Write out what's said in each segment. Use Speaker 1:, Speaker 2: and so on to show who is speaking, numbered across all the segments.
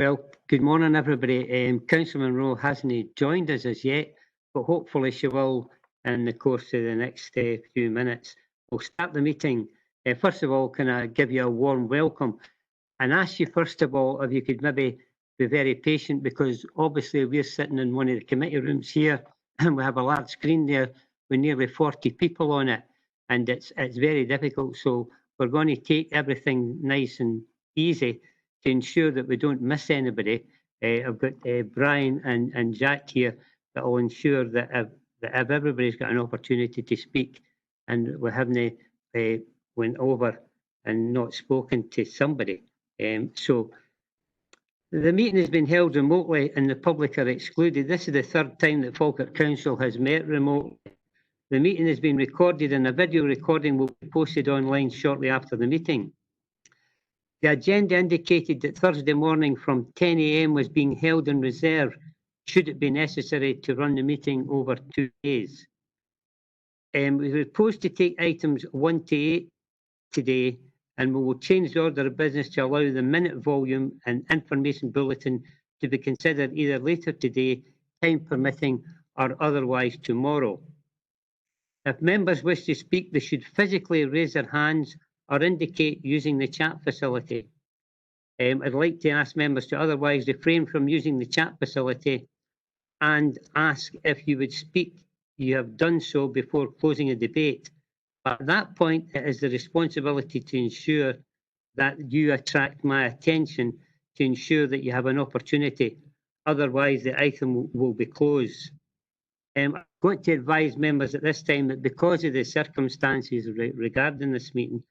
Speaker 1: Well, good morning, everybody. Councillor Monroe hasn't joined us as yet, but hopefully she will in the course of the next few minutes. We'll start the meeting. First of all, can I give you a warm welcome and ask you, first of all, if you could maybe be very patient, because obviously we're sitting in one of the committee rooms here and we have a large screen there with nearly 40 people on it, and it's very difficult. So we're going to take everything nice and easy to ensure that we don't miss anybody. I've got Brian and Jack here that will ensure that if everybody's got an opportunity to speak and we haven't went over and not spoken to somebody. So the meeting has been held remotely and the public are excluded. This is the third time that Falkirk Council has met remotely. The meeting has been recorded and a video recording will be posted online shortly after the meeting. The agenda indicated that Thursday morning from 10 a.m. was being held in reserve should it be necessary to run the meeting over 2 days. We propose to take items 1 to 8 today, and we will change the order of business to allow the minute volume and information bulletin to be considered either later today, time permitting, or otherwise tomorrow. If members wish to speak, they should physically raise their hands or indicate using the chat facility. I'd like to ask members to otherwise refrain from using the chat facility and ask if you would speak. You have done so before closing a debate. At that point, it is the responsibility to ensure that you attract my attention to ensure that you have an opportunity. Otherwise, the item will be closed. I'm going to advise members at this time that because of the circumstances regarding this meeting,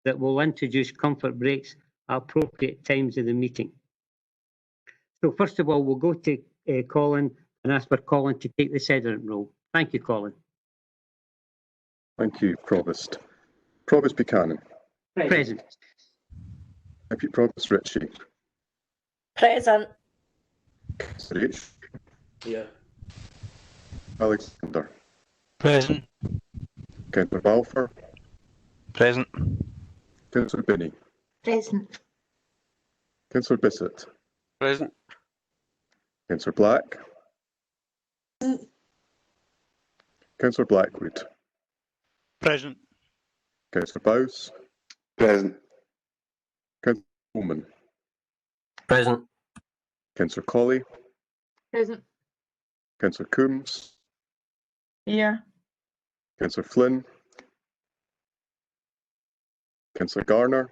Speaker 1: that we'll introduce comfort breaks at appropriate times of the meeting. So first of all, we'll go to Colin and ask for Colin to take the sediment role. Thank you, Colin.
Speaker 2: Thank you, Provost. Provost Buchanan.
Speaker 1: Present.
Speaker 2: Deputy Provost Ritchie.
Speaker 3: Present.
Speaker 2: Councillor H.
Speaker 4: Here.
Speaker 2: Alexander.
Speaker 5: Present.
Speaker 2: Councillor Balfour.
Speaker 5: Present.
Speaker 2: Councillor Binney.
Speaker 3: Present.
Speaker 2: Councillor Bissett.
Speaker 5: Present.
Speaker 2: Councillor Black. Councillor Blackwood.
Speaker 5: Present.
Speaker 2: Councillor Bowes.
Speaker 5: Present.
Speaker 2: Councillor Coleman.
Speaker 4: Present.
Speaker 2: Councillor Colley.
Speaker 3: Present.
Speaker 2: Councillor Coombs.
Speaker 3: Here.
Speaker 2: Councillor Flynn. Councillor Garner.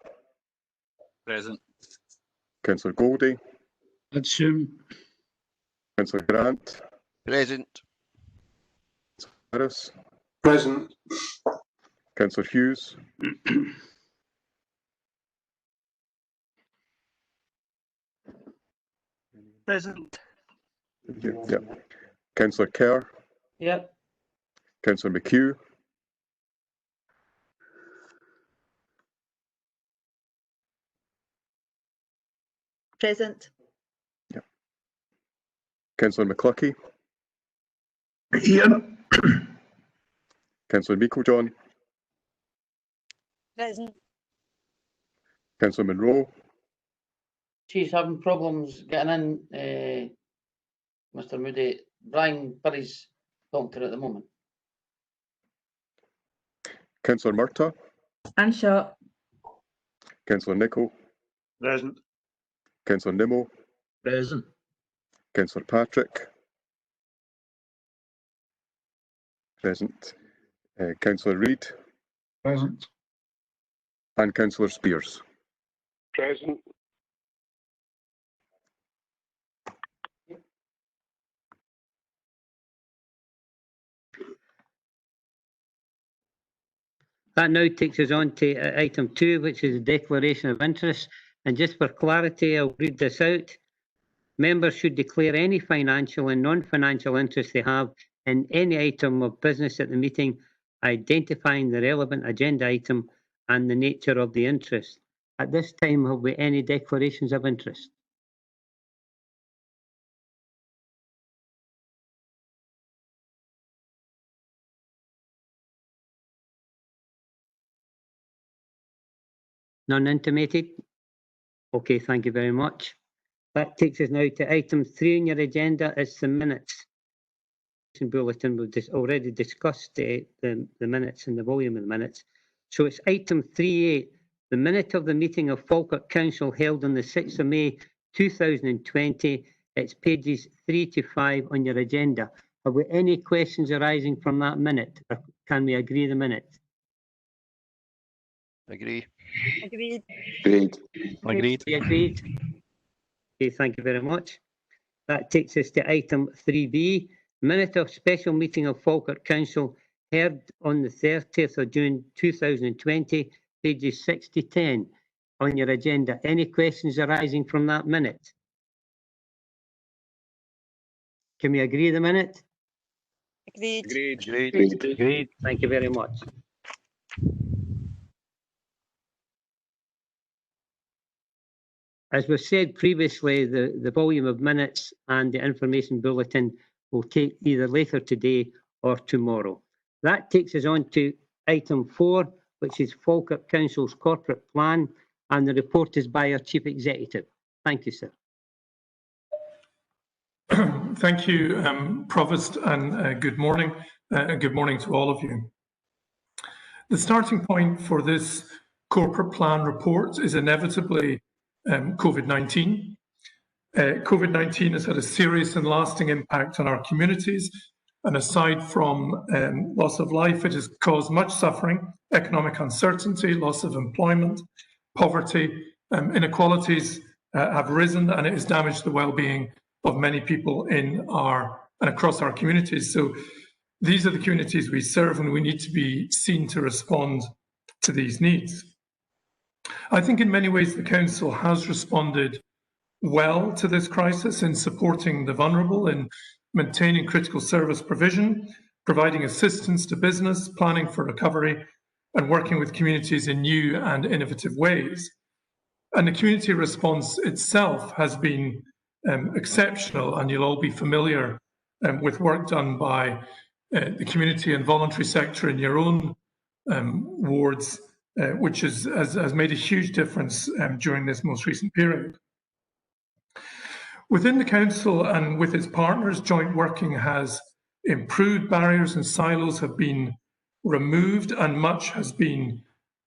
Speaker 5: Present.
Speaker 2: Councillor Goldie.
Speaker 4: Assume.
Speaker 2: Councillor Grant.
Speaker 5: Present.
Speaker 2: Harris.
Speaker 4: Present.
Speaker 2: Councillor Hughes.
Speaker 5: Present.
Speaker 2: Yep. Councillor Kerr.
Speaker 1: Yep.
Speaker 2: Councillor McHugh.
Speaker 3: Present.
Speaker 2: Yep. Councillor McCluckie.
Speaker 4: Here.
Speaker 2: Councillor Meiklejohn.
Speaker 3: Present.
Speaker 2: Councillor Monroe.
Speaker 6: She's having problems getting in, Mr. Moody. Brian Burry's talking to her at the moment.
Speaker 2: Councillor Murtagh.
Speaker 3: Unshot.
Speaker 2: Councillor Nicholl.
Speaker 5: Present.
Speaker 2: Councillor Nimmo.
Speaker 4: Present.
Speaker 2: Councillor Patrick. Present. Councillor Reid.
Speaker 4: Present.
Speaker 2: And Councillor Spears.
Speaker 5: Present.
Speaker 1: That now takes us on to item 2, which is a declaration of interest. And just for clarity, I'll read this out. Members should declare any financial and non-financial interest they have in any item of business at the meeting, identifying the relevant agenda item and the nature of the interest. At this time, have we any declarations of interest? None intimated? Okay, thank you very much. That takes us now to item 3 on your agenda. It's the minutes. Bulletin. We've already discussed the minutes and the volume of the minutes. So it's item 3A, the minute of the meeting of Falkirk Council held on the 6th of May 2020. It's pages 3 to 5 on your agenda. Have we any questions arising from that minute? Or can we agree the minute?
Speaker 5: Agree.
Speaker 3: Agreed.
Speaker 2: Agreed.
Speaker 5: Agreed.
Speaker 1: We agreed. Okay, thank you very much. That takes us to item 3B, minute of special meeting of Falkirk Council held on the 30th of June 2020, pages 6 to 10 on your agenda. Any questions arising from that minute? Can we agree the minute?
Speaker 3: Agreed.
Speaker 5: Agreed. Agreed.
Speaker 1: Thank you very much. As we've said previously, the volume of minutes and the information bulletin will take either later today or tomorrow. That takes us on to item 4, which is Falkirk Council's corporate plan, and the report is by our Chief Executive. Thank you, sir.
Speaker 7: Thank you, Provost, and good morning. Good morning to all of you. The starting point for this corporate plan report is inevitably COVID-19. COVID-19 has had a serious and lasting impact on our communities, and aside from loss of life, it has caused much suffering, economic uncertainty, loss of employment, poverty, inequalities have risen, and it has damaged the well-being of many people in our and across our communities. So these are the communities we serve, and we need to be seen to respond to these needs. I think in many ways the Council has responded well to this crisis in supporting the vulnerable, in maintaining critical service provision, providing assistance to business, planning for recovery, and working with communities in new and innovative ways. And the community response itself has been exceptional, and you'll all be familiar with work done by the community and voluntary sector in your own wards, which has made a huge difference during this most recent period. Within the Council and with its partners, joint working has improved, barriers and silos have been removed, and much has been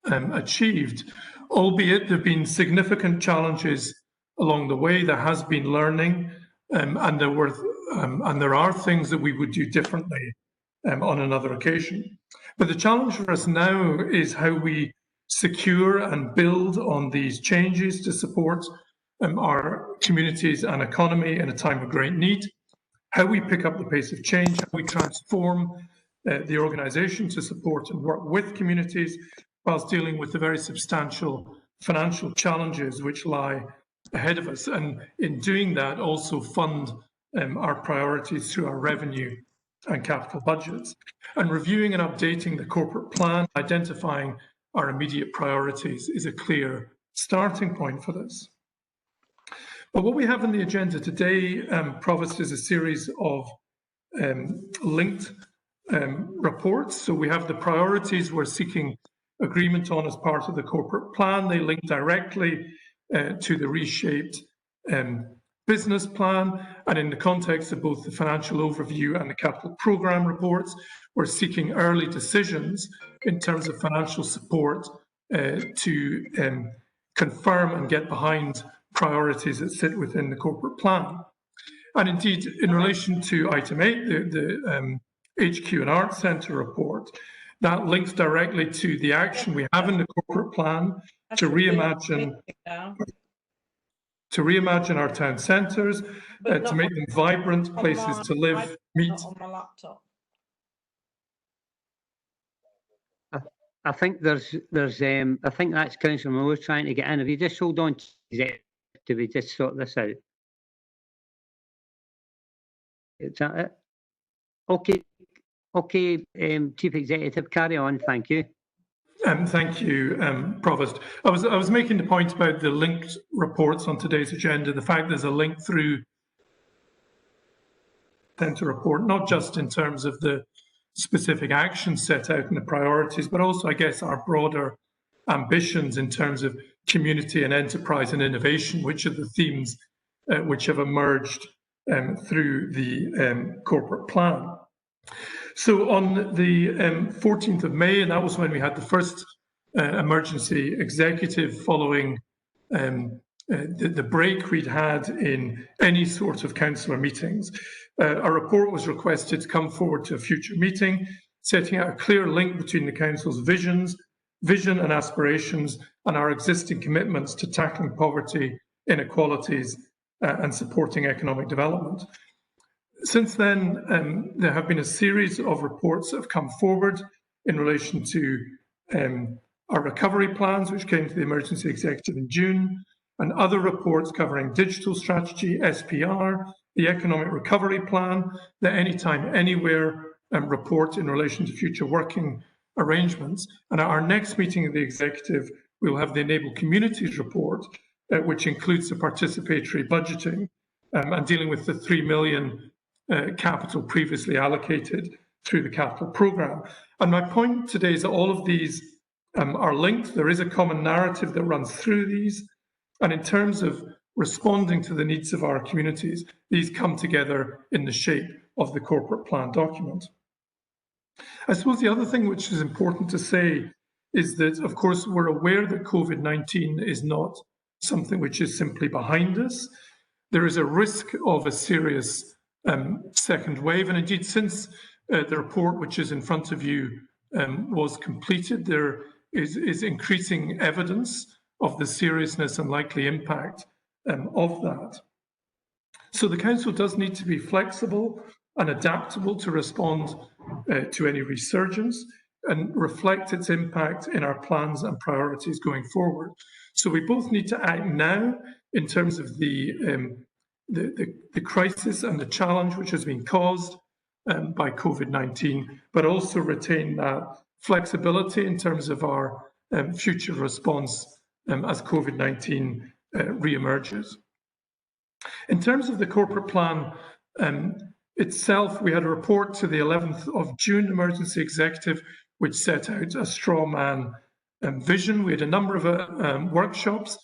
Speaker 7: achieved, albeit there have been significant challenges along the way. There has been learning, and there are things that we would do differently on another occasion. But the challenge for us now is how we secure and build on these changes to support our communities and economy in a time of great need, how we pick up the pace of change, how we transform the organisation to support and work with communities whilst dealing with the very substantial financial challenges which lie ahead of us, and in doing that also fund our priorities through our revenue and capital budgets, and reviewing and updating the corporate plan, identifying our immediate priorities is a clear starting point for this. But what we have on the agenda today, Provost, is a series of linked reports. So we have the priorities we're seeking agreement on as part of the corporate plan. They link directly to the reshaped business plan, and in the context of both the financial overview and the capital programme reports, we're seeking early decisions in terms of financial support to confirm and get behind priorities that sit within the corporate plan. And indeed, in relation to item 8, the HQ and Arts Centre report, that links directly to the action we have in the corporate plan to reimagine our town centres, to make them vibrant places to live, meet.
Speaker 3: On my laptop.
Speaker 1: I think I think that's Councillor Moore trying to get in. If you just hold on to we just sort this out. Is that it? Okay, Chief Executive, carry on, thank you.
Speaker 7: Thank you, Provost. I was making the point about the linked reports on today's agenda, the fact there's a link through centre report, not just in terms of the specific actions set out in the priorities, but also, I guess, our broader ambitions in terms of community and enterprise and innovation, which are the themes which have emerged through the corporate plan. So on the 14th of May, and that was when we had the first emergency executive following the break we'd had in any sort of councillor meetings, a report was requested to come forward to a future meeting, setting out a clear link between the council's vision and aspirations and our existing commitments to tackling poverty, inequalities and supporting economic development. Since then, there have been a series of reports that have come forward in relation to our recovery plans, which came to the Emergency Executive in June, and other reports covering digital strategy, SPR, the Economic Recovery Plan, the Anytime Anywhere report in relation to future working arrangements. And at our next meeting of the Executive, we'll have the Enable Communities report, which includes the participatory budgeting and dealing with the 3 million capital previously allocated through the capital programme. And my point today is that all of these are linked. There is a common narrative that runs through these. And in terms of responding to the needs of our communities, these come together in the shape of the corporate plan document. I suppose the other thing which is important to say is that, of course, we're aware that COVID-19 is not something which is simply behind us. There is a risk of a serious second wave. And indeed, since the report which is in front of you was completed, there is increasing evidence of the seriousness and likely impact of that. So the Council does need to be flexible and adaptable to respond to any resurgence and reflect its impact in our plans and priorities going forward. So we both need to act now in terms of the crisis and the challenge which has been caused by COVID-19, but also retain that flexibility in terms of our future response as COVID-19 re-emerges. In terms of the corporate plan itself, we had a report to the 11th of June Emergency Executive which set out a straw man vision. We had a number of workshops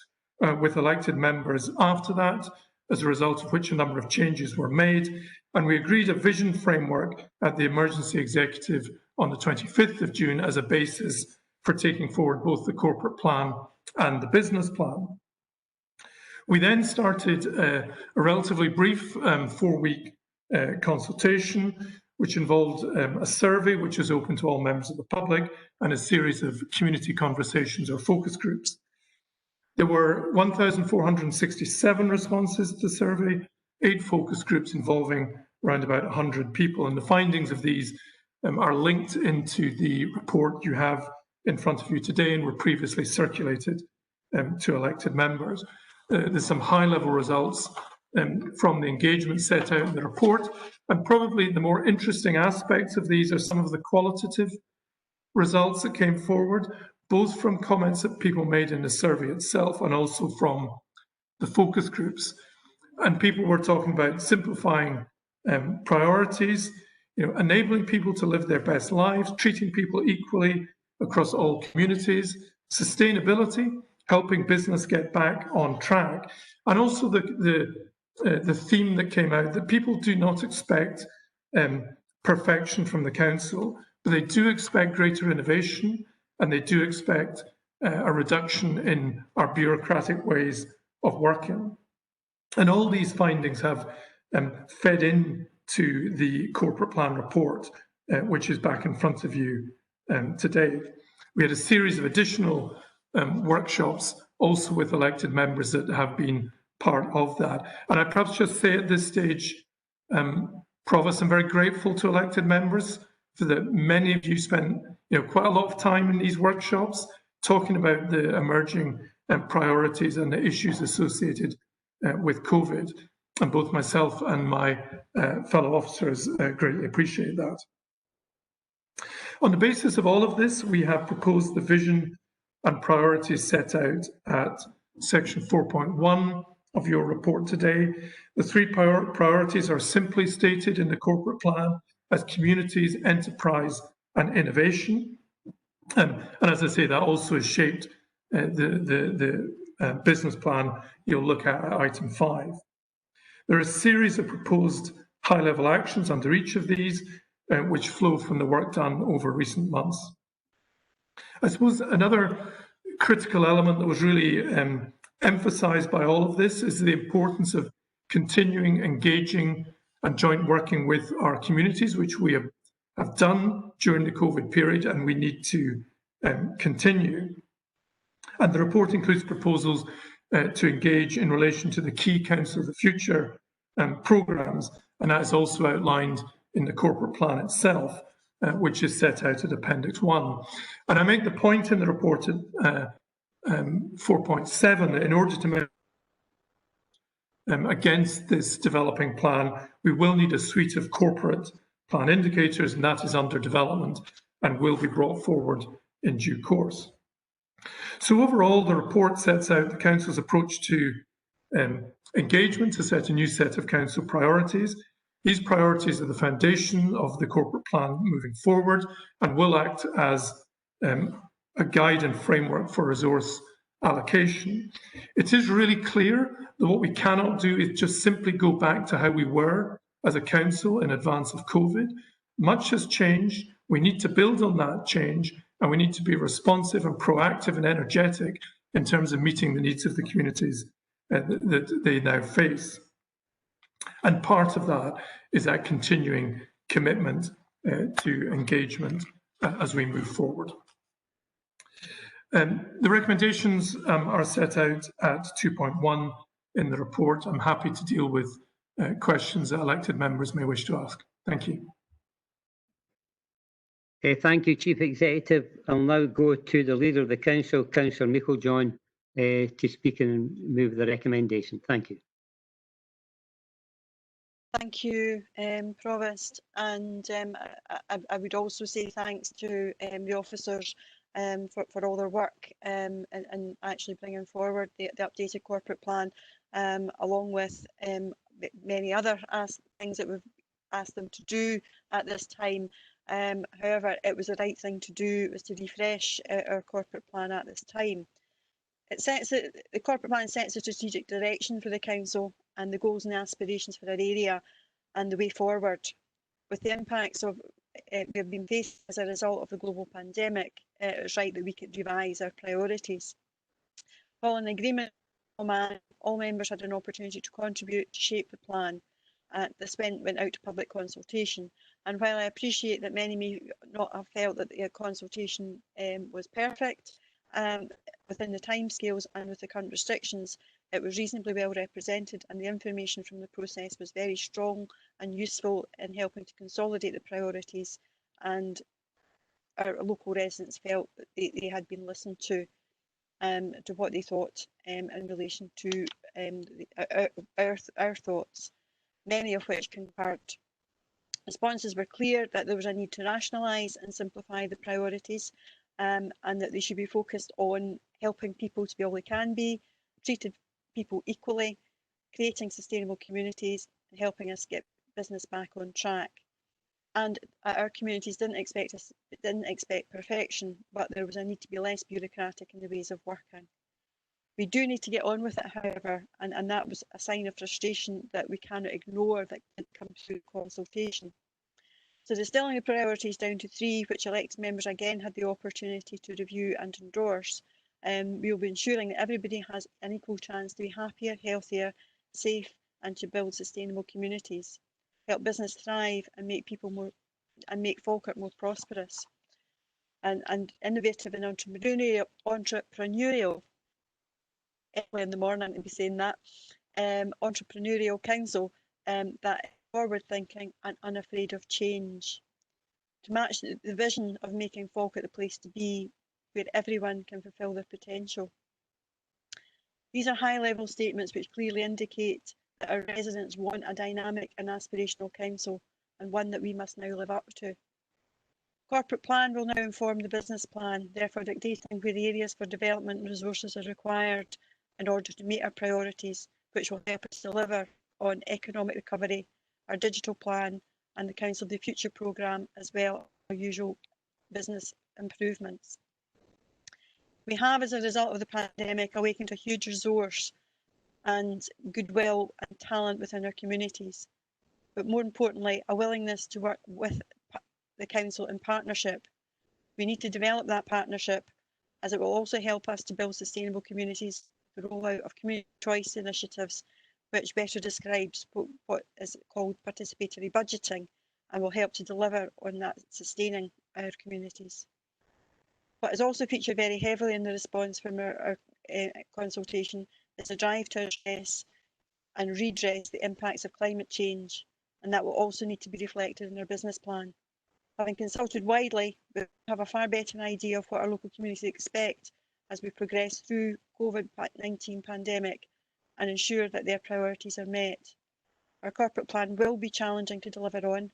Speaker 7: with elected members after that, as a result of which a number of changes were made. And we agreed a vision framework at the Emergency Executive on the 25th of June as a basis for taking forward both the corporate plan and the business plan. We then started a relatively brief 4-week consultation, which involved a survey which was open to all members of the public and a series of community conversations or focus groups. There were 1,467 responses to the survey, 8 focus groups involving around about 100 people, and the findings of these are linked into the report you have in front of you today and were previously circulated to elected members. There's some high-level results from the engagement set out in the report, and probably the more interesting aspects of these are some of the qualitative results that came forward, both from comments that people made in the survey itself and also from the focus groups. And people were talking about simplifying priorities, enabling people to live their best lives, treating people equally across all communities, sustainability, helping business get back on track, and also the theme that came out that people do not expect perfection from the council, but they do expect greater innovation, and they do expect a reduction in our bureaucratic ways of working. And all these findings have fed into the corporate plan report, which is back in front of you today. We had a series of additional workshops also with elected members that have been part of that. And I'd perhaps just say at this stage, Provost, I'm very grateful to elected members for that many of you spent quite a lot of time in these workshops talking about the emerging priorities and the issues associated with COVID. And both myself and my fellow officers greatly appreciate that. On the basis of all of this, we have proposed the vision and priorities set out at section 4.1 of your report today. The 3 priorities are simply stated in the corporate plan as communities, enterprise and innovation. And as I say, that also has shaped the business plan you'll look at item 5. There are a series of proposed high-level actions under each of these, which flow from the work done over recent months. I suppose another critical element that was really emphasised by all of this is the importance of continuing engaging and joint working with our communities, which we have done during the COVID period, and we need to continue. And the report includes proposals to engage in relation to the key Council of the Future programmes, and that is also outlined in the corporate plan itself, which is set out at Appendix 1. And I make the point in the report at 4.7 that in order to make against this developing plan, we will need a suite of corporate plan indicators, and that is under development and will be brought forward in due course. So overall, the report sets out the Council's approach to engagement to set a new set of Council priorities. These priorities are the foundation of the corporate plan moving forward and will act as a guide and framework for resource allocation. It is really clear that what we cannot do is just simply go back to how we were as a council in advance of COVID. Much has changed. We need to build on that change, and we need to be responsive and proactive and energetic in terms of meeting the needs of the communities that they now face. And part of that is that continuing commitment to engagement as we move forward. The recommendations are set out at 2.1 in the report. I'm happy to deal with questions that elected members may wish to ask. Thank you.
Speaker 1: Thank you, Chief Executive. I'll now go to the Leader of the Council, Councillor Meiklejohn, to speak and move the recommendation. Thank you.
Speaker 3: Thank you, Provost, and I would also say thanks to the officers for all their work and actually bringing forward the updated corporate plan, along with many other things that we've asked them to do at this time. However, it was the right thing to do, was to refresh our corporate plan at this time. The corporate plan sets a strategic direction for the council and the goals and aspirations for our area and the way forward. With the impacts we've been faced as a result of the global pandemic, it was right that we could revise our priorities. Following the agreement, all members had an opportunity to contribute to shape the plan. This went out to public consultation, and while I appreciate that many may not have felt that the consultation was perfect within the timescales and with the current restrictions, it was reasonably well represented, and the information from the process was very strong and useful in helping to consolidate the priorities, and our local residents felt that they had been listened to what they thought in relation to our thoughts, many of which concurred. Responses were clear that there was a need to rationalise and simplify the priorities, and that they should be focused on helping people to be all they can be, treated people equally, creating sustainable communities, and helping us get business back on track. And our communities didn't expect perfection, but there was a need to be less bureaucratic in the ways of working. We do need to get on with it, however, and that was a sign of frustration that we cannot ignore that did come through consultation. So distilling the priorities down to 3, which elected members again had the opportunity to review and endorse, we will be ensuring that everybody has an equal chance to be happier, healthier, safe, and to build sustainable communities, help business thrive, and make people more, and make Falkirk more prosperous, and innovative and entrepreneurial. Early in the morning to be saying that, entrepreneurial council that is forward thinking and unafraid of change, to match the vision of making Falkirk the place to be where everyone can fulfil their potential. These are high level statements which clearly indicate that our residents want a dynamic and aspirational council, and one that we must now live up to. Corporate plan will now inform the business plan, therefore dictating where the areas for development and resources are required in order to meet our priorities, which will help us deliver on economic recovery, our digital plan, and the Council of the Future programme, as well as our usual business improvements. We have, as a result of the pandemic, awakened a huge resource and goodwill and talent within our communities. But more importantly, a willingness to work with the council in partnership. We need to develop that partnership, as it will also help us to build sustainable communities, the rollout of community choice initiatives, which better describes what is called participatory budgeting, and will help to deliver on that sustaining our communities. What is also featured very heavily in the response from our consultation is a drive to address and redress the impacts of climate change, and that will also need to be reflected in our business plan. Having consulted widely, we have a far better idea of what our local communities expect as we progress through COVID-19 pandemic and ensure that their priorities are met. Our corporate plan will be challenging to deliver on,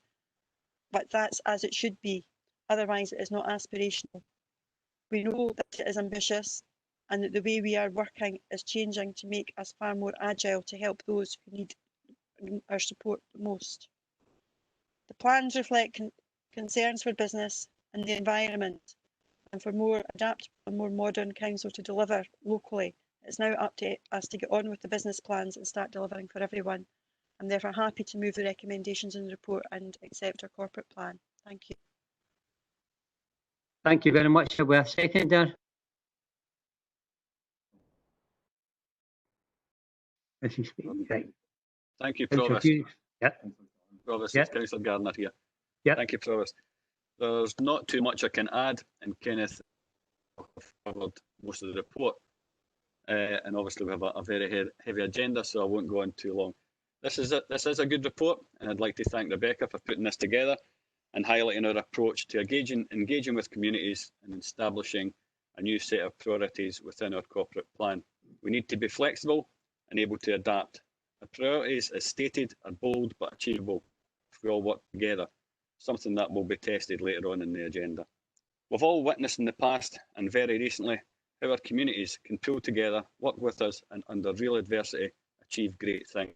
Speaker 3: but that's as it should be. Otherwise, it is not aspirational. We know that it is ambitious and that the way we are working is changing to make us far more agile to help those who need our support the most. The plans reflect concerns for business and the environment, and for more adaptable and more modern council to deliver locally. It's now up to us to get on with the business plans and start delivering for everyone. I'm therefore happy to move the recommendations in the report and accept our corporate plan. Thank you.
Speaker 1: Thank you very much. Will we have a second there? Is he speaking? Right.
Speaker 5: Thank you,
Speaker 1: Councillor
Speaker 5: Provost.
Speaker 1: Hughes. Yep.
Speaker 5: Provost,
Speaker 1: Yep.
Speaker 5: it's Councillor Gardner here.
Speaker 1: Yep.
Speaker 5: Thank you, Provost. There's not too much I can add, and Kenneth covered most of the report. And obviously we have a very heavy agenda, so I won't go on too long. This is a good report, and I'd like to thank Rebecca for putting this together and highlighting our approach to engaging with communities and establishing a new set of priorities within our corporate plan. We need to be flexible and able to adapt. The priorities, as stated, are bold but achievable if we all work together, something that will be tested later on in the agenda. We've all witnessed in the past and very recently how our communities can pull together, work with us, and under real adversity achieve great things.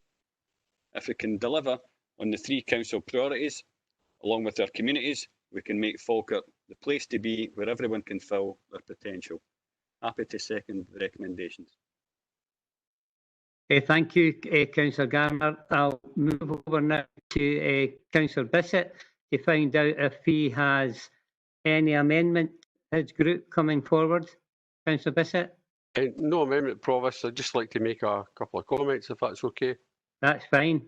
Speaker 5: If we can deliver on the 3 council priorities along with our communities, we can make Falkirk the place to be where everyone can fill their potential. Happy to second the recommendations.
Speaker 1: Thank you, Councillor Gardner. I'll move over now to Councillor Bissett to find out if he has any amendment, his group coming forward. Councillor Bissett?
Speaker 8: No amendment, Provost. I'd just like to make a couple of comments, if that's okay.
Speaker 1: That's fine.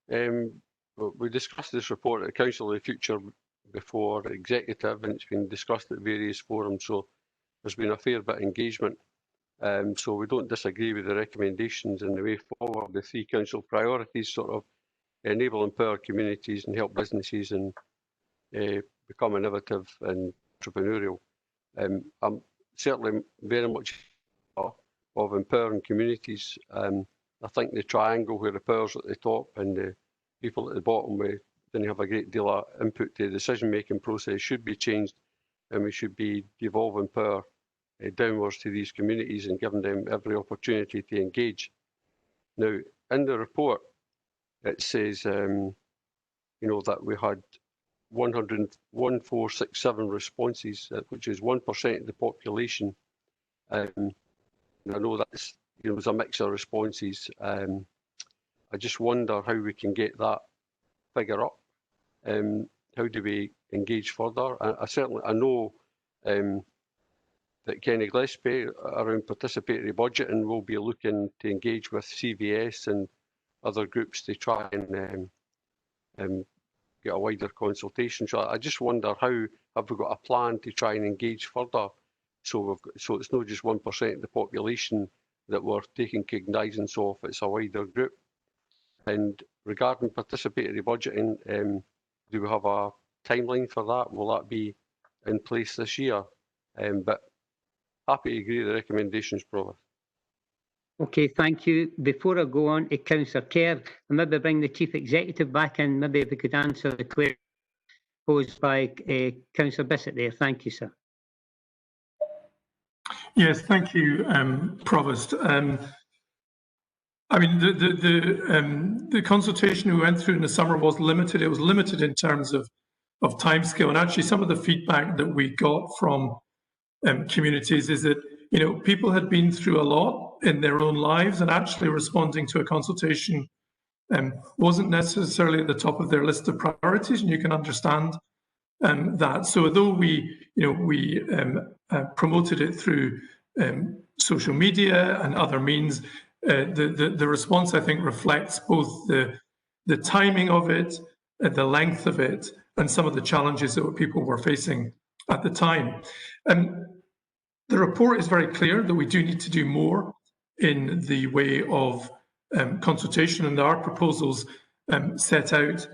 Speaker 8: We discussed this report at Council of the Future before executive, and it's been discussed at various forums, so there's been a fair bit of engagement. So we don't disagree with the recommendations and the way forward. The 3 council priorities sort of enable and empower communities and help businesses and become innovative and entrepreneurial. I'm certainly very much of empowering communities. I think the triangle where the powers at the top and the people at the bottom didn't have a great deal of input to the decision-making process should be changed, and we should be devolving power downwards to these communities and giving them every opportunity to engage. Now, in the report, it says, that we had 1,467 responses, which is 1% of the population. And I know that's, was a mix of responses. I just wonder how we can get that figure up. How do we engage further? I know that Kenny Gillespie around participatory budgeting will be looking to engage with CVS and other groups to try and get a wider consultation. So I just wonder, how have we got a plan to try and engage further? So it's not just 1% of the population that we're taking cognizance of, it's a wider group. And regarding participatory budgeting, do we have a timeline for that? Will that be in place this year? But happy to agree with the recommendations, Provost.
Speaker 1: Okay, thank you. Before I go on to Councillor Kerr, I'll maybe bring the Chief Executive back in. Maybe if we could answer the question posed by Councillor Bissett there. Thank you, sir.
Speaker 7: Yes, thank you, Provost. I mean, the consultation we went through in the summer was limited. It was limited in terms of timescale, and actually some of the feedback that we got from communities is that you know, people had been through a lot in their own lives, and actually responding to a consultation wasn't necessarily at the top of their list of priorities, and you can understand that. So although we promoted it through social media and other means, the response, I think, reflects both the timing of it, the length of it, and some of the challenges that people were facing at the time. The report is very clear that we do need to do more in the way of consultation, and there are proposals set out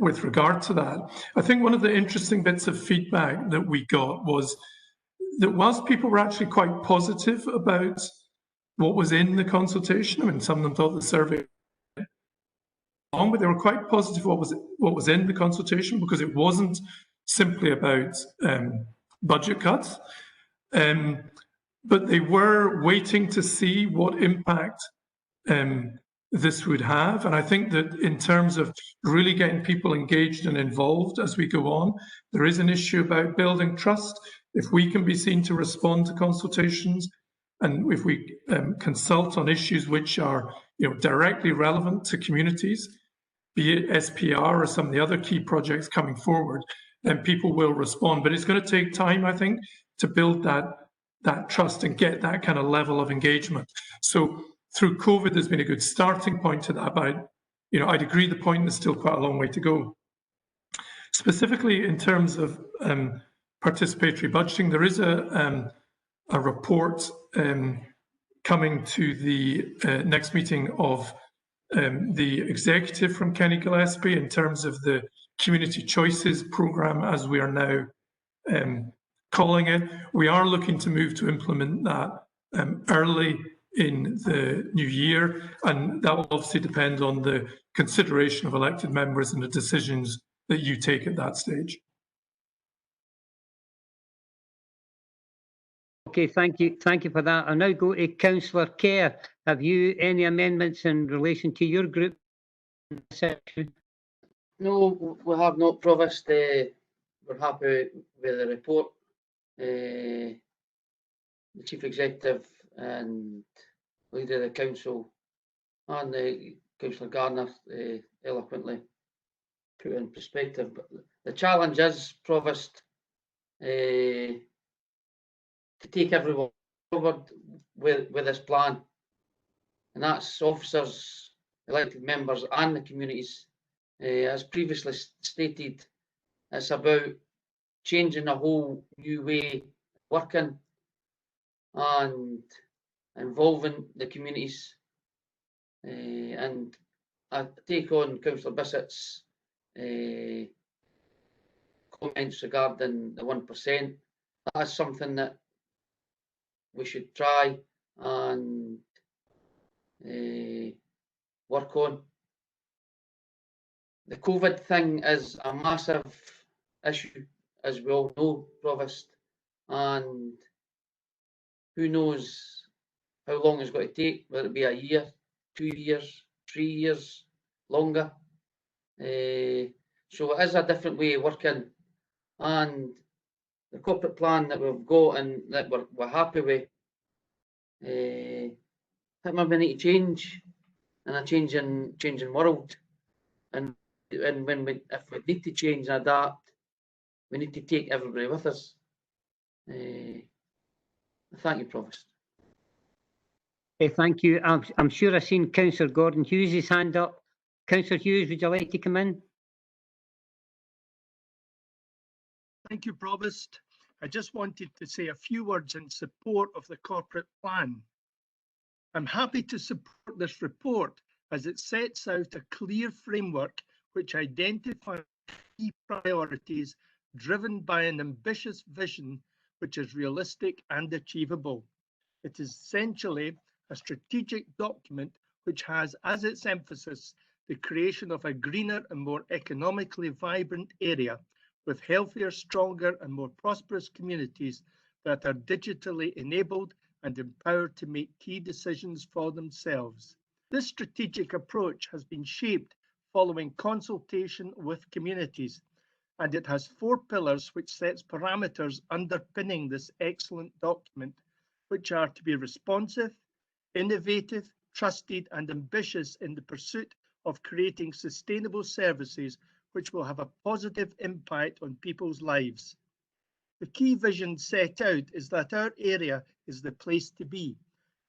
Speaker 7: with regard to that. I think one of the interesting bits of feedback that we got was that whilst people were actually quite positive about what was in the consultation, I mean, some of them thought the survey long, but they were quite positive what was in the consultation, because it wasn't simply about budget cuts, but they were waiting to see what impact this would have. And I think that in terms of really getting people engaged and involved as we go on, there is an issue about building trust. If we can be seen to respond to consultations, and if we consult on issues which are, you know, directly relevant to communities, be it SPR or some of the other key projects coming forward, then people will respond. But it's going to take time, I think, to build that trust and get that kind of level of engagement. So through COVID, there's been a good starting point to that, but you know, I'd agree the point there's still quite a long way to go. Specifically in terms of participatory budgeting, there is a report coming to the next meeting of the executive from Kenny Gillespie in terms of the Community Choices programme, as we are now calling it. We are looking to move to implement that early in the new year, and that will obviously depend on the consideration of elected members and the decisions that you take at that stage.
Speaker 1: Okay, thank you for that. I'll now go to Councillor Kerr. Have you any amendments in relation to your group section?
Speaker 6: No, we have not, Provost. We're happy with the report. The Chief Executive and Leader of the Council and Councillor Gardner eloquently put in perspective. But the challenge is, Provost, to take everyone forward with this plan, and that's officers, elected members and the communities. As previously stated, it's about changing a whole new way of working and involving the communities. And I take on Councillor Bissett's comments regarding the 1%. That's something that we should try and work on. The COVID thing is a massive issue, as we all know, Provost, and who knows how long it's going to take, whether it be a year, 2 years, 3 years, longer. So it is a different way of working, and the corporate plan that we've got and that we're happy with, I think we need to change in a changing world, and if we need to change and adapt, we need to take everybody with us. Thank you, Provost.
Speaker 1: Thank you. I'm sure I've seen Councillor Gordon Hughes' hand up. Councillor Hughes, would you like to come in?
Speaker 9: Thank you, Provost. I just wanted to say a few words in support of the corporate plan. I'm happy to support this report as it sets out a clear framework which identifies key priorities driven by an ambitious vision which is realistic and achievable. It is essentially a strategic document which has as its emphasis the creation of a greener and more economically vibrant area with healthier, stronger and more prosperous communities that are digitally enabled and empowered to make key decisions for themselves. This strategic approach has been shaped following consultation with communities, and it has 4 pillars which sets parameters underpinning this excellent document, which are to be responsive, innovative, trusted and ambitious in the pursuit of creating sustainable services which will have a positive impact on people's lives. The key vision set out is that our area is the place to be,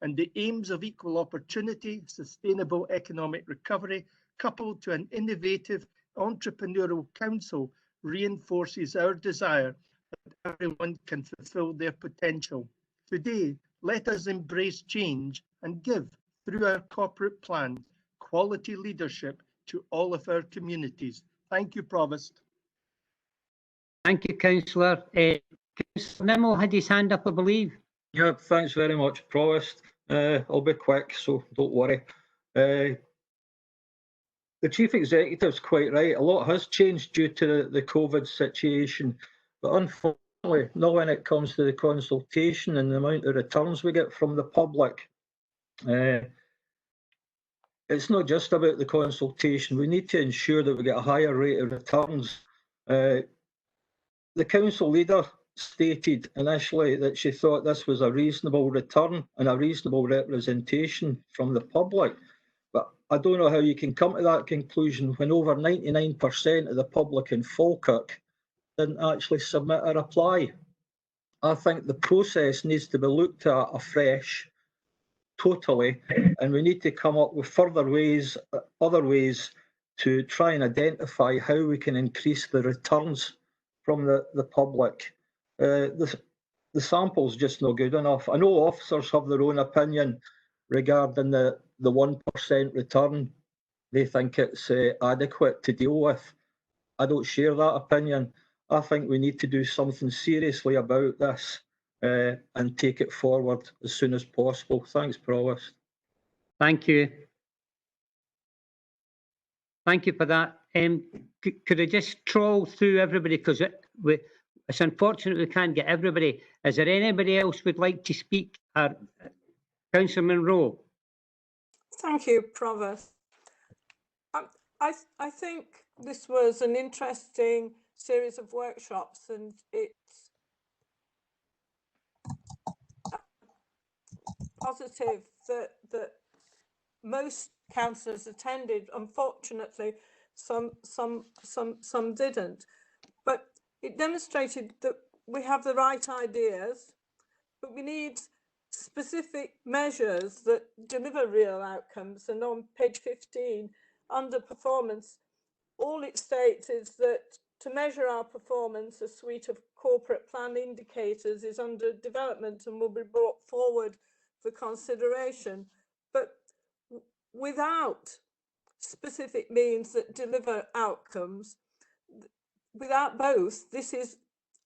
Speaker 9: and the aims of equal opportunity, sustainable economic recovery, coupled to an innovative entrepreneurial council, reinforces our desire that everyone can fulfil their potential. Today, let us embrace change and give, through our corporate plan, quality leadership to all of our communities. Thank you, Provost.
Speaker 1: Thank you, Councillor. Councillor Nimmo had his hand up, I believe.
Speaker 4: Yeah, thanks very much, Provost. I'll be quick, so don't worry. The Chief Executive's quite right. A lot has changed due to the COVID situation, but unfortunately, not when it comes to the consultation and the amount of returns we get from the public. It's not just about the consultation. We need to ensure that we get a higher rate of returns. The council leader stated initially that she thought this was a reasonable return and a reasonable representation from the public. But I don't know how you can come to that conclusion when over 99% of the public in Falkirk didn't actually submit a reply. I think the process needs to be looked at afresh, totally, and we need to come up with further ways, other ways to try and identify how we can increase the returns from the public. The sample's just not good enough. I know officers have their own opinion regarding the 1% return. They think it's adequate to deal with. I don't share that opinion. I think we need to do something seriously about this and take it forward as soon as possible. Thanks, Provost.
Speaker 1: Thank you. Thank you for that. Could I just trawl through everybody, because it's unfortunate we can't get everybody. Is there anybody else would like to speak? Councillor Munro.
Speaker 10: Thank you, Provost. I think this was an interesting series of workshops, and it's positive that most councillors attended. Unfortunately, some didn't, but it demonstrated that we have the right ideas, but we need specific measures that deliver real outcomes. And on page 15, under performance, all it states is that to measure our performance, a suite of corporate plan indicators is under development and will be brought forward for consideration. But without specific means that deliver outcomes, without both, this is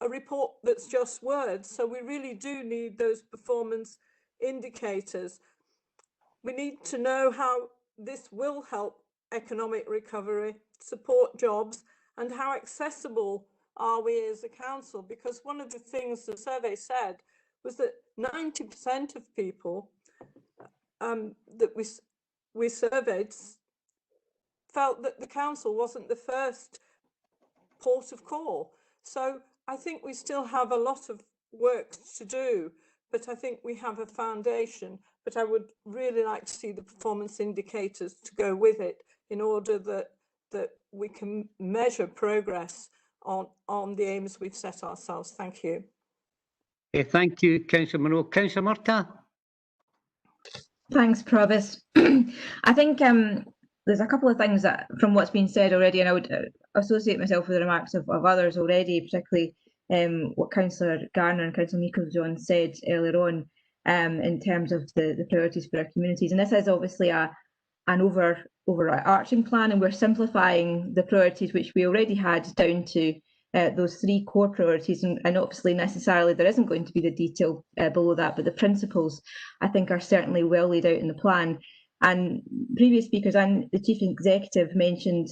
Speaker 10: a report that's just words. So we really do need those performance indicators. We need to know how this will help economic recovery, support jobs, and how accessible are we as a council? Because one of the things the survey said was that 90% of people that we surveyed felt that the council wasn't the first port of call. So I think we still have a lot of work to do, but I think we have a foundation. But I would really like to see the performance indicators to go with it in order that we can measure progress on the aims we've set ourselves. Thank you.
Speaker 1: Thank you, Councillor Munro. Councillor Murtagh.
Speaker 11: Thanks, Provost. I think there's a couple of things that, from what's been said already, and I would associate myself with the remarks of others already, particularly what Councillor Garner and Councillor Meikle-John said earlier on in terms of the priorities for our communities. And this is obviously an overarching plan, and we're simplifying the priorities which we already had down to those three core priorities, and obviously necessarily there isn't going to be the detail below that, but the principles I think are certainly well laid out in the plan. And previous speakers and the Chief Executive mentioned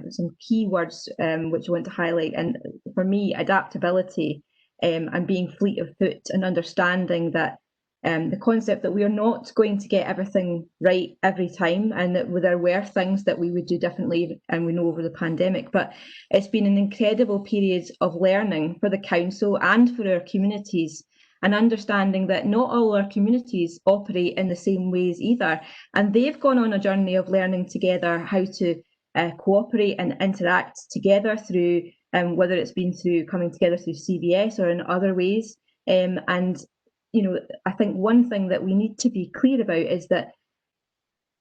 Speaker 11: some key words which I want to highlight, and for me, adaptability and being fleet of foot, and understanding that the concept that we are not going to get everything right every time, and that there were things that we would do differently, and we know over the pandemic, but it's been an incredible period of learning for the council and for our communities. and understanding that not all our communities operate in the same ways either. And they've gone on a journey of learning together how to cooperate and interact together through, whether it's been through coming together through CVS or in other ways. And, you know, I think one thing that we need to be clear about is that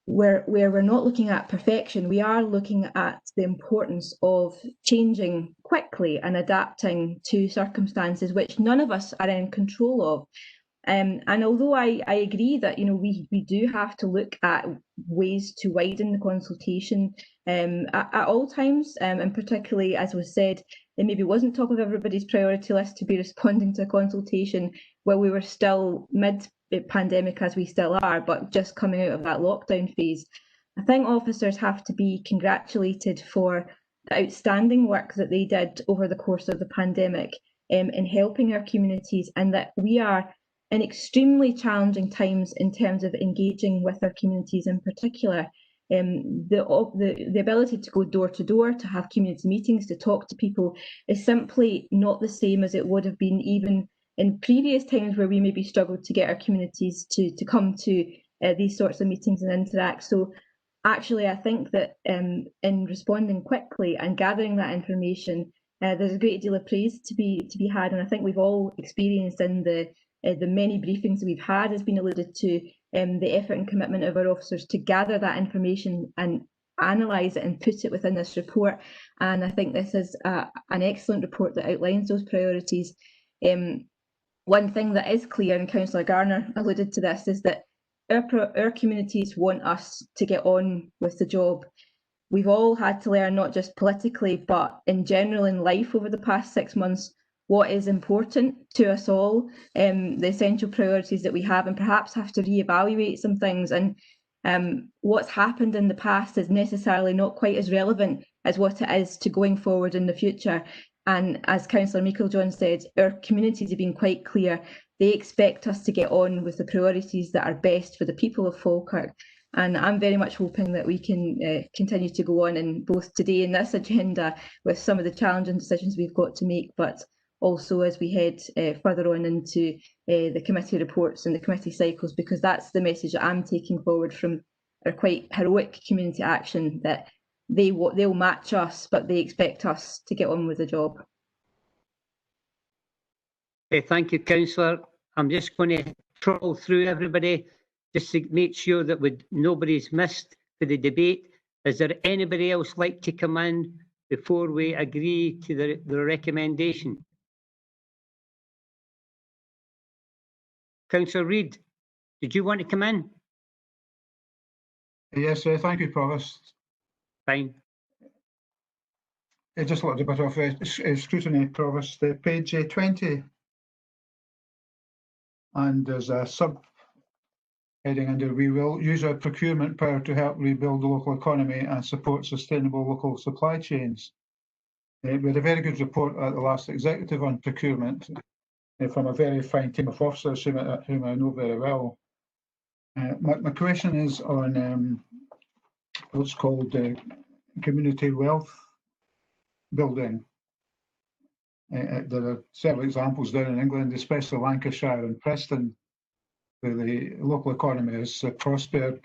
Speaker 11: where we're not looking at perfection, we are looking at the importance of changing quickly and adapting to circumstances which none of us are in control of. And although I agree that, you know, we do have to look at ways to widen the consultation at all times, and particularly, as was said, it maybe wasn't top of everybody's priority list to be responding to a consultation while we were still mid-pandemic, as we still are, but just coming out of that lockdown phase. I think officers have to be congratulated for the outstanding work that they did over the course of the pandemic in helping our communities, and that we are in extremely challenging times in terms of engaging with our communities in particular. The ability to go door to door, to have community meetings, to talk to people is simply not the same as it would have been even in previous times where we maybe struggled to get our communities to come to these sorts of meetings and interact. So actually, I think that in responding quickly and gathering that information, there's a great deal of praise to be had, and I think we've all experienced in the many briefings we've had has been alluded to, the effort and commitment of our officers to gather that information and analyse it and put it within this report. And I think this is an excellent report that outlines those priorities. One thing that is clear, and Councillor Garner alluded to this, is that our communities want us to get on with the job. We've all had to learn, not just politically, but in general in life over the past 6 months, what is important to us all, the essential priorities that we have, and perhaps have to reevaluate some things. And what's happened in the past is necessarily not quite as relevant as what it is to going forward in the future. And as Councillor Meikle-John said, our communities have been quite clear. They expect us to get on with the priorities that are best for the people of Falkirk. And I'm very much hoping that we can continue to go on in both today in this agenda with some of the challenging decisions we've got to make, but also as we head further on into the committee reports and the committee cycles, because that's the message that I'm taking forward from our quite heroic community action, that they'll match us, but they expect us to get on with the job.
Speaker 1: Thank you, Councillor. I'm just going to troll through everybody just to make sure that nobody's missed for the debate. Is there anybody else like to come in before we agree to the recommendation? Councillor Reid, did you want to come in?
Speaker 12: Yes, thank you, Provost.
Speaker 1: Fine.
Speaker 12: I just wanted a bit of scrutiny, Provost. Page 20, and there's a sub-heading under "We will use our procurement power to help rebuild the local economy and support sustainable local supply chains." We had a very good report at the last executive on procurement from a very fine team of officers whom I know very well. My question is on what's called community wealth building. There are several examples down in England, especially Lancashire and Preston, where the local economy has prospered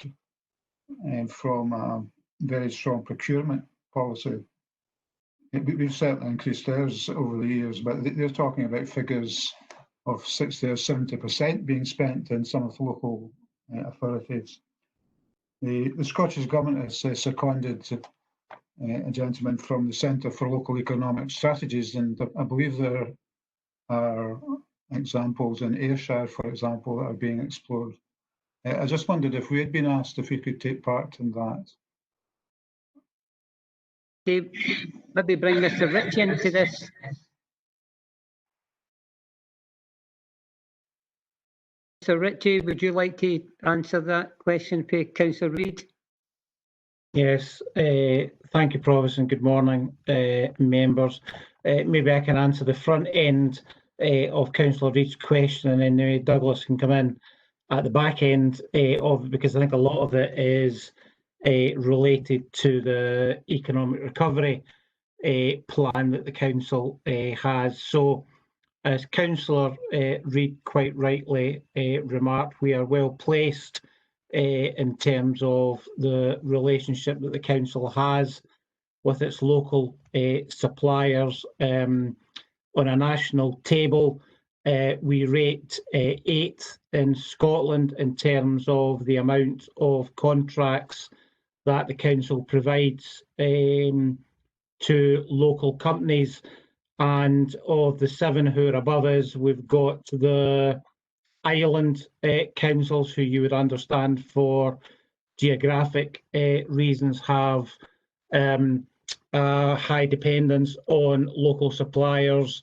Speaker 12: from a very strong procurement policy. We've certainly increased ours over the years, but they're talking about figures of 60 or 70% being spent in some of the local authorities. The Scottish Government has seconded a gentleman from the Centre for Local Economic Strategies, and I believe there are examples in Ayrshire, for example, that are being explored. I just wondered if we had been asked if we could take part in that.
Speaker 1: Dave, maybe bring Mr. Ritchie into this. Mr. Ritchie, would you like to answer that question for Councillor Reid?
Speaker 13: Yes, thank you, Provost, and good morning, members. Maybe I can answer the front end of Councillor Reid's question, and then Douglas can come in at the back end of, because I think a lot of it is related to the economic recovery plan that the council has. So As Councillor Reid quite rightly remarked, we are well placed in terms of the relationship that the council has with its local suppliers. On a national table, we rate 8th in Scotland in terms of the amount of contracts that the council provides to local companies. And of the 7 who are above us, we've got the island councils, who you would understand for geographic reasons have high dependence on local suppliers,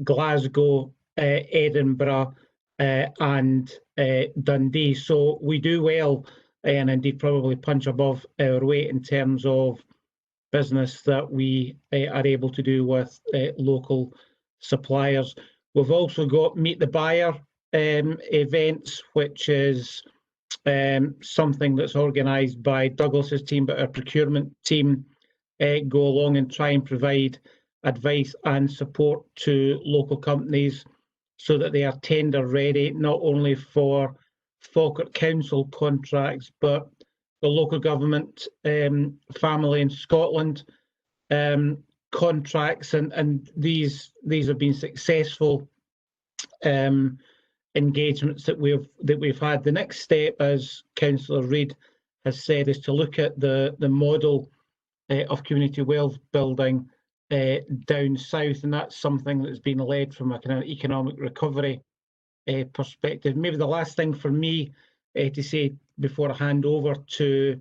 Speaker 13: Glasgow, Edinburgh and Dundee. So we do well, and indeed probably punch above our weight in terms of business that we are able to do with local suppliers. We've also got Meet the Buyer events, which is something that's organised by Douglas's team, but our procurement team go along and try and provide advice and support to local companies so that they are tender ready, not only for Falkirk Council contracts, but the local government, family in Scotland contracts, and these have been successful engagements that we've had. The next step, as Councillor Reid has said, is to look at the model of community wealth building down south, and that's something that's been led from a kind of economic recovery perspective. Maybe the last thing for me to say before I hand over to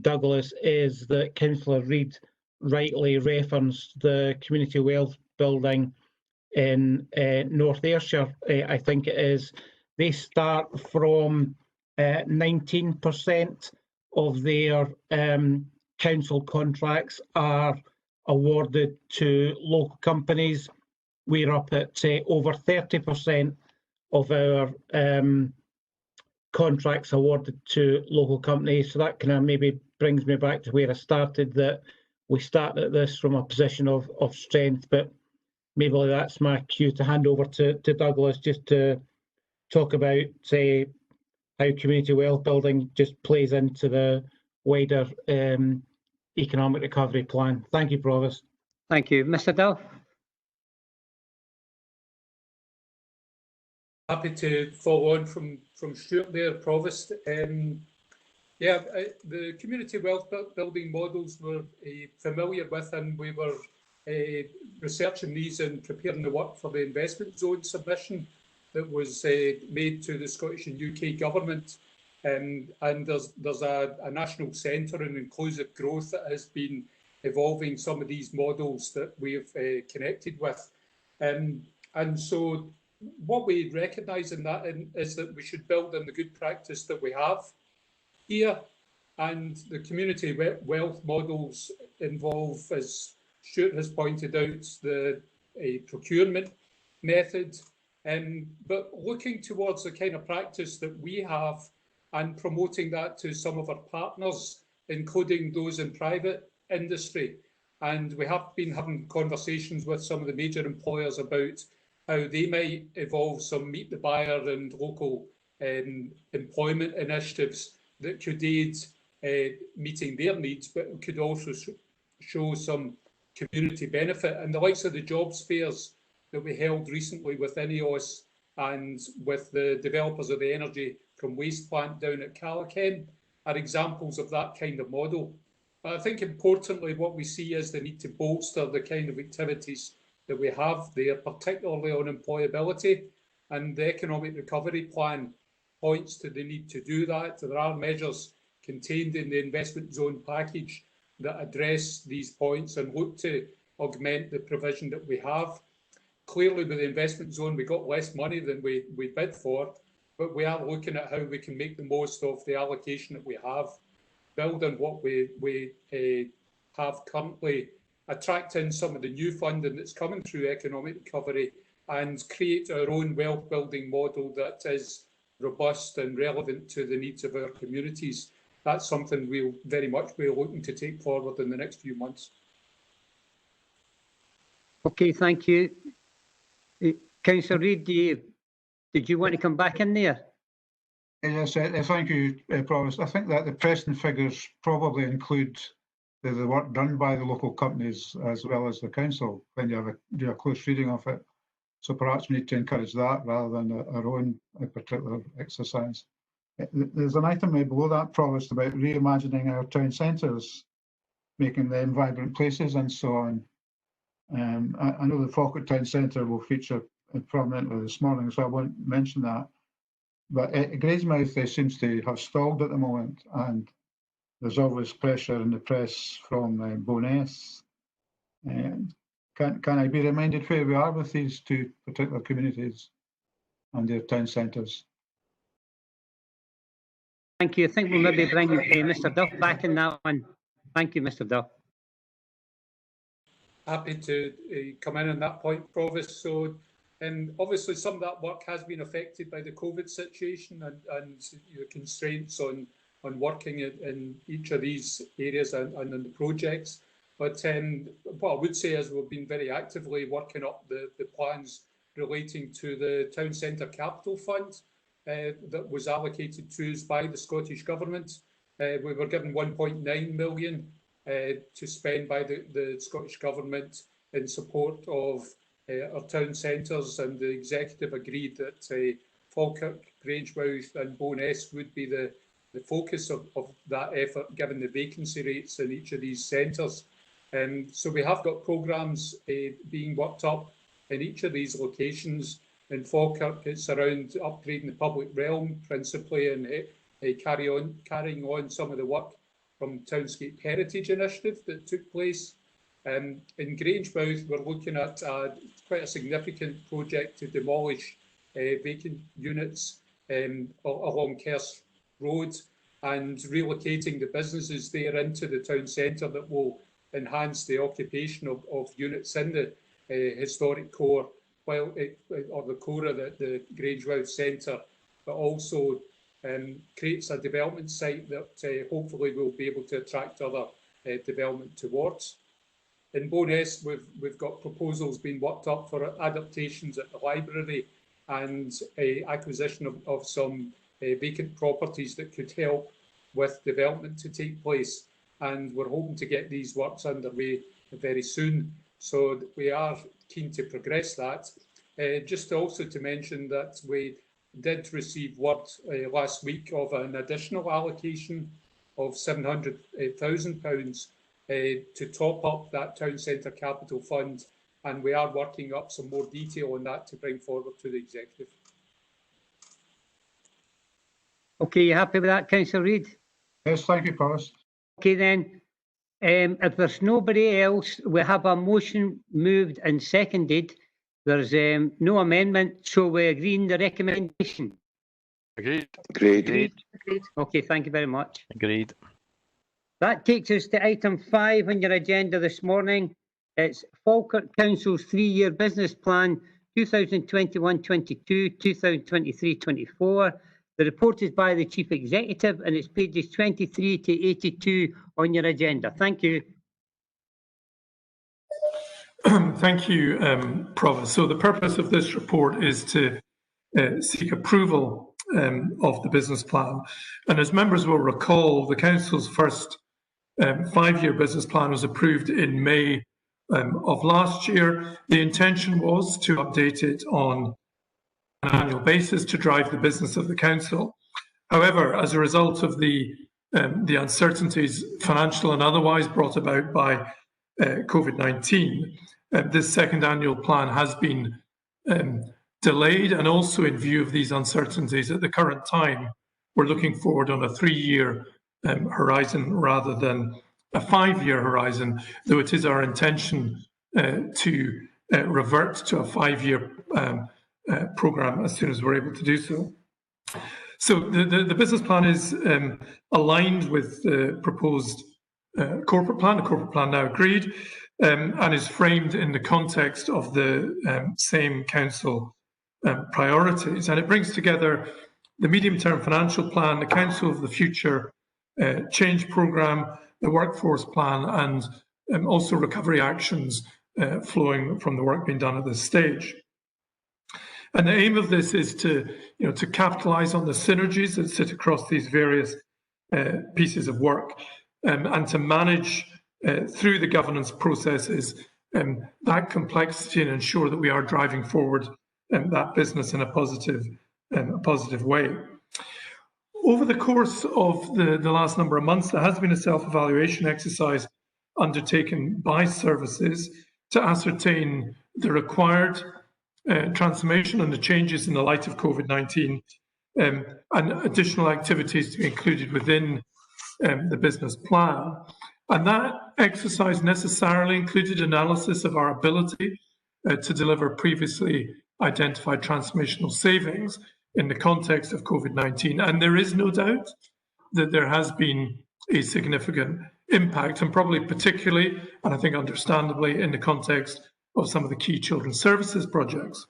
Speaker 13: Douglas is that Councillor Reid rightly referenced the community wealth building in North Ayrshire, I think it is. They start from 19% of their council contracts are awarded to local companies. We're up at over 30% of our contracts awarded to local companies. So that kind of maybe brings me back to where I started, that we started this from a position of strength, but maybe that's my cue to hand over to Douglas just to talk about, say, how community wealth building just plays into the wider economic recovery plan. Thank you, Provost.
Speaker 1: Thank you. Mr. Duff.
Speaker 7: Happy to follow on from Stuart there, Provost. Yeah, the community wealth building models we're familiar with, and we were researching these and preparing the work for the investment zone submission that was made to the Scottish and UK government. And there's a national centre in inclusive growth that has been evolving some of these models that we've connected with. And so what we recognise in that is that we should build on the good practice that we have here. And the community wealth models involve, as Stuart has pointed out, the procurement method, but looking towards the kind of practice that we have and promoting that to some of our partners, including those in private industry. And we have been having conversations with some of the major employers about how they might evolve some meet the buyer and local employment initiatives that could aid meeting their needs, but could also show some community benefit. And the likes of the jobs fairs that we held recently with INEOS and with the developers of the energy from waste plant down at Callachem are examples of that kind of model. But I think importantly what we see is the need to bolster the kind of activities that we have there, particularly on employability, and the economic recovery plan points to the need to do that. There are measures contained in the investment zone package that address these points and look to augment the provision that we have. Clearly with the investment zone we got less money than we bid for, but we are looking at how we can make the most of the allocation that we have, build on what we have currently, attract in some of the new funding that's coming through economic recovery, and create our own wealth building model that is robust and relevant to the needs of our communities. That's something we'll very much be looking to take forward in the next few months.
Speaker 1: Okay, thank you. Councillor Reid, did you want to come back in there?
Speaker 12: Yes, thank you, Provost. I think that the Preston figures probably include the work done by the local companies as well as the council when you do a close reading of it. So perhaps we need to encourage that rather than our own particular exercise. There's an item below that, Provost, about reimagining our town centres, making them vibrant places and so on. I know the Falkirk Town Centre will feature prominently this morning, so I won't mention that. But Gravesmouth seems to have stalled at the moment, and there's always pressure in the press from Bowness. Can I be reminded where we are with these two particular communities and their town centres?
Speaker 1: Thank you. I think we'll maybe bring Mr. Duff back in that one. Thank you, Mr. Duff.
Speaker 14: Happy to come in on that point, Provost. So, obviously, some of that work has been affected by the COVID situation and constraints on working in each of these areas and in the projects. But what I would say is we've been very actively working up the plans relating to the Town Centre Capital Fund that was allocated to us by the Scottish Government. We were given 1.9 million to spend by the Scottish Government in support of our town centres, and the executive agreed that Falkirk, Grangemouth and Bowness would be the focus of that effort, given the vacancy rates in each of these centres. So we have got programmes being worked up in each of these locations. In Falkirk, it's around upgrading the public realm principally, and carrying on some of the work from Townscape Heritage Initiative that took place. In Grangemouth, we're looking at quite a significant project to demolish vacant units along Kerse Road and relocating the businesses there into the town centre that will enhance the occupation of units in the historic core, or the core of the Grangemouth Centre, but also creates a development site that hopefully will be able to attract other development towards. In Bowness, we've got proposals being worked up for adaptations at the library and acquisition of some vacant properties that could help with development to take place. And we're hoping to get these works underway very soon. So we are keen to progress that. Just also to mention that we did receive word last week of an additional allocation of £700,000 to top up that Town Centre Capital Fund, and we are working up some more detail on that to bring forward to the Executive.
Speaker 1: Okay, you happy with that, Councillor Reid?
Speaker 12: Yes, thank you, Provost.
Speaker 1: Okay then, if there's nobody else, we have a motion moved and seconded. There's no amendment, so we're agreeing the recommendation.
Speaker 8: Agreed.
Speaker 1: Agreed. Okay, thank you very much.
Speaker 15: Agreed.
Speaker 1: That takes us to item 5 on your agenda this morning. It's Falkirk Council's 3-year business plan 2021-22, 2023-24. The report is by the Chief Executive and it's pages 23 to 82 on your agenda. Thank you.
Speaker 7: Thank you, Provost. So the purpose of this report is to seek approval of the business plan. And as members will recall, the Council's first 5-year business plan was approved in May of last year. The intention was to update it on an annual basis to drive the business of the Council. However, as a result of the uncertainties, financial and otherwise, brought about by COVID-19, this second annual plan has been delayed, and also in view of these uncertainties at the current time, we're looking forward on a 3-year horizon rather than a 5-year horizon, though it is our intention to revert to a 5-year programme as soon as we're able to do so. So the business plan is aligned with the proposed corporate plan now agreed, and is framed in the context of the same council priorities. And it brings together the medium-term financial plan, the Council of the Future change programme, the workforce plan, and also recovery actions flowing from the work being done at this stage. And the aim of this is to capitalise on the synergies that sit across these various pieces of work, and to manage through the governance processes that complexity and ensure that we are driving forward that business in a positive way. Over the course of the last number of months, there has been a self-evaluation exercise undertaken by services to ascertain the required transformation and the changes in the light of COVID-19, and additional activities to be included within the business plan. And that exercise necessarily included analysis of our ability to deliver previously identified transformational savings in the context of COVID-19. And there is no doubt that there has been a significant impact, and probably particularly, and I think understandably, in the context of some of the key children's services projects.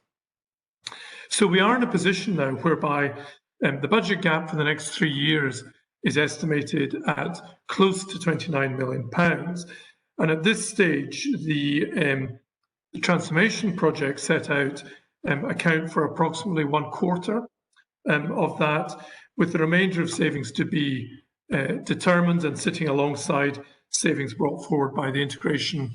Speaker 7: So we are in a position now whereby the budget gap for the next 3 years is estimated at close to £29 million. And at this stage, the transformation projects set out account for approximately 1/4 of that, with the remainder of savings to be determined and sitting alongside savings brought forward by the Integration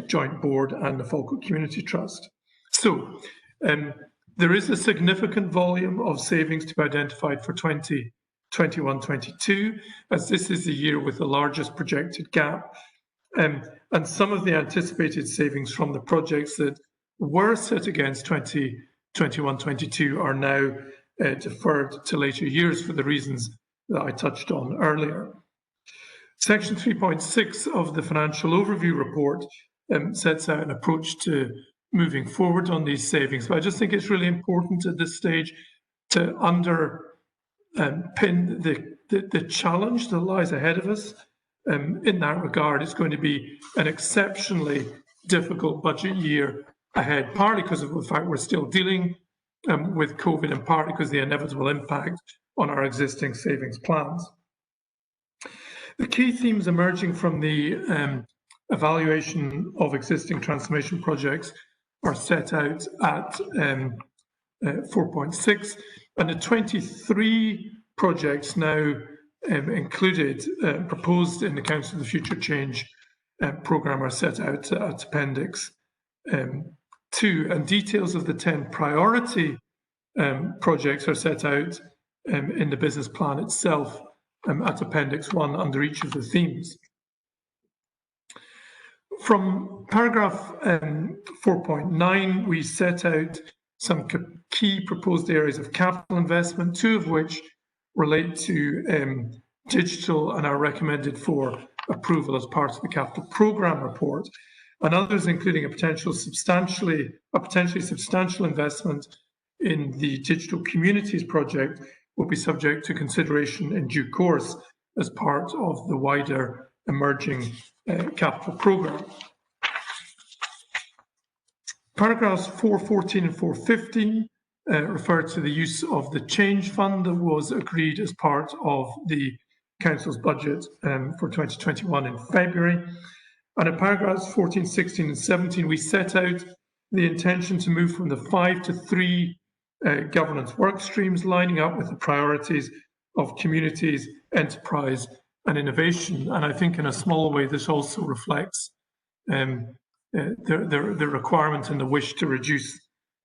Speaker 7: Joint Board and the Falkirk Community Trust. So there is a significant volume of savings to be identified for 2021-22, as this is the year with the largest projected gap. And some of the anticipated savings from the projects that were set against 2021-22 are now deferred to later years for the reasons that I touched on earlier. Section 3.6 of the Financial Overview Report sets out an approach to moving forward on these savings. But I just think it's really important at this stage to underpin the challenge that lies ahead of us. In that regard, it's going to be an exceptionally difficult budget year ahead, partly because of the fact we're still dealing with COVID, and partly because of the inevitable impact on our existing savings plans. The key themes emerging from the evaluation of existing transformation projects are set out at 4.6, and the 23 projects now included, proposed in the Council of the Future Change programme are set out at Appendix 2, and details of the 10 priority projects are set out in the business plan itself at Appendix 1 under each of the themes. From paragraph 4.9, we set out some key proposed areas of capital investment, 2 of which relate to digital and are recommended for approval as part of the capital programme report, and others, including a potentially substantial investment in the digital communities project, will be subject to consideration in due course as part of the wider emerging capital programme. Paragraphs 4.14 and 4.15 refer to the use of the change fund that was agreed as part of the Council's budget for 2021 in February. And in paragraphs 14, 16 and 17, we set out the intention to move from the 5 to 3 governance work streams, lining up with the priorities of communities, enterprise and innovation. And I think in a small way, this also reflects the requirement and the wish to reduce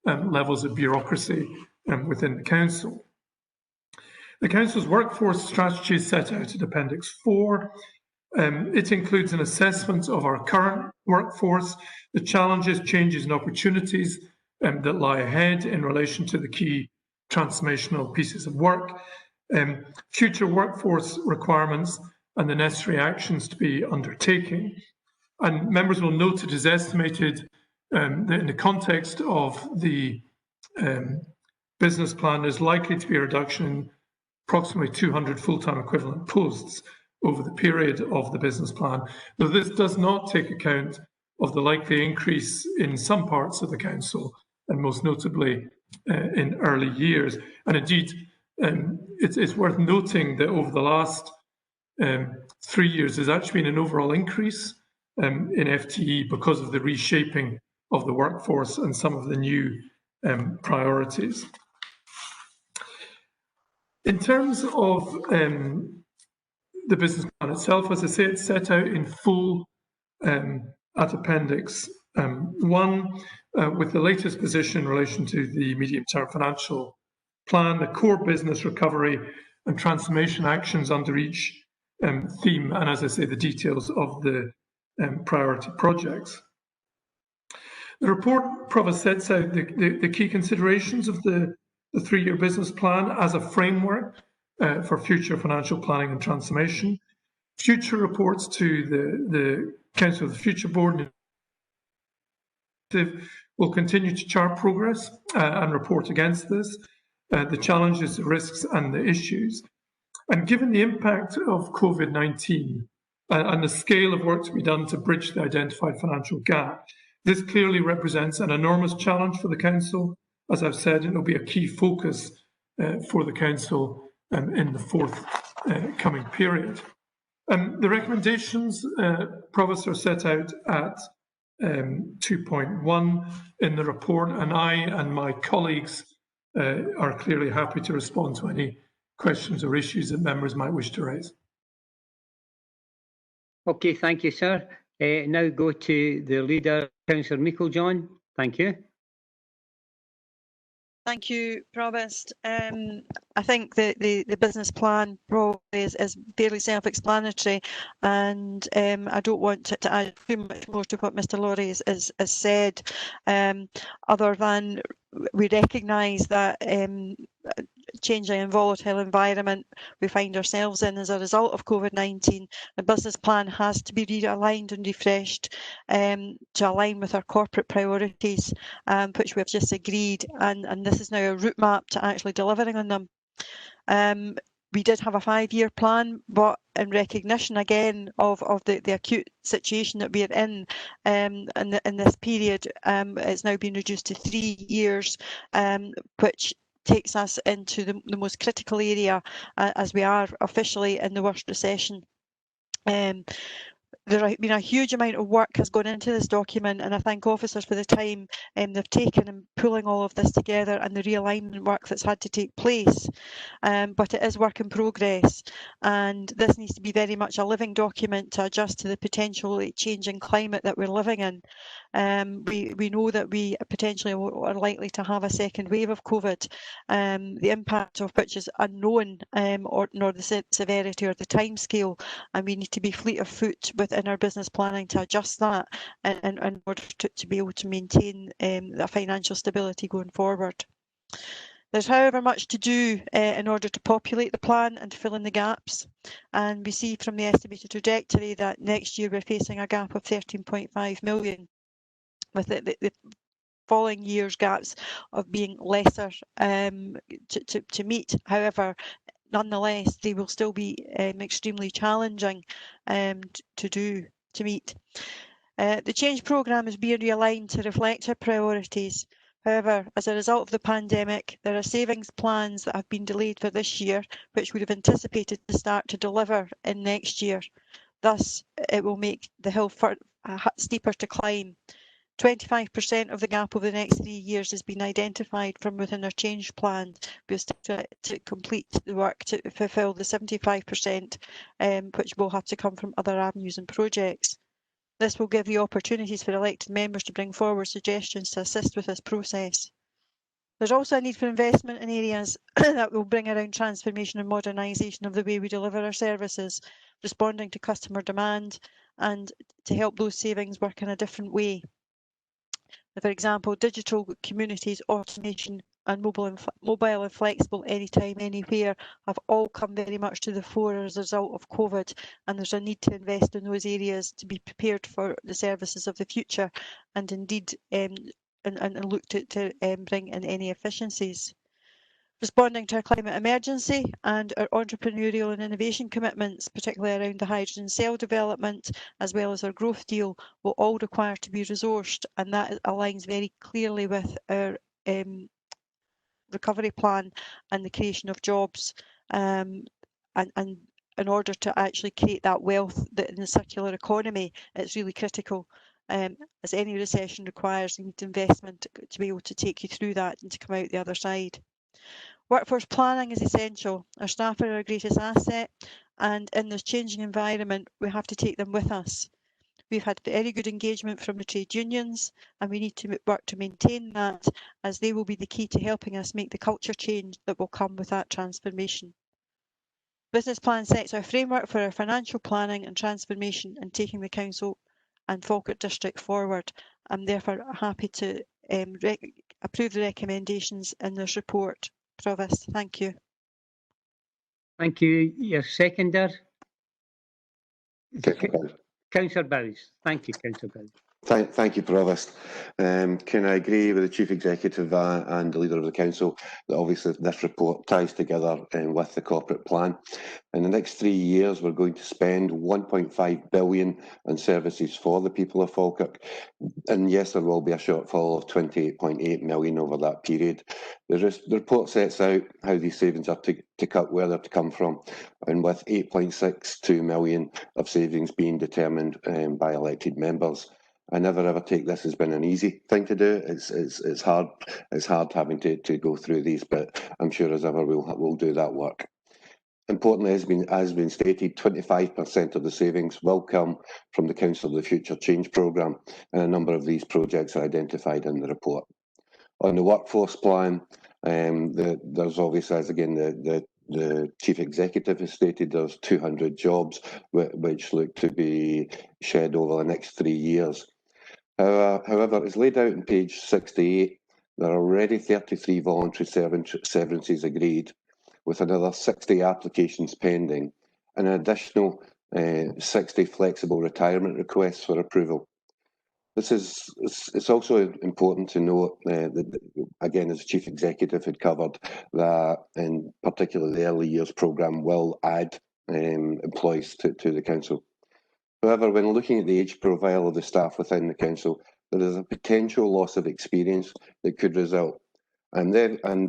Speaker 7: levels of bureaucracy within the Council. The Council's workforce strategy is set out in Appendix 4. It includes an assessment of our current workforce, the challenges, changes and opportunities that lie ahead in relation to the key transformational pieces of work, future workforce requirements and the necessary actions to be undertaken. And members will note it is estimated that in the context of the business plan, there's likely to be a reduction in approximately 200 full-time equivalent posts over the period of the business plan, though this does not take account of the likely increase in some parts of the Council, and most notably in early years. And indeed, it's worth noting that over the last 3 years, there's actually been an overall increase in FTE because of the reshaping of the workforce and some of the new priorities. In terms of the business plan itself, as I say, it's set out in full at Appendix 1 with the latest position in relation to the medium-term financial plan, the core business recovery and transformation actions under each theme, and as I say, the details of the priority projects. The report, Provost, sets out the key considerations of the three-year business plan as a framework for future financial planning and transformation. Future reports to the Council of the Future Board will continue to chart progress and report against this, the challenges, the risks and the issues. And given the impact of COVID-19 and the scale of work to be done to bridge the identified financial gap, this clearly represents an enormous challenge for the Council. As I've said, it will be a key focus for the Council in the forthcoming period. The recommendations, Provost, are set out at 2.1 in the report, and I and my colleagues are clearly happy to respond to any questions or issues that members might wish to raise.
Speaker 1: Okay, thank you, sir. Now go to the leader, Councillor Meikle-John. Thank you.
Speaker 3: Thank you, Provost. I think the business plan probably is fairly self-explanatory, and I don't want to add too much more to what Mr. Lawrie has said, other than we recognise that changing and volatile environment we find ourselves in as a result of COVID-19, the business plan has to be realigned and refreshed to align with our corporate priorities, which we have just agreed, and this is now a route map to actually delivering on them. We did have a 5-year plan, but in recognition again of the acute situation that we are in this period, it's now been reduced to 3 years, which takes us into the most critical area as we are officially in the worst recession. There has been a huge amount of work has gone into this document, and I thank officers for the time they've taken in pulling all of this together and the realignment work that's had to take place. But it is work in progress, and this needs to be very much a living document to adjust to the potentially changing climate that we're living in. We know that we potentially are likely to have a second wave of COVID, the impact of which is unknown, nor the severity or the timescale, and we need to be fleet of foot within our business planning to adjust that in order to be able to maintain the financial stability going forward. There's, however, much to do in order to populate the plan and to fill in the gaps, and we see from the estimated trajectory that next year we're facing a gap of 13.5 million, with the following year's gaps of being lesser to meet. However, nonetheless, they will still be extremely challenging to meet. The change programme is being realigned to reflect our priorities. However, as a result of the pandemic, there are savings plans that have been delayed for this year, which we would have anticipated to start to deliver in next year. Thus, it will make the hill steeper to climb. 25% of the gap over the next 3 years has been identified from within our change plan. We'll still to complete the work to fulfil the 75%, which will have to come from other avenues and projects. This will give the opportunities for elected members to bring forward suggestions to assist with this process. There's also a need for investment in areas that will bring around transformation and modernisation of the way we deliver our services, responding to customer demand, and to help those savings work in a different way. For example, digital communities, automation and mobile and flexible anytime, anywhere have all come very much to the fore as a result of COVID, and there's a need to invest in those areas to be prepared for the services of the future, and indeed and look to bring in any efficiencies. Responding to our climate emergency and our entrepreneurial and innovation commitments, particularly around the hydrogen cell development, as well as our growth deal, will all require to be resourced, and that aligns very clearly with our recovery plan and the creation of jobs, and in order to actually create that wealth that in the circular economy, it's really critical. as any recession requires, you need investment to be able to take you through that and to come out the other side. Workforce planning is essential. Our staff are our greatest asset, and in this changing environment, we have to take them with us. We've had very good engagement from the trade unions, and we need to work to maintain that, as they will be the key to helping us make the culture change that will come with that transformation. Business plan sets our framework for our financial planning and transformation and taking the council and Falkirk district forward. I'm therefore happy to approve the recommendations in this report. Provost, thank you.
Speaker 1: Thank you. Your seconder? Councillor Bowes. Thank you, Councillor Bowes.
Speaker 15: Thank you, Provost. Can I agree with the Chief Executive and the Leader of the Council that obviously this report ties together with the corporate plan. In the next 3 years, we're going to spend 1.5 billion on services for the people of Falkirk. And yes, there will be a shortfall of 28.8 million over that period. The report sets out how these savings are to cut, where they're to come from, and with 8.62 million of savings being determined by elected members. I never ever take this as been an easy thing to do. It's hard. It's hard having to go through these, but I'm sure as ever we'll do that work. Importantly, as been stated, 25% of the savings will come from the Council of the Future Change programme, and a number of these projects are identified in the report. On the workforce plan, there's obviously, as again the Chief Executive has stated, there's 200 jobs which look to be shed over the next 3 years. However, as laid out on page 68, there are already 33 voluntary severances agreed, with another 60 applications pending, and an additional 60 flexible retirement requests for approval. It's also important to note that, again, as the Chief Executive had covered, that in particular the early years programme will add employees to the Council. However, when looking at the age profile of the staff within the Council, there is a potential loss of experience that could result. I'm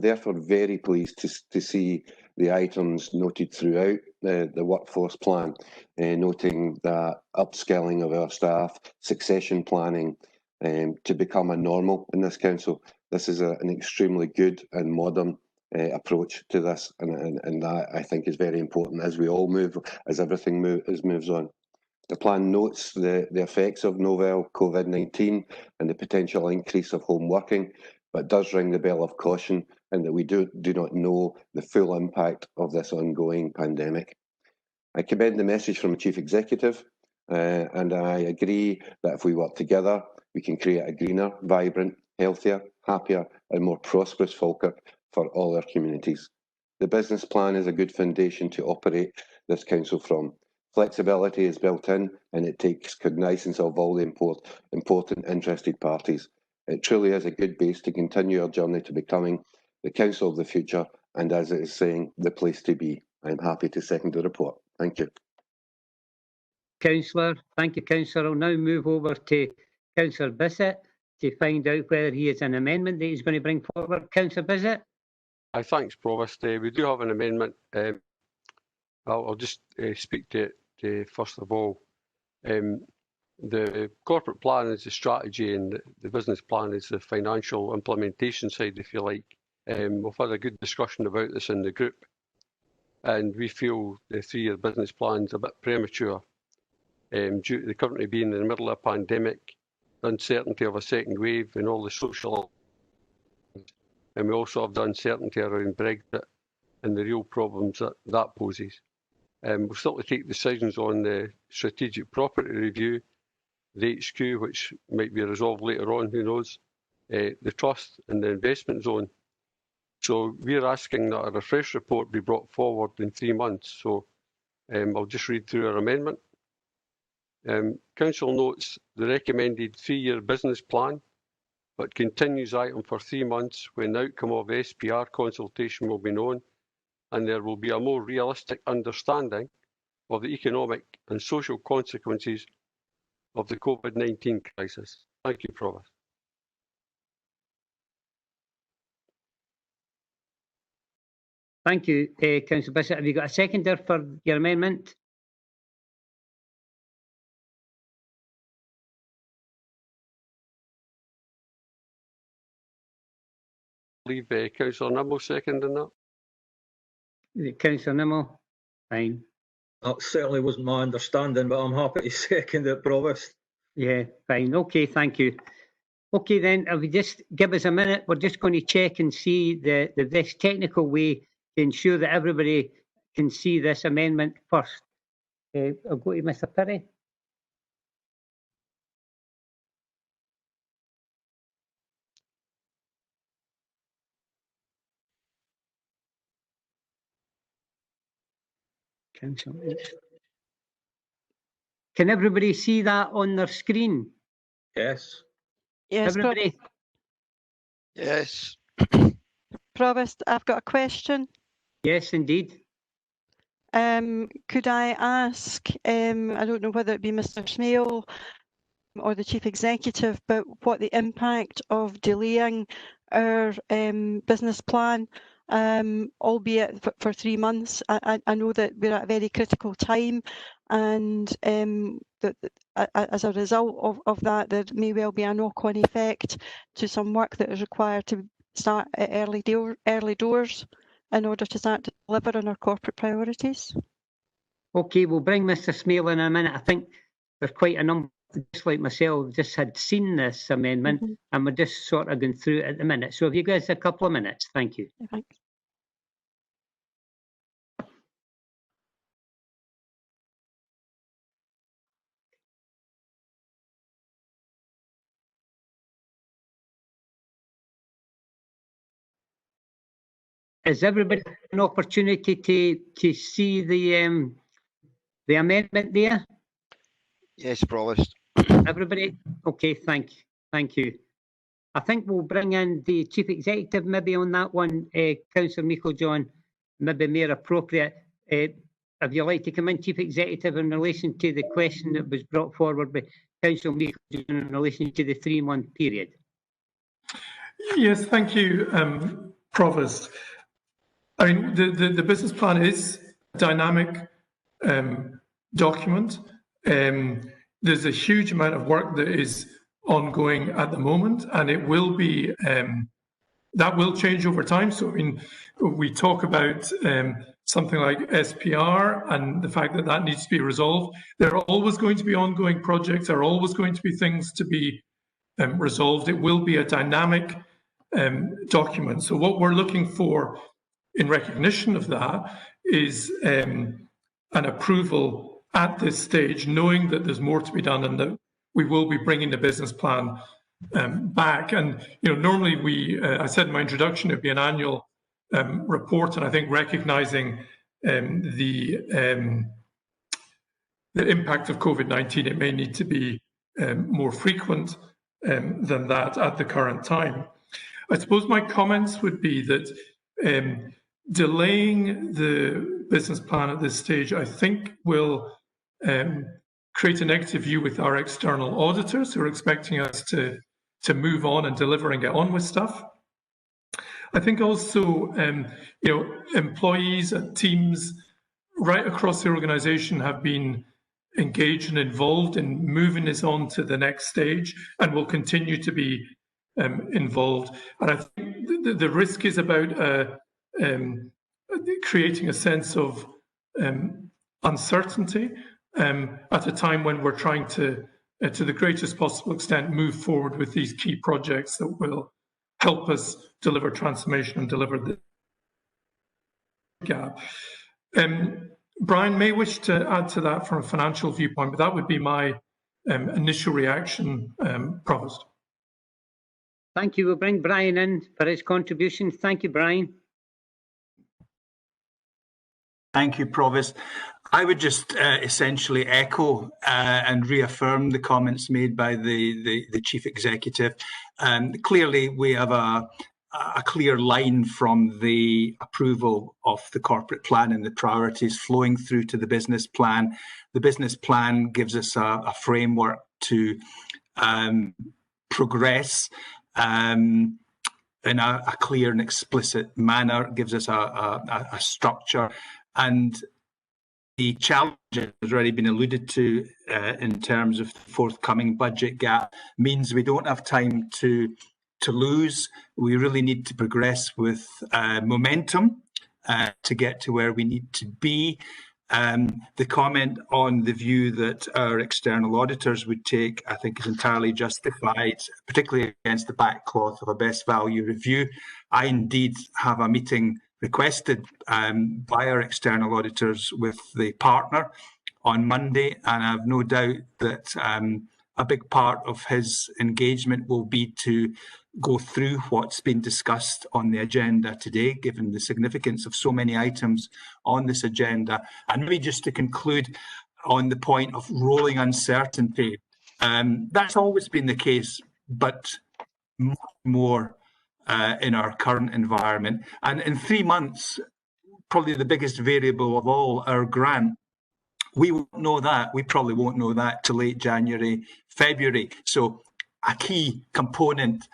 Speaker 15: therefore very pleased to see the items noted throughout the workforce plan, noting that upskilling of our staff, succession planning, to become a normal in this Council. This is an extremely good and modern approach to this, and that I think is very important as we all move, as everything moves on. The plan notes the effects of novel COVID-19 and the potential increase of home working, but does ring the bell of caution in that we do not know the full impact of this ongoing pandemic. I commend the message from the Chief Executive, and I agree that if we work together, we can create a greener, vibrant, healthier, happier and more prosperous Falkirk for all our communities. The business plan is a good foundation to operate this Council from. Flexibility is built in, and it takes cognizance of all the important interested parties. It truly is a good base to continue our journey to becoming the Council of the future, and as it is saying, the place to be. I'm happy to second the report. Thank you.
Speaker 1: Councillor, thank you, Councillor. I'll now move over to Councillor Bissett to find out whether he has an amendment that he's going to bring forward. Councillor Bissett.
Speaker 8: Thanks, Provost. We do have an amendment. I'll just speak to it first of all. The corporate plan is the strategy, and the business plan is the financial implementation side, if you like. We've had a good discussion about this in the group, and we feel the 3-year business plan is a bit premature due to currently being in the middle of a pandemic, the uncertainty of a second wave and all the social, and we also have the uncertainty around Brexit and the real problems that poses. We'll still to take decisions on the strategic property review, the HQ, which might be resolved later on, who knows, the trust and the investment zone. So we're asking that a refresh report be brought forward in 3 months. So I'll just read through our amendment. Council notes the recommended 3-year business plan, but continues item for 3 months when the outcome of the SPR consultation will be known, and there will be a more realistic understanding of the economic and social consequences of the COVID-19 crisis. Thank you, Provost.
Speaker 1: Thank you, Councillor Bissett. Have you got a seconder for your amendment?
Speaker 8: Leave Councillor Nimmo seconding that.
Speaker 1: Is it Councillor Nimmo? Fine.
Speaker 4: That certainly wasn't my understanding, but I'm happy to second it, Provost.
Speaker 1: Yeah, fine. Okay, thank you. Okay, then, if we just give us a minute, we're just going to check and see the best technical way to ensure that everybody can see this amendment first. I'll go to Mr. Perry. Can everybody see that on their screen?
Speaker 4: Yes.
Speaker 3: Yes,
Speaker 1: Everybody?
Speaker 8: Yes.
Speaker 3: Provost, I've got a question.
Speaker 1: Yes, indeed.
Speaker 3: Could I ask, I don't know whether it be Mr. Smale or the Chief Executive, but what the impact of delaying our business plan, albeit for 3 months. I know that we're at a very critical time, and that as a result of that, there may well be a knock-on effect to some work that is required to start at early doors in order to start to deliver on our corporate priorities.
Speaker 1: Okay, we'll bring Mr. Smale in a minute. I think there's quite a number, just like myself, just had seen this amendment, and we're just sort of going through it at the minute. So if you guys a couple of minutes, thank you.
Speaker 3: Thanks.
Speaker 1: Is everybody an opportunity to see the amendment there?
Speaker 16: Yes, Provost.
Speaker 1: Everybody? Okay, thank you. I think we'll bring in the Chief Executive maybe on that one, Councillor Meikle-John, maybe more appropriate. If you like to come in, Chief Executive, in relation to the question that was brought forward by Councillor Meikle-John in relation to the 3-month period.
Speaker 7: Yes, thank you, Provost. I mean, the business plan is a dynamic document. There's a huge amount of work that is ongoing at the moment, and it will be that will change over time. So, I mean, we talk about something like SPR and the fact that that needs to be resolved. There are always going to be ongoing projects. There are always going to be things to be resolved. It will be a dynamic document. So, what we're looking for in recognition of that is an approval at this stage, knowing that there's more to be done and that we will be bringing the business plan back. And normally I said in my introduction, it'd be an annual report, and I think recognising the impact of COVID-19, it may need to be more frequent than that at the current time. I suppose my comments would be that delaying the business plan at this stage, I think, will create a negative view with our external auditors who are expecting us to move on and deliver and get on with stuff. I think also, employees and teams right across the organisation have been engaged and involved in moving this on to the next stage and will continue to be involved. And I think the risk is about creating a sense of uncertainty at a time when we're trying to the greatest possible extent, move forward with these key projects that will help us deliver transformation and deliver the gap. Brian may wish to add to that from a financial viewpoint, but that would be my initial reaction, Provost.
Speaker 1: Thank you. We'll bring Brian in for his contribution. Thank you, Brian.
Speaker 17: Thank you, Provost. I would just essentially echo and reaffirm the comments made by the Chief Executive. Clearly, we have a clear line from the approval of the corporate plan and the priorities flowing through to the business plan. The business plan gives us a framework to progress in a clear and explicit manner, gives us a structure. And the challenge that has already been alluded to in terms of the forthcoming budget gap means we don't have time to to lose. We really need to progress with momentum to get to where we need to be. The comment on the view that our external auditors would take, I think, is entirely justified, particularly against the backcloth of a best value review. I indeed have a meeting requested by our external auditors with the partner on Monday, and I have no doubt that a big part of his engagement will be to go through what's been discussed on the agenda today, given the significance of so many items on this agenda. And maybe just to conclude on the point of rolling uncertainty, that's always been the case, but much more in our current environment. And in 3 months, probably the biggest variable of all, our grant, we won't know that. We probably won't know that till late January, February. So a key component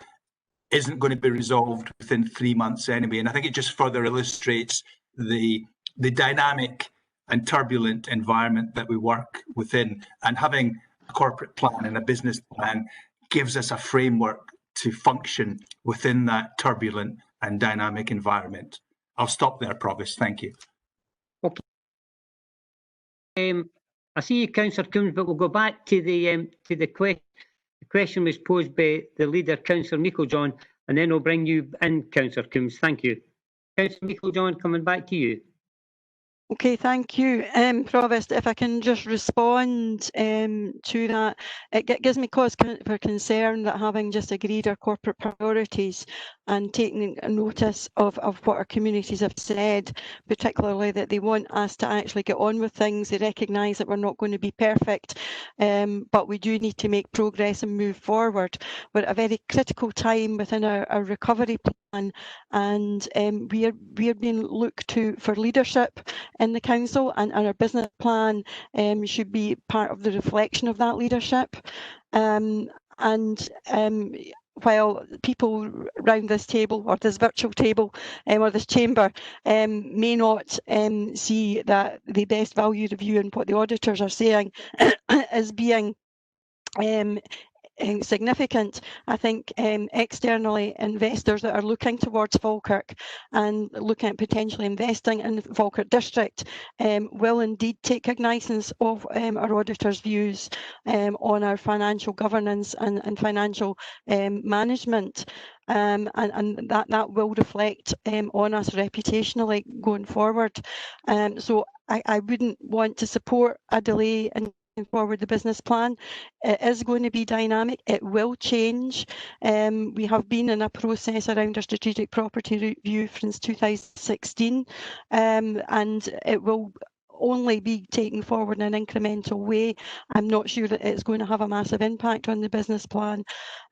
Speaker 17: isn't going to be resolved within 3 months anyway. And I think it just further illustrates the dynamic and turbulent environment that we work within. And having a corporate plan and a business plan gives us a framework to function within that turbulent and dynamic environment. I'll stop there, Provost. Thank you.
Speaker 1: Okay. I see you, Councillor Coombs, but we'll go back to the question. The question was posed by the leader, Councillor Meiklejohn, and then we'll bring you in, Councillor Coombs. Thank you. Councillor Meiklejohn, coming back to you.
Speaker 3: Okay, thank you. Provost, if I can just respond to that, it gives me cause for concern that having just agreed our corporate priorities and taking notice of what our communities have said, particularly that they want us to actually get on with things. They recognise that we're not going to be perfect, but we do need to make progress and move forward. We're at a very critical time within our recovery plan, and we are being looked to for leadership in the council, and our business plan should be part of the reflection of that leadership. While people round this table, or this virtual table, or this chamber, may not see that the best value review and what the auditors are saying as being significant, I think externally investors that are looking towards Falkirk and looking at potentially investing in the Falkirk district will indeed take cognizance of our auditors' views on our financial governance and financial management. And that will reflect on us reputationally going forward. So I wouldn't want to support a delay in forward the business plan. It is going to be dynamic. It will change. We have been in a process around our strategic property review since 2016, and it will only be taken forward in an incremental way. I'm not sure that it's going to have a massive impact on the business plan.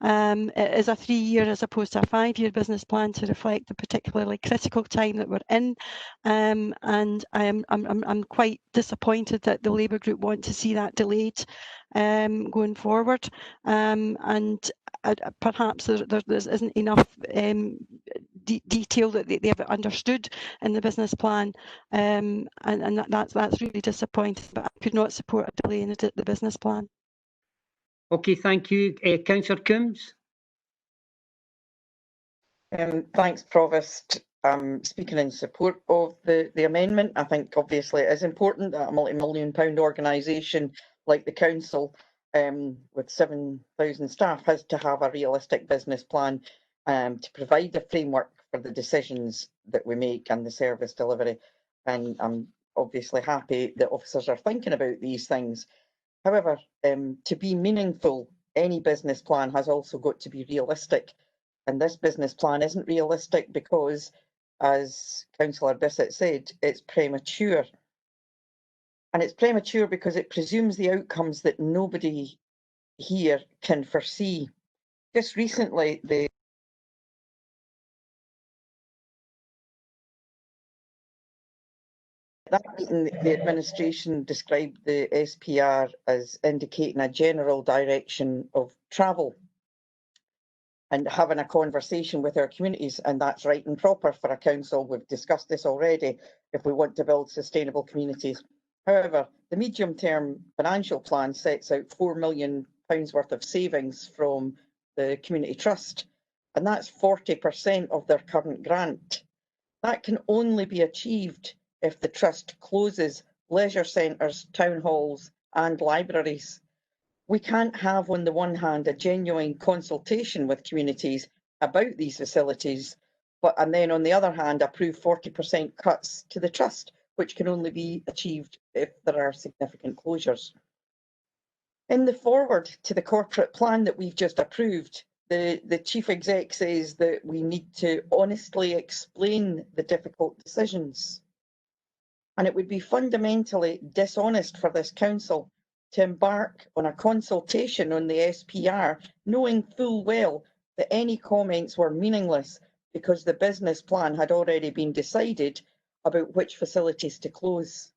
Speaker 3: It is a 3-year as opposed to a 5-year business plan to reflect the particularly critical time that we're in. And I'm quite disappointed that the Labour group want to see that delayed going forward. And perhaps there isn't enough detail that they have understood in the business plan, and that's really disappointing. But I could not support a delay in the business plan.
Speaker 1: Okay, thank you. Councillor Coombs.
Speaker 18: Thanks, Provost. Speaking in support of the amendment, I think obviously it is important that a multi-million-pound organisation like the council, with 7,000 staff, has to have a realistic business plan to provide a framework for the decisions that we make and the service delivery. And I'm obviously happy that officers are thinking about these things. However, to be meaningful, any business plan has also got to be realistic. And this business plan isn't realistic because, as Councillor Bissett said, it's premature. And it's premature because it presumes the outcomes that nobody here can foresee. Just recently, that meeting, the administration described the SPR as indicating a general direction of travel and having a conversation with our communities, and that's right and proper for a council. We've discussed this already, if we want to build sustainable communities. However, the medium-term financial plan sets out £4 million worth of savings from the Community Trust. and that's 40% of their current grant. That can only be achieved if the Trust closes leisure centres, town halls and libraries. We can't have, on the one hand, a genuine consultation with communities about these facilities, and then on the other hand, approve 40% cuts to the Trust, which can only be achieved if there are significant closures. In the forward to the corporate plan that we've just approved, the Chief Exec says that we need to honestly explain the difficult decisions. And it would be fundamentally dishonest for this council to embark on a consultation on the SPR, knowing full well that any comments were meaningless because the business plan had already been decided about which facilities to close.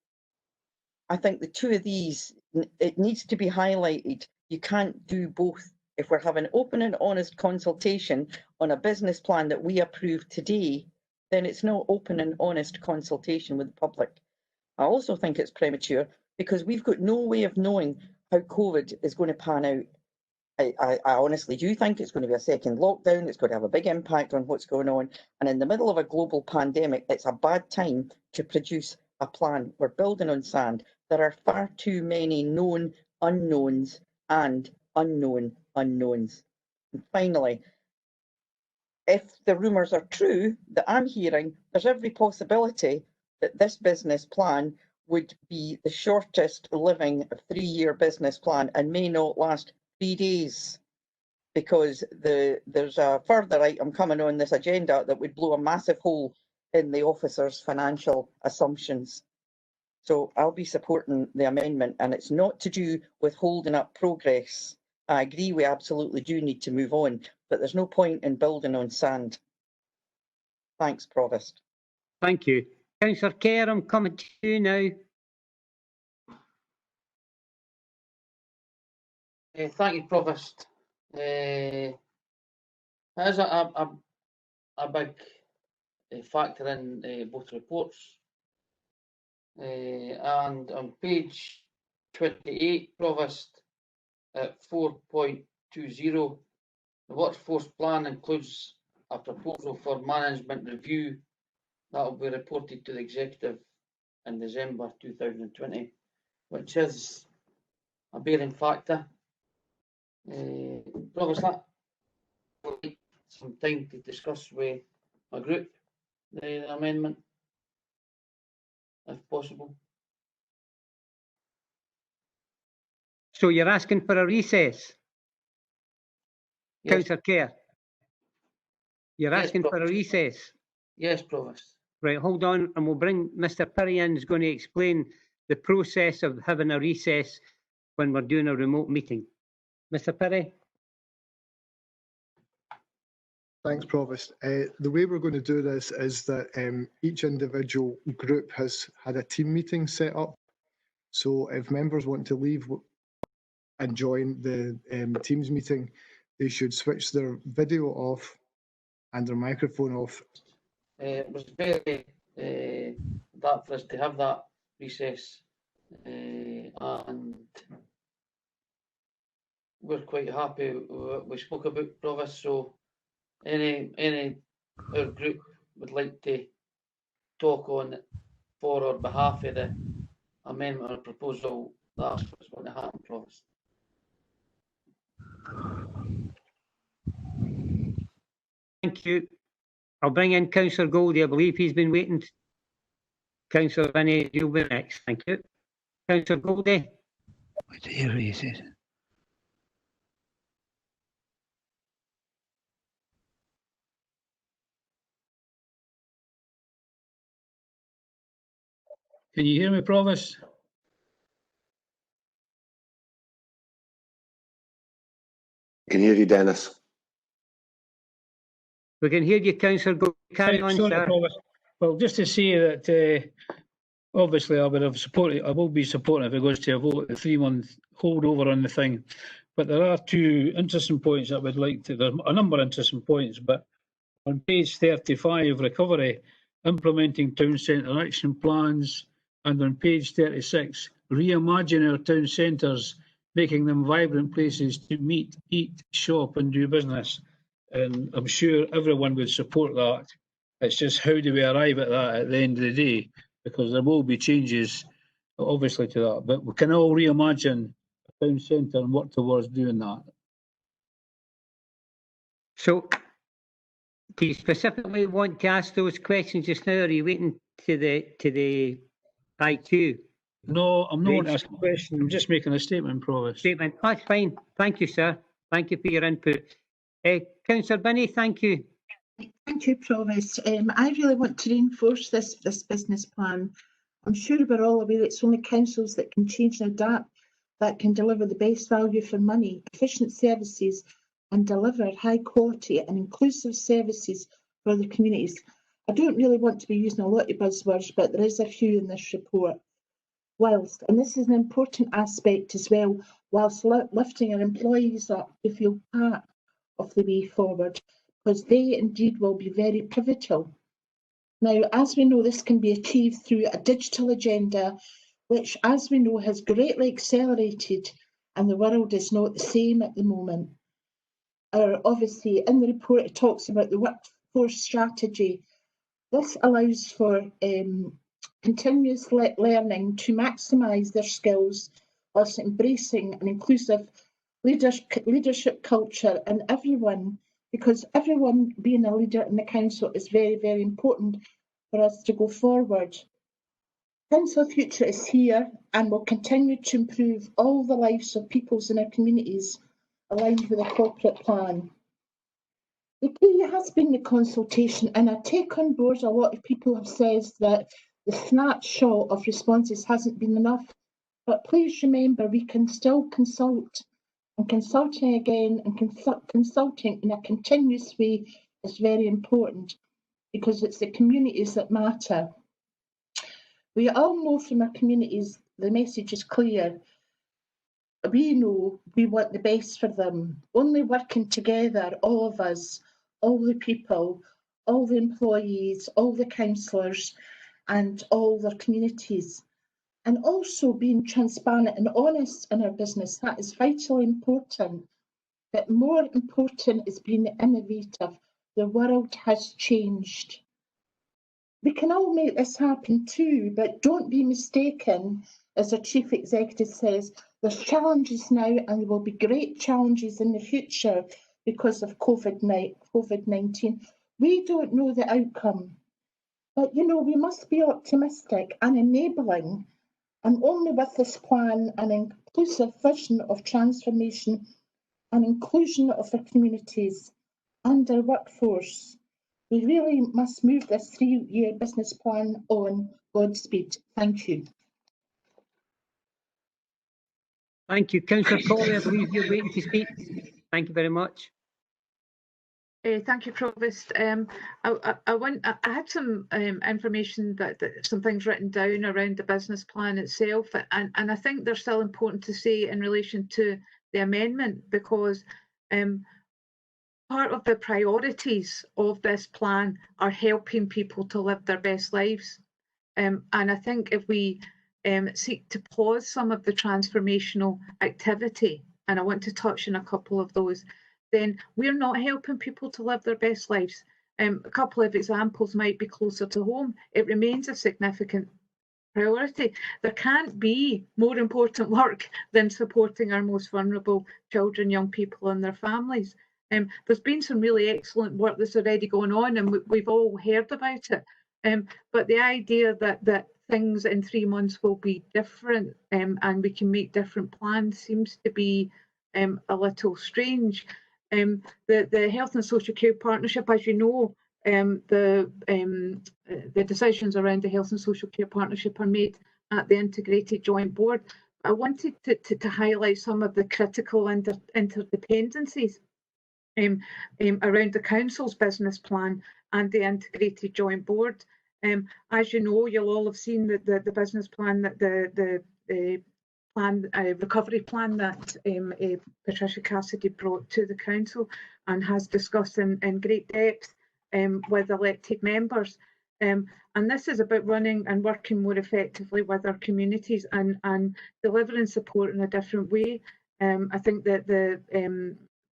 Speaker 18: I think the two of these, it needs to be highlighted. You can't do both. If we're having open and honest consultation on a business plan that we approve today, then it's not open and honest consultation with the public. I also think it's premature because we've got no way of knowing how COVID is going to pan out. I honestly do think it's going to be a second lockdown. It's going to have a big impact on what's going on. And in the middle of a global pandemic, it's a bad time to produce a plan. We're building on sand. There are far too many known unknowns and unknown unknowns. And finally, if the rumours are true that I'm hearing, there's every possibility that this business plan would be the shortest living 3-year business plan and may not last 3 days, because there's a further item coming on this agenda that would blow a massive hole in the officers' financial assumptions. So I'll be supporting the amendment, and it's not to do with holding up progress. I agree we absolutely do need to move on, but there's no point in building on sand. Thanks, Provost.
Speaker 1: Thank you. Councillor Kerr, I'm coming to you now.
Speaker 6: Thank you, Provost. There's a big factor in both reports. And on page 28, Provost, at 4.20, the workforce plan includes a proposal for management review that will be reported to the Executive in December 2020, which is a bearing factor. Provost, that will take some time to discuss with my group the amendment, if possible.
Speaker 1: So you're asking for a recess? Yes. Councillor Kerr? You're asking for a recess?
Speaker 6: Yes, Provost.
Speaker 1: Right, hold on, and we'll bring Mr. Perry in, who's going to explain the process of having a recess when we're doing a remote meeting. Mr. Perry?
Speaker 19: Thanks, Provost. The way we're going to do this is that each individual group has had a team meeting set up. So if members want to leave and join the Teams meeting, they should switch their video off and their microphone off.
Speaker 6: It was very that for us to have that recess, and we're quite happy with what we spoke about, Provost. So any our group would like to talk on for or behalf of the amendment or proposal, that's what's going to happen, Provost.
Speaker 1: Thank you. I'll bring in Councillor Goldie. I believe he's been waiting. Councillor Vinnie, you'll be next. Thank you. Councillor Goldie.
Speaker 20: Here he is.
Speaker 21: Can you hear me, Provost?
Speaker 15: Can hear you, Dennis.
Speaker 1: We can hear you, Councillor Goldie. Carry on,
Speaker 21: sorry,
Speaker 1: sir.
Speaker 21: Provost. Well, just to say that obviously I will be supporting if it goes to a vote, the 3-month holdover on the thing. But there are two interesting points that I would like to. There's a number of interesting points, but on page 35, recovery, implementing town centre action plans, and on page 36, reimagine our town centres, making them vibrant places to meet, eat, shop and do business. and I'm sure everyone would support that. It's just how do we arrive at that at the end of the day, because there will be changes, obviously, to that. But we can all reimagine a town centre and work towards doing that.
Speaker 1: So, do you specifically want to ask those questions just now, or are you waiting to the IQ?
Speaker 21: No, I'm not asking a question. I'm just making a statement, Provost.
Speaker 1: Statement. That's fine. Thank you, sir. Thank you for your input. Councillor Binney, thank you.
Speaker 2: Thank you, Provost. I really want to reinforce this business plan. I'm sure we're all aware it's only councils that can change and adapt that can deliver the best value for money, efficient services, and deliver high quality and inclusive services for the communities. I don't really want to be using a lot of buzzwords, but there is a few in this report. Whilst, and this is an important aspect as well, whilst lifting our employees up to feel part of the way forward, because they indeed will be very pivotal. Now, as we know, this can be achieved through a digital agenda, which, as we know, has greatly accelerated, and the world is not the same at the moment. Obviously, in the report, it talks about the workforce strategy. This allows for continuous learning to maximise their skills whilst embracing an inclusive leadership culture and everyone, because everyone being a leader in the council is very, very important for us to go forward. Council Future is here and will continue to improve all the lives of peoples in our communities aligned with the corporate plan. The key has been the consultation, and I take on board a lot of people have said that the snapshot of responses hasn't been enough, but please remember we can still consult, and consulting again and consulting in a continuous way is very important because it's the communities that matter. We all know from our communities the message is clear. We know we want the best for them. Only working together, all of us, all the people, all the employees, all the councillors and all their communities. And also being transparent and honest in our business, that is vitally important. But more important is being innovative. The world has changed. We can all make this happen too, but don't be mistaken, as our Chief Executive says, there's challenges now and there will be great challenges in the future because of COVID-19. We don't know the outcome, but you know, we must be optimistic and enabling, and only with this plan an inclusive vision of transformation and inclusion of our communities and our workforce. We really must move this 3-year business plan on. Godspeed. Thank you.
Speaker 1: Thank you. Councillor Colley, I believe you're waiting to speak. Thank you very much.
Speaker 22: Thank you, Provost. I had some information that some things written down around the business plan itself, and I think they're still important to say in relation to the amendment, because part of the priorities of this plan are helping people to live their best lives. And I think if we seek to pause some of the transformational activity, and I want to touch on a couple of those, then we're not helping people to live their best lives. A couple of examples might be closer to home. It remains a significant priority. There can't be more important work than supporting our most vulnerable children, young people and their families. There's been some really excellent work that's already going on, and we've all heard about it. But the idea that things in 3 months will be different and we can make different plans seems to be a little strange. The Health and Social Care Partnership, as you know, the decisions around the Health and Social Care Partnership are made at the Integrated Joint Board. I wanted to highlight some of the critical interdependencies around the Council's business plan and the Integrated Joint Board. As you know, you'll all have seen the business plan, that the recovery plan that Patricia Cassidy brought to the Council and has discussed in great depth with elected members. And this is about running and working more effectively with our communities and delivering support in a different way. I think that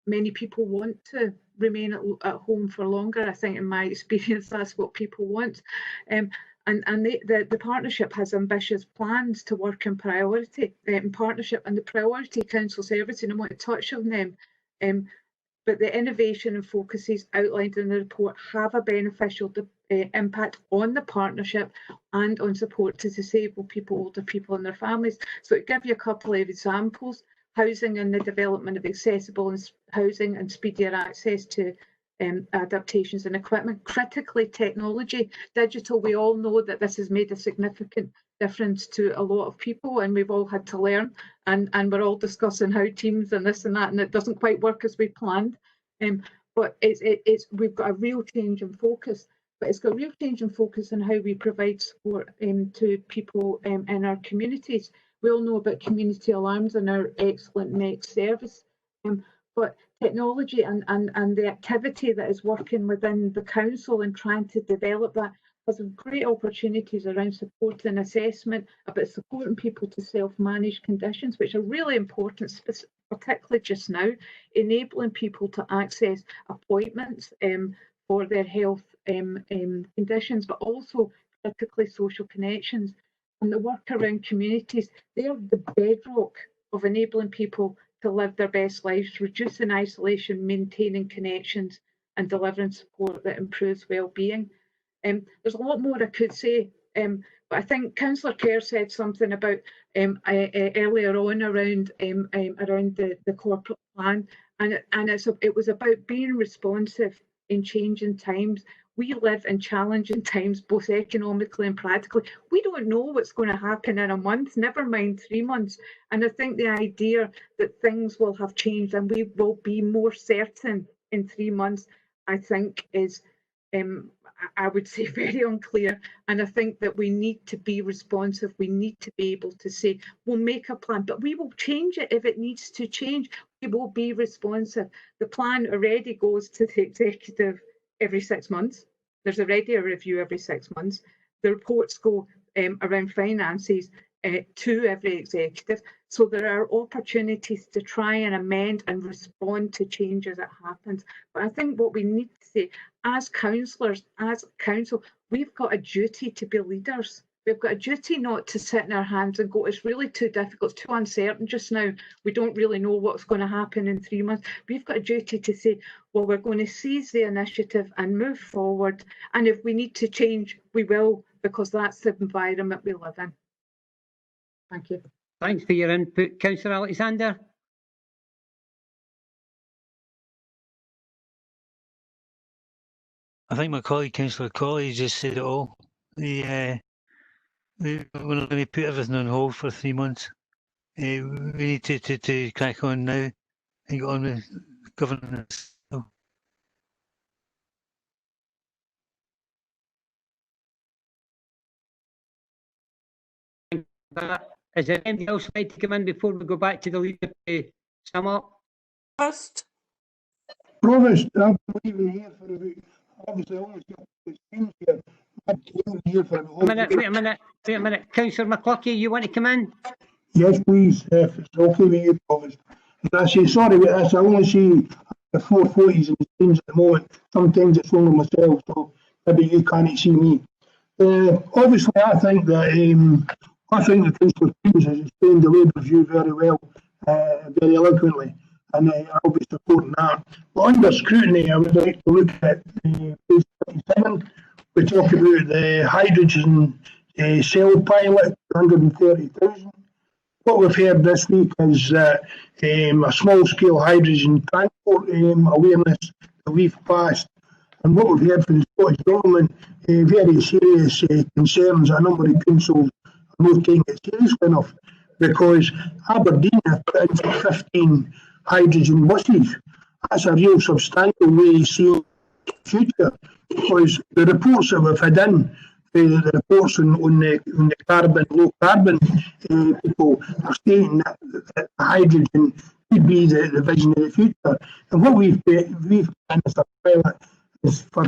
Speaker 22: many people want to remain at home for longer. I think in my experience, that's what people want. And the partnership has ambitious plans to work in priority in partnership and the priority council service, and I want to touch on them. But the innovation and focuses outlined in the report have a beneficial impact on the partnership and on support to disabled people, older people and their families. So to give you a couple of examples, housing and the development of accessible housing and speedier access to adaptations and equipment. Critically, technology, digital, we all know that this has made a significant difference to a lot of people, and we've all had to learn, and we're all discussing how Teams and this and that, and it doesn't quite work as we planned. But we've got a real change in focus, but it's got a real change in focus on how we provide support to people in our communities. We all know about community alarms and our excellent next service, but technology and the activity that is working within the council and trying to develop that has great opportunities around support and assessment, about supporting people to self-manage conditions, which are really important, particularly just now, enabling people to access appointments for their health conditions, but also particularly social connections. And the work around communities, they're the bedrock of enabling people to live their best lives, reducing isolation, maintaining connections, and delivering support that improves well-being. There's a lot more I could say, but I think Councillor Kerr said something about earlier on around the corporate plan, and it was about being responsive in changing times. We live in challenging times, both economically and practically. We don't know what's going to happen in a month, never mind 3 months. And I think the idea that things will have changed and we will be more certain in 3 months, I think is, I would say, very unclear. And I think that we need to be responsive. We need to be able to say, we'll make a plan, but we will change it if it needs to change. We will be responsive. The plan already goes to the executive every 6 months. There's already a review every 6 months. The reports go around finances to every executive. So there are opportunities to try and amend and respond to change as it happens. But I think what we need to say, as councillors, as council, we've got a duty to be leaders. We've got a duty not to sit in our hands and go, it's really too difficult, it's too uncertain just now. We don't really know what's going to happen in 3 months. We've got a duty to say, well, we're going to seize the initiative and move forward. And if we need to change, we will, because that's the environment we live in. Thank you.
Speaker 1: Thanks for your input. Councillor Alexander.
Speaker 5: I think my colleague, Councillor Colley, just said it all. We're not going to put everything on hold for 3 months. We need to crack on now and get on with governance.
Speaker 1: Is there anything else like to come in before we go back to the leader to sum up?
Speaker 10: First.
Speaker 9: Provost, I've been leaving here for about, obviously almost got the teams here. I've been here for about
Speaker 1: Wait a minute. Councillor McCluckie, you want to come in?
Speaker 9: Yes, please, if it's okay with you, Provost. And I say sorry with this, I only see the 440s in the teams at the moment. Sometimes it's only myself, so maybe you can't see me. Obviously, I think that the Councillor Teams has explained the Labour view very well, very eloquently, and I'll be supporting that. But under scrutiny, I would like to look at page 27. We talk about the hydrogen cell pilot, 130,000. What we've heard this week is that a small-scale hydrogen transport awareness that we've passed. And what we've heard from the Scottish Government, very serious concerns that a number of councils are not taking it seriously enough, because Aberdeen have put in 15 hydrogen buses. That's a real substantial way to see the future, because the reports that we've had in, the reports on the carbon, low carbon people are stating that hydrogen could be the vision of the future. And what we've done as a pilot is for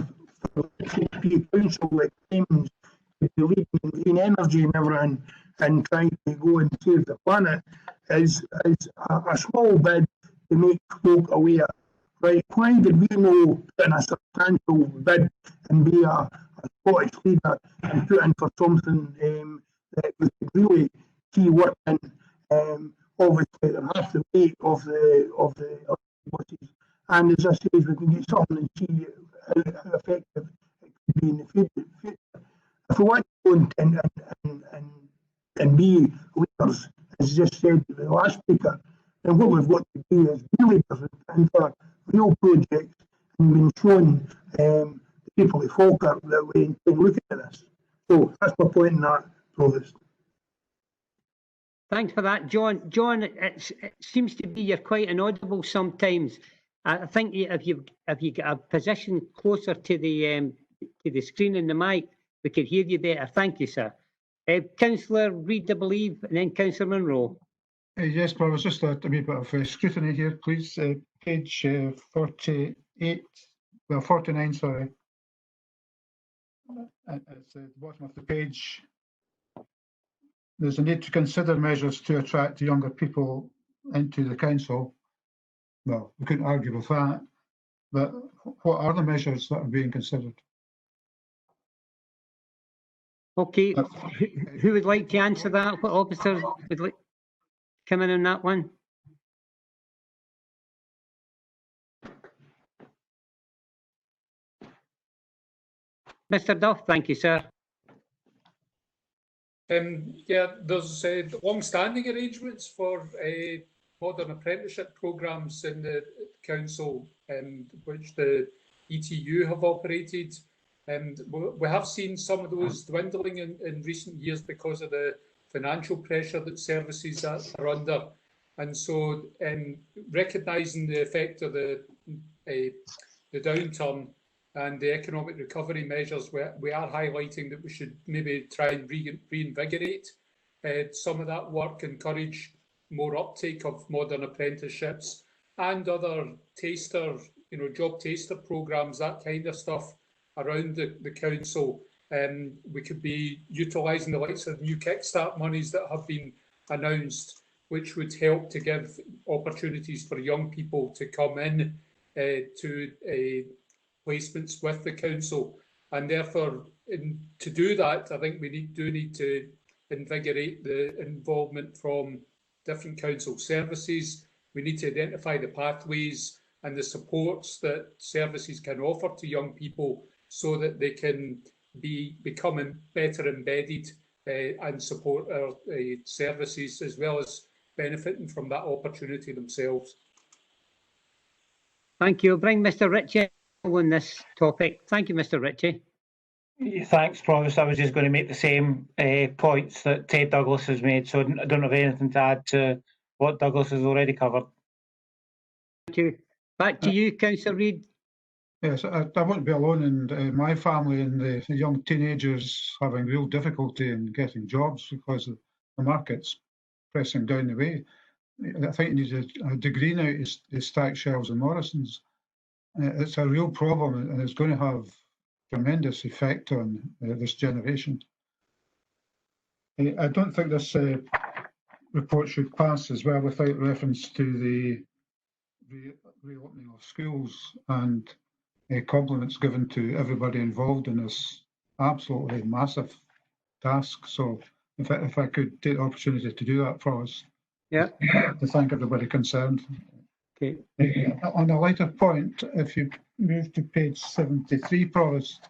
Speaker 9: council that claims to be leading in green energy and everything and trying to go and save the planet is a small bid to make folk aware right, why did we know in a substantial bid and be a Scottish leader and put in for something that we could really see work in? Obviously, there has to be of the buses, and as I say, if we can get something and see how effective it could be in the future. If we want to go and be leaders, as just said the last speaker, then what we've got to do is be leaders and for real projects and been shown the people of Falkirk that we intend looking at this. So that's my point in that, Provost.
Speaker 1: Thanks for that, John. John, it seems to be you're quite inaudible sometimes. I think if you get a position closer to the screen and the mic, we could hear you better. Thank you, sir. Councillor Reid, I believe, and then Councillor Munro.
Speaker 12: Yes, but I was just a wee bit of scrutiny here, please. Page 48, well, 49, sorry. At the bottom of the page, there's a need to consider measures to attract younger people into the council. Well, we couldn't argue with that, but what are the measures that are being considered?
Speaker 1: Okay, who would like to answer that? What officers would like to come in on that one? Mr. Duff, thank you, sir.
Speaker 14: Yeah, there's long-standing arrangements for modern apprenticeship programmes in the council, which the ETU have operated. We have seen some of those dwindling in recent years because of the financial pressure that services are under. And so recognising the effect of the downturn and the economic recovery measures, we are highlighting that we should maybe try and reinvigorate some of that work, encourage more uptake of modern apprenticeships and other taster, job taster programmes, that kind of stuff around the council. We could be utilising the likes of new kickstart monies that have been announced, which would help to give opportunities for young people to come in to placements with the council. And therefore, to do that, I think we do need to invigorate the involvement from different council services. We need to identify the pathways and the supports that services can offer to young people so that they can become better embedded and support our services, as well as benefiting from that opportunity themselves.
Speaker 1: Thank you. I'll bring Mr. Ritchie on this topic. Thank you, Mr. Ritchie.
Speaker 11: Thanks, Provost. I was just going to make the same points that Ted Douglas has made, so I don't have anything to add to what Douglas has already covered.
Speaker 1: Thank you. Back to you, Councillor Reid.
Speaker 12: Yes, I won't be alone in my family and the young teenagers having real difficulty in getting jobs because the market's pressing down the way. I think you need a degree now to stack shelves in Morrison's. It's a real problem, and it's going to have tremendous effect on this generation. I don't think this report should pass as well without reference to the reopening of schools and compliments given to everybody involved in this absolutely massive task. So if I could take the opportunity to do that for us,
Speaker 1: yeah,
Speaker 12: to thank everybody concerned.
Speaker 1: Okay.
Speaker 12: On a lighter point, if you move to page 73, Provost,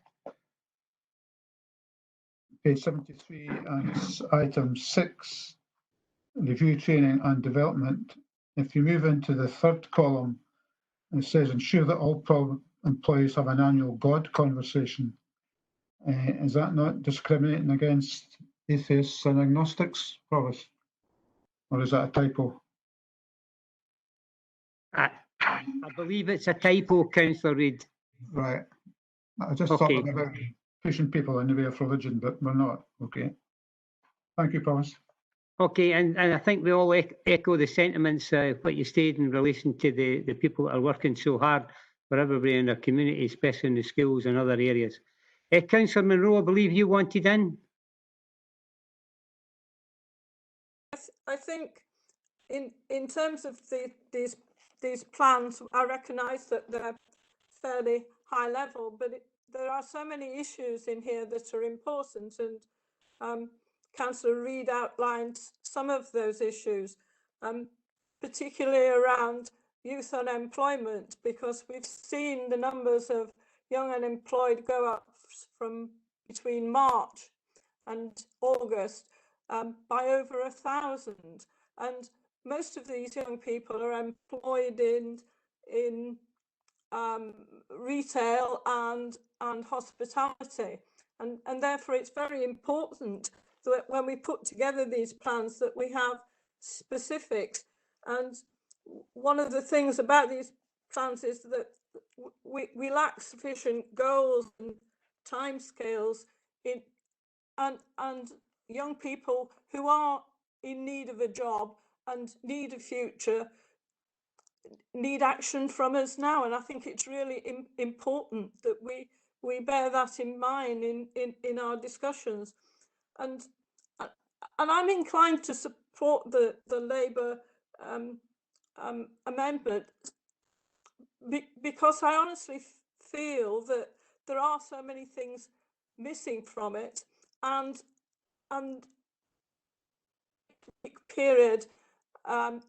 Speaker 12: page 73 and item 6, review training and development. If you move into the third column, it says ensure that all employees have an annual God conversation. Is that not discriminating against atheists and agnostics, Provost? Or is that a typo?
Speaker 1: I believe it's a typo, Councillor Reid.
Speaker 12: Right. I just thought we were pushing people in the way of religion, but we're not. Okay. Thank you, Provost.
Speaker 1: Okay, and I think we all echo the sentiments what you stated in relation to the people that are working so hard for everybody in our community, especially in the schools and other areas. Councillor Munro, I believe you wanted in.
Speaker 10: I think in terms of these these plans, I recognise that they're fairly high level, but there are so many issues in here that are important, and Councillor Reid outlined some of those issues, particularly around youth unemployment, because we've seen the numbers of young unemployed go up from between March and August by over 1,000, and most of these young people are employed in retail and hospitality, and therefore it's very important that when we put together these plans that we have specifics. And one of the things about these plans is that we lack sufficient goals and timescales in and young people who are in need of a job and need a future need action from us now, and I think it's really important that we bear that in mind in our discussions, and I'm inclined to support the Labour amendment because I honestly feel that there are so many things missing from it, and period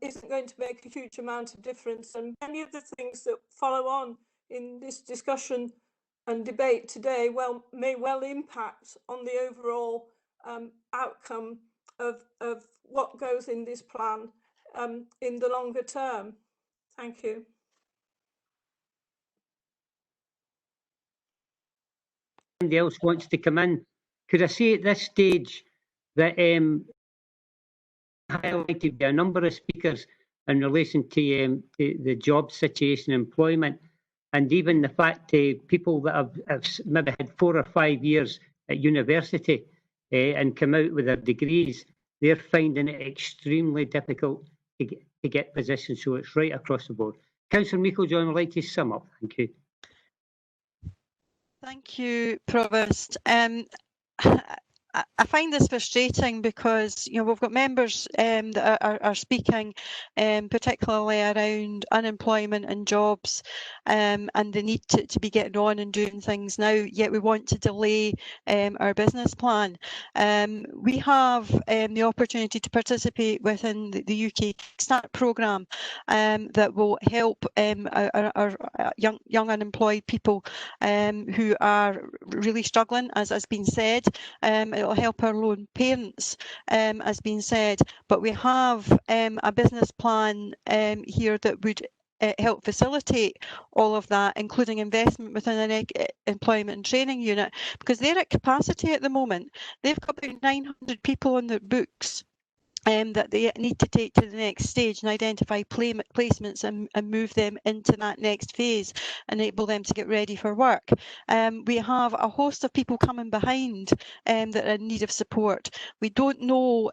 Speaker 10: isn't going to make a huge amount of difference, and many of the things that follow on in this discussion and debate today may well impact on the overall outcome of what goes in this plan in the longer term. Thank you.
Speaker 1: Anybody else wants to come in? Could I say at this stage that highlighted by a number of speakers in relation to the job situation, employment, and even the fact people that have maybe had 4 or 5 years at university and come out with their degrees, they're finding it extremely difficult to get positions. So it's right across the board. Councillor Meikle-John would like to sum up. Thank you.
Speaker 3: Thank you, Provost. I find this frustrating because we've got members that are speaking, particularly around unemployment and jobs, and the need to be getting on and doing things now. Yet we want to delay our business plan. We have the opportunity to participate within the UK Start programme that will help our young unemployed people who are really struggling, as has been said. It'll help our lone parents, as been said, but we have a business plan here that would help facilitate all of that, including investment within an employment and training unit, because they're at capacity at the moment. They've got about 900 people on their books that they need to take to the next stage and identify placements and move them into that next phase, enable them to get ready for work. We have a host of people coming behind that are in need of support. We don't know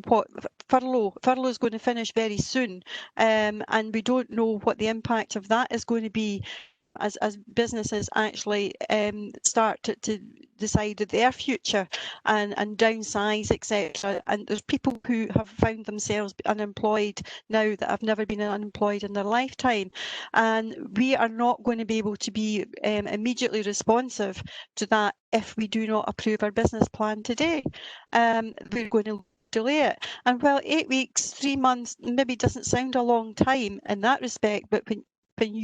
Speaker 3: what furlough is going to finish very soon, and we don't know what the impact of that is going to be as businesses actually start to decide their future and downsize, etc. And there's people who have found themselves unemployed now that have never been unemployed in their lifetime, and we are not going to be able to be immediately responsive to that if we do not approve our business plan today. We're going to delay it, and while 8 weeks, 3 months maybe doesn't sound a long time in that respect, but when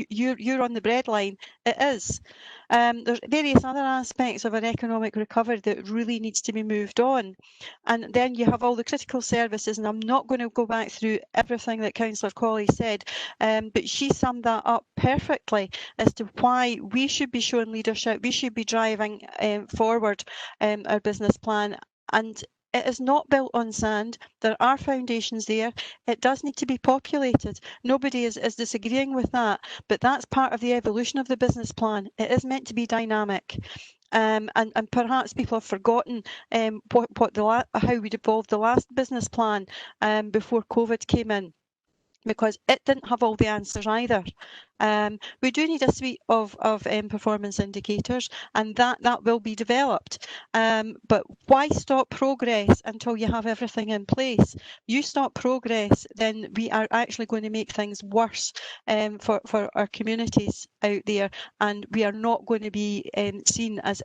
Speaker 3: you're on the breadline, it is. There's various other aspects of an economic recovery that really needs to be moved on. And then you have all the critical services, and I'm not going to go back through everything that Councillor Colley said, but she summed that up perfectly as to why we should be showing leadership, we should be driving forward our business plan. And it is not built on sand. There are foundations there. It does need to be populated. Nobody is disagreeing with that, but that's part of the evolution of the business plan. It is meant to be dynamic. And perhaps people have forgotten how we'd evolved the last business plan before COVID came in. because it didn't have all the answers either. We do need a suite of performance indicators, and that will be developed. But why stop progress until you have everything in place? You stop progress, then we are actually going to make things worse for our communities out there, and we are not going to be seen as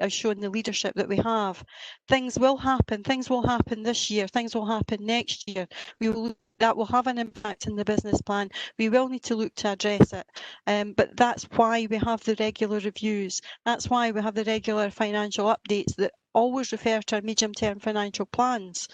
Speaker 3: showing the leadership that we have. Things will happen. Things will happen this year. Things will happen next year. That will have an impact in the business plan. We will need to look to address it. But that's why we have the regular reviews. That's why we have the regular financial updates that always refer to our medium-term financial plans.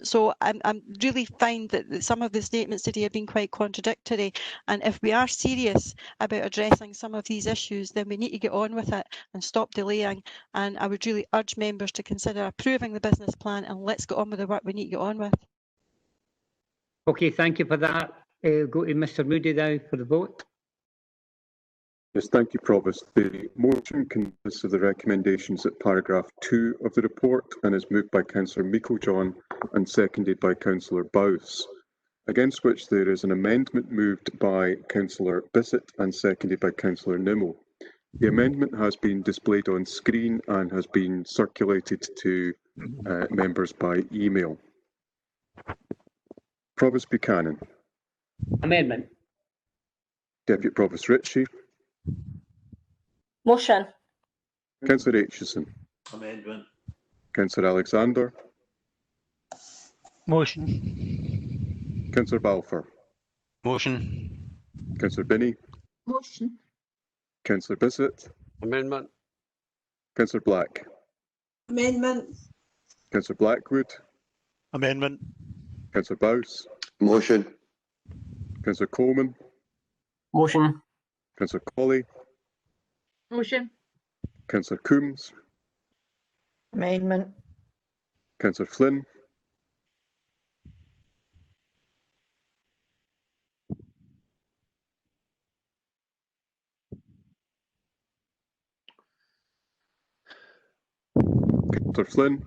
Speaker 3: So I really find that some of the statements today have been quite contradictory. And if we are serious about addressing some of these issues, then we need to get on with it and stop delaying. And I would really urge members to consider approving the business plan, and let's get on with the work we need to get on with.
Speaker 1: Okay, thank you for that. Go to Mr Moody now for the vote.
Speaker 4: Yes, thank you, Provost. The motion consists of the recommendations at paragraph 2 of the report and is moved by Councillor Meikle-John and seconded by Councillor Bowes, against which there is an amendment moved by Councillor Bissett and seconded by Councillor Nimmo. The amendment has been displayed on screen and has been circulated to members by email. Provost Buchanan.
Speaker 1: Amendment.
Speaker 4: Deputy Provost Ritchie.
Speaker 13: Motion.
Speaker 4: Councillor Aitchison.
Speaker 23: Amendment.
Speaker 4: Councillor Alexander.
Speaker 5: Motion.
Speaker 4: Councillor Balfour.
Speaker 23: Motion.
Speaker 4: Councillor Binney.
Speaker 2: Motion.
Speaker 4: Councillor Bissett.
Speaker 8: Amendment.
Speaker 4: Councillor Black.
Speaker 13: Amendment.
Speaker 4: Councillor Blackwood.
Speaker 23: Amendment.
Speaker 4: Councillor Bowes.
Speaker 15: Motion.
Speaker 4: Councillor Coleman.
Speaker 13: Motion.
Speaker 4: Councillor Colley.
Speaker 22: Motion.
Speaker 4: Councillor Coombs.
Speaker 18: Amendment.
Speaker 4: Councillor Flynn. Councillor Flynn.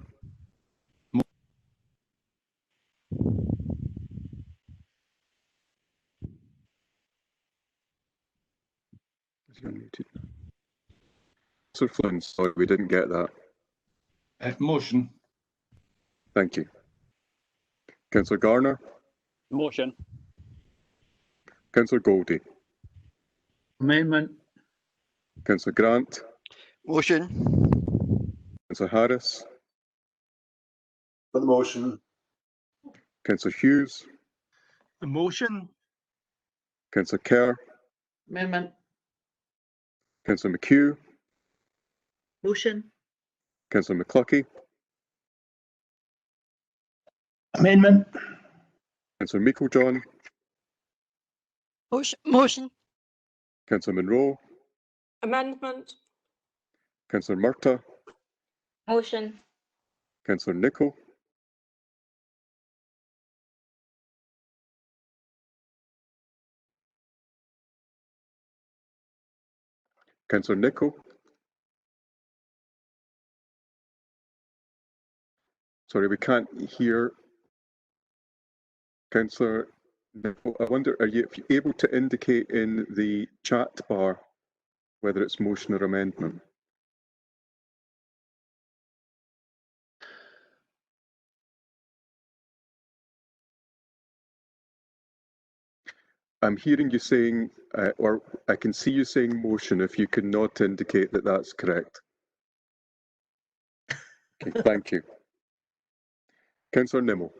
Speaker 4: Is he unmuted? Councillor Flynn, sorry, we didn't get that.
Speaker 23: Motion.
Speaker 4: Thank you. Councillor Garner.
Speaker 23: Motion.
Speaker 4: Councillor Goldie.
Speaker 21: Amendment.
Speaker 4: Councillor Grant.
Speaker 16: Motion.
Speaker 4: Councillor Harris.
Speaker 23: For the motion.
Speaker 4: Councillor Hughes.
Speaker 23: The motion.
Speaker 4: Councillor Kerr.
Speaker 6: Amendment.
Speaker 4: Councillor McHugh.
Speaker 13: Motion.
Speaker 4: Councillor McCluckie.
Speaker 9: Amendment.
Speaker 4: Councillor Meikle-John.
Speaker 3: Motion.
Speaker 4: Councillor Monroe.
Speaker 10: Amendment.
Speaker 4: Councillor Murtagh.
Speaker 13: Motion.
Speaker 4: Councillor Nicholl. Councillor Nicholl. Sorry, we can't hear. Councillor Nicholl, I wonder, are you able to indicate in the chat bar whether it's motion or amendment? I'm hearing you saying, or I can see you saying motion, if you can not indicate that that's correct. Okay, thank you. Councillor Nimmo.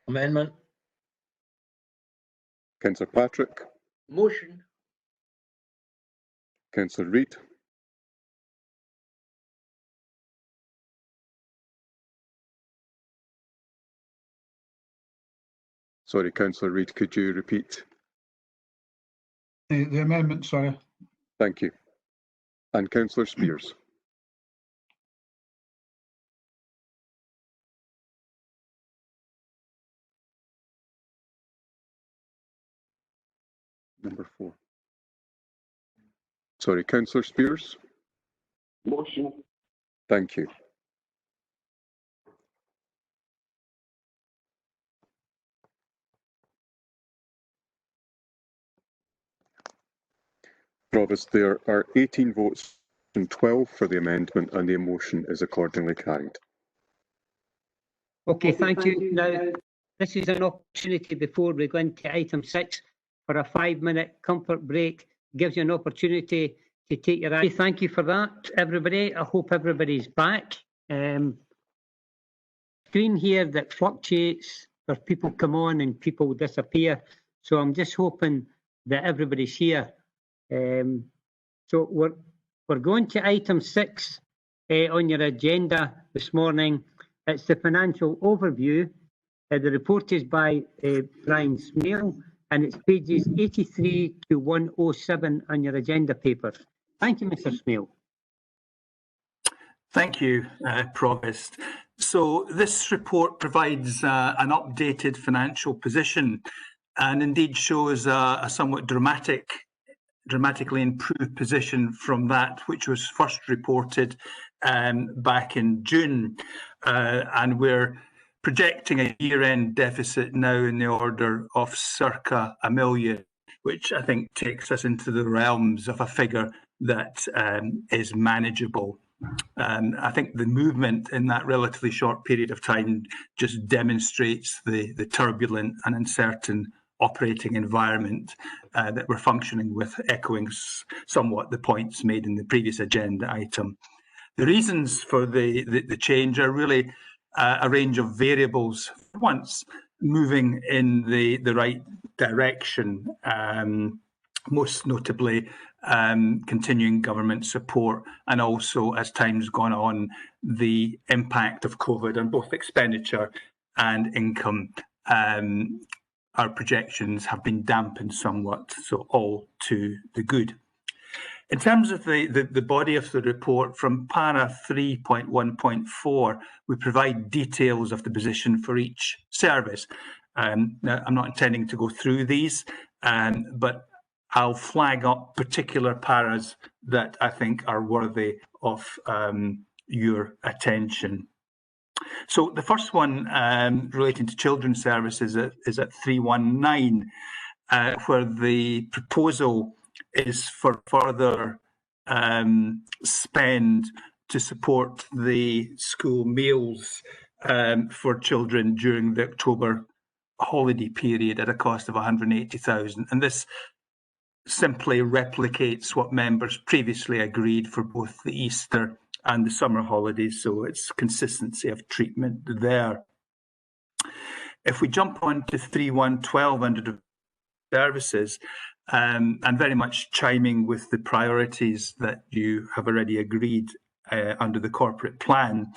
Speaker 23: Amendment.
Speaker 4: Councillor Patrick.
Speaker 13: Motion.
Speaker 4: Councillor Reid. Sorry, Councillor Reid, could you repeat?
Speaker 12: The amendment, sorry.
Speaker 4: Thank you. And Councillor Spears. Number 4. Sorry, Councillor Spears.
Speaker 13: Motion.
Speaker 4: Thank you. Provost, there are 18 votes and 12 for the amendment, and the motion is accordingly carried.
Speaker 1: Okay, thank you. Now, this is an opportunity before we go into item 6 for a 5-minute comfort break. Gives you an opportunity to take your eye. Thank you for that, everybody. I hope everybody's back. Screen here that fluctuates, where people come on and people disappear. So I'm just hoping that everybody's here. So we're going to item 6 on your agenda this morning. It's the financial overview. The report is by Brian Smale, and it's pages 83 to 107 on your agenda papers. Thank you, Mr. Smale.
Speaker 7: Thank you, Provost. So this report provides an updated financial position and indeed shows a somewhat dramatically improved position from that which was first reported back in June. And we're projecting a year-end deficit now in the order of circa £1 million, which I think takes us into the realms of a figure that is manageable. I think the movement in that relatively short period of time just demonstrates the turbulent and uncertain operating environment that we're functioning with, echoing somewhat the points made in the previous agenda item. The reasons for the change are really a range of variables, once moving in the right direction, most notably continuing government support, and also, as time's gone on, the impact of COVID on both expenditure and income. Our projections have been dampened somewhat, so all to the good. In terms of the body of the report, from para 3.1.4, we provide details of the position for each service. Now, I'm not intending to go through these, but I'll flag up particular paras that I think are worthy of your attention. So the first one relating to children's services is at 319, where the proposal is for further spend to support the school meals for children during the October holiday period at a cost of 180,000. And this simply replicates what members previously agreed for both the Easter and the summer holidays, so it's consistency of treatment there. If we jump on to 3112 under the services, and very much chiming with the priorities that you have already agreed under the corporate plan,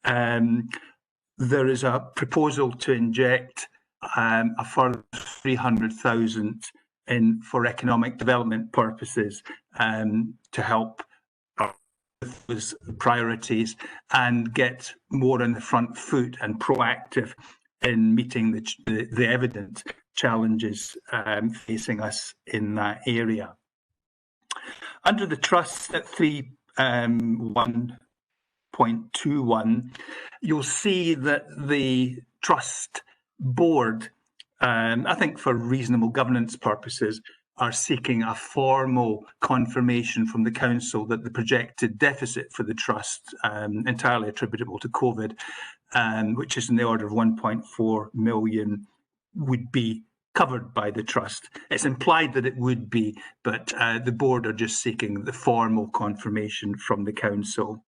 Speaker 7: there is a proposal to inject a further 300,000 in for economic development purposes to help with those priorities and get more on the front foot and proactive in meeting the evident challenges facing us in that area. Under the trust at 3.1.21, you'll see that the trust board, I think for reasonable governance purposes, are seeking a formal confirmation from the council that the projected deficit for the trust, entirely attributable to COVID, which is in the order of 1.4 million, would be covered by the trust. It's implied that it would be, but the board are just seeking the formal confirmation from the council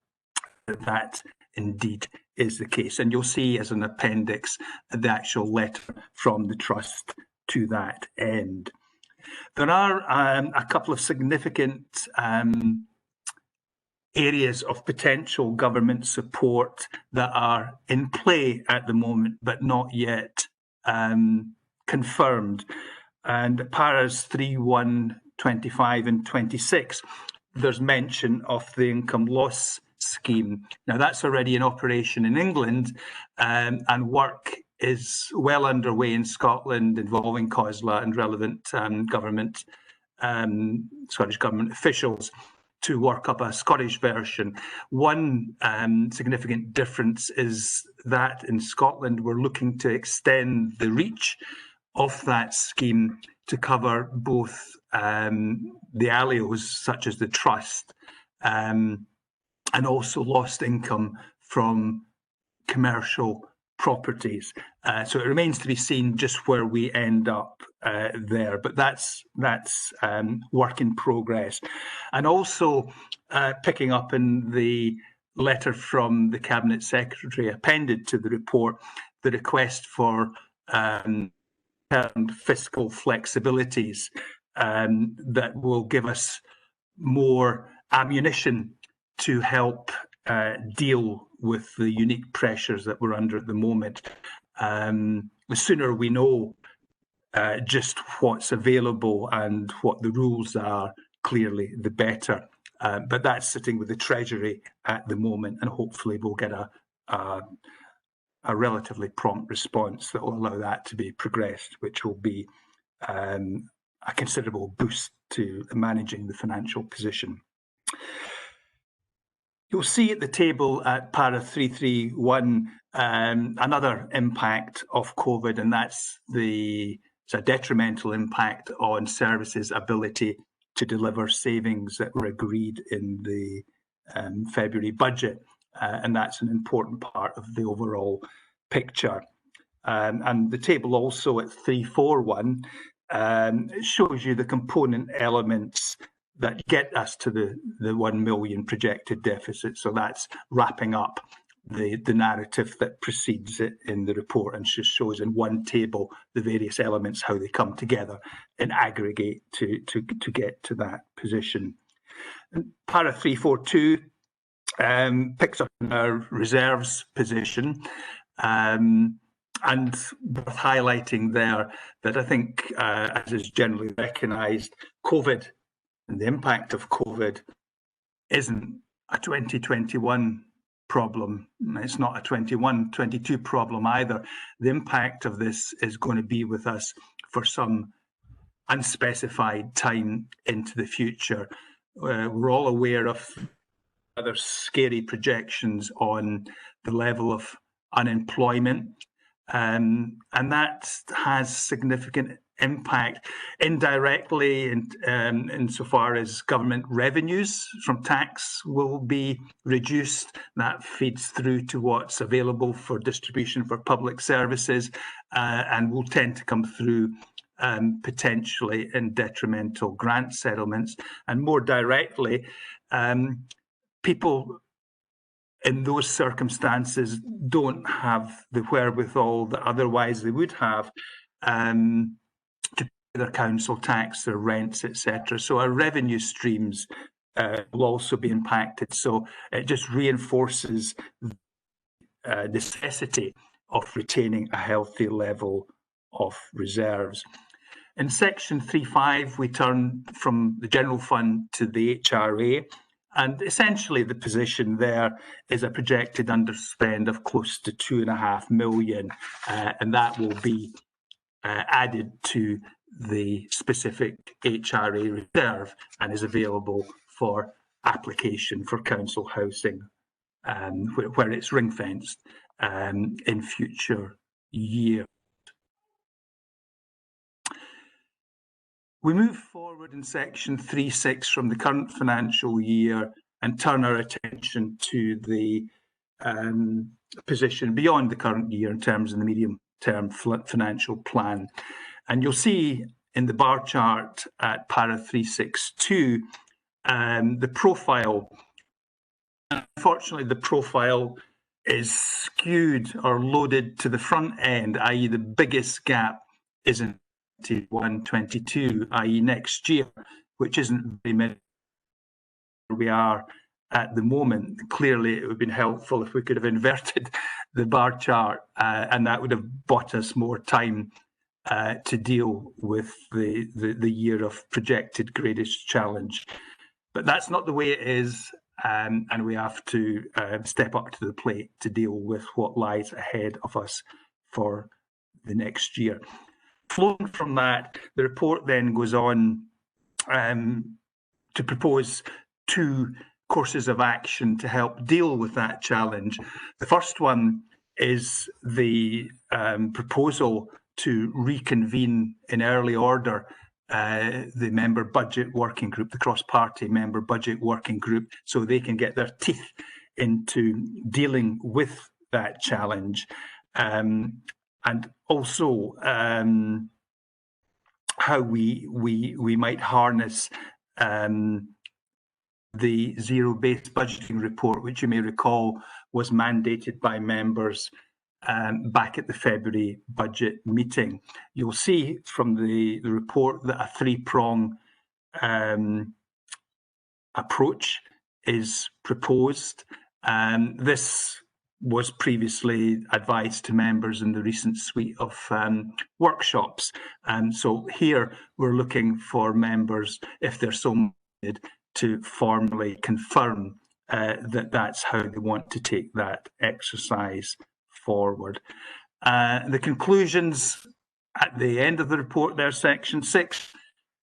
Speaker 7: that that indeed is the case. And you'll see as an appendix the actual letter from the trust to that end. There are a couple of significant areas of potential government support that are in play at the moment, but not yet confirmed. And paras 3.1, 25 and 26, there's mention of the income loss scheme. Now that's already in operation in England, and work is well underway in Scotland involving COSLA and relevant Scottish Government officials to work up a Scottish version. One significant difference is that in Scotland we're looking to extend the reach of that scheme to cover both the ALIOs, such as the trust, and also lost income from commercial properties. So it remains to be seen just where we end up there, but that's work in progress. And also picking up in the letter from the Cabinet Secretary appended to the report, the request for fiscal flexibilities that will give us more ammunition to help deal with the unique pressures that we're under at the moment. The sooner we know just what's available and what the rules are, clearly, the better. But that's sitting with the Treasury at the moment, and hopefully we'll get a relatively prompt response that will allow that to be progressed, which will be a considerable boost to managing the financial position. You'll see at the table at para 331 another impact of COVID, and that's it's a detrimental impact on services' ability to deliver savings that were agreed in the February budget, and that's an important part of the overall picture. And the table also at 341 shows you the component elements that get us to the 1 million projected deficit. So that's wrapping up the narrative that precedes it in the report, and just shows in one table the various elements, how they come together in aggregate to get to that position. And para 342 picks up on our reserves position, and worth highlighting there that I think, as is generally recognised, COVID and the impact of COVID isn't a 2021 problem. It's not a 21-22 problem either. The impact of this is going to be with us for some unspecified time into the future. We're all aware of other scary projections on the level of unemployment, and that has significant impact indirectly insofar as government revenues from tax will be reduced. That feeds through to what's available for distribution for public services, and will tend to come through potentially in detrimental grant settlements. And more directly, people in those circumstances don't have the wherewithal that otherwise they would have to pay their council tax, their rents, etc. So our revenue streams will also be impacted. So it just reinforces the necessity of retaining a healthy level of reserves. In section 3.5, we turn from the general fund to the HRA. And essentially the position there is a projected underspend of close to 2.5 million, and that will be added to the specific HRA reserve and is available for application for council housing where it's ring-fenced in future years. We move forward in section 3.6 from the current financial year and turn our attention to the position beyond the current year in terms of the medium-term financial plan. And you'll see in the bar chart at para 362 the profile. Unfortunately, the profile is skewed or loaded to the front end, i.e. the biggest gap is in 21-22, i.e. next year, which isn't very many where we are at the moment. Clearly, it would have been helpful if we could have inverted the bar chart, and that would have bought us more time to deal with the year of projected greatest challenge. But that's not the way it is, and we have to step up to the plate to deal with what lies ahead of us for the next year. Flowing from that, the report then goes on to propose 2 courses of action to help deal with that challenge. The first one is the proposal to reconvene in early order the member budget working group, the cross-party member budget working group, so they can get their teeth into dealing with that challenge. And also how we might harness the zero-based budgeting report, which you may recall was mandated by members back at the February budget meeting. You'll see from the report that a three-prong approach is proposed. This was previously advised to members in the recent suite of workshops. So here we're looking for members, if they're so minded, to formally confirm that that's how they want to take that exercise forward. The conclusions at the end of the report there, section 6,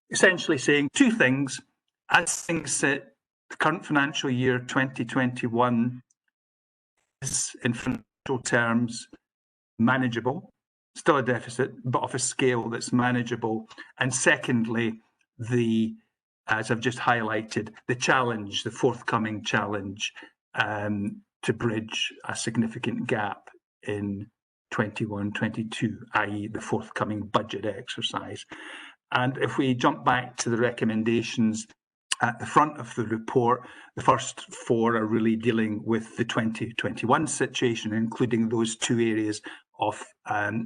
Speaker 7: essentially saying two things. As things sit, the current financial year 2021 is in financial terms manageable, still a deficit, but of a scale that's manageable. And secondly, as I've just highlighted, the challenge, the forthcoming challenge to bridge a significant gap in 21-22, i.e. the forthcoming budget exercise. And if we jump back to the recommendations at the front of the report, the first four are really dealing with the 2021 situation, including those two areas of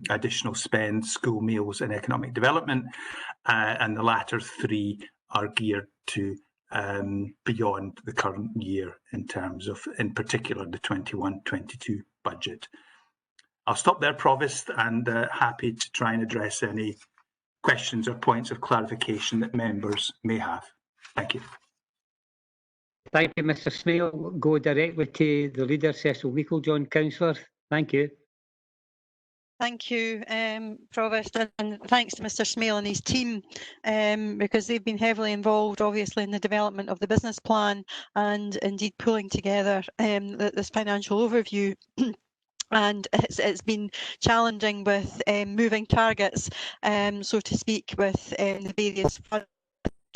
Speaker 7: additional spend, school meals and economic development, and the latter three are geared to beyond the current year in terms of, in particular, the 21-22 budget. I'll stop there, Provost, and happy to try and address any questions or points of clarification that members may have. Thank you.
Speaker 1: Thank you, Mr. Smale. We'll go directly to the leader, Cecil Meiklejohn, Councillor. Thank you.
Speaker 3: Thank you, Provost, and thanks to Mr. Smale and his team, because they've been heavily involved, obviously, in the development of the business plan and indeed pulling together this financial overview. And it's been challenging with moving targets, so to speak, with the various funds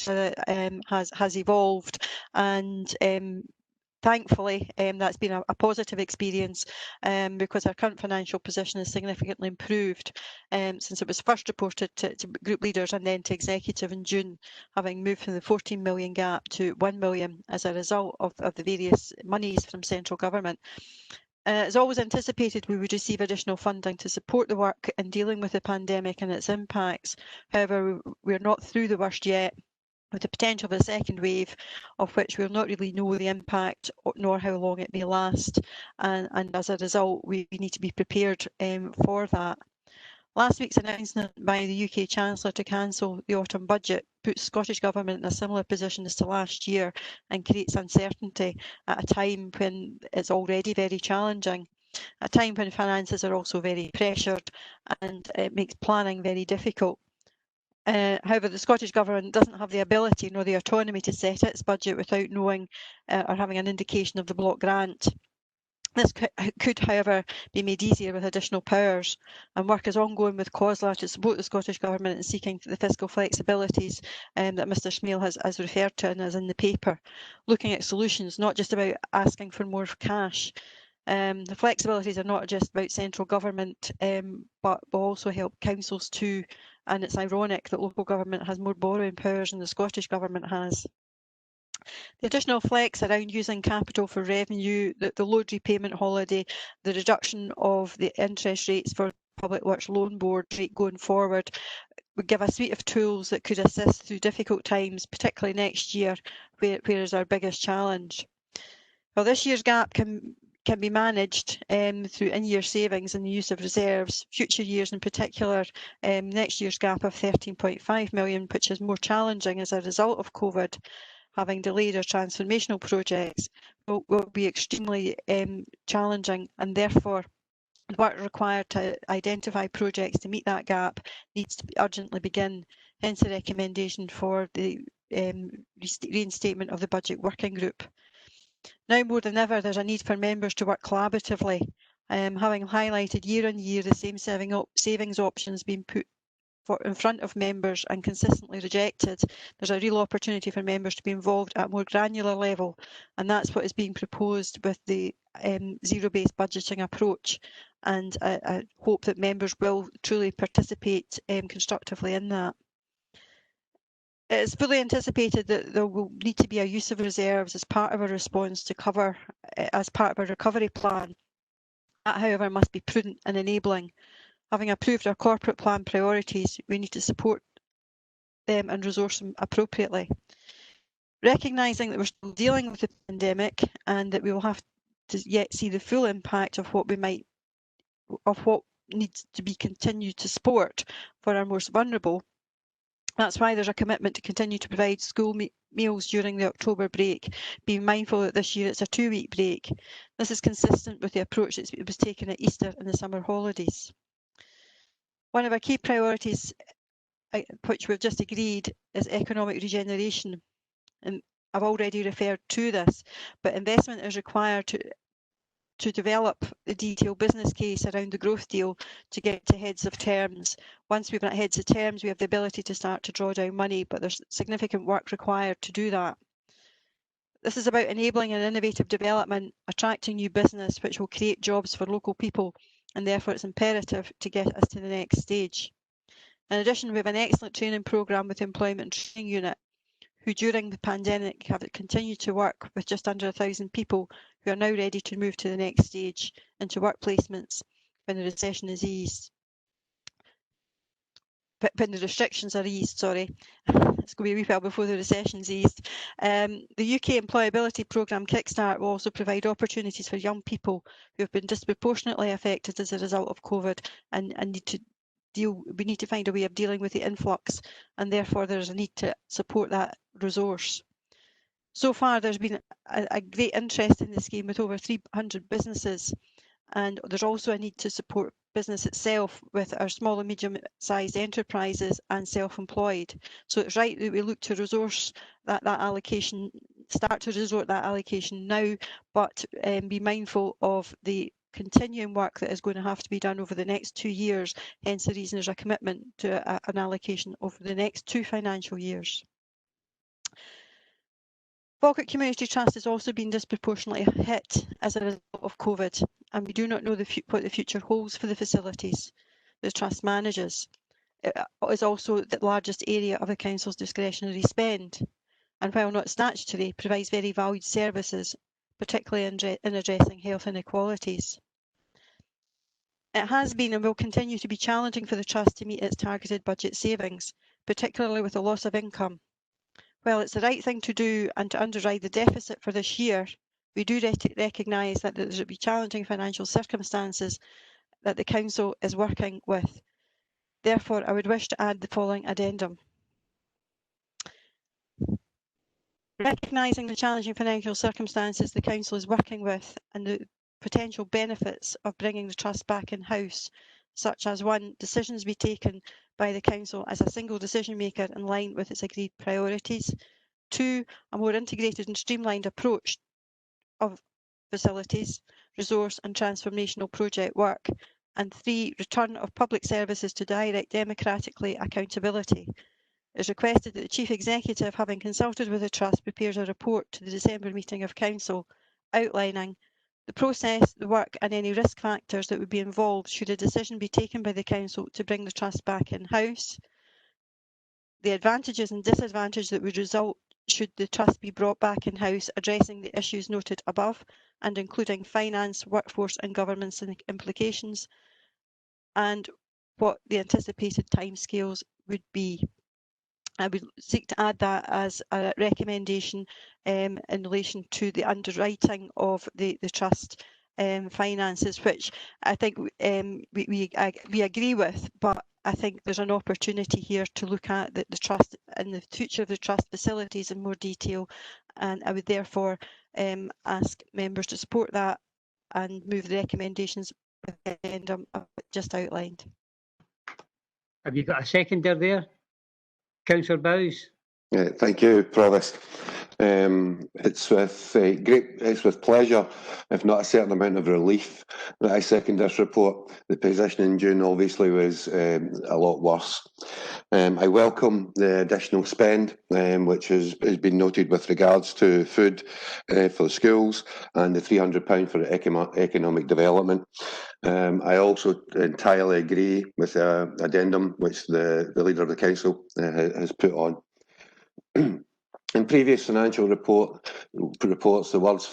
Speaker 3: that has evolved, and thankfully that's been a positive experience, because our current financial position has significantly improved since it was first reported to group leaders and then to executive in June, having moved from the 14 million gap to 1 million as a result of the various monies from central government. As always anticipated, we would receive additional funding to support the work in dealing with the pandemic and its impacts. However, we're not through the worst yet, with the potential of a second wave, of which we'll not really know the impact nor how long it may last. And as a result, we need to be prepared for that. Last week's announcement by the UK Chancellor to cancel the autumn budget puts Scottish Government in a similar position as to last year and creates uncertainty at a time when it's already very challenging, a time when finances are also very pressured, and it makes planning very difficult. However, the Scottish Government doesn't have the ability nor the autonomy to set its budget without knowing or having an indication of the block grant. This could, however, be made easier with additional powers, and work is ongoing with COSLA to support the Scottish Government in seeking the fiscal flexibilities that Mr. Smale has referred to and is in the paper, looking at solutions, not just about asking for more cash. The flexibilities are not just about central government, but will also help councils too, and it's ironic that local government has more borrowing powers than the Scottish Government has. The additional flex around using capital for revenue, the load repayment holiday, the reduction of the interest rates for Public Works Loan Board rate going forward would give a suite of tools that could assist through difficult times, particularly next year, where is our biggest challenge. Well, this year's gap can be managed through in-year savings and the use of reserves. Future years in particular, next year's gap of 13.5 million, which is more challenging as a result of COVID, having delayed our transformational projects, will be extremely challenging, and therefore the work required to identify projects to meet that gap needs to urgently begin, hence the recommendation for the reinstatement of the budget working group. Now more than ever, there's a need for members to work collaboratively, having highlighted year on year the same savings options being put in front of members and consistently rejected, there's a real opportunity for members to be involved at a more granular level, and that's what is being proposed with the zero-based budgeting approach, and I hope that members will truly participate constructively in that. It is fully anticipated that there will need to be a use of reserves as part of a response to cover, as part of a recovery plan. That, however, must be prudent and enabling. Having approved our corporate plan priorities, we need to support them and resource them appropriately. Recognising that we're still dealing with the pandemic and that we will have to yet see the full impact of what needs to be continued to support for our most vulnerable. That's why there's a commitment to continue to provide school meals during the October break, being mindful that this year it's a 2-week break. This is consistent with the approach that was taken at Easter and the summer holidays. One of our key priorities, which we've just agreed, is economic regeneration. And I've already referred to this, but investment is required to develop the detailed business case around the growth deal to get to heads of terms. Once we've got heads of terms, we have the ability to start to draw down money, but there's significant work required to do that. This is about enabling an innovative development, attracting new business, which will create jobs for local people, and therefore it's imperative to get us to the next stage. In addition, we have an excellent training programme with the Employment and Training Unit, who during the pandemic have continued to work with just under 1,000 people who are now ready to move to the next stage into work placements when the recession is eased. When the restrictions are eased, sorry. It's going to be a wee while before the recession's eased. The UK Employability Programme Kickstart will also provide opportunities for young people who have been disproportionately affected as a result of COVID and we need to find a way of dealing with the influx, and therefore there's a need to support that resource. So far there's been a great interest in the scheme with over 300 businesses, and there's also a need to support business itself with our small and medium-sized enterprises and self-employed. So it's right that we look to resource that allocation, start to resort that allocation now, but be mindful of the continuing work that is going to have to be done over the next 2 years. Hence the reason there's a commitment to an allocation over the next 2 financial years. Falkirk Community Trust has also been disproportionately hit as a result of COVID, and we do not know what the future holds for the facilities the Trust manages. It is also the largest area of the Council's discretionary spend, and while not statutory, provides very valued services, particularly in addressing health inequalities. It has been and will continue to be challenging for the Trust to meet its targeted budget savings, particularly with the loss of income. While it's the right thing to do and to underwrite the deficit for this year, we do recognise that there will be challenging financial circumstances that the Council is working with. Therefore, I would wish to add the following addendum. Recognising the challenging financial circumstances the Council is working with and the potential benefits of bringing the Trust back in-house, such as 1, decisions be taken by the Council as a single decision maker in line with its agreed priorities. 2, a more integrated and streamlined approach of facilities, resource and transformational project work. And 3, return of public services to direct democratically accountability. It is requested that the Chief Executive, having consulted with the Trust, prepares a report to the December meeting of Council outlining the process, the work and any risk factors that would be involved should a decision be taken by the Council to bring the Trust back in-house, the advantages and disadvantages that would result should the Trust be brought back in-house, addressing the issues noted above and including finance, workforce and governance implications, and what the anticipated timescales would be. I would seek to add that as a recommendation in relation to the underwriting of the Trust finances, which I think we agree with, but I think there's an opportunity here to look at the Trust and the future of the Trust facilities in more detail, and I would therefore ask members to support that and move the recommendations with the addendum just outlined.
Speaker 1: Have you got a seconder there? Councillor Bowes.
Speaker 15: Thank you, Provost. It's with pleasure, if not a certain amount of relief, that I second this report. The position in June obviously was a lot worse. I welcome the additional spend, which has been noted with regards to food for the schools and the £300 for economic development. I also entirely agree with the addendum which the Leader of the Council has put on. In previous financial reports, the words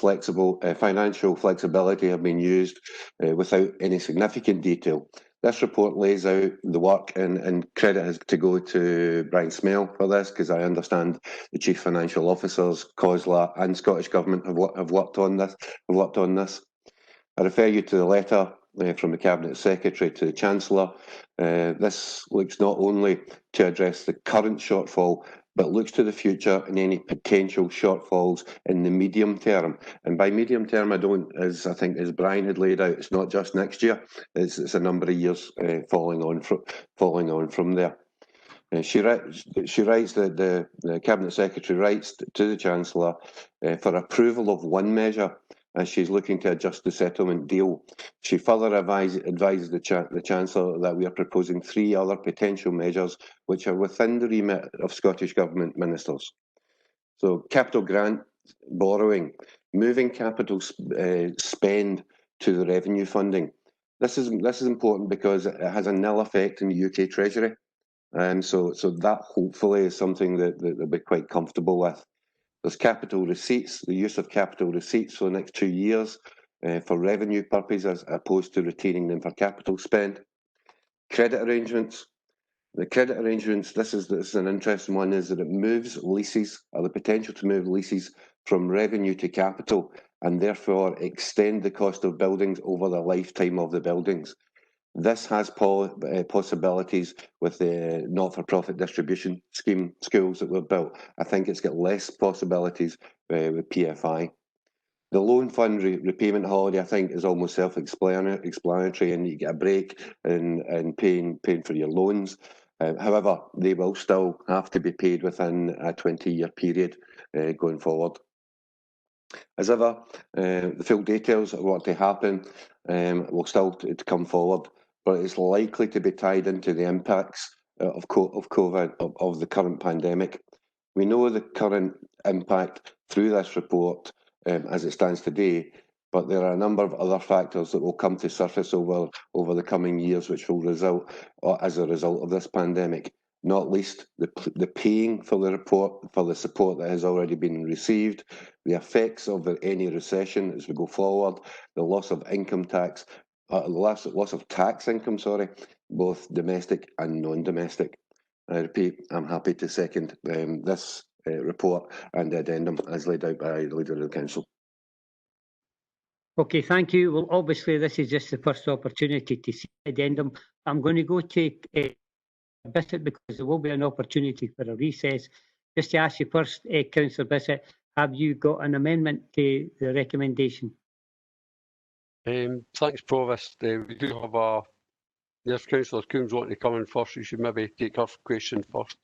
Speaker 15: financial flexibility have been used without any significant detail. This report lays out the work, and credit has to go to Brian Smale for this, because I understand the Chief Financial Officers, COSLA and Scottish Government have worked on this. I refer you to the letter from the Cabinet Secretary to the Chancellor. This looks not only to address the current shortfall, but looks to the future and any potential shortfalls in the medium term. And by medium term, I don't, as Brian had laid out, it's not just next year, it's a number of years following on from there. She writes that the Cabinet Secretary writes to the Chancellor for approval of one measure as she's looking to adjust the settlement deal. She further advises the Chancellor that we are proposing 3 other potential measures which are within the remit of Scottish Government ministers. So capital grant borrowing, moving capital spend to the revenue funding. This is important because it has a nil effect in the UK Treasury. So that hopefully is something that they'll be quite comfortable with. There's capital receipts, the use of capital receipts for the next 2 years for revenue purposes as opposed to retaining them for capital spend. Credit arrangements. The credit arrangements, this is an interesting one, is that it moves leases, or the potential to move leases from revenue to capital, and therefore extend the cost of buildings over the lifetime of the buildings. This has possibilities with the not-for-profit distribution scheme schools that were built. I think it's got less possibilities with PFI. The loan fund repayment holiday, I think, is almost self-explanatory, and you get a break in paying for your loans. However, they will still have to be paid within a 20-year period going forward. As ever, the full details of what to happen will still to come forward, but it's likely to be tied into the impacts of COVID, of the current pandemic. We know the current impact through this report as it stands today, but there are a number of other factors that will come to surface over the coming years, which will result as a result of this pandemic. Not least the paying for the support that has already been received, the effects of any recession as we go forward, the loss of income tax, loss of tax income, both domestic and non-domestic. I repeat, I'm happy to second this report and the addendum as laid out by the Leader of the Council.
Speaker 1: Okay, thank you. Well, obviously, this is just the first opportunity to see the addendum. I'm going to go to Bissett because there will be an opportunity for a recess. Just to ask you first, Councillor Bissett, have you got an amendment to the recommendation?
Speaker 8: Thanks, Provost. We do have there's Councillor Coombs wanting to come in first. You should maybe take her question first.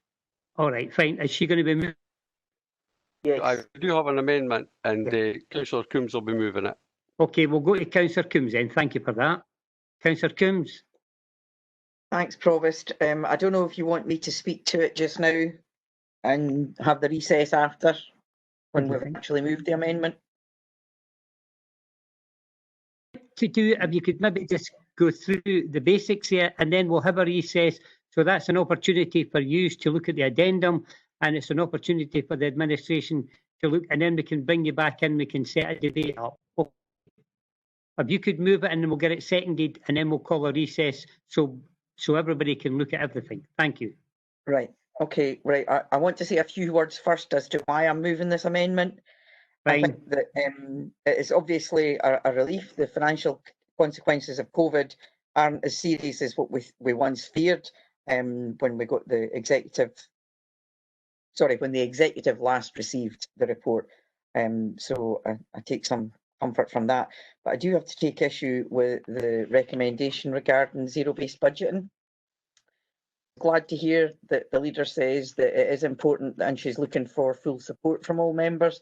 Speaker 1: All right, fine. Is she going to be moving?
Speaker 8: Yes. I do have an amendment, and Councillor Coombs will be moving it.
Speaker 1: Okay, we'll go to Councillor Coombs then. Thank you for that. Councillor Coombs.
Speaker 18: Thanks, Provost. I don't know if you want me to speak to it just now and have the recess after when we've actually moved the amendment.
Speaker 1: To do, if you could maybe just go through the basics here, and then we'll have a recess. So that's an opportunity for you to look at the addendum, and it's an opportunity for the administration to look, and then we can bring you back in, we can set a debate up. If you could move it and then we'll get it seconded, and then we'll call a recess so everybody can look at everything. Thank you.
Speaker 18: Right. Okay. Right. I want to say a few words first as to why I'm moving this amendment.
Speaker 1: Fine.
Speaker 18: I think that it is obviously a relief. The financial consequences of COVID aren't as serious as what we once feared when we got the executive. Sorry, when the executive last received the report. So I take some comfort from that. But I do have to take issue with the recommendation regarding zero-based budgeting. glad to hear that the leader says that it is important and she's looking for full support from all members,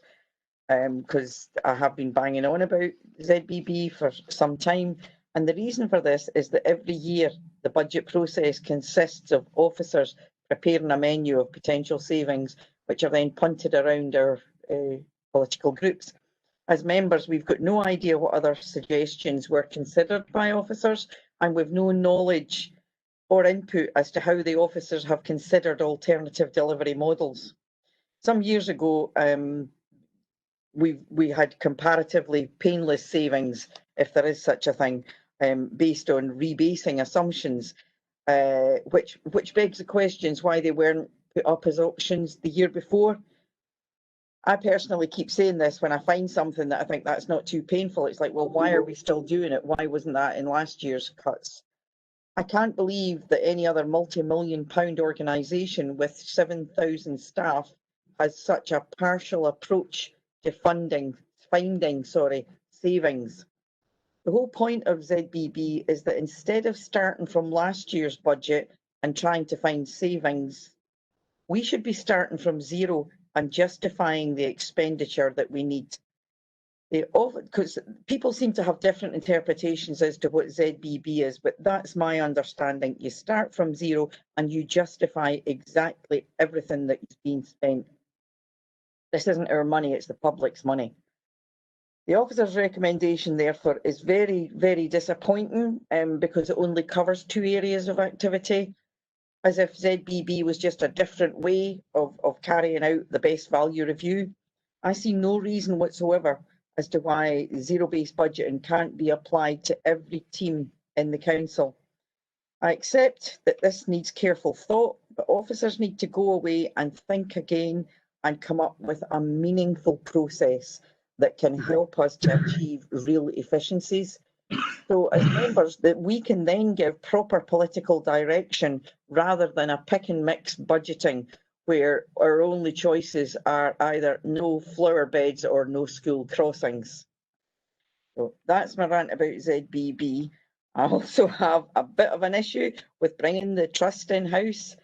Speaker 18: because I have been banging on about ZBB for some time. And the reason for this is that every year the budget process consists of officers preparing a menu of potential savings, which are then punted around our political groups. As members, we've got no idea what other suggestions were considered by officers, and we've no knowledge or input as to how the officers have considered alternative delivery models. Some years ago, we had comparatively painless savings, if there is such a thing, based on rebasing assumptions, which begs the questions why they weren't put up as options the year before. I personally keep saying this when I find something that I think that's not too painful. It's like, well, why are we still doing it? Why wasn't that in last year's cuts? I can't believe that any other multi-million-pound organisation with 7,000 staff has such a partial approach to finding savings. The whole point of ZBB is that instead of starting from last year's budget and trying to find savings, we should be starting from zero and justifying the expenditure that we need. Because people seem to have different interpretations as to what ZBB is, but that's my understanding. You start from zero and you justify exactly everything that is being spent. This isn't our money, it's the public's money. The officer's recommendation, therefore, is very, very disappointing because it only covers 2 areas of activity, as if ZBB was just a different way of carrying out the best value review. I see no reason whatsoever as to why zero-based budgeting can't be applied to every team in the council. I accept that this needs careful thought, but officers need to go away and think again and come up with a meaningful process that can help us to achieve real efficiencies. So as members, that we can then give proper political direction rather than a pick and mix budgeting where our only choices are either no flower beds or no school crossings. So that's my rant about ZBB. I also have a bit of an issue with bringing the trust in-house.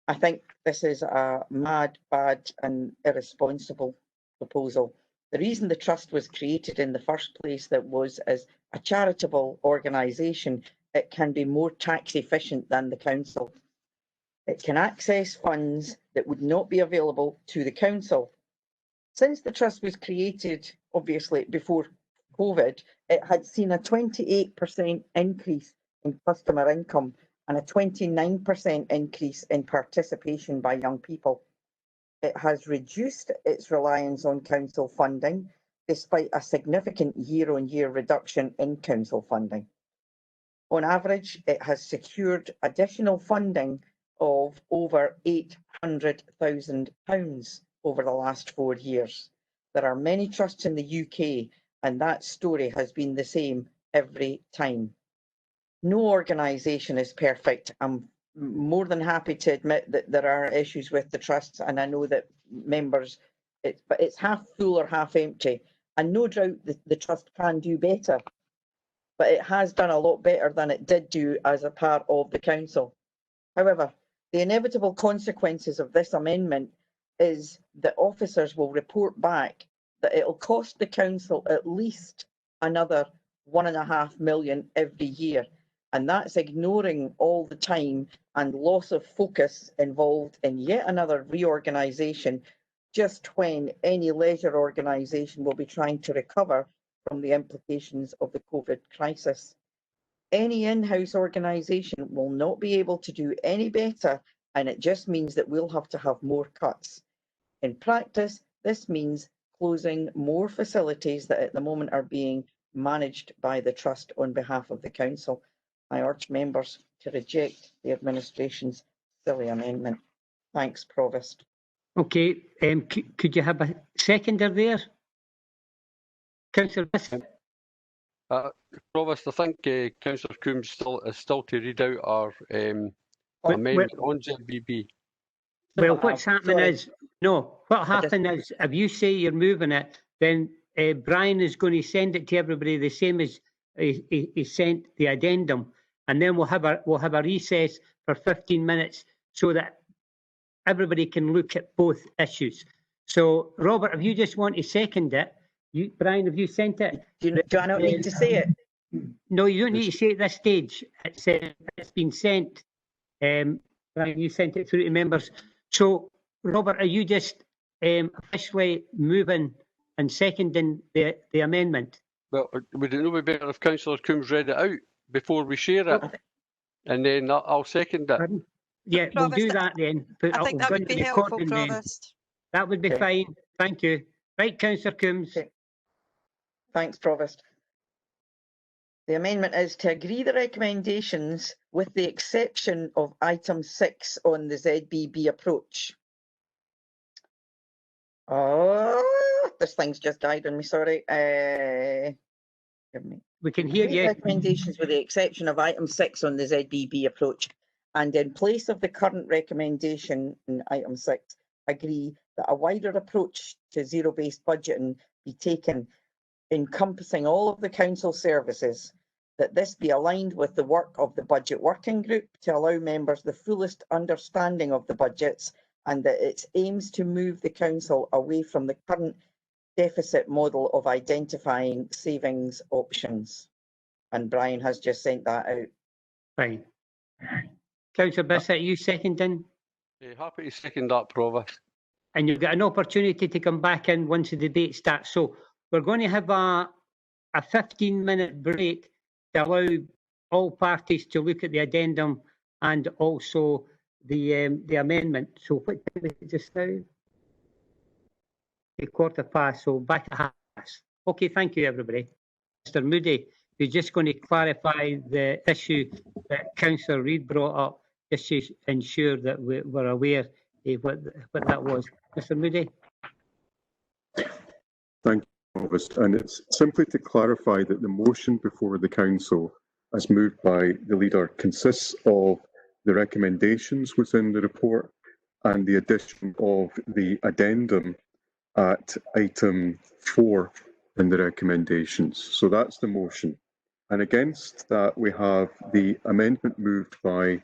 Speaker 18: I think this is a mad, bad and irresponsible proposal. The reason the trust was created in the first place that was as a charitable organisation, it can be more tax efficient than the council. It can access funds that would not be available to the council. Since the trust was created, obviously before COVID, it had seen a 28% increase in customer income and a 29% increase in participation by young people. It has reduced its reliance on council funding, despite a significant year-on-year reduction in council funding. On average, it has secured additional funding of over £800,000 over the last 4 years. There are many trusts in the UK, and that story has been the same every time. No organisation is perfect. I'm more than happy to admit that there are issues with the trusts, and I know that members, but it's half full or half empty. And no doubt the trust can do better, but it has done a lot better than it did do as a part of the council. However, the inevitable consequences of this amendment is that officers will report back that it'll cost the council at least another £1.5 million every year. And that's ignoring all the time and loss of focus involved in yet another reorganisation, just when any leisure organisation will be trying to recover from the implications of the COVID crisis. Any in-house organisation will not be able to do any better, and it just means that we'll have to have more cuts. In practice, this means closing more facilities that at the moment are being managed by the Trust on behalf of the Council. I urge members to reject the administration's silly amendment. Thanks, Provost.
Speaker 1: Okay, could you have a seconder there? Councillor Bishop.
Speaker 8: Provost, I think Councillor Coombs is still to read out our amendment on ZBB.
Speaker 1: Well, what's happening is, what happened is, if you say you're moving it, then Brian is going to send it to everybody the same as he sent the addendum. and then we'll have a recess for 15 minutes so that everybody can look at both issues. So, Robert, if you just want to second it, Brian, have you sent it?
Speaker 18: Do I not need to say it?
Speaker 1: No, you don't need to say it at this stage. It's been sent. Brian, you sent it through to members. So, Robert, are you just officially moving and seconding the amendment?
Speaker 8: Well, would it not be better if Councillor Coombs read it out before we share it? And then I'll second it.
Speaker 1: Yeah, we'll do that then.
Speaker 3: I think that would be helpful, Provost.
Speaker 1: That would be fine. Thank you. Right, Councillor Coombs.
Speaker 18: Okay. Thanks, Provost. The amendment is to agree the recommendations with the exception of item 6 on the ZBB approach. Oh, this thing's just died on me, sorry.
Speaker 1: We can hear you.
Speaker 18: Recommendations with the exception of item 6 on the ZBB approach, and in place of the current recommendation in item 6, agree that a wider approach to zero-based budgeting be taken, encompassing all of the council services, that this be aligned with the work of the budget working group to allow members the fullest understanding of the budgets, and that it aims to move the council away from the current deficit model of identifying savings options. And Brian has just sent that out.
Speaker 1: Fine. Councillor Bissett, you seconding?
Speaker 8: Happy to second that, Provost.
Speaker 1: And you've got an opportunity to come back in once the debate starts. So we're going to have a 15-minute break to allow all parties to look at the addendum and also the amendment. So what time is it just now? A 15:15, so back at 1:30. Okay, thank you, everybody. Mr. Moody, you're just going to clarify the issue that Councillor Reid brought up, just to ensure that we're aware of what that was. Mr. Moody?
Speaker 4: Thank you, Provost. And it's simply to clarify that the motion before the Council, as moved by the leader, consists of the recommendations within the report and the addition of the addendum at item 4 in the recommendations. So that's the motion. And against that, we have the amendment moved by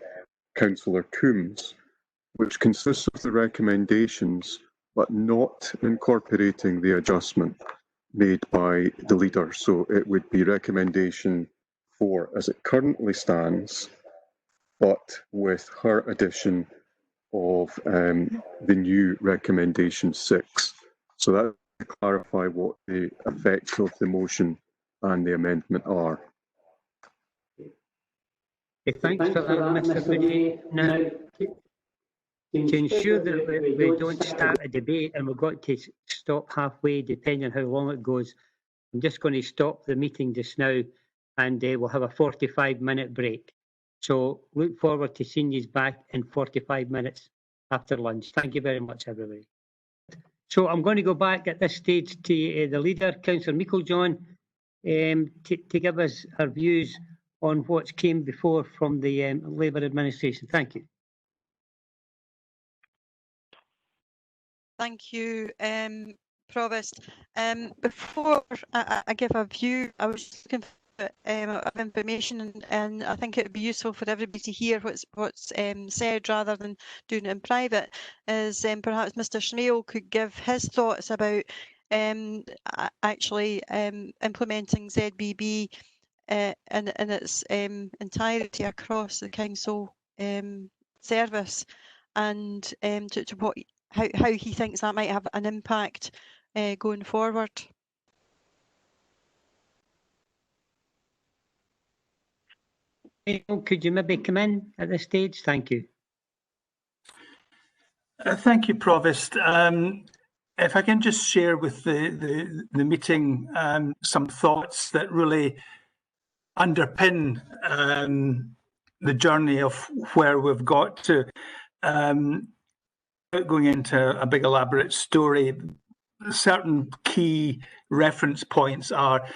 Speaker 4: Councillor Coombs, which consists of the recommendations, but not incorporating the adjustment made by the leader. So it would be recommendation 4 as it currently stands, but with her addition of the new recommendation 6. So that to clarify what the effects of the motion and the amendment are.
Speaker 1: Thanks for that, Mr. Moody. Now, to ensure that we don't start a debate and we've got to stop halfway, depending on how long it goes, I'm just going to stop the meeting just now, and we'll have a 45-minute break. So look forward to seeing you back in 45 minutes after lunch. Thank you very much, everybody. So I'm going to go back at this stage to the leader, Councillor Meiklejohn, to give us her views on what came before from the Labour administration. Thank you.
Speaker 3: Thank you, Provost. Before I give a view, I was looking for of information, and I think it would be useful for everybody to hear what's said rather than doing it in private. Is perhaps Mr. Smale could give his thoughts about actually implementing ZBB in its entirety across the council service, and to what how he thinks that might have an impact going forward.
Speaker 1: Could you maybe come in at this stage? Thank you.
Speaker 7: Thank you, Provost. If I can just share with the meeting some thoughts that really underpin the journey of where we've got to. Going into a big elaborate story, certain key reference points are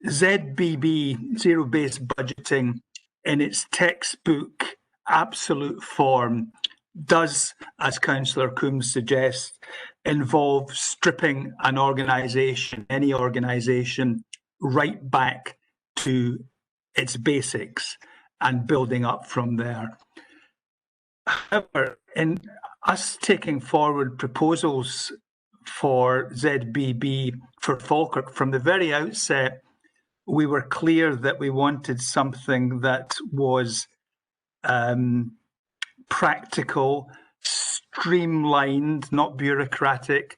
Speaker 7: ZBB, zero-based budgeting, in its textbook absolute form, does, as Councillor Coombs suggests, involve stripping an organisation, any organisation, right back to its basics. and building up from there. However, in us taking forward proposals for ZBB for Falkirk, from the very outset, we were clear that we wanted something that was practical, streamlined, not bureaucratic,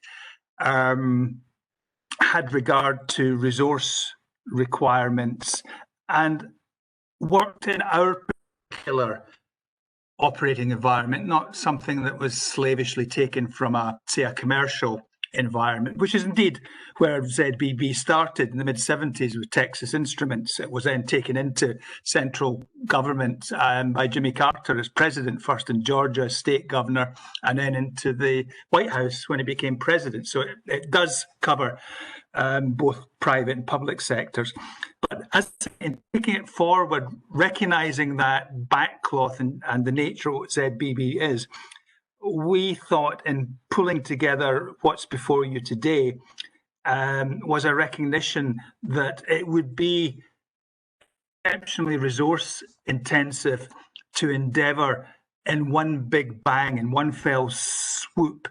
Speaker 7: had regard to resource requirements, and worked in our particular operating environment, not something that was slavishly taken from say, a commercial environment, which is indeed where ZBB started in the mid-70s with Texas Instruments. It was then taken into central government by Jimmy Carter as president, first in Georgia as state governor, and then into the White House when he became president. So it does cover both private and public sectors. But as in taking it forward, recognising that backcloth and the nature of what ZBB is, we thought in pulling together what's before you today was a recognition that it would be exceptionally resource intensive to endeavour in one big bang, in one fell swoop,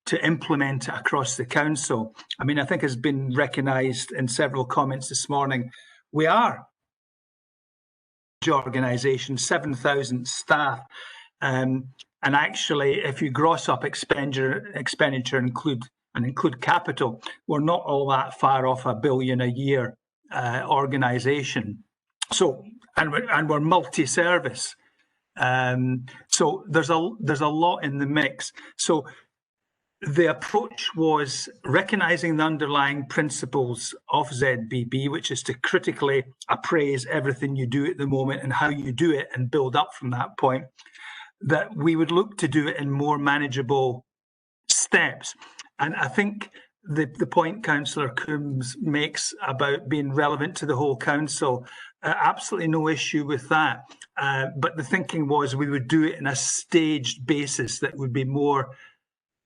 Speaker 7: to implement it across the council. I mean, I think has been recognised in several comments this morning. We are a organisation, 7,000 staff. And actually, if you gross up expenditure include capital, we're not all that far off $1 billion a year organisation. So, and we're multi-service. So there's a lot in the mix. So the approach was recognising the underlying principles of ZBB, which is to critically appraise everything you do at the moment and how you do it and build up from that point, that we would look to do it in more manageable steps. And I think the point Councillor Coombs makes about being relevant to the whole council, absolutely no issue with that. But the thinking was we would do it in a staged basis that would be more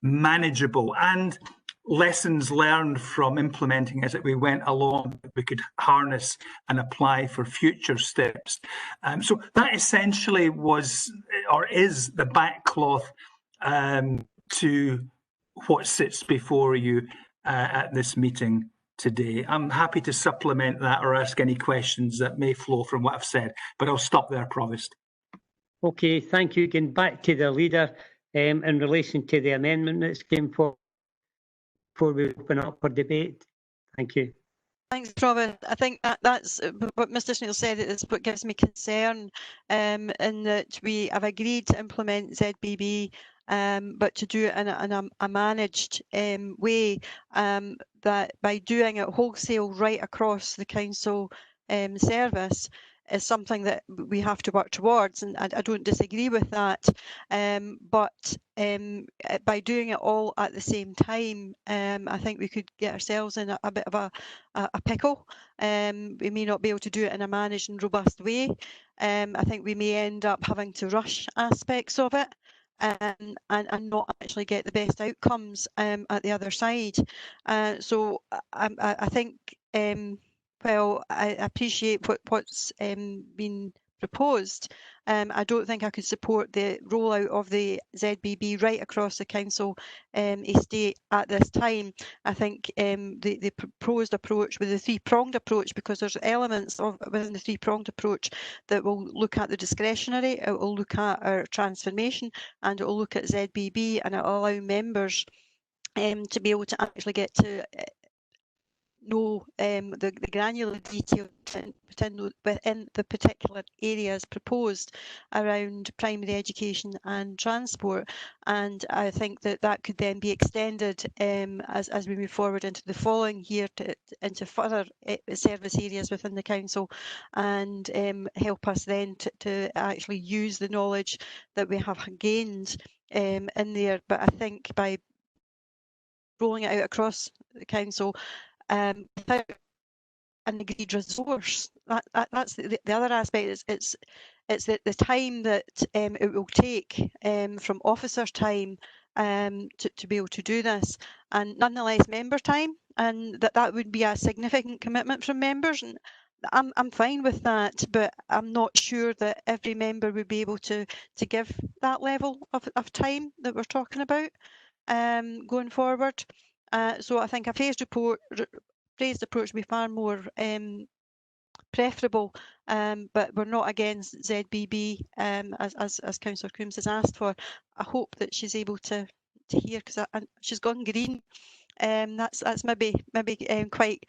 Speaker 7: manageable, and lessons learned from implementing as we went along we could harness and apply for future steps. So that essentially was or is the backcloth to what sits before you at this meeting today. I'm happy to supplement that or ask any questions that may flow from what I've said, but I'll stop there, Provost.
Speaker 1: Okay, thank you. Again, back to the leader in relation to the amendment that's came forward before we open up for debate. Thank you.
Speaker 3: Thanks, Provost. I think that's what Mr. Snail said. Is what gives me concern, in that we have agreed to implement ZBB, but to do it in a managed way. That by doing it wholesale right across the council service is something that we have to work towards, and I don't disagree with that. But by doing it all at the same time, I think we could get ourselves in a bit of a pickle. We may not be able to do it in a managed and robust way. I think we may end up having to rush aspects of it and not actually get the best outcomes at the other side. So I think well, I appreciate what's been proposed. I don't think I could support the rollout of the ZBB right across the council estate at this time. I think the proposed approach with the three-pronged approach, because there's elements within the three-pronged approach that will look at the discretionary, it will look at our transformation, and it will look at ZBB, and it will allow members to be able to actually get to know the granular detail within the particular areas proposed around primary education and transport. And I think that could then be extended as we move forward into the following year into further service areas within the council, and help us then to actually use the knowledge that we have gained in there. But I think by rolling it out across the council, without an agreed resource, that's the other aspect. It's the time that it will take from officers' time to be able to do this, and nonetheless member time, and that would be a significant commitment from members. And I'm fine with that, but I'm not sure that every member would be able to give that level of time that we're talking about going forward. So I think a phased approach would be far more preferable, but we're not against ZBB as Councillor Coombs has asked for. I hope that she's able to hear, because she's gone green. That's maybe quite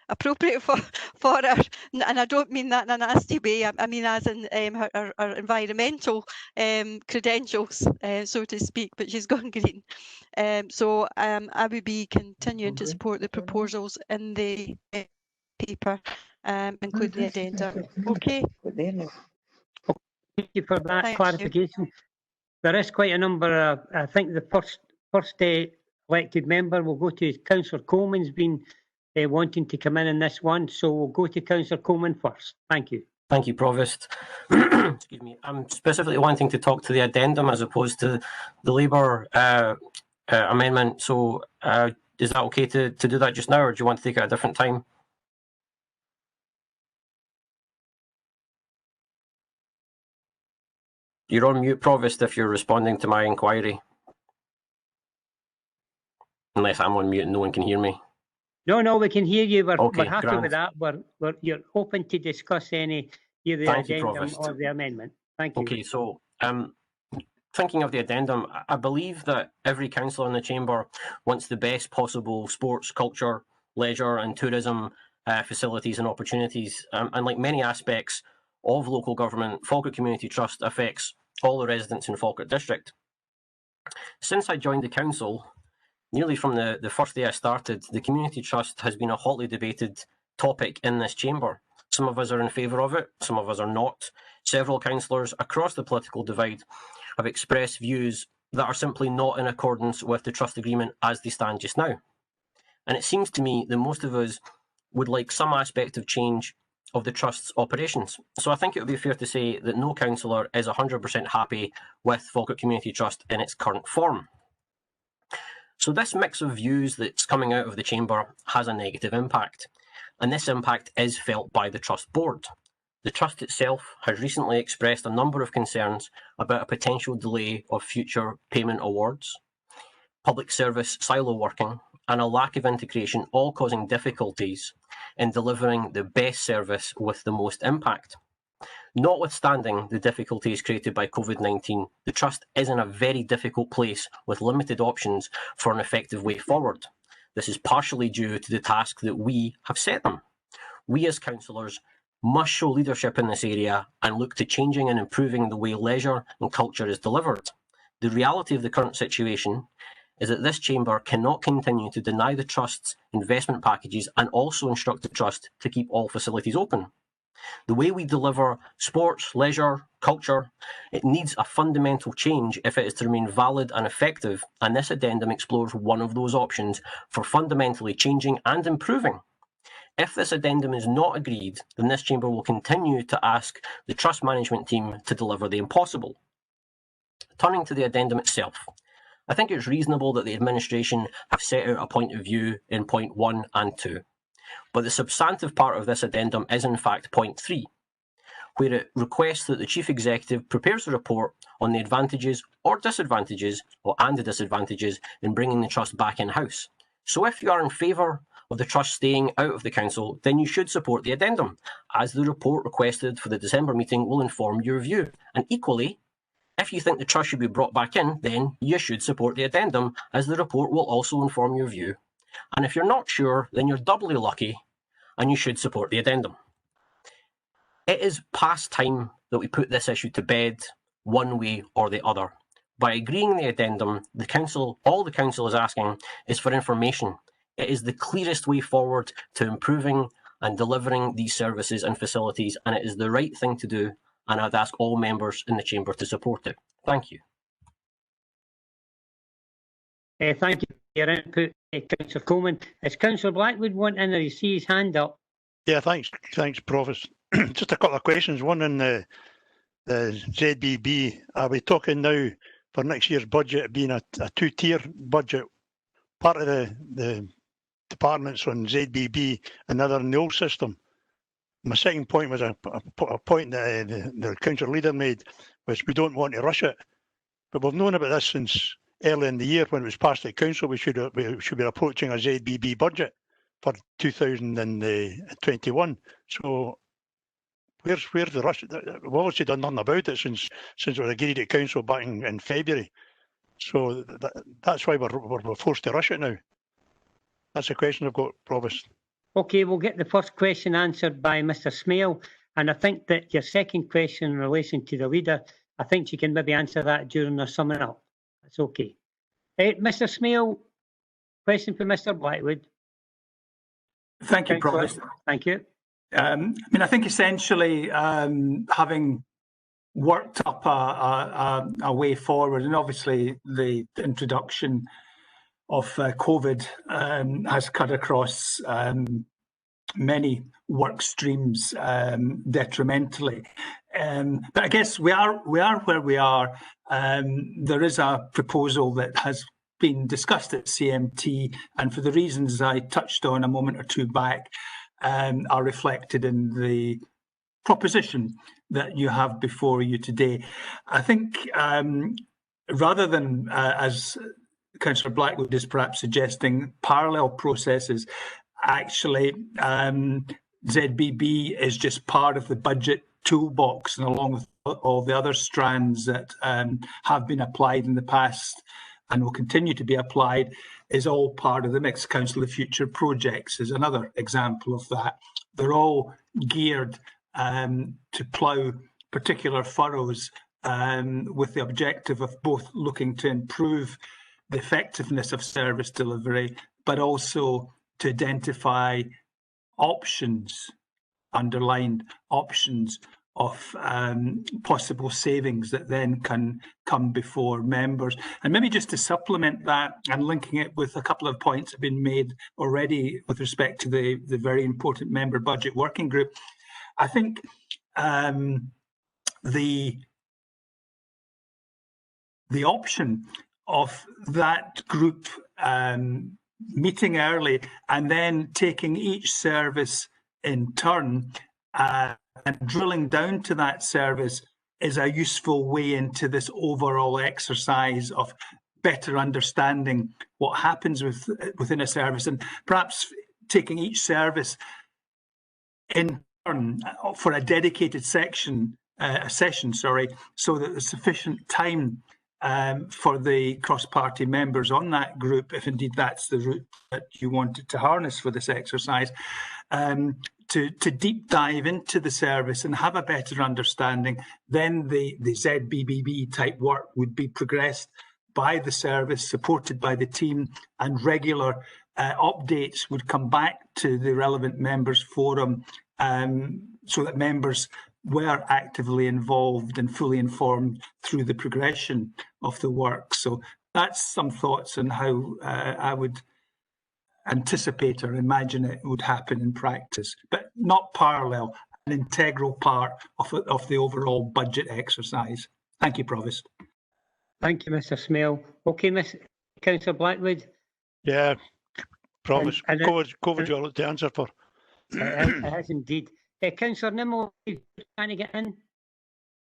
Speaker 3: appropriate for her, and I don't mean that in a nasty way. I mean as in her environmental credentials, so to speak. But she's gone green, so I would be continuing to support the proposals in the paper, including the addenda. Okay.
Speaker 1: Thank you for that
Speaker 3: Thank
Speaker 1: clarification. There is quite a number. I think the first elected member will go to Councillor Coleman's been wanting to come in this one, so we'll go to Councillor Coleman first. Thank you.
Speaker 17: Thank you, Provost. Excuse me. I'm specifically wanting to talk to the addendum as opposed to the Labour amendment. So is that okay to do that just now, or do you want to take it at a different time? You're on mute, Provost, if you're responding to my inquiry. Unless I'm on mute and no one can hear me.
Speaker 1: No, we can hear you. We're happy
Speaker 17: grand.
Speaker 1: with that. You're open to discuss either the addendum or the amendment. Thank you.
Speaker 17: Okay, so thinking of the addendum, I believe that every councillor in the chamber wants the best possible sports, culture, leisure and tourism facilities and opportunities. And like many aspects of local government, Falkirk Community Trust affects all the residents in Falkirk District. Since I joined the council, nearly from the first day I started, the Community Trust has been a hotly debated topic in this chamber. Some of us are in favour of it, some of us are not. Several councillors across the political divide have expressed views that are simply not in accordance with the trust agreement as they stand just now. And it seems to me that most of us would like some aspect of change of the Trust's operations. So I think it would be fair to say that no councillor is 100% happy with Falkirk Community Trust in its current form. So this mix of views that's coming out of the chamber has a negative impact, and this impact is felt by the Trust Board. The Trust itself has recently expressed a number of concerns about a potential delay of future payment awards, public service silo working, and a lack of integration, all causing difficulties in delivering the best service with the most impact. Notwithstanding the difficulties created by COVID-19, the Trust is in a very difficult place with limited options for an effective way forward. This is partially due to the task that we have set them. We as councillors must show leadership in this area and look to changing and improving the way leisure and culture is delivered. The reality of the current situation is that this chamber cannot continue to deny the Trust's investment packages and also instruct the Trust to keep all facilities open. The way we deliver sports, leisure, culture, it needs a fundamental change if it is to remain valid and effective, and this addendum explores one of those options for fundamentally changing and improving. If this addendum is not agreed, then this chamber will continue to ask the Trust management team to deliver the impossible. Turning to the addendum itself, I think it's reasonable that the administration have set out a point of view in point 1 and 2. But the substantive part of this addendum is in fact point 3, where it requests that the Chief Executive prepares a report on the advantages or disadvantages, and the disadvantages in bringing the Trust back in-house. So if you are in favour of the Trust staying out of the Council, then you should support the addendum, as the report requested for the December meeting will inform your view. And equally, if you think the Trust should be brought back in, then you should support the addendum, as the report will also inform your view. And if you're not sure, then you're doubly lucky and you should support the addendum. It is past time that we put this issue to bed one way or the other. By agreeing the addendum, all the Council is asking is for information. It is the clearest way forward to improving and delivering these services and facilities, and it is the right thing to do, and I'd ask all members in the chamber to support it. Thank you.
Speaker 1: Thank you for your input, Councillor Coleman. Is Councillor Blackwood wanting to see his hand up?
Speaker 19: Yeah, thanks, Provost. Just a couple of questions. One on the ZBB. Are we talking now for next year's budget being a two-tier budget? Part of the departments on ZBB and other in the old system. My second point was a point that the council leader made, which we don't want to rush it. But we've known about this since early in the year when it was passed at council. We should be approaching a ZBB budget for 2021. So where's the rush? We've obviously done nothing about it since it was agreed at council back in February. So that's why we're forced to rush it now. That's the question I've got, Provost.
Speaker 1: Okay, we'll get the first question answered by Mr. Smale, and I think that your second question in relation to the leader, I think you can maybe answer that during the summing up. That's okay. Mr. Smale, question for Mr. Blackwood.
Speaker 7: Thank you, Provost.
Speaker 1: Thank you.
Speaker 7: I mean, I think essentially having worked up a way forward, and obviously the introduction of COVID has cut across many work streams detrimentally. But I guess we are where we are. There is a proposal that has been discussed at CMT, and for the reasons I touched on a moment or two back, are reflected in the proposition that you have before you today. I think rather than, as Councillor Blackwood is perhaps suggesting, parallel processes, actually ZBB is just part of the budget toolbox, and along with all the other strands that have been applied in the past and will continue to be applied, is all part of the mix. Council of Future projects is another example of that. They're all geared to plough particular furrows with the objective of both looking to improve the effectiveness of service delivery, but also to identify options, underlined options, of possible savings that then can come before members. And maybe just to supplement that and linking it with a couple of points that have been made already with respect to the very important member budget working group, I think the option of that group meeting early and then taking each service in turn and drilling down to that service is a useful way into this overall exercise of better understanding what happens within a service, and perhaps taking each service in turn for a dedicated session, so that there's sufficient time for the cross-party members on that group, if indeed that's the route that you wanted to harness for this exercise, to deep dive into the service and have a better understanding. Then the ZBBB type work would be progressed by the service, supported by the team, and regular updates would come back to the relevant members forum so that members were actively involved and fully informed through the progression of the work. So that's some thoughts on how I would anticipate or imagine it would happen in practice, but not parallel, an integral part of the overall budget exercise. Thank you, Provost.
Speaker 1: Thank you, Mr. Smale. Okay, Councillor Blackwood.
Speaker 19: Yeah, Provost. COVID, you'll have to answer for.
Speaker 1: It has indeed. Councillor Nimmo, trying to get in?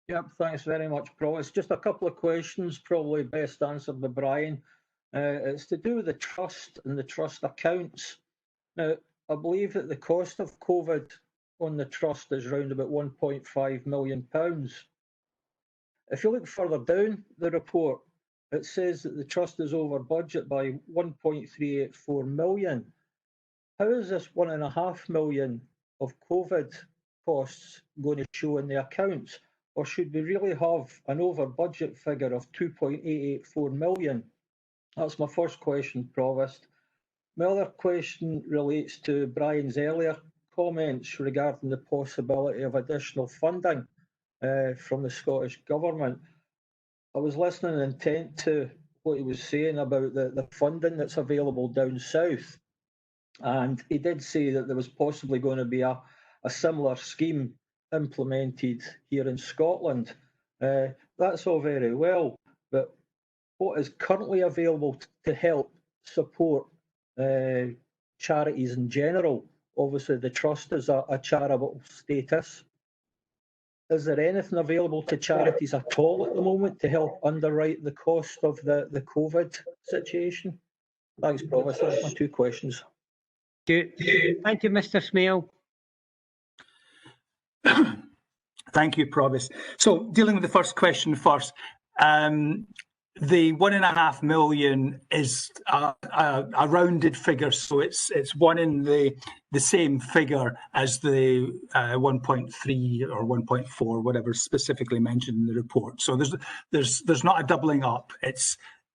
Speaker 23: Yep, thanks very much, Provost. Just a couple of questions, probably best answered by Brian. It's to do with the trust and the trust accounts. Now, I believe that the cost of COVID on the trust is around about £1.5 million. If you look further down the report, it says that the trust is over budget by 1.384 million. How is this £1.5 million of COVID costs going to show in the accounts? Or should we really have an over budget figure of 2.884 million? That's my first question, Provost. My other question relates to Brian's earlier comments regarding the possibility of additional funding from the Scottish Government. I was listening intent to what he was saying about the funding that's available down south. And he did say that there was possibly going to be a similar scheme implemented here in Scotland. That's all very well, but what is currently available to help support charities in general. Obviously, the trust is a charitable status. Is there anything available to charities at all at the moment to help underwrite the cost of the COVID situation? Thanks, Provost. That's my two questions.
Speaker 1: Thank you, Mr. Smale.
Speaker 7: Thank you, Provost. So, dealing with the first question first, the 1.5 million is a rounded figure, so it's one in the same figure as the 1.3 or 1.4, whatever specifically mentioned in the report. So there's not a doubling up.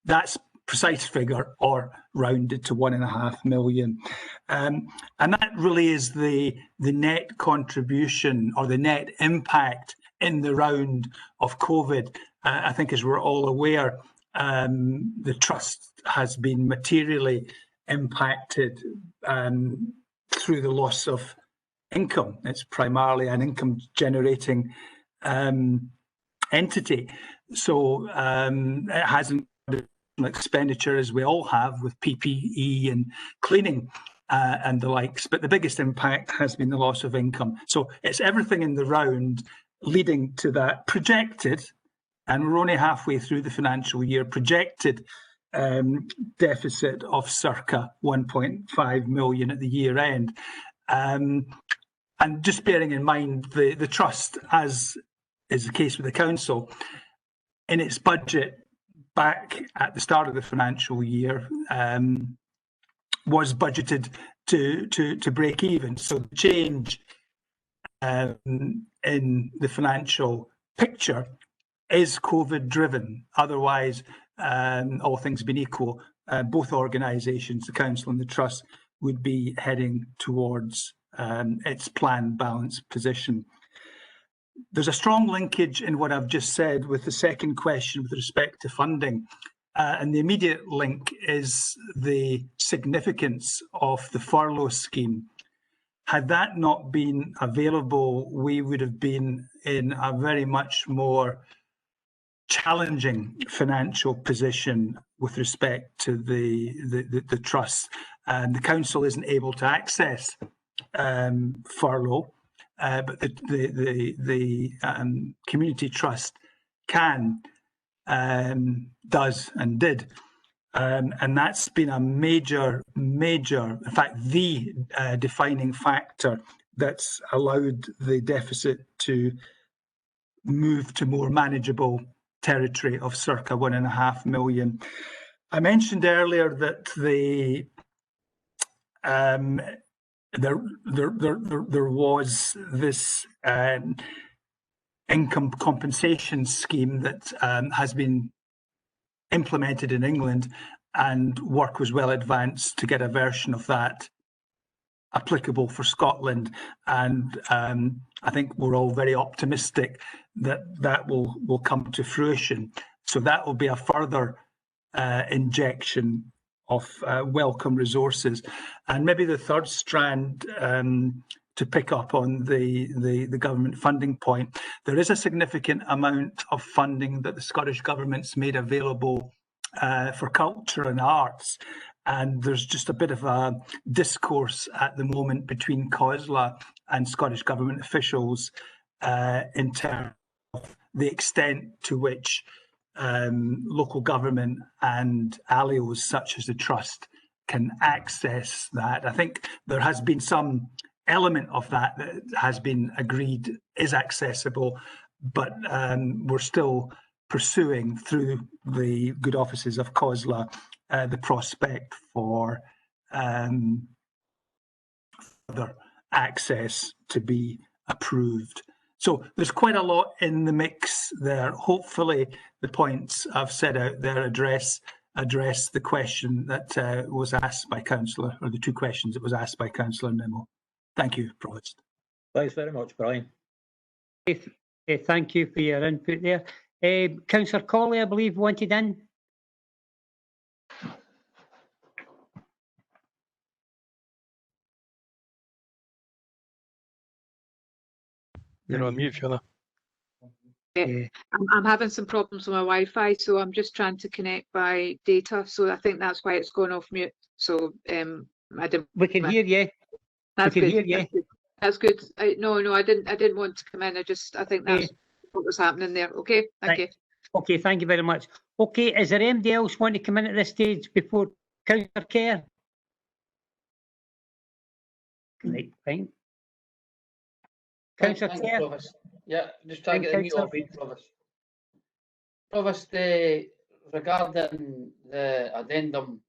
Speaker 7: That's precise figure or rounded to 1.5 million, and that really is the net contribution or the net impact in the round of COVID. I think, as we're all aware, the trust has been materially impacted through the loss of income. It's primarily an income-generating entity, so it hasn't expenditure as we all have with PPE and cleaning and the likes, but the biggest impact has been the loss of income. So it's everything in the round leading to that projected, and we're only halfway through the financial year, projected deficit of circa 1.5 million at the year end. And just bearing in mind the trust, as is the case with the council, in its budget back at the start of the financial year, was budgeted to break even. So the change in the financial picture is COVID driven. Otherwise, all things being equal, both organisations, the council and the trust, would be heading towards its planned balanced position. There's a strong linkage in what I've just said with the second question with respect to funding. And the immediate link is the significance of the furlough scheme. Had that not been available, we would have been in a very much more challenging financial position with respect to the trust. And the council isn't able to access furlough. But the community trust can, does and did. And that's been a major, in fact, the defining factor that's allowed the deficit to move to more manageable territory of circa 1.5 million. I mentioned earlier that there was this income compensation scheme that has been implemented in England, and work was well advanced to get a version of that applicable for Scotland. And I think we're all very optimistic that that will come to fruition. So that will be a further injection of welcome resources. And maybe the third strand, to pick up on the government funding point, there is a significant amount of funding that the Scottish Government's made available for culture and arts. And there's just a bit of a discourse at the moment between COSLA and Scottish Government officials in terms of the extent to which local government and ALIOs such as the Trust can access that. I think there has been some element of that that has been agreed is accessible, but we're still pursuing through the good offices of COSLA the prospect for further access to be approved. So there's quite a lot in the mix there. Hopefully the points I've set out there address the question that was asked by Councillor, or the two questions that was asked by Councillor Nimmo. Thank you, Provost.
Speaker 23: Thanks very much, Brian.
Speaker 1: Thank you for your input there. Councillor Colley, I believe, wanted in.
Speaker 11: You're on mute, Fiona.
Speaker 22: I'm having some problems with my Wi-Fi, so I'm just trying to connect by data. So I think that's why it's going off mute. So I didn't.
Speaker 1: We can hear you.
Speaker 22: That's
Speaker 1: we can
Speaker 22: good.
Speaker 1: hear you.
Speaker 22: That's good. No, I didn't want to come in. I think that's what was happening there. Okay, thank you.
Speaker 1: Okay, thank you very much. Okay, is there anybody else want to come in at this stage before Councillor Kerr? Right, fine. Councillor
Speaker 6: Thank you,
Speaker 1: Kerr?
Speaker 6: Provost. Yeah, just try to get the meat off, Provost. Provost, regarding the addendum,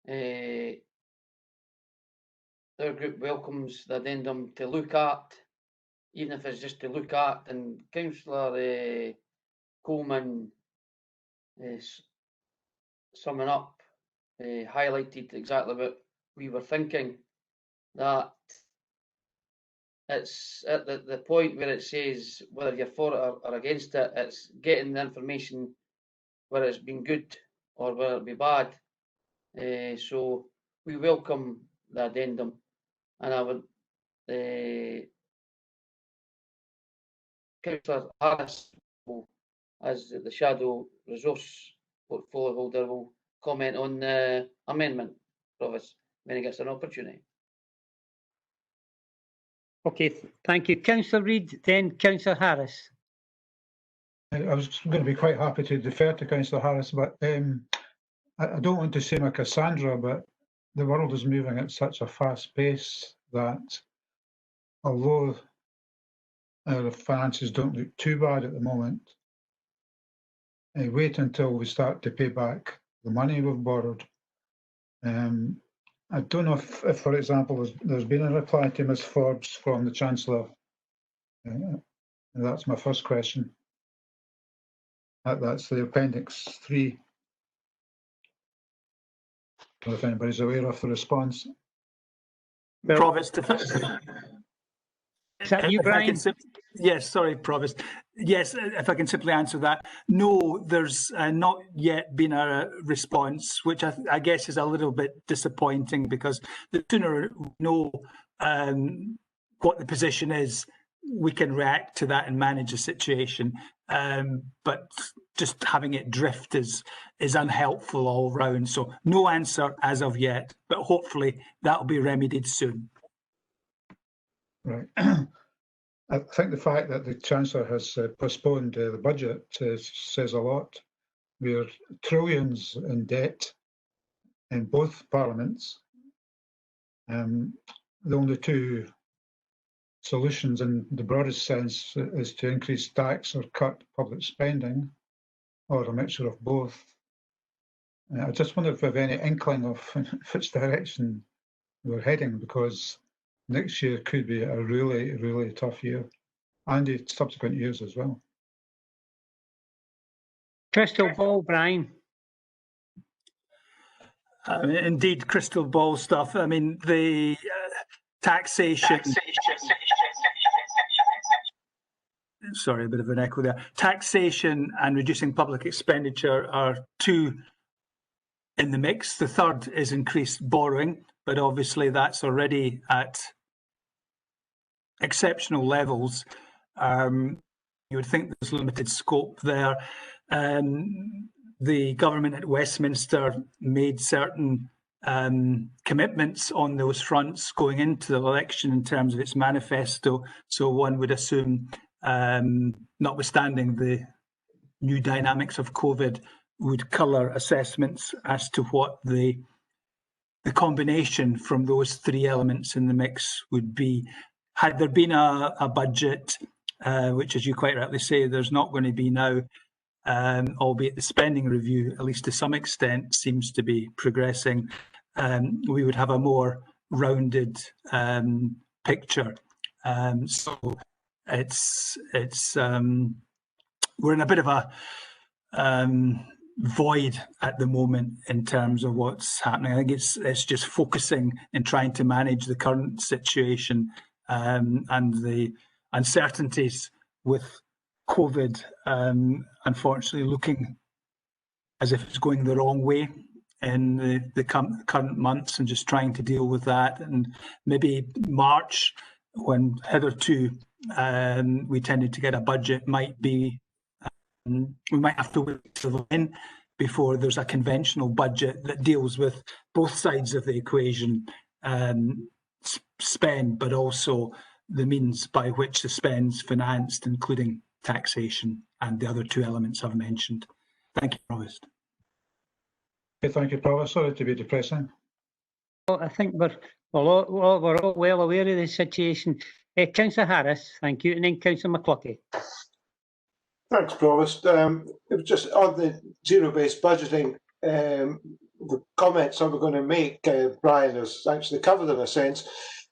Speaker 6: their group welcomes the addendum to look at, even if it's just to look at, and Councillor Coleman, summing up, highlighted exactly what we were thinking, that it's at the point where it says whether you're for it or against it, it's getting the information whether it's been good or whether it be bad. So we welcome the addendum, and I would Councillor Harris, as the shadow resource portfolio holder, will comment on the amendment, Provost, when he gets an opportunity.
Speaker 1: Okay, thank you. Councillor Reid, then Councillor Harris.
Speaker 12: I was going to be quite happy to defer to Councillor Harris, but I don't want to seem like Cassandra, but the world is moving at such a fast pace that although our finances don't look too bad at the moment, wait until we start to pay back the money we've borrowed. I don't know if for example, there's been a reply to Ms Forbes from the Chancellor. That's my first question. That's the Appendix 3. I don't know if anybody's aware of the response.
Speaker 7: Provost,
Speaker 1: is that you, Brian?
Speaker 7: Yes, sorry, Provost. Yes, if I can simply answer that. No, there's not yet been a response, which I guess is a little bit disappointing, because the sooner we know what the position is, we can react to that and manage the situation. But just having it drift is unhelpful all round. So no answer as of yet, but hopefully that will be remedied soon.
Speaker 12: Right. I think the fact that the Chancellor has postponed the budget says a lot. We're trillions in debt in both parliaments. The only two solutions in the broadest sense is to increase tax or cut public spending, or a mixture of both. I just wonder if we have any inkling of which direction we're heading, because next year could be a really, really tough year, and the subsequent years as well.
Speaker 1: Crystal ball, Brian.
Speaker 7: Indeed, crystal ball stuff. I mean, the taxation. Sorry, a bit of an echo there. Taxation and reducing public expenditure are two in the mix. The third is increased borrowing, but obviously that's already at exceptional levels. You would think there's limited scope there. The government at Westminster made certain commitments on those fronts going into the election in terms of its manifesto. So one would assume, notwithstanding the new dynamics of COVID, would colour assessments as to what the combination from those three elements in the mix would be. Had there been a budget, which, as you quite rightly say, there's not going to be now, albeit the spending review, at least to some extent, seems to be progressing, we would have a more rounded picture. So it's we're in a bit of a void at the moment in terms of what's happening. I think it's just focusing and trying to manage the current situation and the uncertainties with COVID, unfortunately looking as if it's going the wrong way in the current months, and just trying to deal with that. And maybe March, when hitherto we tended to get a budget, might be we might have to wait till then before there's a conventional budget that deals with both sides of the equation, spend, but also the means by which the spend's financed, including taxation and the other two elements I've mentioned. Thank you, Provost.
Speaker 12: Okay, thank you, Provost. Sorry to be depressing.
Speaker 1: Well, I think we're all well aware of the situation. Councillor Harris, thank you, and then Councillor McCluskey.
Speaker 5: Thanks, Provost. It was just on the zero-based budgeting, the comments I was going to make, Brian has actually covered in a sense.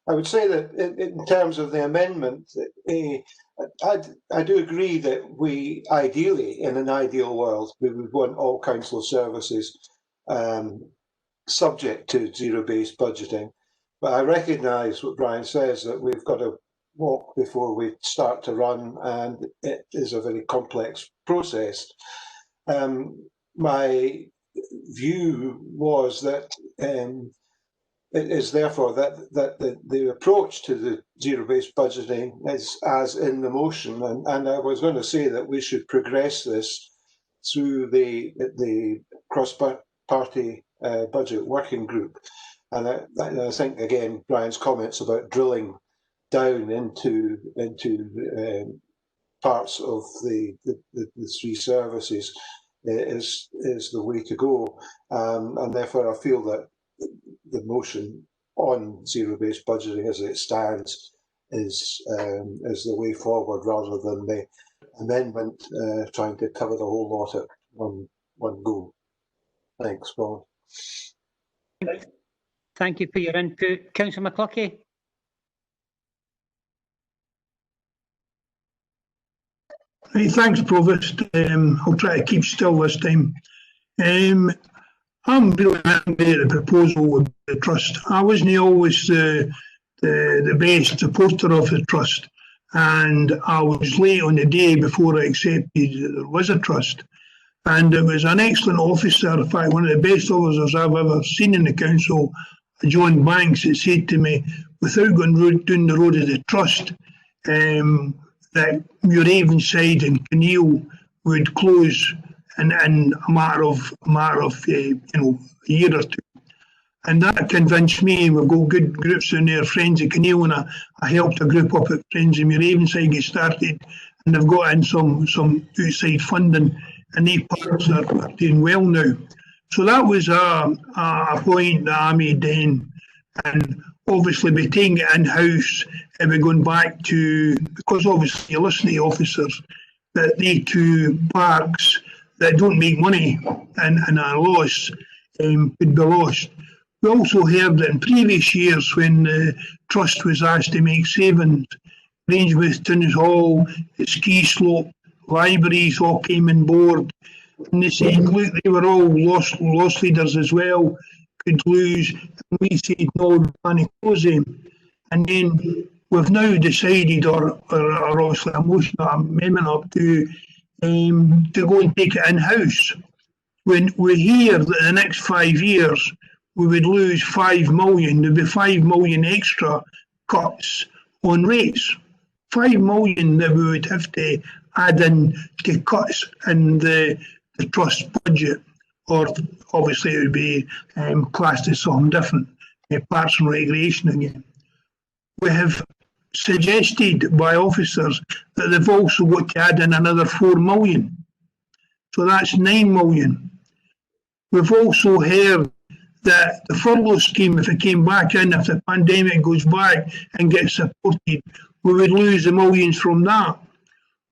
Speaker 5: I would say that in terms of the amendment, I do agree that we ideally, in an ideal world, we would want all council services subject to zero-based budgeting. But I recognise what Brian says, that we've got to walk before we start to run, and it is a very complex process. My view was that it is therefore that the approach to the zero-based budgeting is as in the motion, and I was going to say that we should progress this through the cross-party budget working group. And I think, again, Brian's comments about drilling down into parts of the three services is the way to go, and therefore I feel that the motion on zero-based budgeting as it stands is the way forward, rather than the amendment trying to cover the whole lot at one go. Thanks, Paul.
Speaker 1: Thank you for your input. Councillor McCluskey.
Speaker 9: Right, thanks, Provost. I'll try to keep still this time. I'm really angry at the proposal of the trust. I wasn't always the best supporter of the trust, and I was late on the day before I accepted that there was a trust. And it was an excellent officer, in fact, one of the best officers I've ever seen in the council, John Banks, that said to me, without going down the road of the trust, that Muravenside and Kinneil would close in a matter of a year or two. And that convinced me. We've got good groups in there, Friends of Kinneil, and I helped a group up at Friends of Muravenside get started, and they've got in some outside funding, and they parts are doing well now. So that was a point that I made then. And obviously by taking it in-house, and we're going back to, because obviously you listen to the officers, that they two parks that don't make money and are lost could be lost. We also heard that in previous years when the trust was asked to make savings, Rangemouth Town Hall, the ski slope, libraries all came on board, and they said, look, they were all loss leaders as well, could lose, and we said no, we plan to close them. And then we've now decided, or obviously a motion, an amendment up to go and take it in-house. When we hear that the next 5 years we would lose 5 million, there'd be 5 million extra cuts on rates. 5 million that we would have to add in to cuts in the trust budget, or obviously it would be classed as something different, parks and recreation again. We have suggested by officers that they've also got to add in another 4 million. So that's 9 million. We've also heard that the furlough scheme, if it came back in, if the pandemic goes back and gets supported, we would lose the millions from that.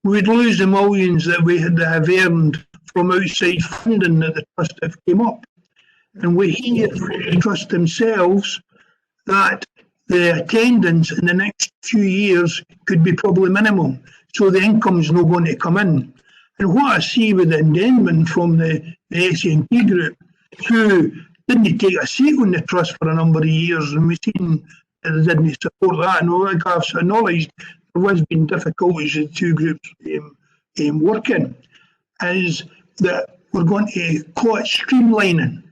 Speaker 9: We would lose the millions that we have earned from outside funding that the trust have came up. And we hear from the trust themselves that the attendance in the next few years could be probably minimal, so the income's not going to come in. And what I see with the endowment from the SNP group, who didn't take a seat on the trust for a number of years, and we've seen that they didn't support that, and I think I've acknowledged there has been difficulties in the two groups working, is that we're going to call it streamlining.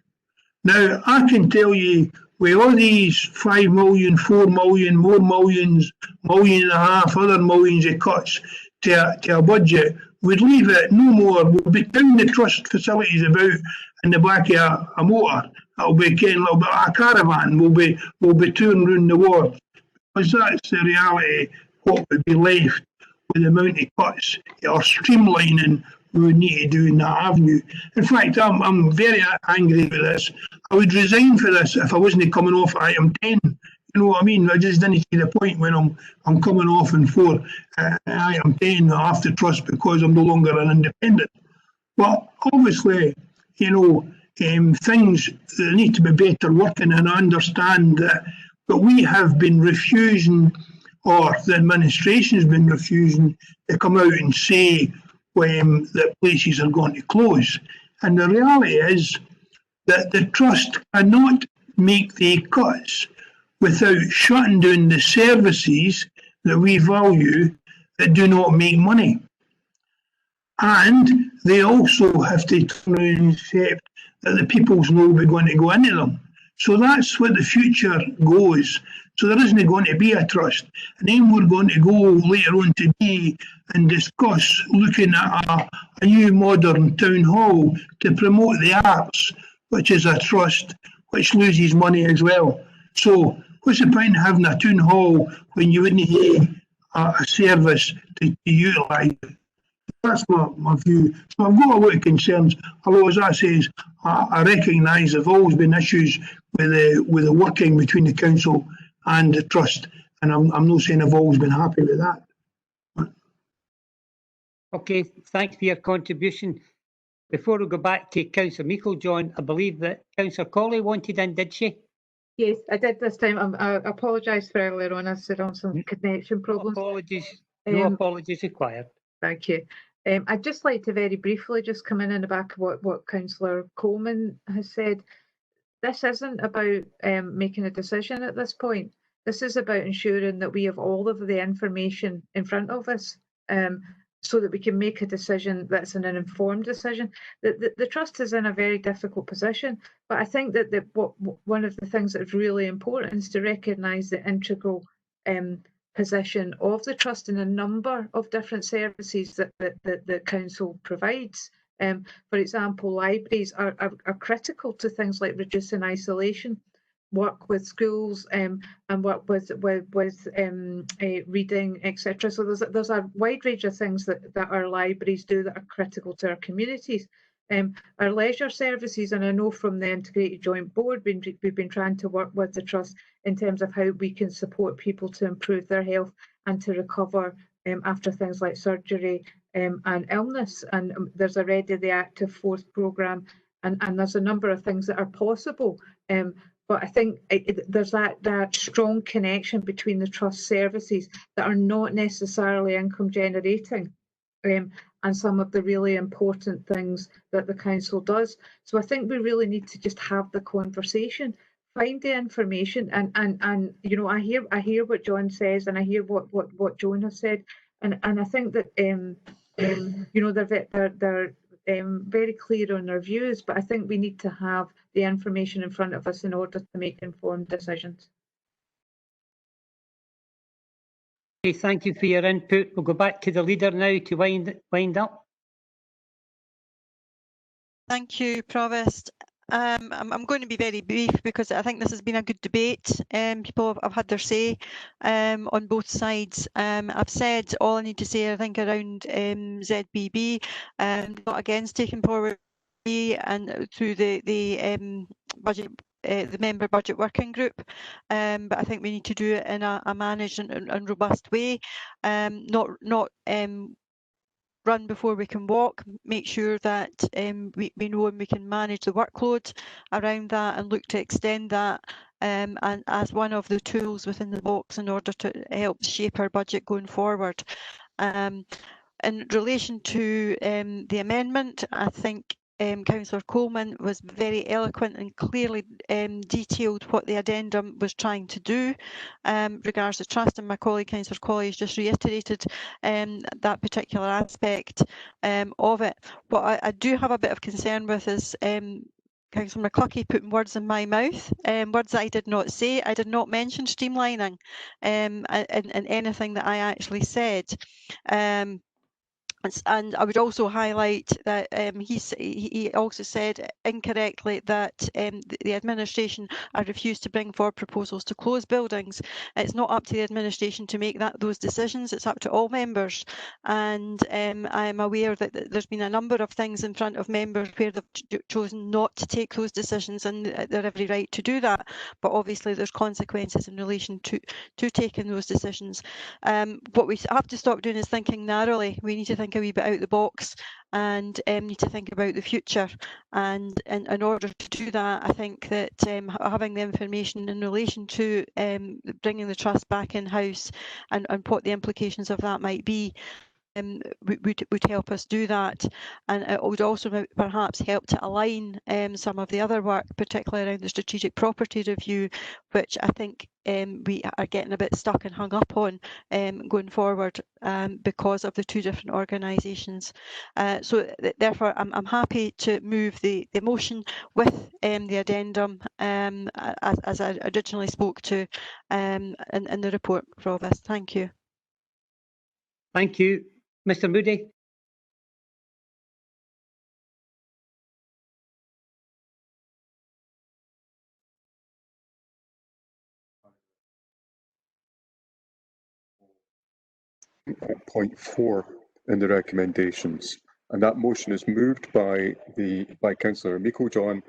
Speaker 9: Now, I can tell you, with all these 5 million, 4 million, more millions, $1.5 million, other millions of cuts to a budget, we'd leave it no more. We'll be down the trust facilities about in the back of a motor. It'll be getting a little bit of a caravan. We'll be touring around the world. Because that's the reality, what would be left with the amount of cuts or streamlining we would need to do in that avenue. In fact, I'm very angry with this. I would resign for this if I wasn't coming off item 10. You know what I mean? I just didn't see the point when I'm coming off in 4 item 10 after trust because I'm no longer an independent. But obviously, you know, things need to be better working, and I understand that. But we have been refusing, or the administration has been refusing, to come out and say that places are going to close. And the reality is that the trust cannot make the cuts without shutting down the services that we value that do not make money. And they also have to turn around and accept that the people's not going to go into them. So that's what the future goes. So there isn't going to be a trust. And then we're going to go later on today and discuss looking at a new modern town hall to promote the arts, which is a trust which loses money as well. So what's the point of having a town hall when you wouldn't have a service to utilise it? That's my view. So I've got a lot of concerns. Although, as I say, I recognise there have always been issues with the working between the council and the trust, and I'm not saying I've always been happy with that.
Speaker 1: Okay, thanks for your contribution. Before we go back to Councillor Meikle-John, I believe that Councillor Colley wanted in, did she?
Speaker 22: Yes, I did this time. I apologise for earlier on. I said on some connection problems.
Speaker 1: No apologies required.
Speaker 22: Thank you. I'd just like to very briefly just come in the back of what Councillor Coleman has said. This isn't about making a decision at this point. This is about ensuring that we have all of the information in front of us so that we can make a decision that's an informed decision. The trust is in a very difficult position, but I think that one of the things that's really important is to recognise the integral position of the trust in a number of different services that the council provides. For example, libraries are critical to things like reducing isolation, work with schools and work with reading, etc. So there's a wide range of things that our libraries do that are critical to our communities. Our leisure services, and I know from the Integrated Joint Board, we've been trying to work with the Trust in terms of how we can support people to improve their health and to recover after things like surgery and illness. And there's already the Active Fourth programme, and there's a number of things that are possible. But I think there's that strong connection between the Trust services that are not necessarily income generating. And some of the really important things that the council does. So I think we really need to just have the conversation, find the information, and you know, I hear what John says, and I hear what Joan has said, and I think that you know, they're very clear on their views, but I think we need to have the information in front of us in order to make informed decisions.
Speaker 1: Okay, thank you for your input. We'll go back to the leader now to wind up.
Speaker 3: Thank you, Provost. I'm going to be very brief because I think this has been a good debate. People have had their say on both sides. I've said all I need to say, I think, around ZBB. Not against taking forward and through the budget. The member budget working group, but I think we need to do it in a managed and robust way, not run before we can walk. Make sure that we know and we can manage the workload around that and look to extend that and as one of the tools within the box in order to help shape our budget going forward. In relation to the amendment, I think Councillor Coleman was very eloquent and clearly detailed what the addendum was trying to do regards to trust, and my colleague Councillor Colley has just reiterated that particular aspect of it. What I do have a bit of concern with is Councillor McCluckie putting words in my mouth, words I did not say. I did not mention streamlining in anything that I actually said. And I would also highlight that he also said incorrectly that the administration are refused to bring forward proposals to close buildings. It's not up to the administration to make those decisions. It's up to all members. And I'm aware that there's been a number of things in front of members where they've chosen not to take those decisions, and they're every right to do that. But obviously there's consequences in relation to taking those decisions. What we have to stop doing is thinking narrowly. We need to think a wee bit out the box and need to think about the future. And in order to do that, I think that having the information in relation to bringing the trust back in-house and what the implications of that might be would help us do that, and it would also perhaps help to align some of the other work, particularly around the strategic property review, which I think we are getting a bit stuck and hung up on going forward because of the two different organisations. So therefore I'm happy to move the motion with the addendum as I originally spoke to in the report, Provost. Thank you.
Speaker 1: Thank you. Mr Moody.
Speaker 4: Point 4 in the recommendations, and that motion is moved by Councillor Meiklejohn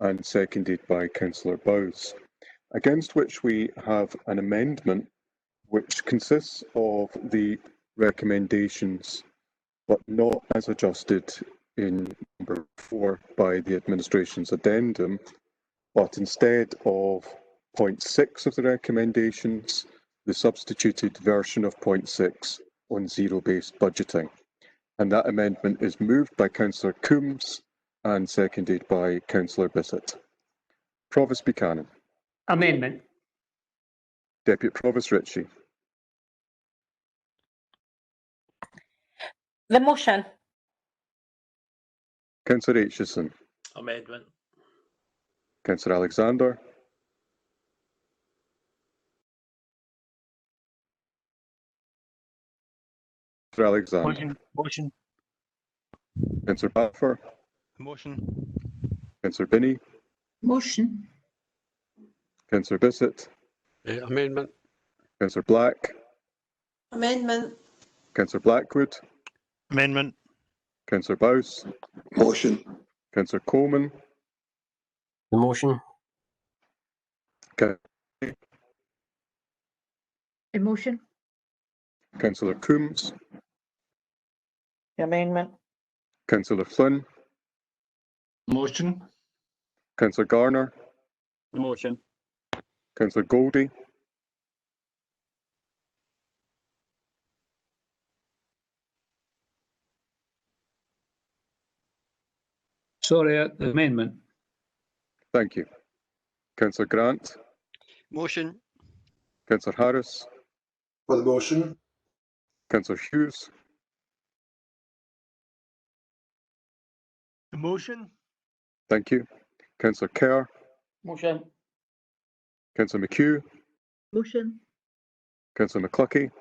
Speaker 4: and seconded by Councillor Bowes, against which we have an amendment which consists of the recommendations but not as adjusted in number 4 by the administration's addendum, but instead of point 6 of the recommendations, the substituted version of point 6 on zero-based budgeting. And that amendment is moved by Councillor Coombs and seconded by Councillor Bissett. Provost Buchanan.
Speaker 1: Amendment.
Speaker 4: Deputy Provost Ritchie.
Speaker 13: The motion.
Speaker 4: Councillor Aitchison.
Speaker 11: Amendment.
Speaker 4: Councillor Alexander. Councillor Alexander.
Speaker 11: Motion.
Speaker 4: Councillor Baffer.
Speaker 11: Motion.
Speaker 4: Councillor Binney.
Speaker 13: Motion.
Speaker 4: Councillor Bissett.
Speaker 8: Amendment.
Speaker 4: Councillor Black.
Speaker 3: Amendment.
Speaker 4: Councillor Blackwood.
Speaker 19: Amendment.
Speaker 4: Councillor Bowes.
Speaker 15: Motion.
Speaker 4: Councillor Coleman.
Speaker 17: The motion.
Speaker 22: A motion.
Speaker 4: Councillor Coombs.
Speaker 18: The amendment.
Speaker 4: Councillor Flynn.
Speaker 21: Motion.
Speaker 4: Councillor Garner.
Speaker 21: The motion.
Speaker 4: Councillor Goldie.
Speaker 21: Sorry, the amendment.
Speaker 4: Thank you. Councillor Grant.
Speaker 11: Motion.
Speaker 4: Councillor Harris.
Speaker 5: For the motion.
Speaker 4: Councillor Hughes.
Speaker 11: The motion.
Speaker 4: Thank you. Councillor Kerr.
Speaker 13: Motion.
Speaker 4: Councillor McHugh.
Speaker 13: Motion.
Speaker 4: Councillor McCluckie.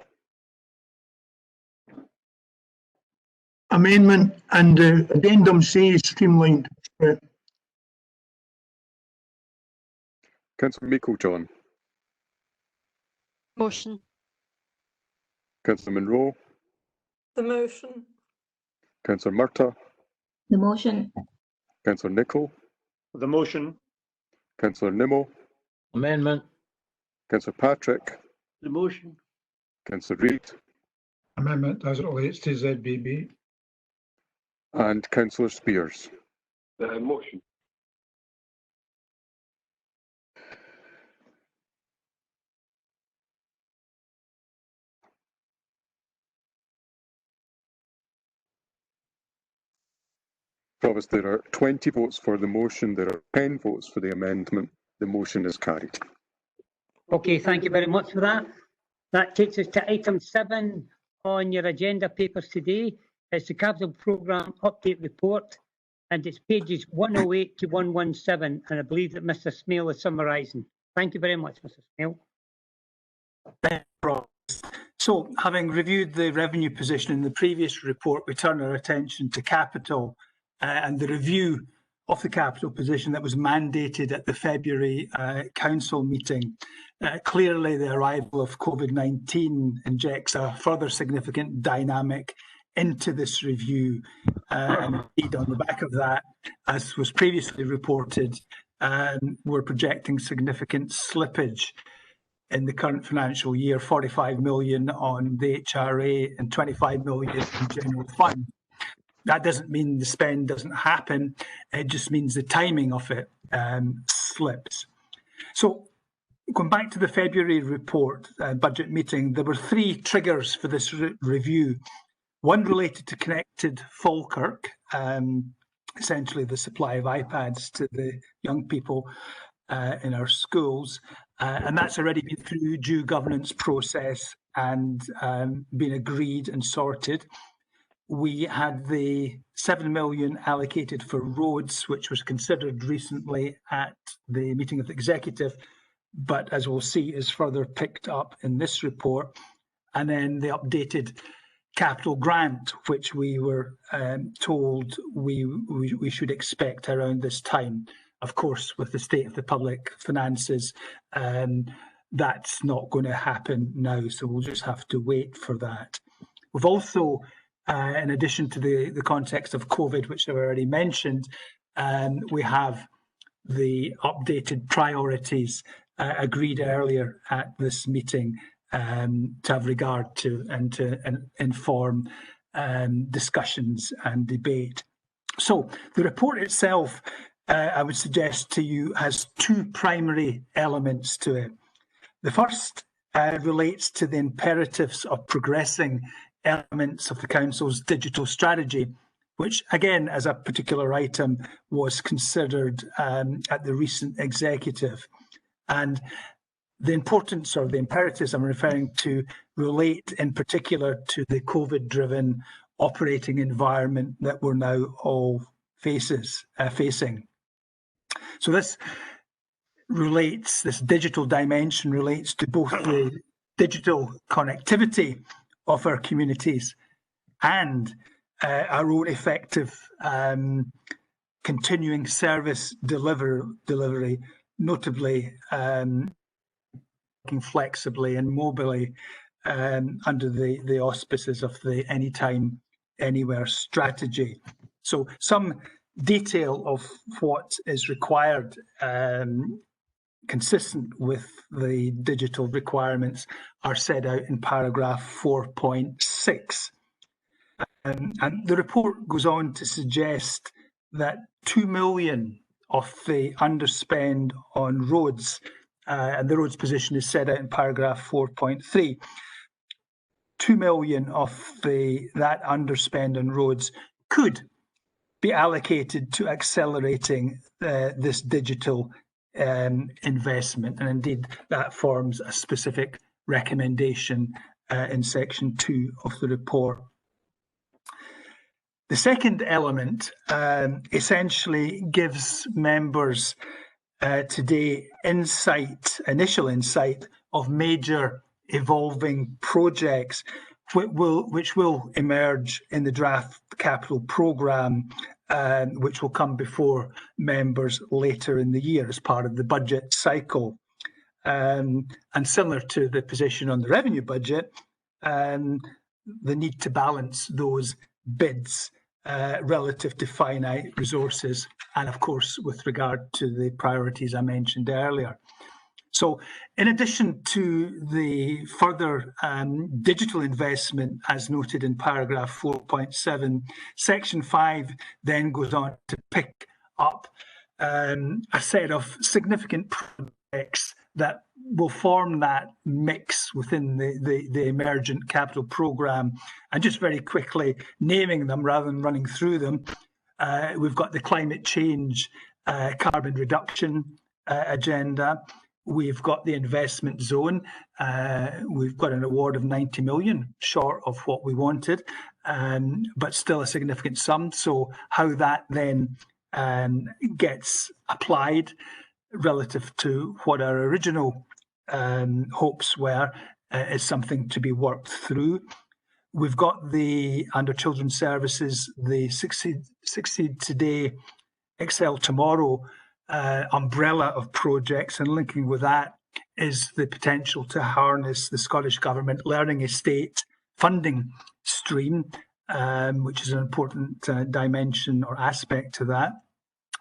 Speaker 9: Amendment and addendum C is streamlined.
Speaker 4: Councillor Meiklejohn.
Speaker 3: Motion.
Speaker 4: Councillor Monroe.
Speaker 10: The motion.
Speaker 4: Councillor Murtagh.
Speaker 13: The motion.
Speaker 4: Councillor Nicholl.
Speaker 11: The motion.
Speaker 4: Councillor Nimmo.
Speaker 21: Amendment.
Speaker 4: Councillor Patrick.
Speaker 11: The motion.
Speaker 4: Councillor Reid.
Speaker 12: Amendment as it relates to ZBB.
Speaker 4: And Councillor Spears.
Speaker 11: Motion.
Speaker 4: Provost, there are 20 votes for the motion. There are 10 votes for the amendment. The motion is carried.
Speaker 1: Okay, thank you very much for that. That takes us to item 7 on your agenda papers today. It's the Capital Programme Update Report, and it's pages 108 to 117, and I believe that Mr Smale is summarising. Thank you very much, Mr Smale.
Speaker 7: So, having reviewed the revenue position in the previous report, we turn our attention to capital and the review of the capital position that was mandated at the February council meeting. Clearly, the arrival of COVID-19 injects a further significant dynamic into this review. And indeed, on the back of that, as was previously reported, we're projecting significant slippage in the current financial year, 45 million on the HRA and 25 million in general fund. That doesn't mean the spend doesn't happen, it just means the timing of it slips. So going back to the February report, budget meeting, there were three triggers for this review. One related to connected Falkirk, essentially the supply of iPads to the young people in our schools. And that's already been through due governance process and been agreed and sorted. We had the 7 million allocated for roads, which was considered recently at the meeting of the executive, but as we'll see is further picked up in this report. And then the updated capital grant, which we were told we should expect around this time. Of course, with the state of the public finances, that's not going to happen now, so we'll just have to wait for that. We've also, in addition to the context of COVID, which I've already mentioned, we have the updated priorities agreed earlier at this meeting to have regard to and to inform discussions and debate. So the report itself, I would suggest to you, has two primary elements to it. The first relates to the imperatives of progressing elements of the Council's digital strategy, which again, as a particular item, was considered at the recent executive. And the importance or the imperatives I'm referring to relate in particular to the COVID-driven operating environment that we're now all facing. So this digital dimension relates to both the digital connectivity of our communities and our own effective continuing service delivery, notably working flexibly and mobily under the auspices of the Anytime, Anywhere strategy. So some detail of what is required consistent with the digital requirements are set out in paragraph 4.6. And the report goes on to suggest that 2 million of the underspend on roads, and the roads position is set out in paragraph 4.3, 2 million of that underspend on roads could be allocated to accelerating this digital investment, and indeed that forms a specific recommendation in section 2 of the report. The second element essentially gives members today initial insight of major evolving projects which will emerge in the draft capital programme, which will come before members later in the year as part of the budget cycle. And similar to the position on the revenue budget, the need to balance those bids relative to finite resources, and of course with regard to the priorities I mentioned earlier. So in addition to the further digital investment as noted in paragraph 4.7, section 5 then goes on to pick up a set of significant projects that will form that mix within the emergent capital programme. And just very quickly naming them rather than running through them, we've got the climate change carbon reduction agenda. We've got the investment zone. We've got an award of 90 million, short of what we wanted, but still a significant sum. So how that then gets applied relative to what our original hopes were is something to be worked through. We've got under Children's Services, the Succeed Today, Excel Tomorrow umbrella of projects, and linking with that is the potential to harness the Scottish Government Learning Estate funding stream, which is an important dimension or aspect to that.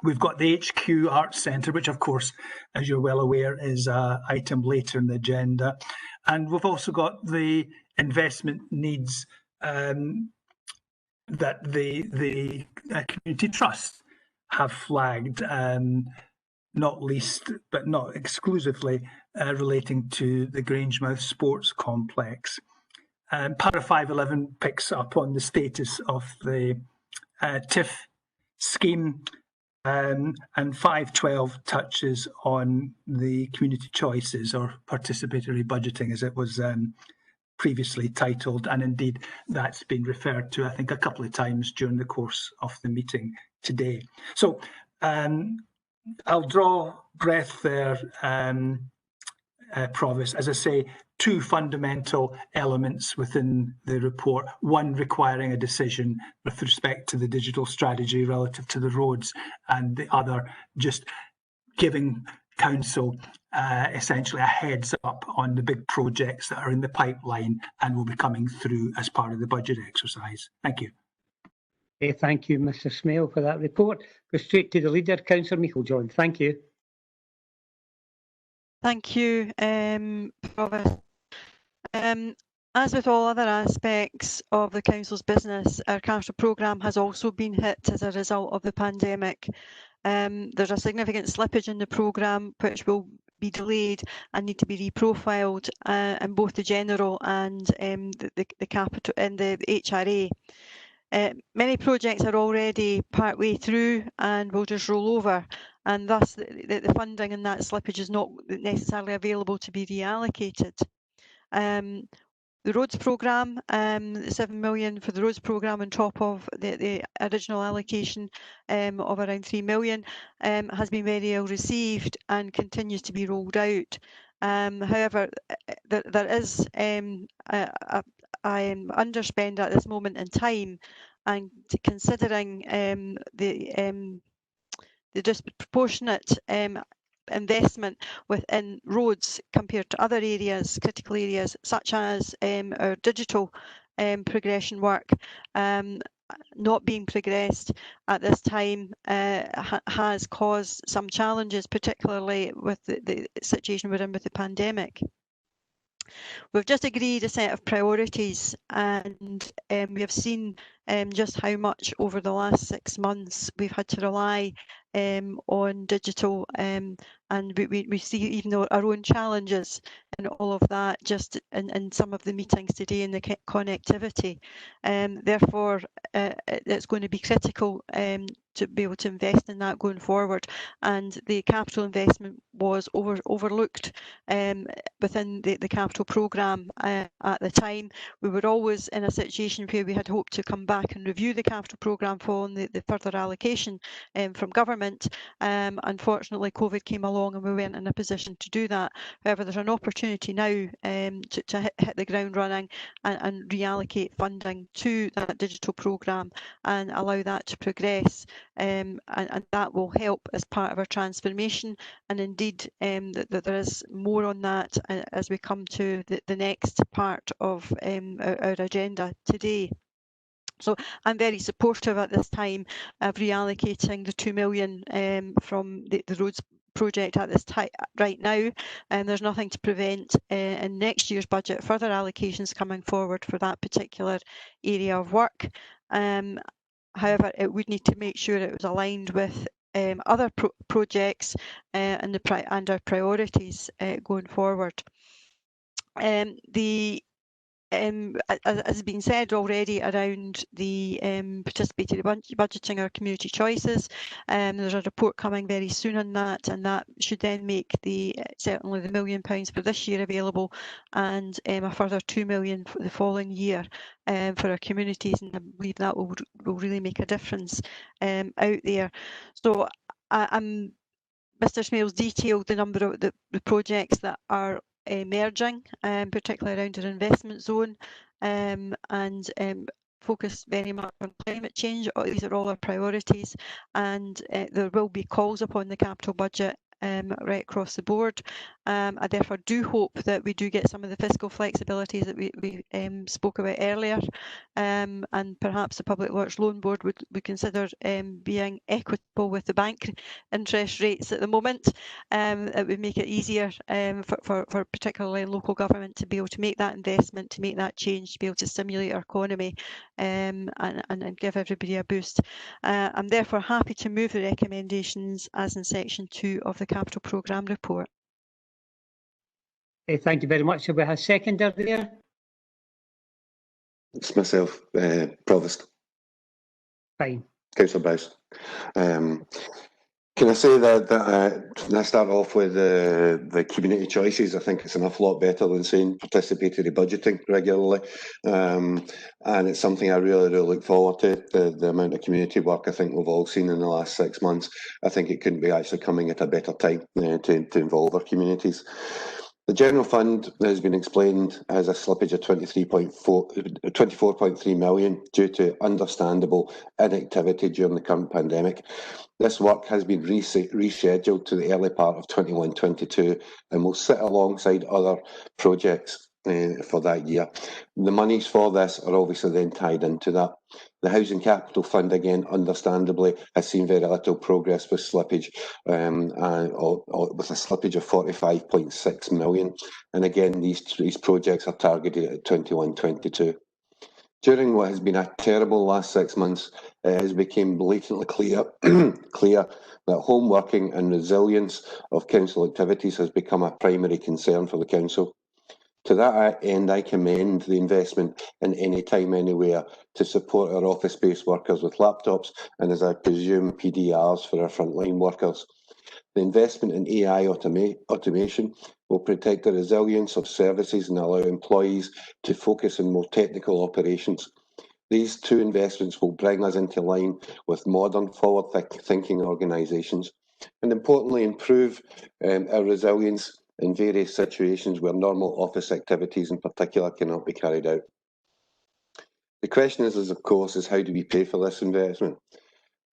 Speaker 7: We've got the HQ Arts Centre, which of course, as you're well aware, is an item later in the agenda. And we've also got the investment needs that the community trusts have flagged, not least but not exclusively relating to the Grangemouth Sports Complex. Para 511 picks up on the status of the TIF scheme, and 512 touches on the community choices or participatory budgeting, as it was previously titled, and indeed that's been referred to, I think, a couple of times during the course of the meeting today. So I'll draw breath there, Provost. As I say, two fundamental elements within the report, one requiring a decision with respect to the digital strategy relative to the roads, and the other just giving Council essentially a heads up on the big projects that are in the pipeline and will be coming through as part of the budget exercise. Thank you.
Speaker 1: Okay, thank you, Mr. Smale, for that report. Go straight to the leader, Councillor Meikle-John. Thank you.
Speaker 3: Thank you, Provost. As with all other aspects of the Council's business, our capital programme has also been hit as a result of the pandemic. There's a significant slippage in the programme which will be delayed and need to be reprofiled in both the general and the capital and the HRA. Many projects are already part way through and will just roll over, and thus the funding in that slippage is not necessarily available to be reallocated. The roads programme, 7 million for the roads programme on top of the original allocation of around 3 million has been very well received and continues to be rolled out. However, there is a underspend at this moment in time, and considering the disproportionate investment within roads compared to other areas, critical areas such as our digital progression work not being progressed at this time has caused some challenges, particularly with the situation we're in with the pandemic. We've just agreed a set of priorities, and we have seen just how much over the last 6 months we've had to rely on digital, and we see even our own challenges in all of that just in some of the meetings today in the connectivity. Therefore, it's going to be critical to be able to invest in that going forward, and the capital investment was overlooked within the capital programme at the time. We were always in a situation where we had hoped to come back and review the capital programme following the further allocation from government. Unfortunately, COVID came along and we weren't in a position to do that. However, there's an opportunity now to hit the ground running and reallocate funding to that digital programme and allow that to progress. And that will help as part of our transformation, and indeed that there is more on that as we come to the next part of our agenda today. So I'm very supportive at this time of reallocating the 2 million from the roads project at this time right now, and there's nothing to prevent in next year's budget further allocations coming forward for that particular area of work. However, it would need to make sure it was aligned with other projects and our priorities going forward. As has been said already around the participatory budgeting or community choices, there's a report coming very soon on that, and that should then make certainly the £1 million for this year available, and a further 2 million for the following year for our communities, and I believe that will really make a difference out there. So Mr. Smale's detailed the number of the projects that are emerging, particularly around our investment zone, and focus very much on climate change. These are all our priorities, and there will be calls upon the capital budget right across the board. I therefore do hope that we do get some of the fiscal flexibilities that we spoke about earlier, and perhaps the Public Works Loan Board would consider being equitable with the bank interest rates at the moment. It would make it easier for particularly local government to be able to make that investment, to make that change, to be able to stimulate our economy and give everybody a boost. I'm therefore happy to move the recommendations as in section 2 of the Capital Programme report.
Speaker 1: Thank you very much. Have we a seconder there?
Speaker 15: It's myself, Provost.
Speaker 1: Fine.
Speaker 15: Councillor Bowes. Can I say that I start off with the community choices? I think it's an awful lot better than saying participatory budgeting regularly. And it's something I really look forward to, the amount of community work I think we've all seen in the last 6 months. I think it couldn't be actually coming at a better time to involve our communities. The General Fund has been explained as a slippage of 24.3 million due to understandable inactivity during the current pandemic. This work has been rescheduled to the early part of 21-22 and will sit alongside other projects for that year. The monies for this are obviously then tied into that. The Housing Capital Fund, again, understandably, has seen very little progress with slippage, with a slippage of 45.6 million. And again, these projects are targeted at 21-22. During what has been a terrible last 6 months, it has become blatantly clear that home working and resilience of council activities has become a primary concern for the council. To that end, I commend the investment in Anytime Anywhere to support our office-based workers with laptops and, as I presume, PDRs for our frontline workers. The investment in AI automation will protect the resilience of services and allow employees to focus on more technical operations. These two investments will bring us into line with modern, forward-thinking organisations and, importantly, improve our resilience in various situations where normal office activities in particular cannot be carried out. The question is of course, how do we pay for this investment?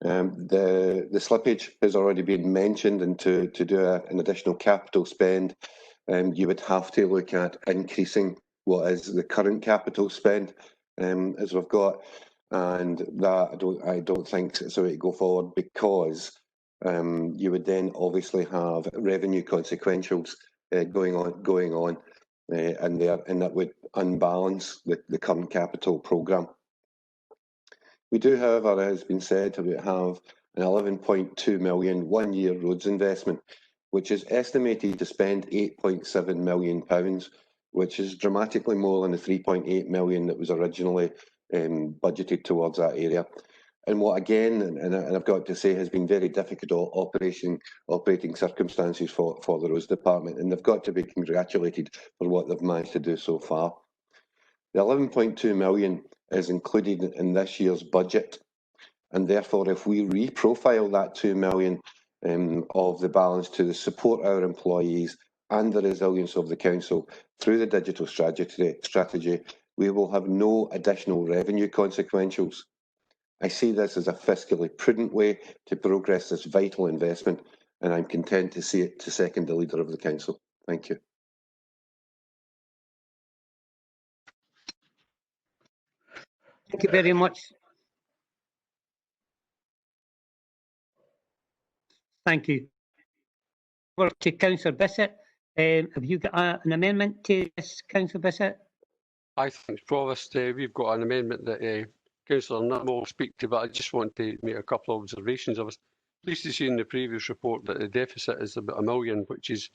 Speaker 15: The slippage has already been mentioned, and to do an additional capital spend, you would have to look at increasing what is the current capital spend as we've got, and that I don't think it's the way to go forward, because you would then obviously have revenue consequentials going on, and that would unbalance the current capital programme. We do, however, as has been said, have an 11.2 million one-year roads investment, which is estimated to spend £8.7 million, which is dramatically more than the 3.8 million that was originally budgeted towards that area. And what, again, and I've got to say, has been very difficult operating circumstances for the Roads Department, and they've got to be congratulated for what they've managed to do so far. The 11.2 million is included in this year's budget, and therefore if we reprofile that 2 million of the balance to support our employees and the resilience of the council through the digital strategy, we will have no additional revenue consequentials. I see this as a fiscally prudent way to progress this vital investment, and I'm content to see it to second the Leader of the Council. Thank you.
Speaker 1: Thank you very much. Thank you. Over to Councillor Bissett. Have you got an amendment to this, Councillor Bissett?
Speaker 8: I think, Provost, we've got an amendment that Councillor Nutt will speak to, but I just want to make a couple of observations. I was pleased to see in the previous report that the deficit is about £1 million, which is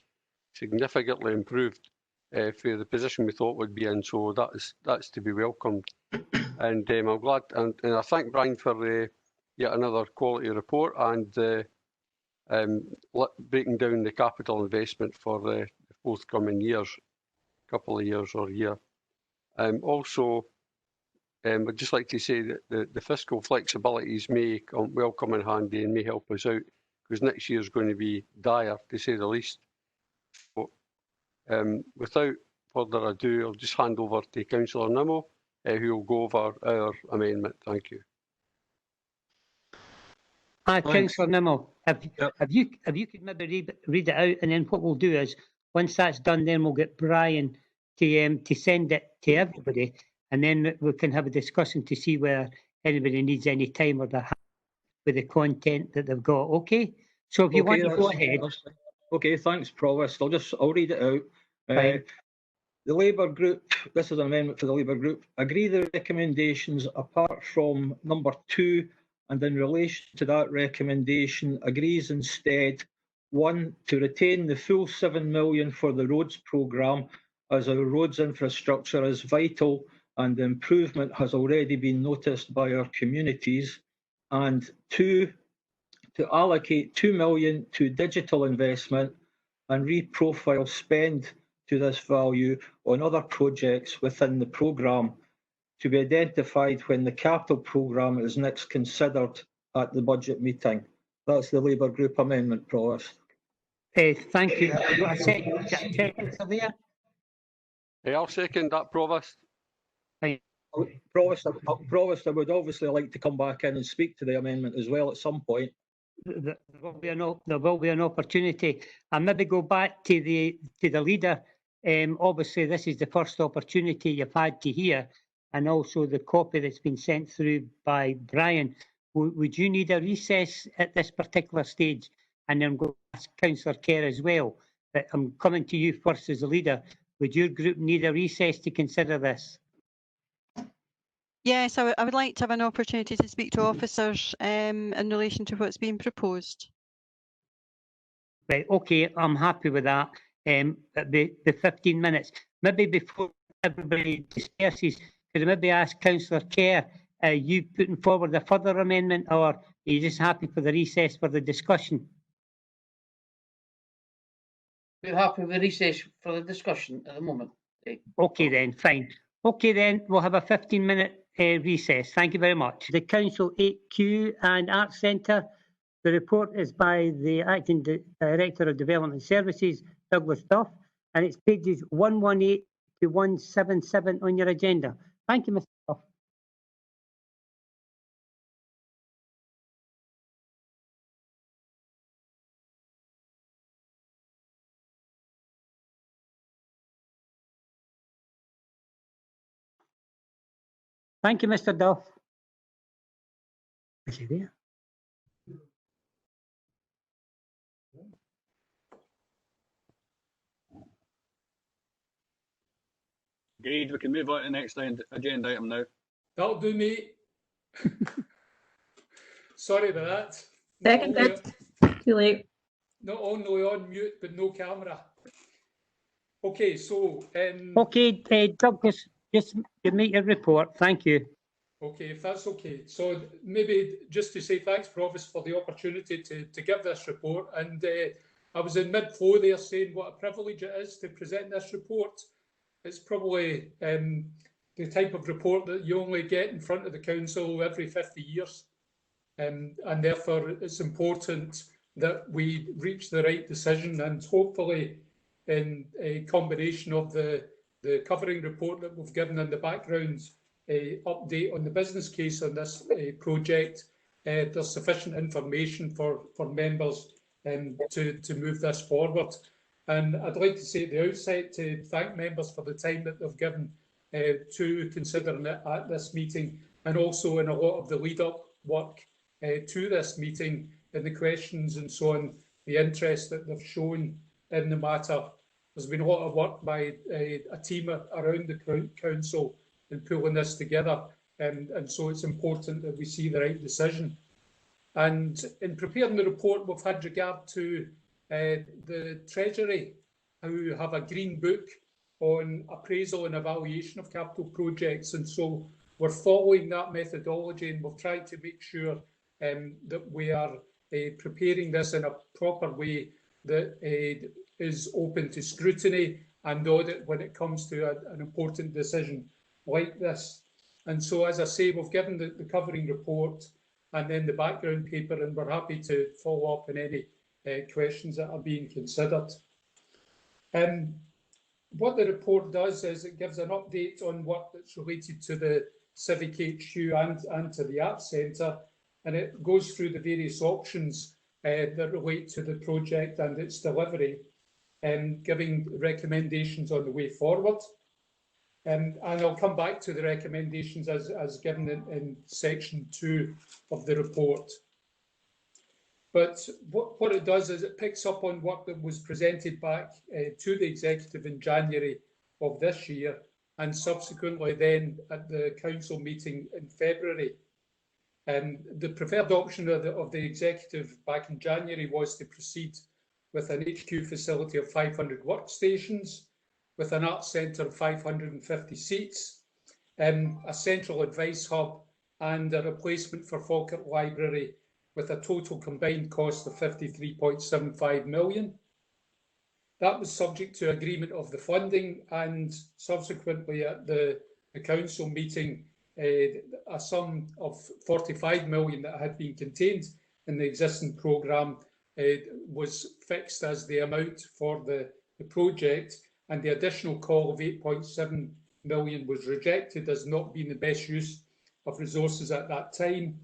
Speaker 8: significantly improved for the position we thought would be in, so that's to be welcomed. And I'm glad, and I thank Brian for yet another quality report and breaking down the capital investment for the forthcoming years, couple of years or year. Also, I'd just like to say that the fiscal flexibilities may well come in handy and may help us out, because next year is going to be dire, to say the least. Without further ado, I'll just hand over to Councillor Nimmo, who will go over our amendment. Thank you.
Speaker 1: Councillor Nimmo, have you could maybe read it out, and then what we'll do is once that's done, then we'll get Brian to send it to everybody, and then we can have a discussion to see whether anybody needs any time or they're happy with the content that they've got. Okay, so if you want to go ahead.
Speaker 23: Okay, thanks, Provost. I'll read it out.
Speaker 1: Fine.
Speaker 23: The Labour Group, this is an amendment for the Labour Group, agree the recommendations apart from number 2, and in relation to that recommendation agrees instead 1, to retain the full 7 million for the roads programme, as our roads infrastructure is vital and the improvement has already been noticed by our communities, and 2, to allocate 2 million to digital investment and reprofile spend to this value on other projects within the programme, to be identified when the capital programme is next considered at the budget meeting. That's the Labour Group amendment, Provost.
Speaker 1: Thank you. Have you got a second for there?
Speaker 8: I'll second that, Provost.
Speaker 23: Provost, I would obviously like to come back in and speak to the amendment as well at some point.
Speaker 1: There will be an opportunity. And maybe go back to the leader. Obviously, this is the first opportunity you've had to hear, and also the copy that's been sent through by Brian. Would you need a recess at this particular stage? And then I'm going to ask Councillor Kerr as well. But I'm coming to you first as a leader. Would your group need a recess to consider this?
Speaker 3: Yes, I would like to have an opportunity to speak to officers in relation to what's being proposed.
Speaker 1: Right, okay, I'm happy with that. The 15 minutes. Maybe before everybody disperses, could I maybe ask Councillor Kerr, are you putting forward a further amendment, or are you just happy for the recess for the discussion?
Speaker 6: We're happy with the recess for the discussion at the moment.
Speaker 1: Okay then, fine. Okay then, we'll have a 15-minute recess. Thank you very much. The Council 8Q and Arts Centre. The report is by the Acting Director of Development Services, Douglas Duff, and it's pages 118 to 177 on your agenda. Thank you, Mr. Duff. Thank you, Mr. Duff. Is he there?
Speaker 2: Agreed. We can move on to the next agenda item now.
Speaker 14: That'll do, mate. Sorry about that.
Speaker 13: Seconded. Too late.
Speaker 14: Not only on mute, but no camera. Okay, so...
Speaker 1: Okay, Douglas, just make your report. Thank you.
Speaker 14: Okay, if that's okay. So maybe just to say thanks, Provost, for the opportunity to give this report. And I was in mid-flow there saying what a privilege it is to present this report. It's probably the type of report that you only get in front of the council every 50 years. And therefore, it's important that we reach the right decision, and hopefully in a combination of the covering report that we've given in the background, update on the business case on this project, there's sufficient information for members to move this forward. And I'd like to say at the outset to thank members for the time that they've given to considering it at this meeting, and also in a lot of the lead-up work to this meeting, in the questions and so on, the interest that they've shown in the matter. There's been a lot of work by a team around the council in pulling this together, and so it's important that we see the right decision. And in preparing the report, we've had regard to the Treasury, who have a green book on appraisal and evaluation of capital projects, and so we're following that methodology, and we've tried to make sure that we are preparing this in a proper way that is open to scrutiny and audit when it comes to an important decision like this. And so, as I say, we've given the covering report and then the background paper, and we're happy to follow up on any questions that are being considered. what the report does is it gives an update on work that's related to the Civic HQ and to the Arts Centre, and it goes through the various options that relate to the project and its delivery, and giving recommendations on the way forward. And I'll come back to the recommendations as given in section 2 of the report. But what it does is it picks up on work that was presented back to the executive in January of this year, and subsequently then at the council meeting in February. The preferred option of the executive back in January was to proceed with an HQ facility of 500 workstations, with an arts centre of 550 seats, a central advice hub, and a replacement for Falkirk Library, with a total combined cost of 53.75 million. That was subject to agreement of the funding, and subsequently at the council meeting, a sum of 45 million that had been contained in the existing programme was fixed as the amount for the project, and the additional call of 8.7 million was rejected as not being the best use of resources at that time.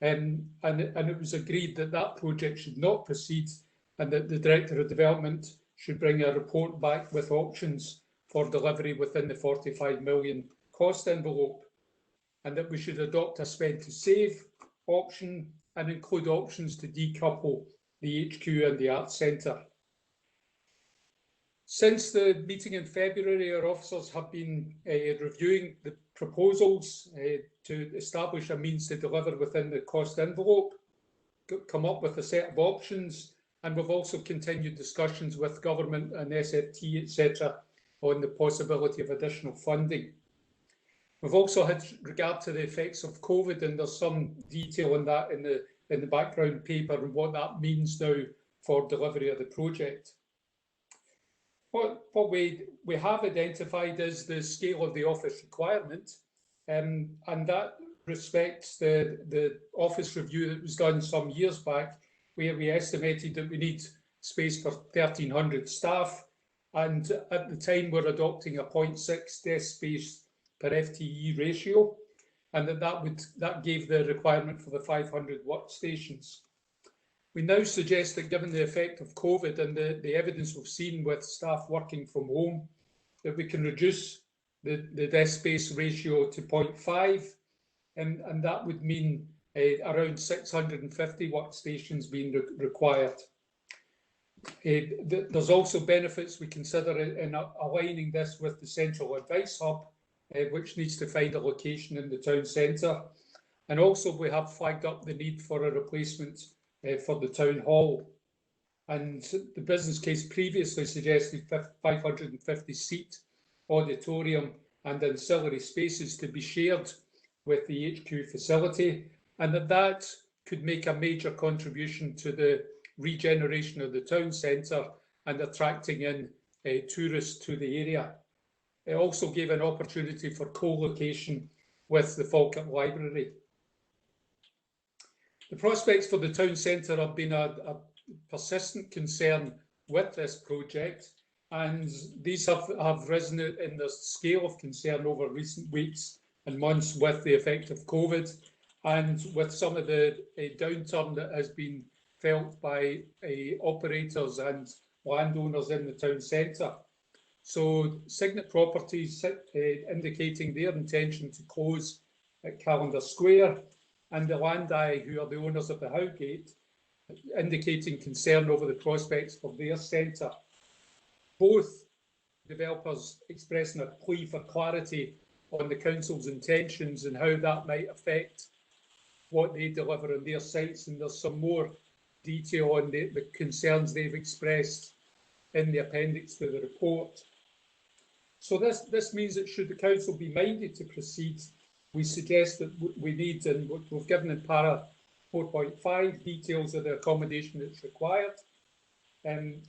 Speaker 14: And it was agreed that that project should not proceed, and that the Director of Development should bring a report back with options for delivery within the 45 million cost envelope, and that we should adopt a spend to save option and include options to decouple the HQ and the Arts Centre. Since the meeting in February, our officers have been reviewing the proposals to establish a means to deliver within the cost envelope, come up with a set of options, and we've also continued discussions with government and SFT, etc., on the possibility of additional funding. We've also had regard to the effects of COVID, and there's some detail on that in the background paper and what that means now for delivery of the project. What we have identified is the scale of the office requirement, and that respects the office review that was done some years back, where we estimated that we need space for 1,300 staff, and at the time we're adopting a 0.6 desk space per FTE ratio, and that gave the requirement for the 500 workstations. We now suggest that given the effect of COVID and the evidence we've seen with staff working from home, that we can reduce the desk space ratio to 0.5, and that would mean around 650 workstations being required. There's also benefits we consider in aligning this with the central advice hub, which needs to find a location in the town centre. And also we have flagged up the need for a replacement for the town hall. And the business case previously suggested 550 seat auditorium and ancillary spaces to be shared with the HQ facility, and that could make a major contribution to the regeneration of the town centre and attracting in tourists to the area. It also gave an opportunity for co-location with the Falkirk Library. The prospects for the town centre have been a persistent concern with this project, and these have risen in the scale of concern over recent weeks and months with the effect of COVID, and with some of the downturn that has been felt by operators and landowners in the town centre. So Signet Properties indicating their intention to close at Calendar Square, and the Landai, who are the owners of the Howgate, indicating concern over the prospects for their centre. Both developers expressing a plea for clarity on the council's intentions and how that might affect what they deliver on their sites, and there's some more detail on the concerns they've expressed in the appendix to the report. So this means that should the council be minded to proceed, we suggest that we need, and we've given in para 4.5 details of the accommodation that's required, and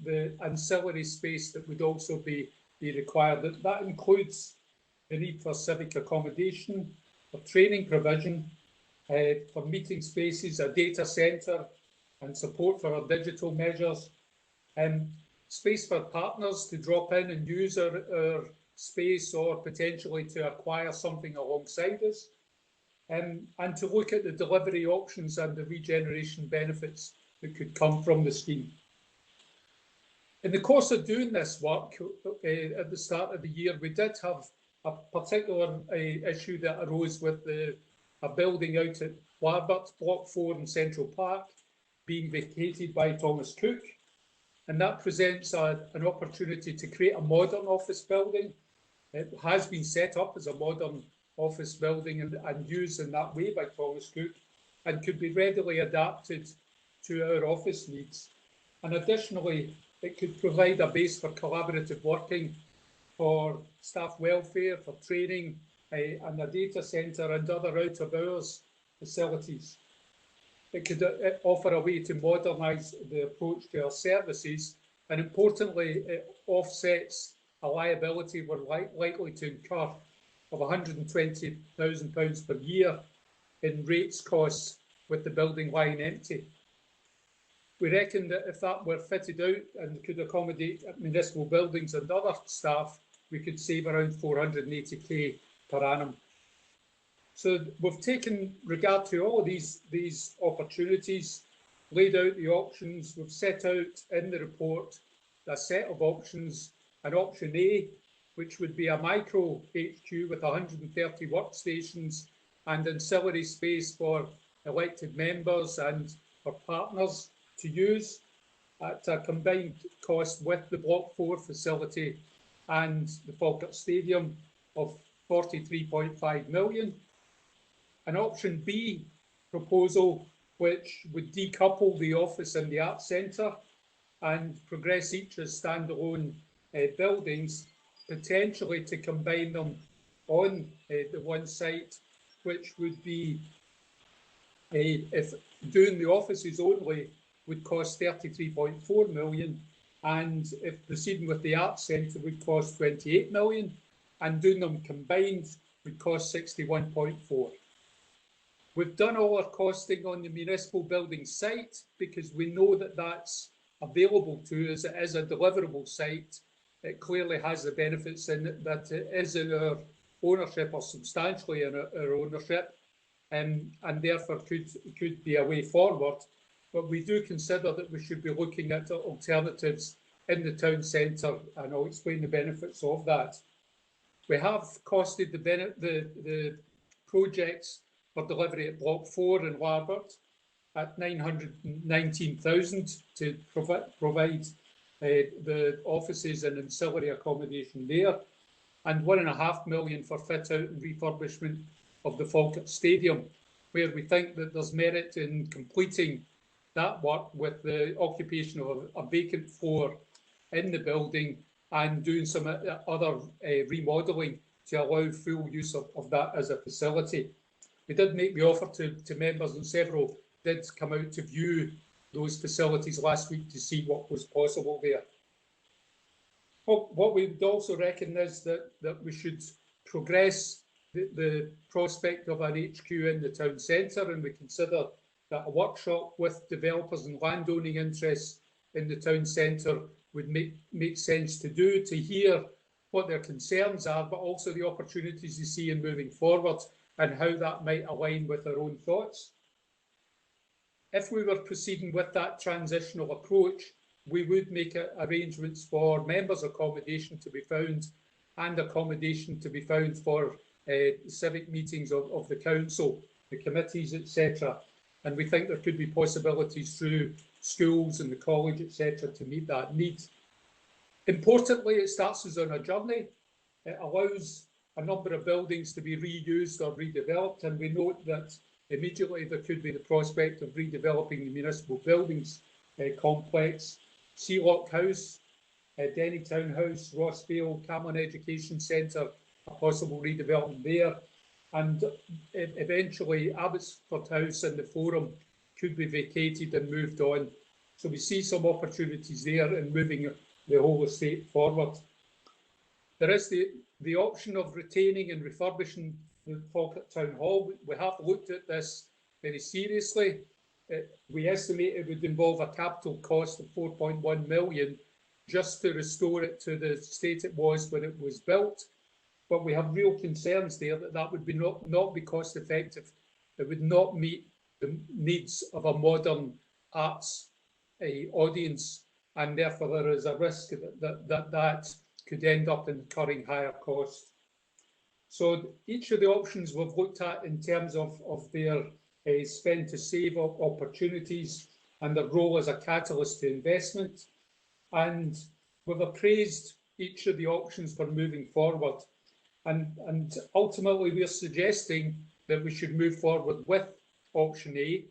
Speaker 14: the ancillary space that would also be required. That includes the need for civic accommodation, for training provision, for meeting spaces, a data centre, and support for our digital measures. space for partners to drop in and use our space or potentially to acquire something alongside us, and to look at the delivery options and the regeneration benefits that could come from the scheme. In the course of doing this work at the start of the year, we did have a particular issue that arose with a building out at Warbert, Block 4 in Central Park, being vacated by Thomas Cook. And that presents an opportunity to create a modern office building. It has been set up as a modern office building and used in that way by Thomas Cook, and could be readily adapted to our office needs. And additionally, it could provide a base for collaborative working, for staff welfare, for training, and a data centre and other out-of-hours facilities. It could offer a way to modernise the approach to our services, and importantly, it offsets a liability we're likely to incur of £120,000 per year in rates costs with the building lying empty. We reckon that if that were fitted out and could accommodate municipal buildings and other staff, we could save around 480k per annum. So we've taken regard to all of these opportunities, laid out the options. We've set out in the report a set of options. An option A, which would be a micro HQ with 130 workstations and ancillary space for elected members and for partners to use at a combined cost with the Block 4 facility and the Falkirk Stadium of 43.5 million. An option B proposal, which would decouple the office and the Arts Centre and progress each as standalone buildings, potentially to combine them on the one site, which would be, if doing the offices only, would cost 33.4 million, and if proceeding with the Arts Centre would cost 28 million, and doing them combined would cost 61.4. We've done all our costing on the municipal building site because we know that that's available to us. It is a deliverable site. It clearly has the benefits in it that it is in our ownership or substantially in our ownership, and therefore could be a way forward. But we do consider that we should be looking at alternatives in the town centre, and I'll explain the benefits of that. We have costed the projects for delivery at Block 4 in Warbert at 919,000 to provide the offices and ancillary accommodation there, and £1.5 million for fit out and refurbishment of the Falkirk Stadium, where we think that there's merit in completing that work with the occupation of a vacant floor in the building and doing some other remodelling to allow full use of that as a facility. We did make the offer to members, and several did come out to view those facilities last week to see what was possible there. What we would also reckon is that we should progress the prospect of an HQ in the town centre, and we consider that a workshop with developers and landowning interests in the town centre would make sense to do, to hear what their concerns are, but also the opportunities they see in moving forward and how that might align with their own thoughts. If we were proceeding with that transitional approach, we would make arrangements for members' accommodation to be found and accommodation to be found for civic meetings of the council, the committees, etc. And we think there could be possibilities through schools and the college, etc., to meet that need. Importantly, it starts us on a journey. It allows a number of buildings to be reused or redeveloped, and we note that immediately there could be the prospect of redeveloping the municipal buildings complex, Sealock House, Denny Town House, Rossvale, Cameron Education Centre, a possible redevelopment there, and eventually Abbotsford House and the Forum could be vacated and moved on. So we see some opportunities there in moving the whole estate forward. There is the option of retaining and refurbishing the Falkirk Town Hall. We have looked at this very seriously. We estimate it would involve a capital cost of 4.1 million, just to restore it to the state it was when it was built. But we have real concerns there that that would be not be cost effective. It would not meet the needs of a modern arts audience, and therefore there is a risk that could end up incurring higher costs. So each of the options we've looked at in terms of their spend to save opportunities and their role as a catalyst to investment. And we've appraised each of the options for moving forward. And ultimately, we're suggesting that we should move forward with option A,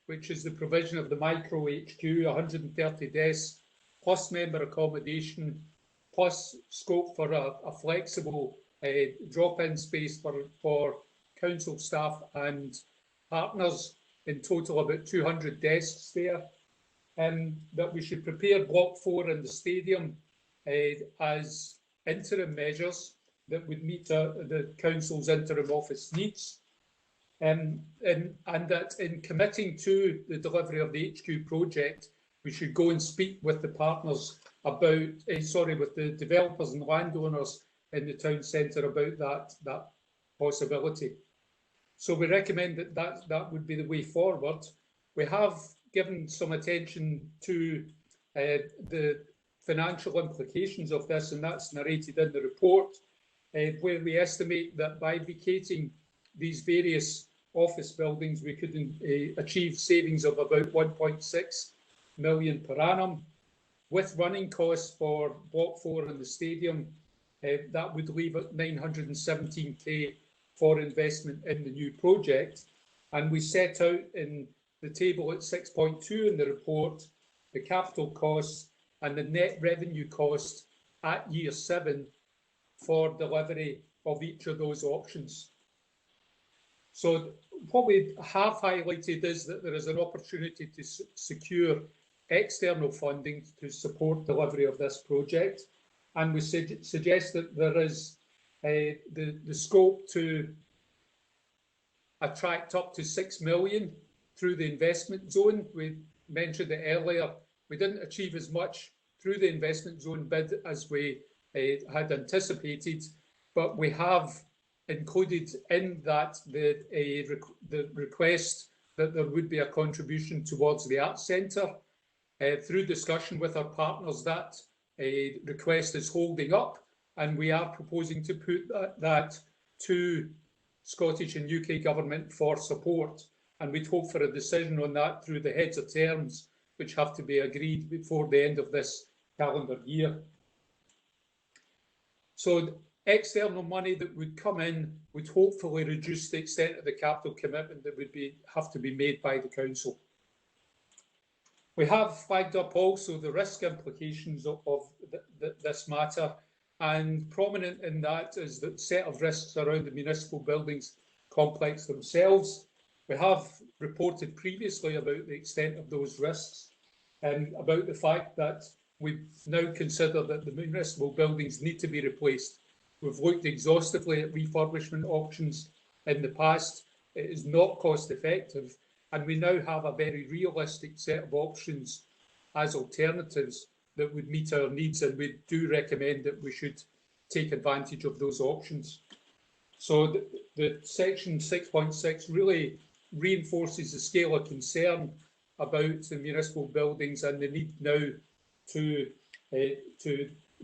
Speaker 14: which is the provision of the micro HQ, 130 desks, plus member accommodation, plus scope for a flexible drop-in space for council staff and partners, in total about 200 desks there. That we should prepare Block 4 in the stadium as interim measures that would meet the council's interim office needs. And that in committing to the delivery of the HQ project, we should go and speak with the partners about, with the developers and landowners in the town centre about that possibility. So we recommend that would be the way forward. We have given some attention to the financial implications of this, and that's narrated in the report, where we estimate that by vacating these various office buildings, we could achieve savings of about 1.6 million per annum. With running costs for Block 4 in the stadium, that would leave it 917k for investment in the new project. And we set out in the table at 6.2 in the report the capital costs and the net revenue cost at year 7 for delivery of each of those options. So what we have highlighted is that there is an opportunity to secure external funding to support delivery of this project, and we suggest that there is the scope to attract up to 6 million through the investment zone. We mentioned it earlier, we didn't achieve as much through the investment zone bid as we had anticipated, but we have included in that the request that there would be a contribution towards the Arts Centre. Through discussion with our partners, that request is holding up, and we are proposing to put that to Scottish and UK Government for support. And we'd hope for a decision on that through the heads of terms, which have to be agreed before the end of this calendar year. So external money that would come in would hopefully reduce the extent of the capital commitment that would have to be made by the council. We have flagged up also the risk implications of this matter, and prominent in that is the set of risks around the municipal buildings complex themselves. We have reported previously about the extent of those risks and about the fact that we now consider that the municipal buildings need to be replaced. We've looked exhaustively at refurbishment options in the past. It is not cost effective, and we now have a very realistic set of options as alternatives that would meet our needs, and we do recommend that we should take advantage of those options. So the section 6.6 really reinforces the scale of concern about the municipal buildings and the need now to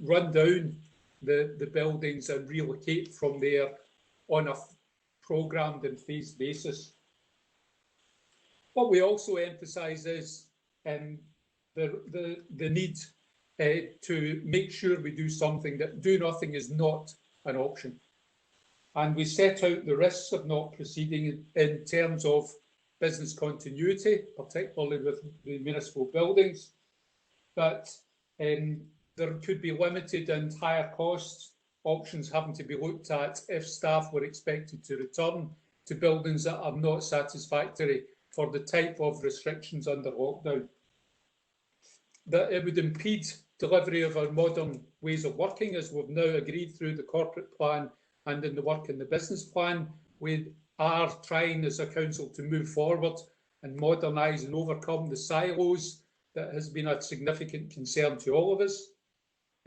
Speaker 14: run down the buildings and relocate from there on a programmed and phased basis. What we also emphasise is the need to make sure we do something, that do nothing is not an option. And we set out the risks of not proceeding in terms of business continuity, particularly with the municipal buildings, that there could be limited and higher cost options having to be looked at if staff were expected to return to buildings that are not satisfactory for the type of restrictions under lockdown. That it would impede delivery of our modern ways of working, as we've now agreed through the corporate plan and in the work in the business plan. We are trying as a council to move forward and modernise and overcome the silos that has been a significant concern to all of us.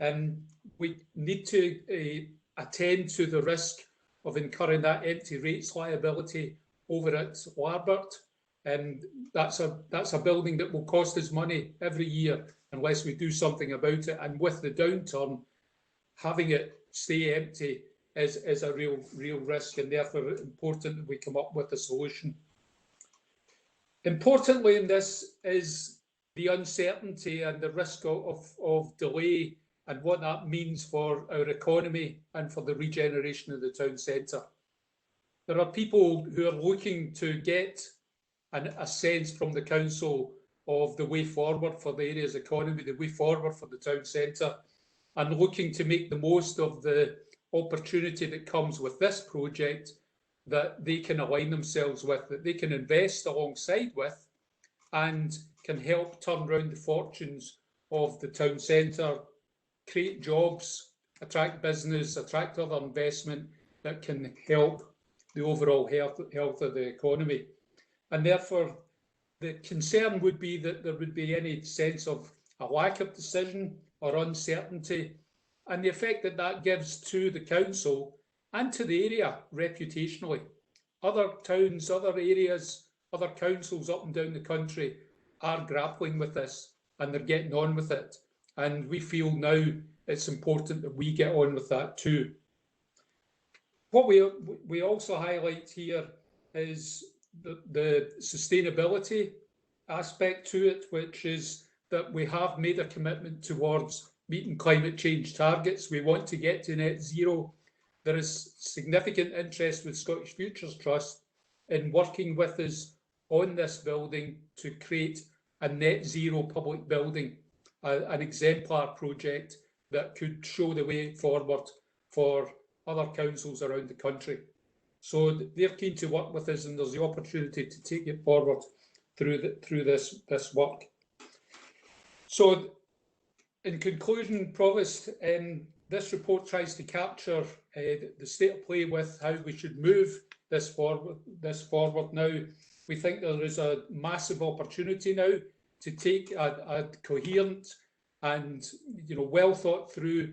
Speaker 14: We need to attend to the risk of incurring that empty rates liability over at Larbert. That's a building that will cost us money every year unless we do something about it. And with the downturn, having it stay empty is a real risk, and therefore important that we come up with a solution. Importantly in this is the uncertainty and the risk of delay and what that means for our economy and for the regeneration of the town centre. There are people who are looking to get a sense from the council of the way forward for the area's economy, the way forward for the town centre, and looking to make the most of the opportunity that comes with this project that they can align themselves with, that they can invest alongside with, and can help turn around the fortunes of the town centre, create jobs, attract business, attract other investment that can help the overall health of the economy. And therefore, the concern would be that there would be any sense of a lack of decision or uncertainty, and the effect that that gives to the council and to the area reputationally. Other towns, other areas, other councils up and down the country are grappling with this, and they're getting on with it. And we feel now it's important that we get on with that too. What we also highlight here is the sustainability aspect to it, which is that we have made a commitment towards meeting climate change targets. We want to get to net zero. There is significant interest with Scottish Futures Trust in working with us on this building to create a net zero public building, an exemplar project that could show the way forward for other councils around the country. So they're keen to work with us, and there's the opportunity to take it forward through this work. So in conclusion, Provost, this report tries to capture the state of play with how we should move this forward now. We think there is a massive opportunity now to take a coherent and well thought through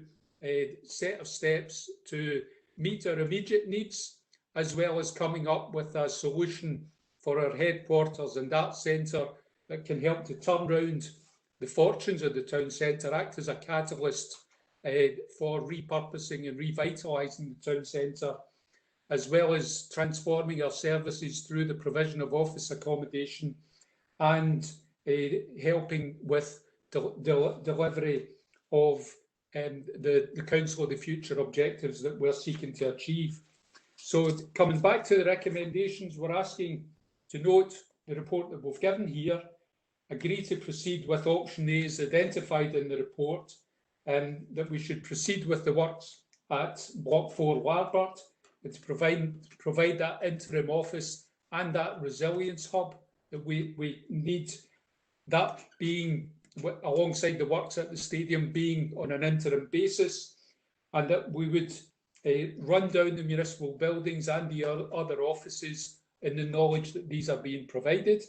Speaker 14: set of steps to meet our immediate needs, as well as coming up with a solution for our headquarters and that centre that can help to turn around the fortunes of the town centre, act as a catalyst for repurposing and revitalising the town centre, as well as transforming our services through the provision of office accommodation and helping with delivery of the Council of the Future objectives that we're seeking to achieve. So coming back to the recommendations, we're asking to note the report that we've given here, agree to proceed with option A as identified in the report, and that we should proceed with the works at Block 4 Larbert, and to provide that interim office and that resilience hub that we need, that being alongside the works at the stadium being on an interim basis, and that we would run down the municipal buildings and the other offices in the knowledge that these are being provided.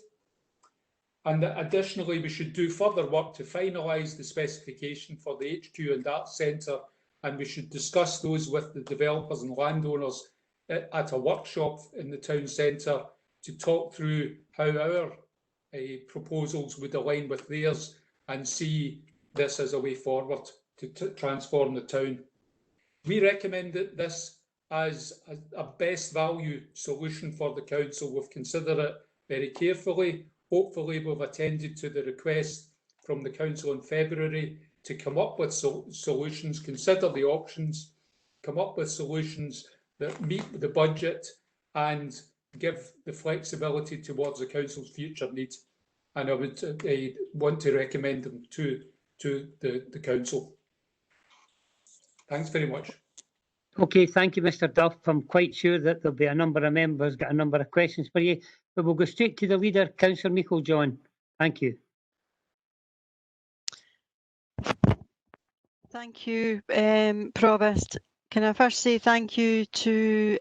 Speaker 14: And that additionally, we should do further work to finalise the specification for the HQ and that centre, and we should discuss those with the developers and landowners at a workshop in the town centre to talk through how our proposals would align with theirs and see this as a way forward to transform the town. We recommend this as a best value solution for the council. We've considered it very carefully. Hopefully we've attended to the request from the council in February to come up with solutions, consider the options, come up with solutions that meet the budget and give the flexibility towards the council's future needs. And I would want to recommend them to the council. Thanks very much.
Speaker 1: Okay, thank you, Mr. Duff. I'm quite sure that there'll be a number of members got a number of questions for you, but we'll go straight to the leader, Councillor Meikle-John. Thank you.
Speaker 3: Thank you, Provost. Can I first say thank you to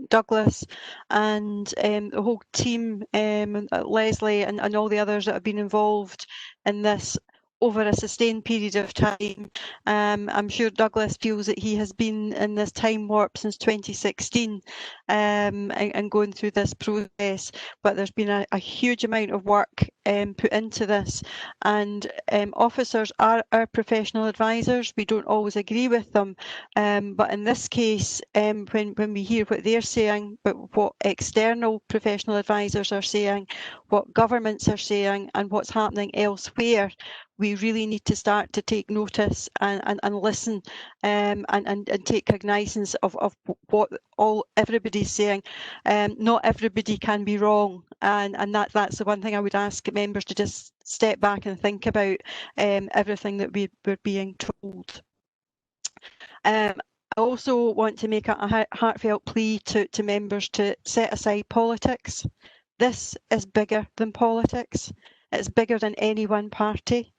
Speaker 3: Douglas and the whole team, Leslie and all the others that have been involved in this over a sustained period of time. I'm sure Douglas feels that he has been in this time warp since 2016 and going through this process, but there's been a huge amount of work put into this, and officers are our professional advisors. We don't always agree with them, but in this case, when we hear what they're saying, but what external professional advisors are saying, what governments are saying, and what's happening elsewhere, we really need to start to take notice and listen and take cognizance of what everybody's saying. Not everybody can be wrong, and that's the one thing I would ask members to just step back and think about everything that we're being told. I also want to make a heartfelt plea to members to set aside politics. This is bigger than politics. It's bigger than any one party.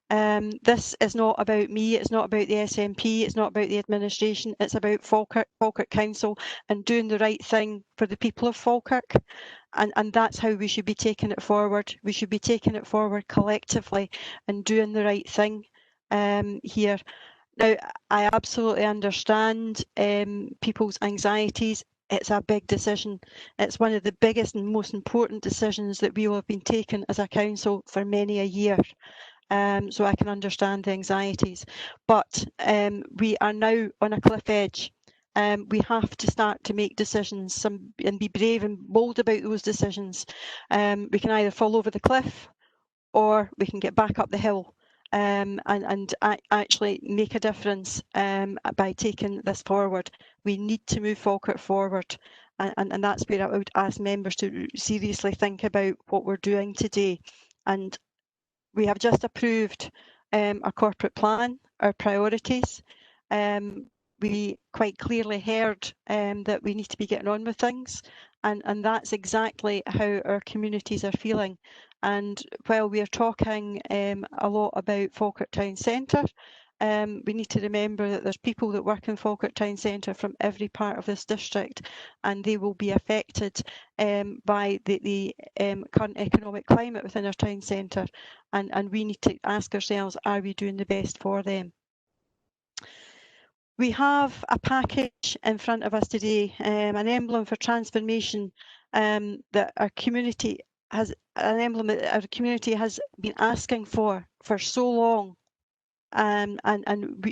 Speaker 3: This is not about me, it's not about the SNP, it's not about the administration, it's about Falkirk Council and doing the right thing for the people of Falkirk. And that's how we should be taking it forward. We should be taking it forward collectively and doing the right thing here. Now, I absolutely understand people's anxieties. It's a big decision. It's one of the biggest and most important decisions that we will have been taking as a council for many a year. So I can understand the anxieties, but we are now on a cliff edge. We have to start to make decisions and be brave and bold about those decisions. We can either fall over the cliff or we can get back up the hill and actually make a difference by taking this forward. We need to move Falkirk forward. And that's where I would ask members to seriously think about what we're doing today. And we have just approved our corporate plan, our priorities. We quite clearly heard that we need to be getting on with things, and that's exactly how our communities are feeling. And while we are talking a lot about Falkirk Town Centre, we need to remember that there's people that work in Falkirk Town Centre from every part of this district, and they will be affected by the current economic climate within our town centre, and we need to ask ourselves, are we doing the best for them? We have a package in front of us today, an emblem for transformation that our community has, an emblem that our community has been asking for so long. And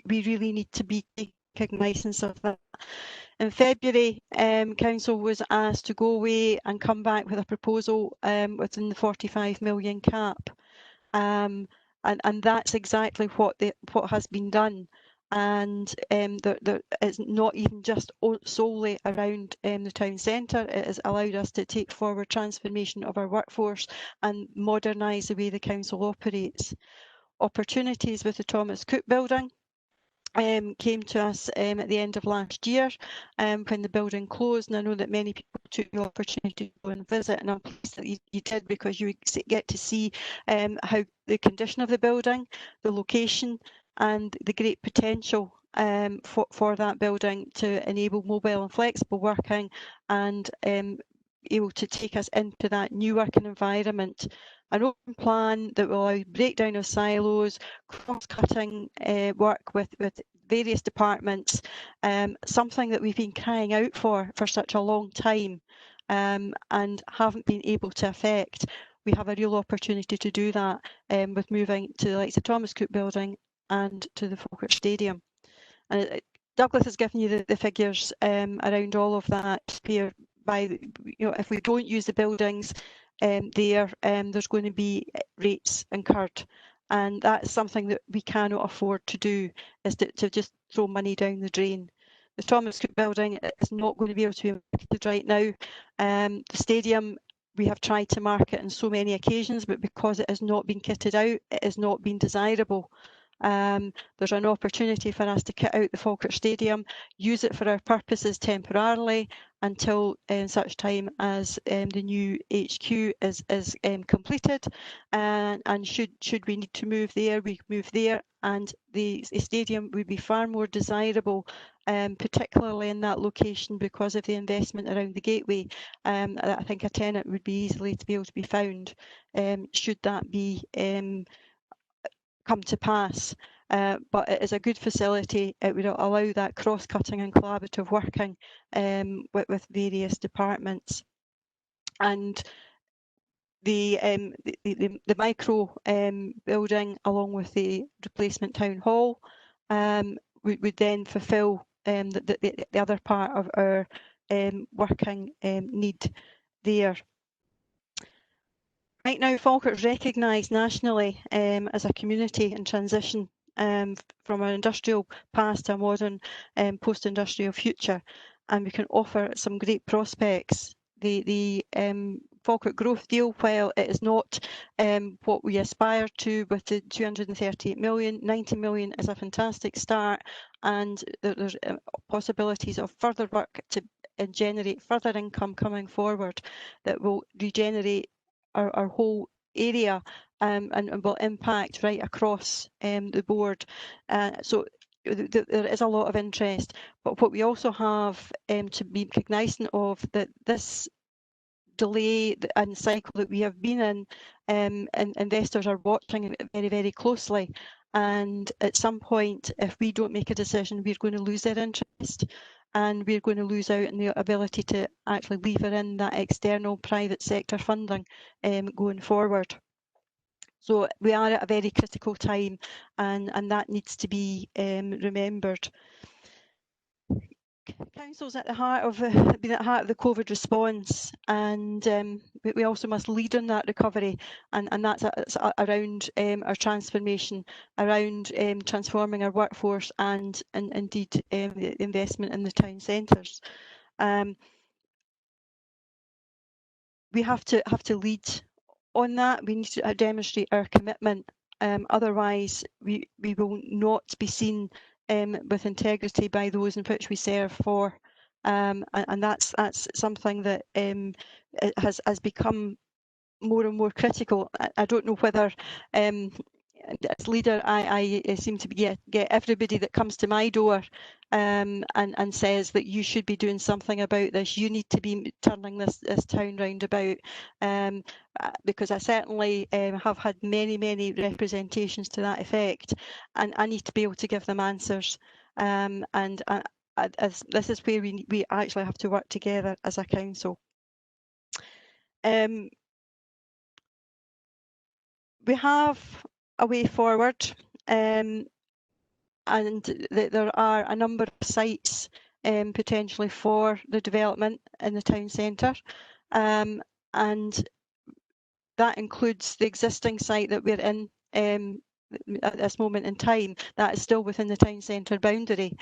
Speaker 3: we really need to be taking cognizance of that. In February, Council was asked to go away and come back with a proposal within the 45 million cap. And that's exactly what has been done. And it's not even just solely around the town centre. It has allowed us to take forward transformation of our workforce and modernise the way the council operates. Opportunities with the Thomas Cook building came to us at the end of last year when the building closed, and I know that many people took the opportunity to go and visit, and I'm pleased that you did, because you get to see how the condition of the building, the location and the great potential for that building to enable mobile and flexible working and able to take us into that new working environment. An open plan that will allow breakdown of silos, cross-cutting work with various departments, something that we've been crying out for such a long time and haven't been able to effect. We have a real opportunity to do that with moving to the likes of Thomas Cook building and to the Falkirk Stadium. And Douglas has given you the figures around all of that here. By, if we don't use the buildings there's going to be rates incurred, and that's something that we cannot afford to do, is to just throw money down the drain. The Thomas Cook building is not going to be able to be marketed right now. The stadium, we have tried to market on so many occasions, but because it has not been kitted out, it has not been desirable. There's an opportunity for us to kit out the Falkirk Stadium, use it for our purposes temporarily until such time as the new HQ is completed, and should we need to move there, we move there, and the stadium would be far more desirable, particularly in that location because of the investment around the gateway. I think a tenant would be easily to be able to be found should that be come to pass. But it is a good facility. It would allow that cross-cutting and collaborative working with various departments. And the micro building, along with the replacement town hall, would then fulfil the other part of our working need there. Right now, Falkirk is recognised nationally as a community in transition from an industrial past to a modern post-industrial future, and we can offer some great prospects. The Falkirk Growth Deal, while it is not what we aspire to with the 238 million, 90 million is a fantastic start, and there's possibilities of further work to generate further income coming forward that will regenerate our whole area and will impact right across the board. So there is a lot of interest, but what we also have to be cognizant of, that this delay and cycle that we have been in, and investors are watching it very, very closely. And at some point, if we don't make a decision, we're going to lose their interest, and we're going to lose out on the ability to actually lever in that external private sector funding going forward. So we are at a very critical time, and that needs to be remembered. Council's at the heart of been at the heart of the COVID response, and we also must lead on that recovery, and that's around our transformation, around transforming our workforce, and indeed the investment in the town centres. We have to lead on that. We need to demonstrate our commitment. Otherwise, we will not be seen with integrity by those in which we serve for, and that's something that has become more and more critical. I don't know whether as leader I seem to get everybody that comes to my door and says that you should be doing something about this, you need to be turning this town round about, because I certainly have had many representations to that effect, and I need to be able to give them answers, and as this is where we actually have to work together as a council. We have a way forward, and there are a number of sites potentially for the development in the town centre, and that includes the existing site that we're in at this moment in time. That is still within the town centre boundary,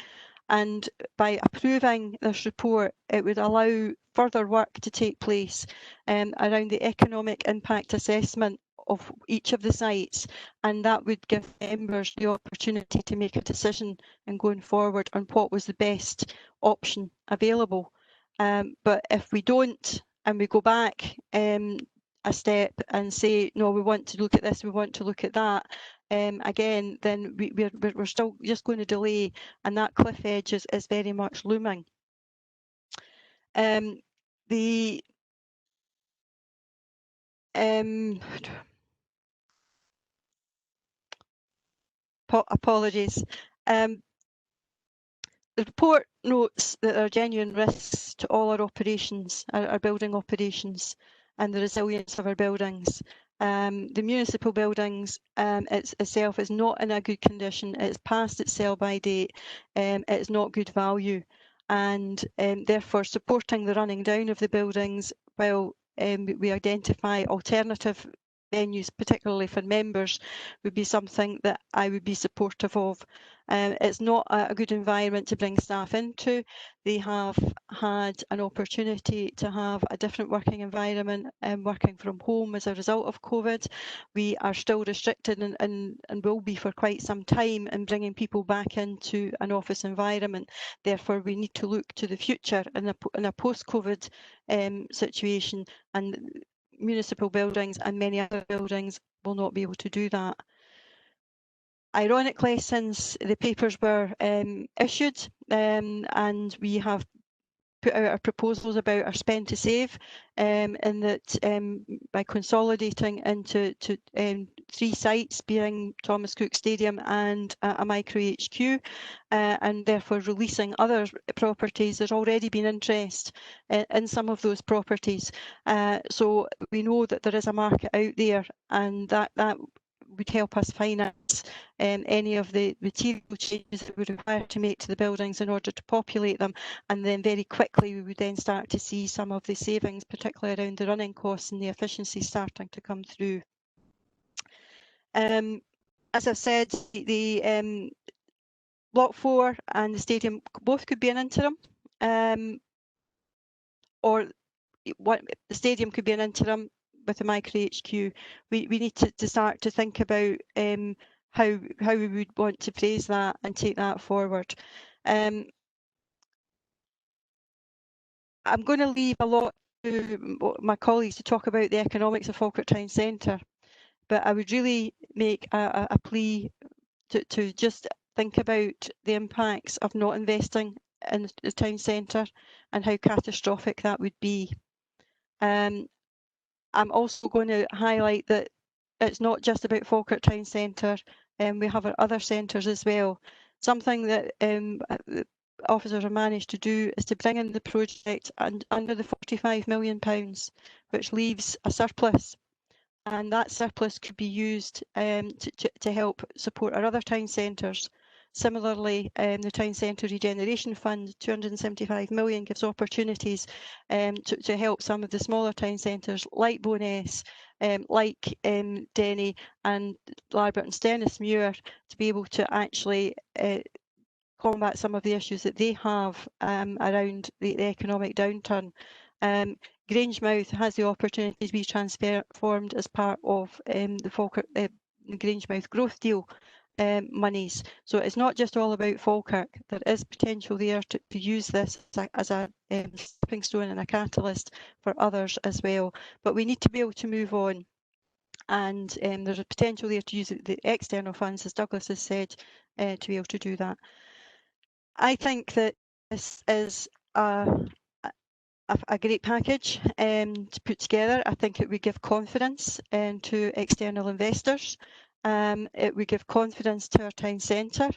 Speaker 3: and by approving this report, it would allow further work to take place around the economic impact assessment of each of the sites, and that would give members the opportunity to make a decision and going forward on what was the best option available. But if we don't, and we go back a step and say, no, we want to look at this, we want to look at that, again, then we're still just going to delay, and that cliff edge is very much looming. Apologies. The report notes that there are genuine risks to all our operations, our building operations, and the resilience of our buildings. The municipal buildings itself is not in a good condition. It's past its sell-by date. It's not good value, and therefore supporting the running down of the buildings while we identify alternative venues, particularly for members, would be something that I would be supportive of. It's not a good environment to bring staff into. They have had an opportunity to have a different working environment and working from home as a result of COVID. We are still restricted and will be for quite some time in bringing people back into an office environment. Therefore, we need to look to the future in a post-COVID situation, and municipal buildings and many other buildings will not be able to do that. Ironically, since the papers were issued and we have put out our proposals about our spend to save, and that by consolidating into 3 sites, being Thomas Cook Stadium and a micro HQ, and therefore releasing other properties. There's already been interest in some of those properties, so we know that there is a market out there, and that would help us finance any of the material changes that we require to make to the buildings in order to populate them, and then very quickly we would then start to see some of the savings, particularly around the running costs and the efficiency starting to come through. As I've said, the Block 4 and the stadium both could be an interim, or the stadium could be an interim with a micro HQ. We need to start to think about how we would want to phrase that and take that forward. I'm going to leave a lot to my colleagues to talk about the economics of Falkirk Town Centre, but I would really make a plea to just think about the impacts of not investing in the town centre and how catastrophic that would be. I'm also going to highlight that it's not just about Falkirk Town Centre, we have our other centres as well. Something that the officers have managed to do is to bring in the project under the £45 million, which leaves a surplus, and that surplus could be used to help support our other town centres. Similarly, the Town Centre Regeneration Fund, £275 million, gives opportunities to help some of the smaller town centres like Bowness, like Denny and Larbert and Stennismuir, to be able to actually combat some of the issues that they have around the economic downturn. Grangemouth has the opportunity to be transformed as part of the Falkirk Grangemouth growth deal monies. So it's not just all about Falkirk. There is potential there to use this as a stepping stone and a catalyst for others as well. But we need to be able to move on, and there's a potential there to use the external funds, as Douglas has said, to be able to do that. I think that this is a great package to put together. I think it would give confidence to external investors. It would give confidence to our town centre.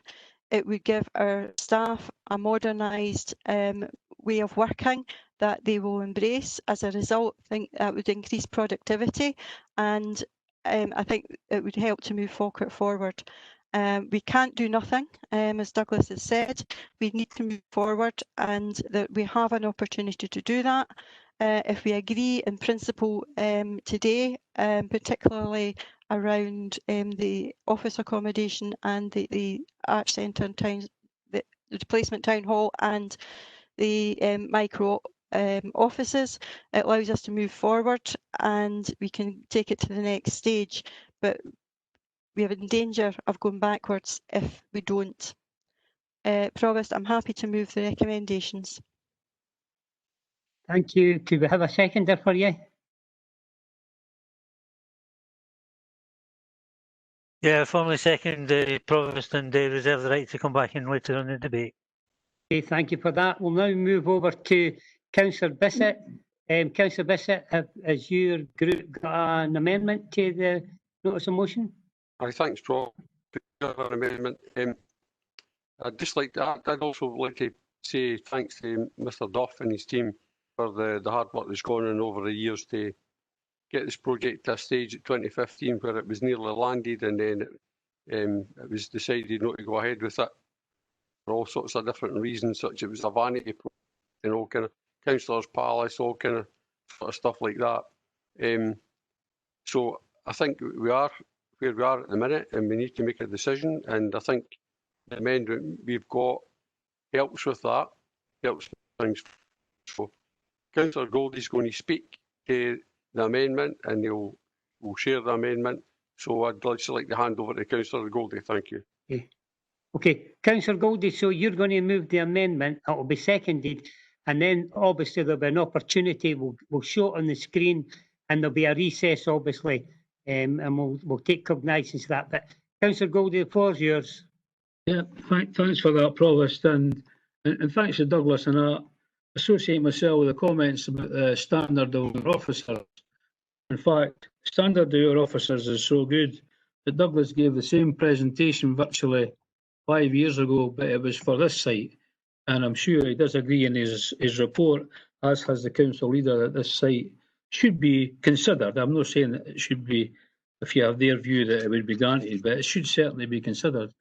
Speaker 3: It would give our staff a modernised way of working that they will embrace. As a result, I think that would increase productivity, and I think it would help to move Falkirk forward. We can't do nothing, as Douglas has said. We need to move forward, and that we have an opportunity to do that. If we agree in principle today, particularly around the office accommodation and the Arts Centre and the replacement town hall and the micro offices, it allows us to move forward and we can take it to the next stage. But we are in danger of going backwards if we don't. Provost, I'm happy to move the recommendations.
Speaker 1: Thank you. Could we have a seconder for you?
Speaker 16: Yeah, I formally second the Provost and reserve the right to come back in later on in the debate.
Speaker 1: Okay, thank you for that. We'll now move over to Councillor Bissett. Councillor Bissett, has your group got an amendment to the notice of motion?
Speaker 8: Thanks, Prof. For an amendment. I'd also like to say thanks to Mr. Duff and his team for the hard work that's gone on over the years to get this project to a stage at 2015 where it was nearly landed, and then it was decided not to go ahead with it for all sorts of different reasons, such as it was a vanity project, kind of Councillor's Palace, all kind of sort of stuff like that. So I think we are where we are at the minute, and we need to make a decision, and I think the amendment we've got helps with that, helps things. So Councillor Goldie's going to speak to the amendment, and we'll share the amendment. So I'd just like to hand over to Councillor Goldie. Thank you.
Speaker 1: Okay, Councillor Goldie, so you're going to move the amendment, it will be seconded, and then obviously there'll be an opportunity, we'll show it on the screen, and there'll be a recess obviously, and we'll take cognizance of that. But Councillor Goldie, the floor is yours.
Speaker 21: Yeah, thanks for that, Provost, and thanks to Douglas. And I associate myself with the comments about the standard of our officers. In fact, standard of our officers is so good that Douglas gave the same presentation virtually 5 years ago, but it was for this site. And I'm sure he does agree in his report, as has the council leader, that this site should be considered. I'm not saying that it should be, if you have their view, that it would be granted, but it should certainly be considered.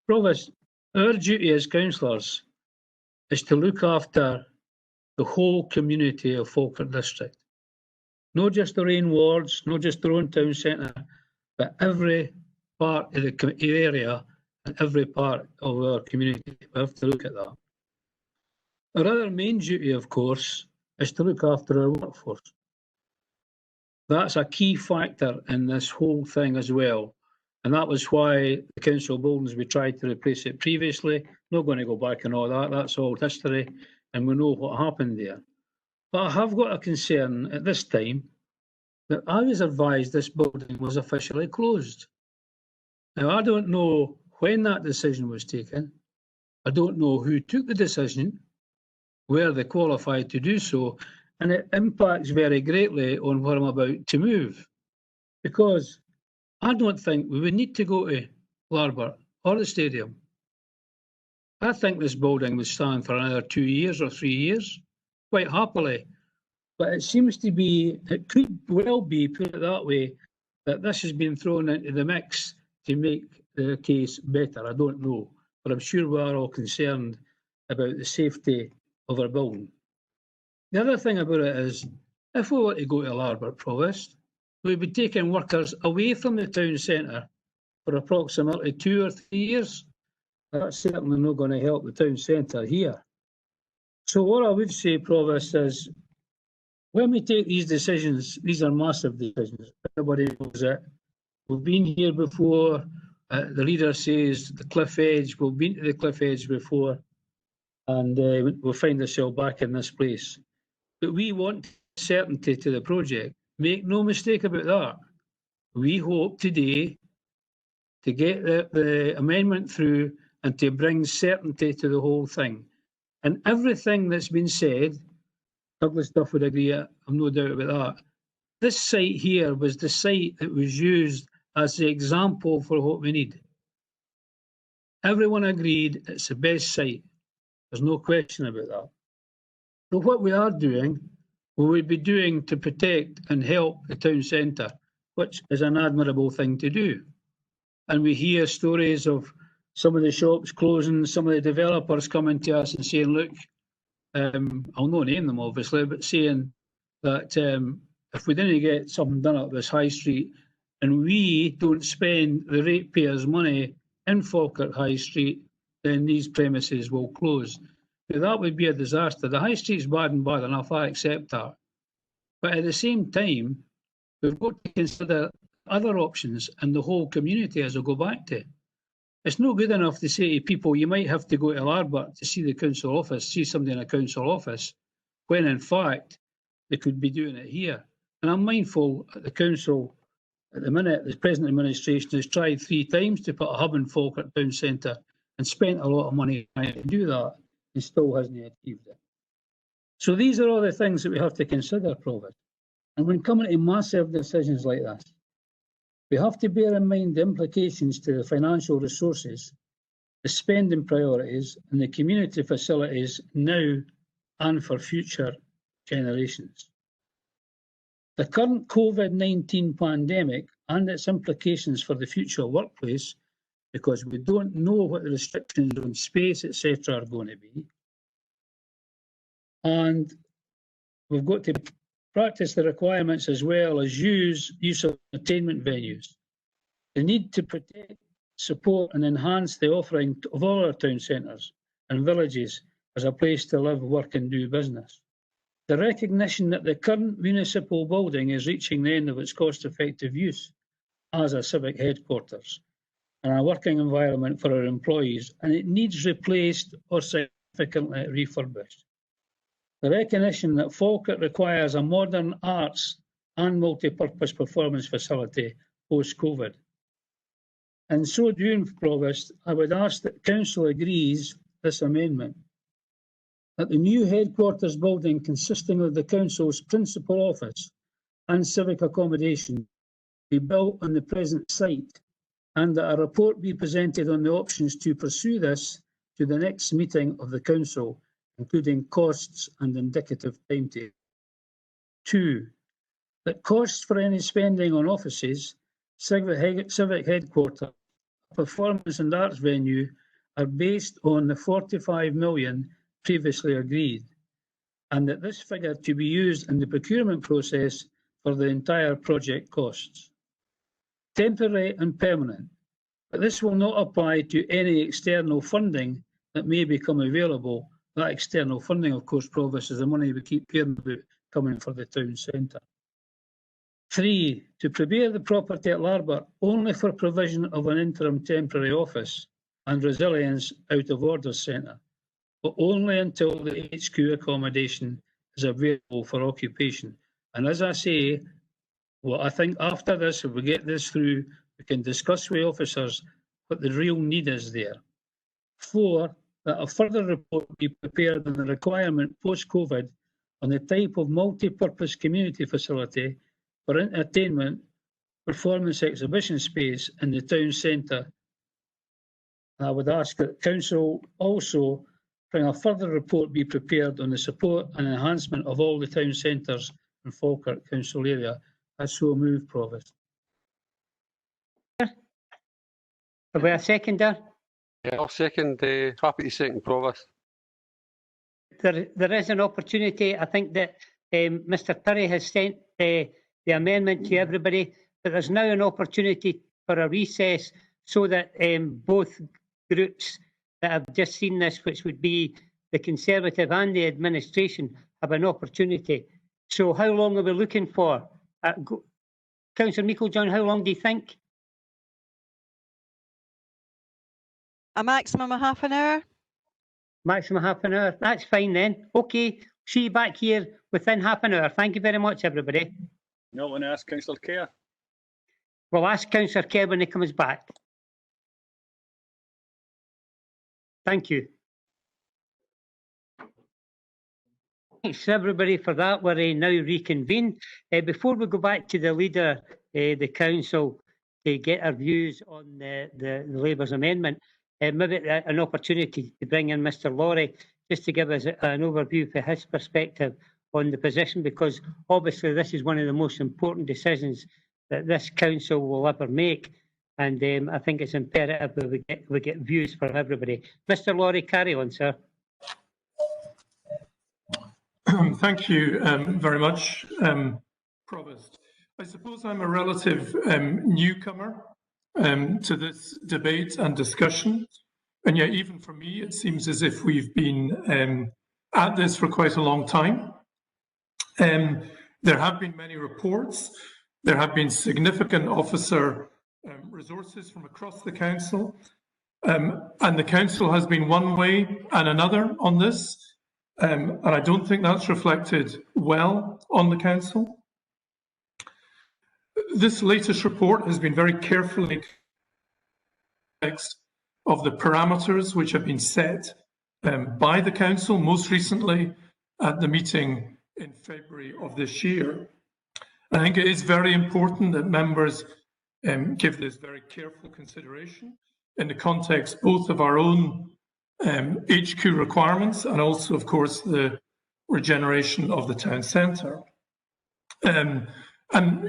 Speaker 21: Provost, our duty as councillors is to look after the whole community of Falkirk district. Not just our own wards, not just our own town centre, but every part of the area and every part of our community. We have to look at that. Our other main duty, of course, is to look after our workforce. That's a key factor in this whole thing as well. And that was why the council buildings, we tried to replace it previously. Not going to go back and all that, that's old history, and we know what happened there. But I have got a concern at this time that I was advised this building was officially closed. Now, I don't know when that decision was taken. I don't know who took the decision, were they qualified to do so, and it impacts very greatly on where I'm about to move. Because I don't think we would need to go to Larbert or the stadium. I think this building would stand for another 2 years or 3 years, quite happily. But it seems to be, it could well be, put it that way, that this has been thrown into the mix to make the case better. I don't know, but I'm sure we are all concerned about the safety of our building. The other thing about it is, if we were to go to Larbert, Provost, we'd be taking workers away from the town centre for approximately 2 or 3 years. That's certainly not going to help the town centre here. So what I would say, Provost, is when we take these decisions, these are massive decisions. Everybody knows it. We've been here before. The leader says the cliff edge. We've been to the cliff edge before, and we'll find ourselves back in this place. But we want certainty to the project. Make no mistake about that. We hope today to get the amendment through and to bring certainty to the whole thing. And everything that's been said, Douglas Duff would agree, I've no doubt about that. This site here was the site that was used as the example for what we need. Everyone agreed it's the best site. There's no question about that. But what we are doing, we would be doing to protect and help the town centre, which is an admirable thing to do. And we hear stories of some of the shops closing, some of the developers coming to us and saying, look, I'll not name them obviously, but saying that if we didn't get something done up this high street and we don't spend the ratepayers' money in Falkirk High Street, then these premises will close. Now, that would be a disaster. The high street's bad and bad enough, I accept that. But at the same time, we've got to consider other options and the whole community, as I go back to. It's not good enough to say to people, you might have to go to Larbert to see the council office, see somebody in a council office, when in fact they could be doing it here. And I'm mindful at the council, at the minute, the present administration has tried 3 times to put a hub in Falkirk Town Centre and spent a lot of money trying to do that and still hasn't achieved it. So these are all the things that we have to consider, Provost. And when coming to massive decisions like this, we have to bear in mind the implications to the financial resources, the spending priorities and the community facilities now and for future generations. The current COVID-19 pandemic and its implications for the future workplace, because we don't know what the restrictions on space, etc. are going to be. And we've got to practice the requirements as well as use of entertainment venues. The need to protect, support and enhance the offering of all our town centres and villages as a place to live, work and do business. The recognition that the current municipal building is reaching the end of its cost-effective use as a civic headquarters and a working environment for our employees, and it needs replaced or significantly refurbished. The recognition that Falkirk requires a modern arts and multi-purpose performance facility post-COVID. In so doing, Provost, I would ask that Council agrees this amendment, that the new headquarters building consisting of the Council's principal office and civic accommodation be built on the present site and that a report be presented on the options to pursue this to the next meeting of the Council, including costs and indicative timetable. 2. That costs for any spending on offices, civic headquarters, performance and arts venue are based on the 45 million previously agreed, and that this figure to be used in the procurement process for the entire project costs. Temporary and permanent, but this will not apply to any external funding that may become available. That external funding, of course, Provost, is the money we keep hearing about coming for the town centre. 3. To prepare the property at Larbert only for provision of an interim temporary office and resilience out of orders centre, but only until the HQ accommodation is available for occupation. And as I say, well, I think after this, if we get this through, we can discuss with officers what the real need is there. 4. That a further report be prepared on the requirement post-COVID on the type of multi-purpose community facility for entertainment, performance exhibition space in the town centre. I would ask that Council also bring a further report be prepared on the support and enhancement of all the town centres in Falkirk Council area. I so move, Provost.
Speaker 1: Have we a seconder?
Speaker 8: Yeah, I'll second. Happy to second, Provost.
Speaker 1: There is an opportunity. I think that Mr. Turry has sent the amendment to everybody, but there's now an opportunity for a recess so that both groups that have just seen this, which would be the Conservative and the administration, have an opportunity. So how long are we looking for? Councillor Meiklejohn, how long do you think?
Speaker 3: A maximum of half an hour?
Speaker 1: Maximum half an hour. That's fine then. Okay, see you back here within half an hour. Thank you very much, everybody.
Speaker 2: You want to ask Councillor Kerr?
Speaker 1: We'll ask Councillor Kerr when he comes back. Thank you. Thanks everybody for that. We're now reconvene. Before we go back to the leader, the council, to get our views on the Labour's amendment, maybe an opportunity to bring in Mr. Lawrie just to give us an overview for his perspective on the position, because obviously this is one of the most important decisions that this council will ever make, and I think it's imperative that we get views from everybody. Mr. Lawrie, carry on, sir.
Speaker 17: Thank you very much, Provost. I suppose I'm a relative newcomer to this debate and discussion, and yet even for me it seems as if we've been at this for quite a long time. There have been many reports, there have been significant officer resources from across the council, and the council has been one way and another on this, and I don't think that's reflected well on the council. This latest report has been very carefully context of the parameters which have been set by the council, most recently at the meeting in February of this year. I think it is very important that members give this very careful consideration in the context both of our own HQ requirements and also, of course, the regeneration of the town centre. And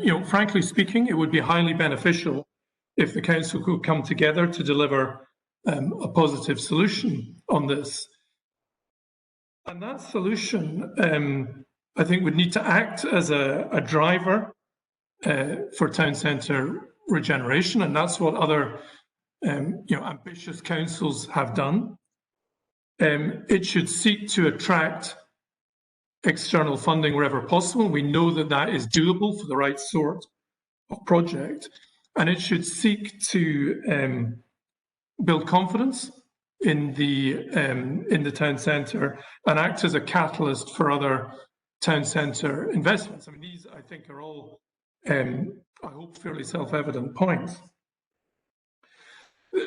Speaker 17: you know, frankly speaking, it would be highly beneficial if the council could come together to deliver a positive solution on this. And that solution, I think, would need to act as a driver for town centre regeneration, and that's what other ambitious councils have done. It should seek to attract external funding wherever possible. We know that that is doable for the right sort of project, and it should seek to build confidence in the town centre and act as a catalyst for other town centre investments. I mean, these I think are all, I hope, fairly self-evident points.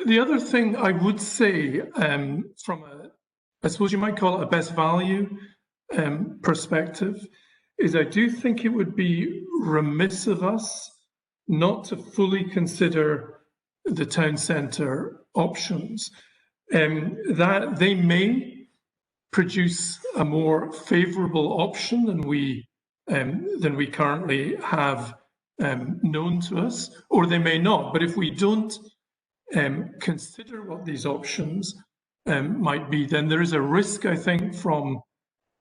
Speaker 17: The other thing I would say from I suppose you might call it a best value perspective, is I do think it would be remiss of us not to fully consider the town centre options, that they may produce a more favourable option than we currently have known to us, or they may not. But if we don't consider what these options might be, then there is a risk, I think, from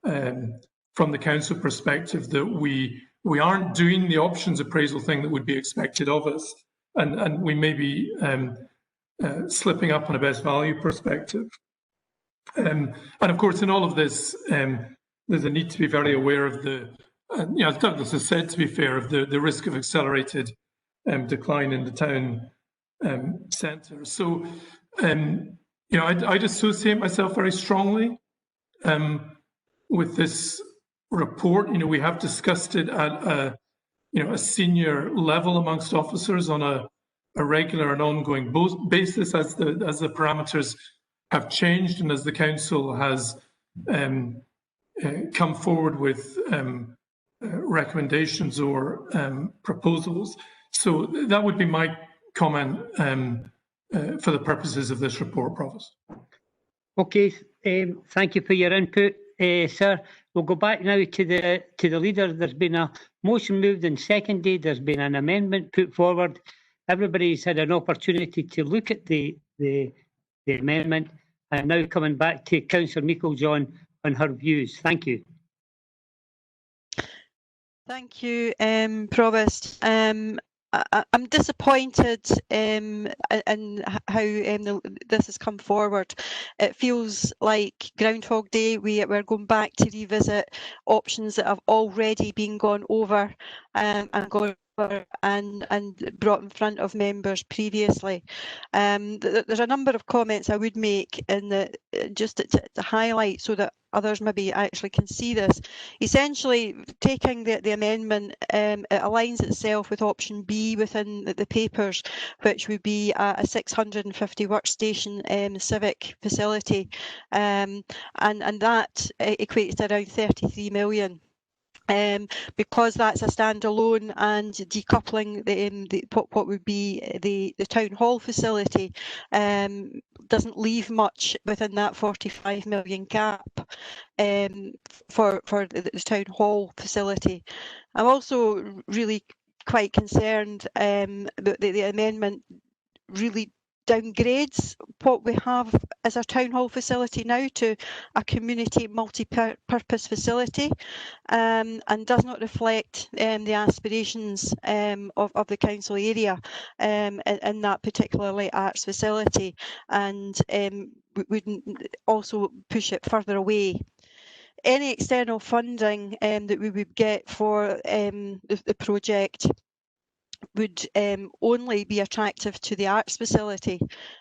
Speaker 17: the council perspective that we aren't doing the options appraisal thing that would be expected of us, and we may be slipping up on a best value perspective. And of course, in all of this, there's a need to be very aware of the, as Douglas has said, to be fair, of the risk of accelerated decline in the town centre. So, I'd associate myself very strongly with this report. We have discussed it at a senior level amongst officers on a regular and ongoing basis as the parameters have changed and as the council has come forward with recommendations or proposals. So that would be my comment for the purposes of this report, Provost.
Speaker 1: Okay, thank you for your input, sir. We'll go back now to the leader. There's been a motion moved and seconded. There's been an amendment put forward. Everybody's had an opportunity to look at the amendment. I'm now coming back to Councillor Meiklejohn on her views. Thank you.
Speaker 3: Thank you, Provost. I'm disappointed in how this has come forward. It feels like Groundhog Day. We're going back to revisit options that have already been gone over and brought in front of members previously. There's a number of comments I would make just to highlight so that others maybe actually can see this. Essentially, taking the amendment, it aligns itself with option B within the papers, which would be a 650 workstation civic facility, and that equates to around 33 million. Because that's a standalone and decoupling what would be the town hall facility doesn't leave much within that 45 million gap for the town hall facility. I'm also really quite concerned that the amendment really downgrades what we have as a town hall facility now to a community multi-purpose facility, and does not reflect the aspirations of the council area in that particularly arts facility, and would also push it further away. Any external funding that we would get for the project would only be attractive to the arts facility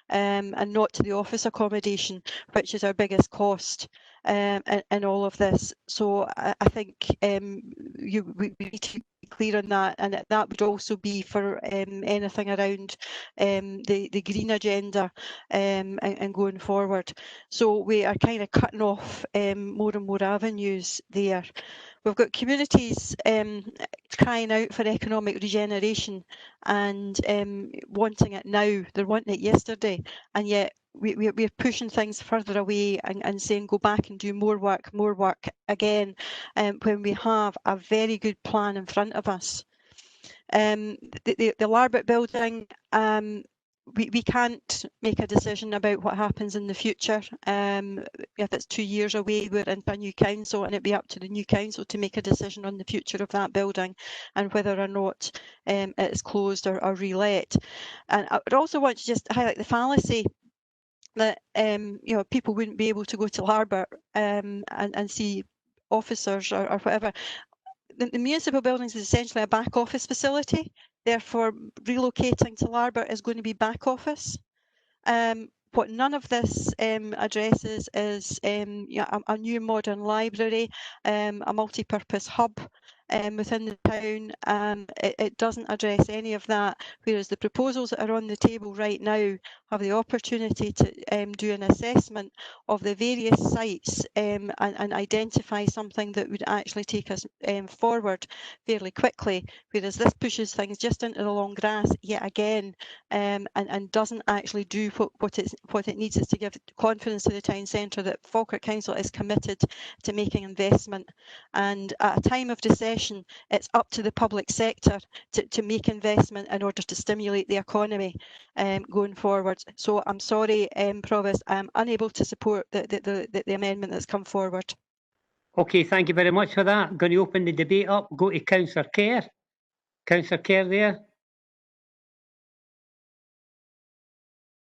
Speaker 3: and not to the office accommodation, which is our biggest cost in all of this. So I think we need to be clear on that, and that would also be for anything around the green agenda and going forward. So we are kind of cutting off more and more avenues there. We've got communities crying out for economic regeneration and wanting it now. They're wanting it yesterday, and yet we're pushing things further away and saying go back and do more work again, when we have a very good plan in front of us. The Larbert building, we can't make a decision about what happens in the future. If it's 2 years away, we're into a new council, and it'd be up to the new council to make a decision on the future of that building and whether or not it is closed or re-let. And I would also want to just highlight the fallacy that people wouldn't be able to go to Larbert and see officers or whatever. The municipal buildings is essentially a back office facility. Therefore, relocating to Larbert is going to be back office. What none of this addresses is a new modern library, a multi-purpose hub, within the town. It doesn't address any of that, whereas the proposals that are on the table right now have the opportunity to do an assessment of the various sites and identify something that would actually take us forward fairly quickly, whereas this pushes things just into the long grass yet again, and doesn't actually do what it needs is to give confidence to the town centre that Falkirk Council is committed to making investment. And at a time of recession, it's up to the public sector to make investment in order to stimulate the economy going forward. So I'm sorry, Provost, I'm unable to support the amendment that's come forward.
Speaker 1: Okay, thank you very much for that. I'm going to open the debate up. Go to Councillor Kerr. Councillor Kerr there.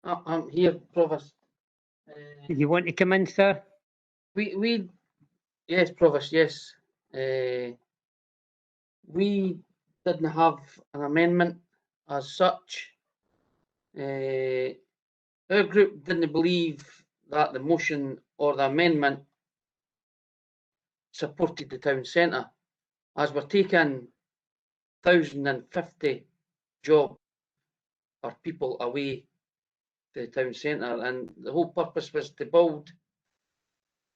Speaker 6: I'm here, Provost.
Speaker 1: You want to come in, sir?
Speaker 6: Yes, Provost, yes. We didn't have an amendment as such. Our group didn't believe that the motion or the amendment supported the town centre, as we're taking 1,050 jobs or people away to the town centre, and the whole purpose was to build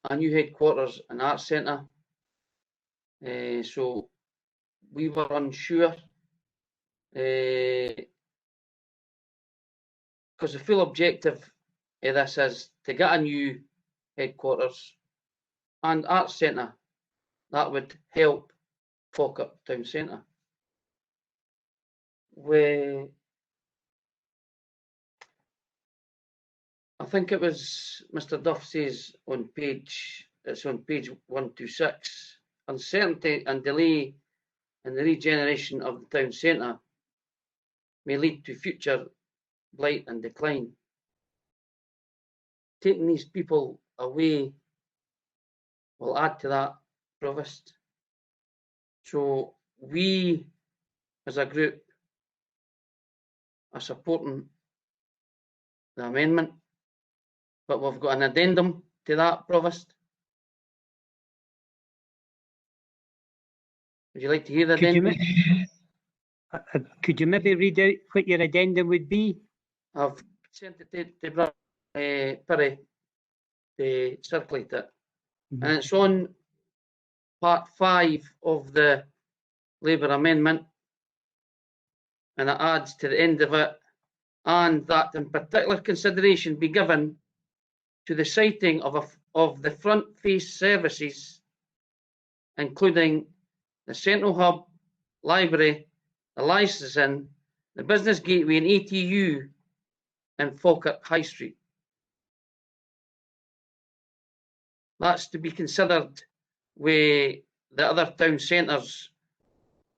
Speaker 6: a new headquarters and arts centre. So we were unsure, because the full objective of this is to get a new headquarters and arts centre that would help Falkirk town centre. I think it was Mr. Duff says on page 126, uncertainty and delay in the regeneration of the town centre may lead to future blight and decline. Taking these people away will add to that, Provost. So we, as a group, are supporting the amendment, but we've got an addendum to that, Provost. Would you like to hear the addendum?
Speaker 1: Could you maybe read out what your addendum would be?
Speaker 6: I've sent it to Brad Perry to circulate it. And it's on part 5 of the Labour amendment, and it adds to the end of it, and that in particular consideration be given to the siting of the front face services, including the Central Hub, Library, the licensing, the Business Gateway and ATU in Falkirk High Street. That's to be considered with the other town centres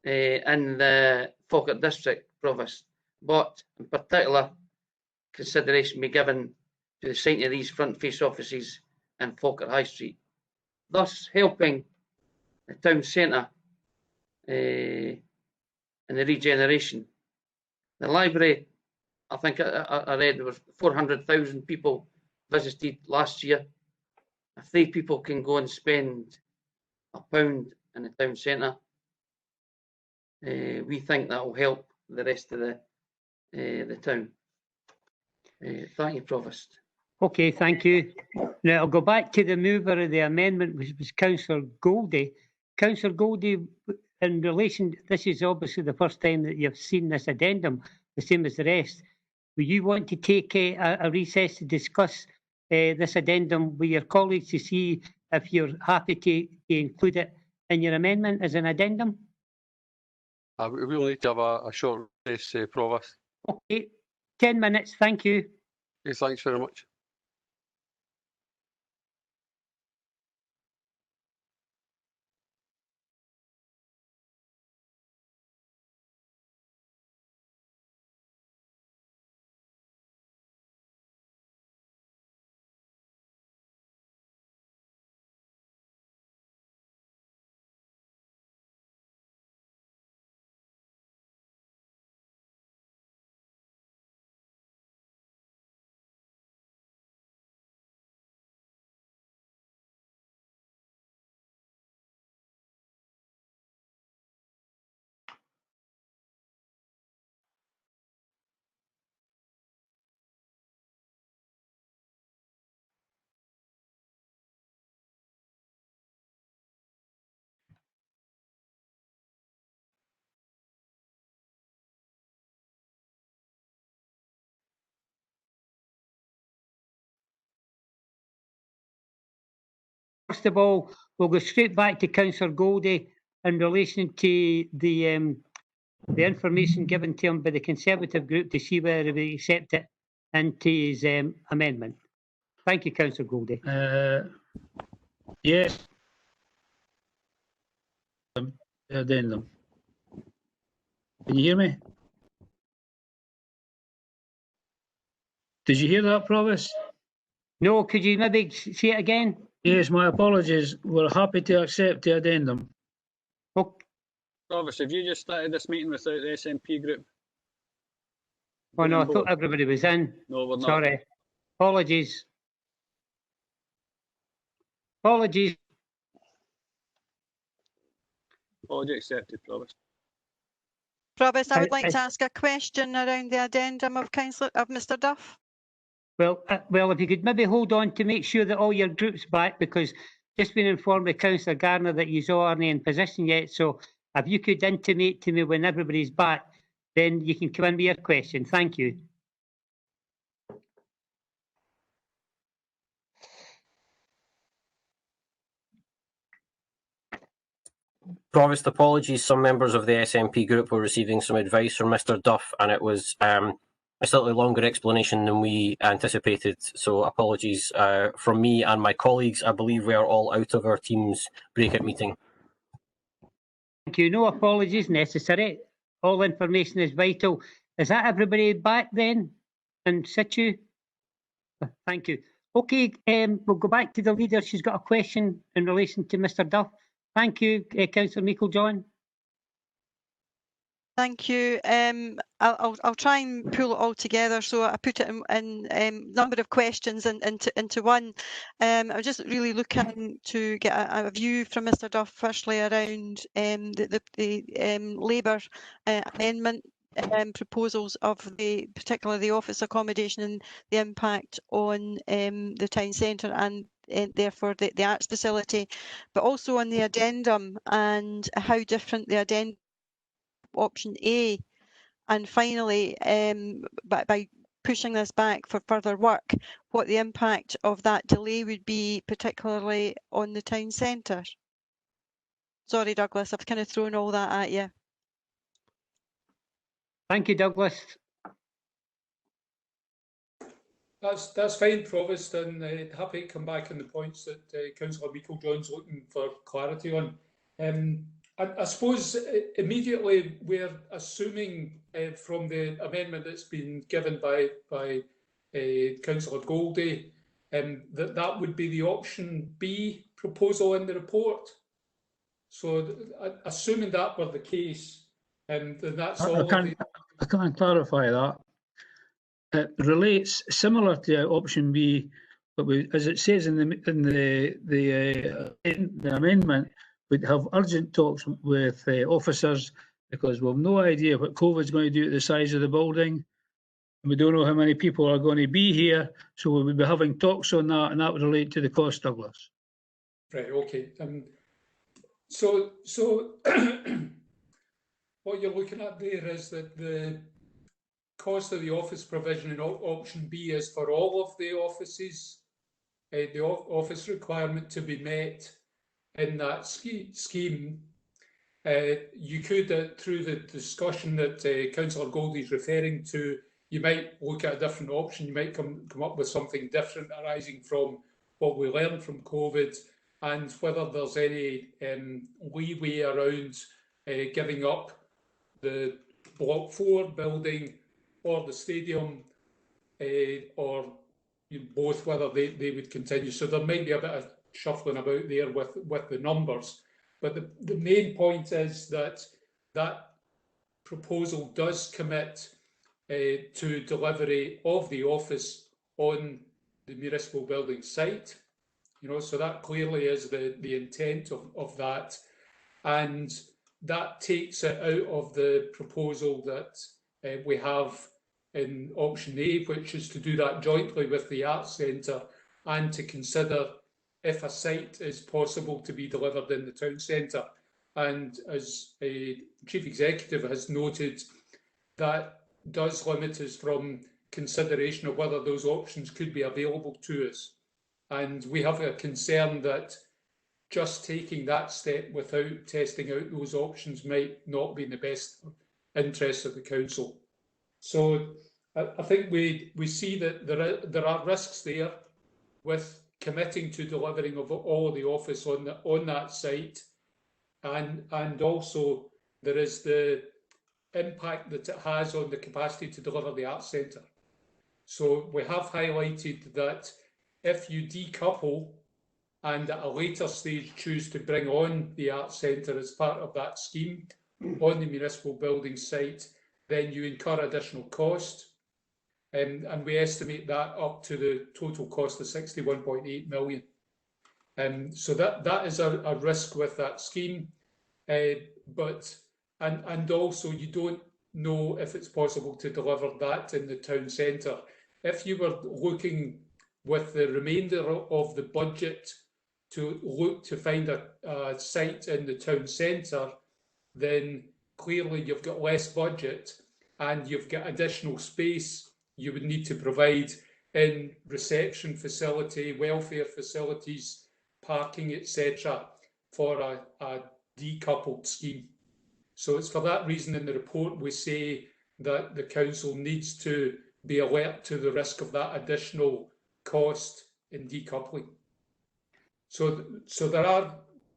Speaker 6: in the Falkirk district, Provost, but in particular consideration be given to the siting of these front face offices in Falkirk High Street, thus helping the town centre in the regeneration. The library, I think I read there was 400,000 people visited last year. If 3 people can go and spend £1 in the town centre, we think that will help the rest of the town. Thank you, Provost.
Speaker 1: Okay, thank you. Now I'll go back to the mover of the amendment, which was Councillor Goldie. Councillor Goldie, in relation, this is obviously the first time that you've seen this addendum, the same as the rest. Will you want to take a recess to discuss this addendum with your colleagues to see if you're happy to include it in your amendment as an addendum?
Speaker 8: We'll need to have a short recess, Provost.
Speaker 1: Okay, 10 minutes, thank you.
Speaker 8: Yes, thanks very much.
Speaker 1: First of all, we'll go straight back to Councillor Goldie in relation to the information given to him by the Conservative group to see whether we accept it into his amendment. Thank you, Councillor Goldie.
Speaker 21: Yes. Addendum. Can you hear me? Did you hear that, Provost?
Speaker 1: No, could you maybe say it again?
Speaker 21: Yes, my apologies. We're happy to accept the addendum.
Speaker 1: Okay.
Speaker 2: Provost, have you just started this meeting without the SNP group?
Speaker 1: Oh no, I thought everybody was in.
Speaker 2: No, we're not.
Speaker 1: Sorry. Apologies. Apologies.
Speaker 2: Apology accepted, Provost.
Speaker 3: Provost, I would like to ask a question around the addendum of Mr. Duff.
Speaker 1: Well, if you could maybe hold on to make sure that all your group's back, because just been informed by Councillor Garner that you all aren't in position yet. So if you could intimate to me when everybody's back, then you can come in with your question. Thank you.
Speaker 19: Provost, apologies. Some members of the SNP group were receiving some advice from Mr. Duff, and it was a slightly longer explanation than we anticipated. So apologies from me and my colleagues. I believe we are all out of our team's breakout meeting.
Speaker 1: Thank you. No apologies necessary. All information is vital. Is that everybody back then in situ? Thank you. Okay, we'll go back to the leader. She's got a question in relation to Mr. Duff. Thank you, Councillor Meikle-John.
Speaker 3: Thank you. I'll try and pull it all together. So I put it in number of questions into one. I was just really looking to get a view from Mr. Duff, firstly around the Labour amendment proposals of particularly the office accommodation and the impact on the town centre and therefore the arts facility, but also on the addendum and how different the addendum option A, and finally by pushing this back for further work, what the impact of that delay would be, particularly on the town centre. Sorry, Douglas, I've kind of thrown all that at you.
Speaker 1: Thank you, Douglas.
Speaker 14: That's fine, Provost, and happy to come back on the points that Councillor Meikle-John's looking for clarity on. I suppose immediately we're assuming from the amendment that's been given by Councillor Goldie that would be the option B proposal in the report. So assuming that were the case, then that's all.
Speaker 21: I can't clarify that. It relates similar to option B, but as it says in the amendment, we'd have urgent talks with officers because we've no idea what COVID's going to do to the size of the building. And we don't know how many people are going to be here. So we'll be having talks on that, and that would relate to the cost, Douglas.
Speaker 14: Right, okay. So what you're looking at there is that the cost of the office provision in option B is for all of the offices, the office requirement to be met in that scheme. You could, through the discussion that Councillor Goldie is referring to, you might look at a different option. You might come up with something different arising from what we learned from COVID and whether there's any leeway around giving up the Block 4 building or the stadium, or both, whether they would continue. So there might be a bit of shuffling about there with the numbers. But the main point is that that proposal does commit to delivery of the office on the municipal building site. So that clearly is the intent of that. And that takes it out of the proposal that we have in option A, which is to do that jointly with the Arts Centre and to consider if a site is possible to be delivered in the town centre. And as a Chief Executive has noted, that does limit us from consideration of whether those options could be available to us. And we have a concern that just taking that step without testing out those options might not be in the best interest of the council. So I think we see that there are risks there with committing to delivering of all the office on that site, and also there is the impact that it has on the capacity to deliver the arts centre. So we have highlighted that if you decouple and at a later stage choose to bring on the arts centre as part of that scheme on the municipal building site, then you incur additional cost. And we estimate that up to the total cost of 61.8 million. So that is a risk with that scheme. And also you don't know if it's possible to deliver that in the town centre. If you were looking with the remainder of the budget to look to find a site in the town centre, then clearly you've got less budget and you've got additional space you would need to provide in reception facility, welfare facilities, parking, etc., for a decoupled scheme. So it's for that reason in the report we say that the council needs to be alert to the risk of that additional cost in decoupling. So there are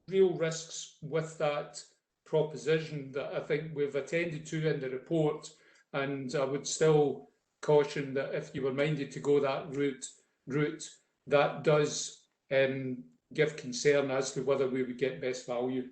Speaker 14: real risks with that proposition that I think we've attended to in the report, and I would still caution that if you were minded to go that route, that does give concern as to whether we would get best value.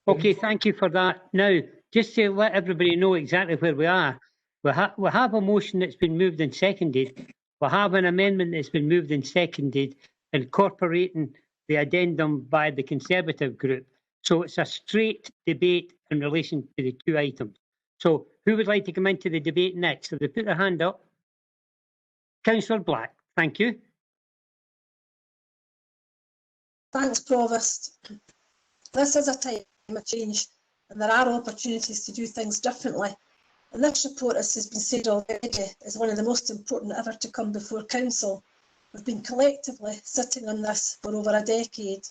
Speaker 1: Okay, thank you for that. Now, just to let everybody know exactly where we are, we have a motion that's been moved and seconded. We have an amendment that's been moved and seconded, incorporating the addendum by the Conservative group. So it's a straight debate in relation to the two items. So who would like to come into the debate next? So they put their hand up. Councillor Black, thank you.
Speaker 18: Thanks, Provost. This is a time of change and there are opportunities to do things differently. And this report, as has been said already, is one of the most important ever to come before Council. We've been collectively sitting on this for over a decade.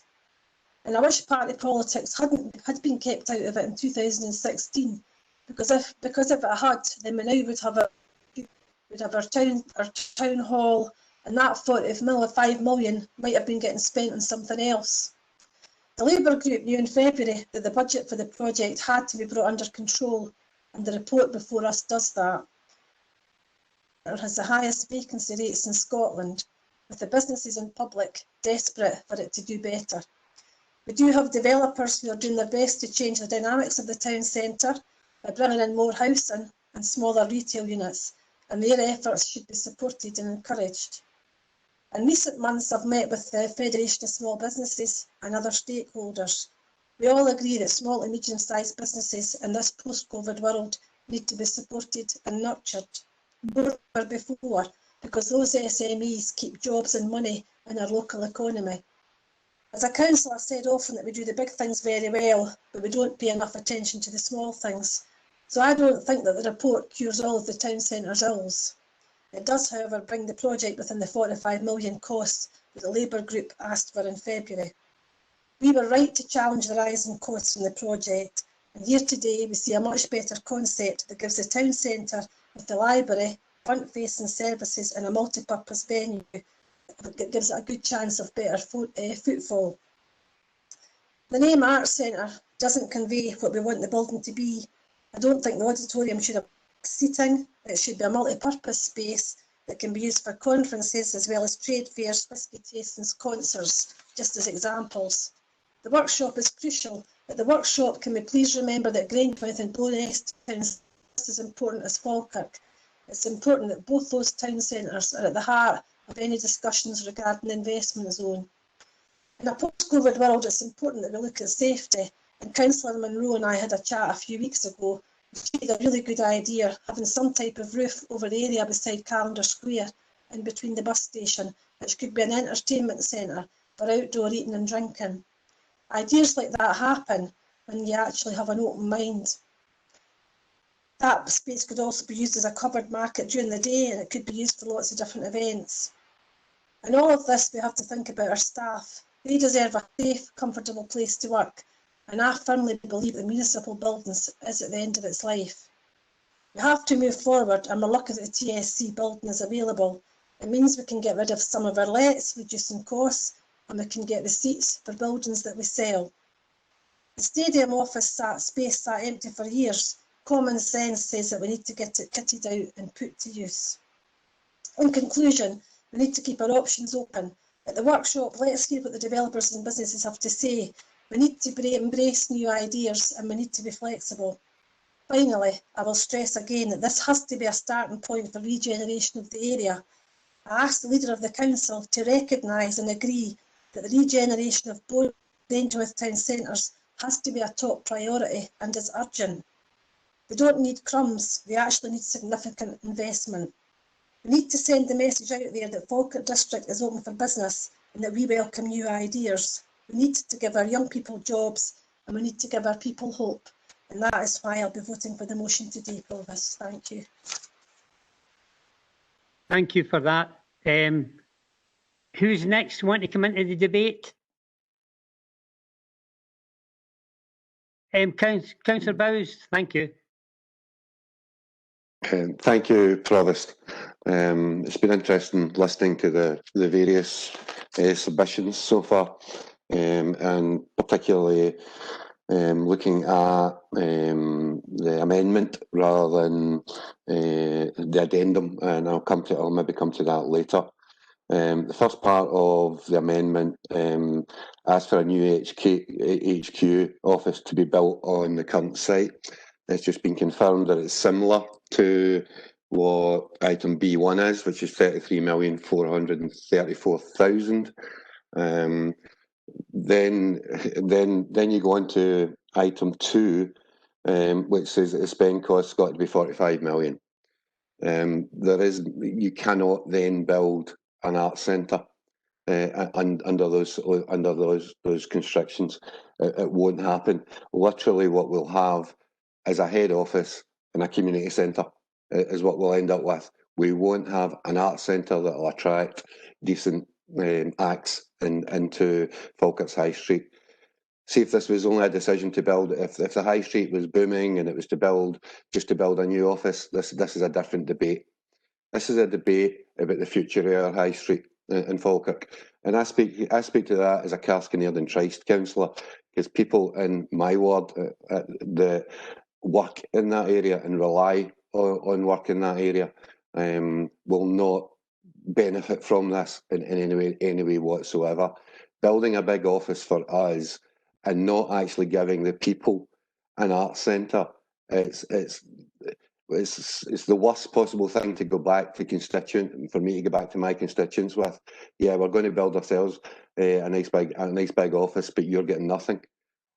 Speaker 18: And I wish party politics had been kept out of it in 2016, because if it had, then we now would have our town hall, and that 5 million might have been getting spent on something else. The Labour group knew in February that the budget for the project had to be brought under control, and the report before us does that. It has the highest vacancy rates in Scotland, with the businesses and public desperate for it to do better. We do have developers who are doing their best to change the dynamics of the town centre by bringing in more housing and smaller retail units, and their efforts should be supported and encouraged. In recent months, I've met with the Federation of Small Businesses and other stakeholders. We all agree that small and medium-sized businesses in this post-COVID world need to be supported and nurtured more than before, because those SMEs keep jobs and money in our local economy. As a council, I've said often that we do the big things very well, but we don't pay enough attention to the small things. So I don't think that the report cures all of the town centre's ills. It does, however, bring the project within the 45 million costs that the Labour group asked for in February. We were right to challenge the rising costs from the project, and here today we see a much better concept that gives the town centre with the library, front-facing services and a multi-purpose venue that gives it a good chance of better footfall. The name Arts Centre doesn't convey what we want the building to be. I don't think the auditorium should have seating. It should be a multi-purpose space that can be used for conferences as well as trade fairs, whisky tastings, concerts, just as examples. The workshop is crucial. At the workshop, can we please remember that Grangemouth and Bowness towns are just as important as Falkirk. It's important that both those town centres are at the heart of any discussions regarding the investment zone. In a post-COVID world, it's important that we look at safety, and Councillor Munro and I had a chat a few weeks ago. It's a really good idea having some type of roof over the area beside Calendar Square in between the bus station, which could be an entertainment centre for outdoor eating and drinking. Ideas like that happen when you actually have an open mind. That space could also be used as a covered market during the day, and it could be used for lots of different events. In all of this, we have to think about our staff. They deserve a safe, comfortable place to work, and I firmly believe that municipal buildings is at the end of its life. We have to move forward, and we're lucky that the TSC building is available. It means we can get rid of some of our lets, reducing costs, and we can get receipts for buildings that we sell. The stadium office space sat empty for years. Common sense says that we need to get it kitted out and put to use. In conclusion, we need to keep our options open. At the workshop, let's hear what the developers and businesses have to say. We need to embrace new ideas, and we need to be flexible. Finally, I will stress again that this has to be a starting point for regeneration of the area. I ask the Leader of the Council to recognise and agree that the regeneration of both Dangerous town centres has to be a top priority and is urgent. They don't need crumbs, they actually need significant investment. We need to send the message out there that Falkirk District is open for business and that we welcome new ideas. We need to give our young people jobs and we need to give our people hope. And that is why I'll be voting for the motion today, Provost. Thank you.
Speaker 1: Thank you for that. Who's next want to come into the debate? Councillor Bowes, thank you.
Speaker 15: Thank you, Provost. It's been interesting listening to the various submissions so far, and particularly looking at the amendment rather than the addendum, and I'll maybe come to that later. The first part of the amendment asks for a new HQ office to be built on the current site. It's just been confirmed that it's similar to what item B1 is, which is 33,434,000. Then you go on to item 2, which says that the spend cost's got to be 45 million. You cannot then build an arts centre under those constrictions. It won't happen. Literally, what we'll have is a head office and a community centre is what we'll end up with. We won't have an arts centre that will attract decent acts into Falkirk's High Street. See, if this was only a decision to build, if the High Street was booming and it was just to build a new office, this is a different debate. This is a debate about the future of our High Street in Falkirk. And I speak to that as a Carskinnaird and Triest councillor, because people in my ward that work in that area and rely on work in that area will not benefit from this in any way whatsoever. Building a big office for us and not actually giving the people an arts centre, it's the worst possible thing to go back to for me to go back to my constituents with. Yeah, we're going to build ourselves a nice big office, but you're getting nothing.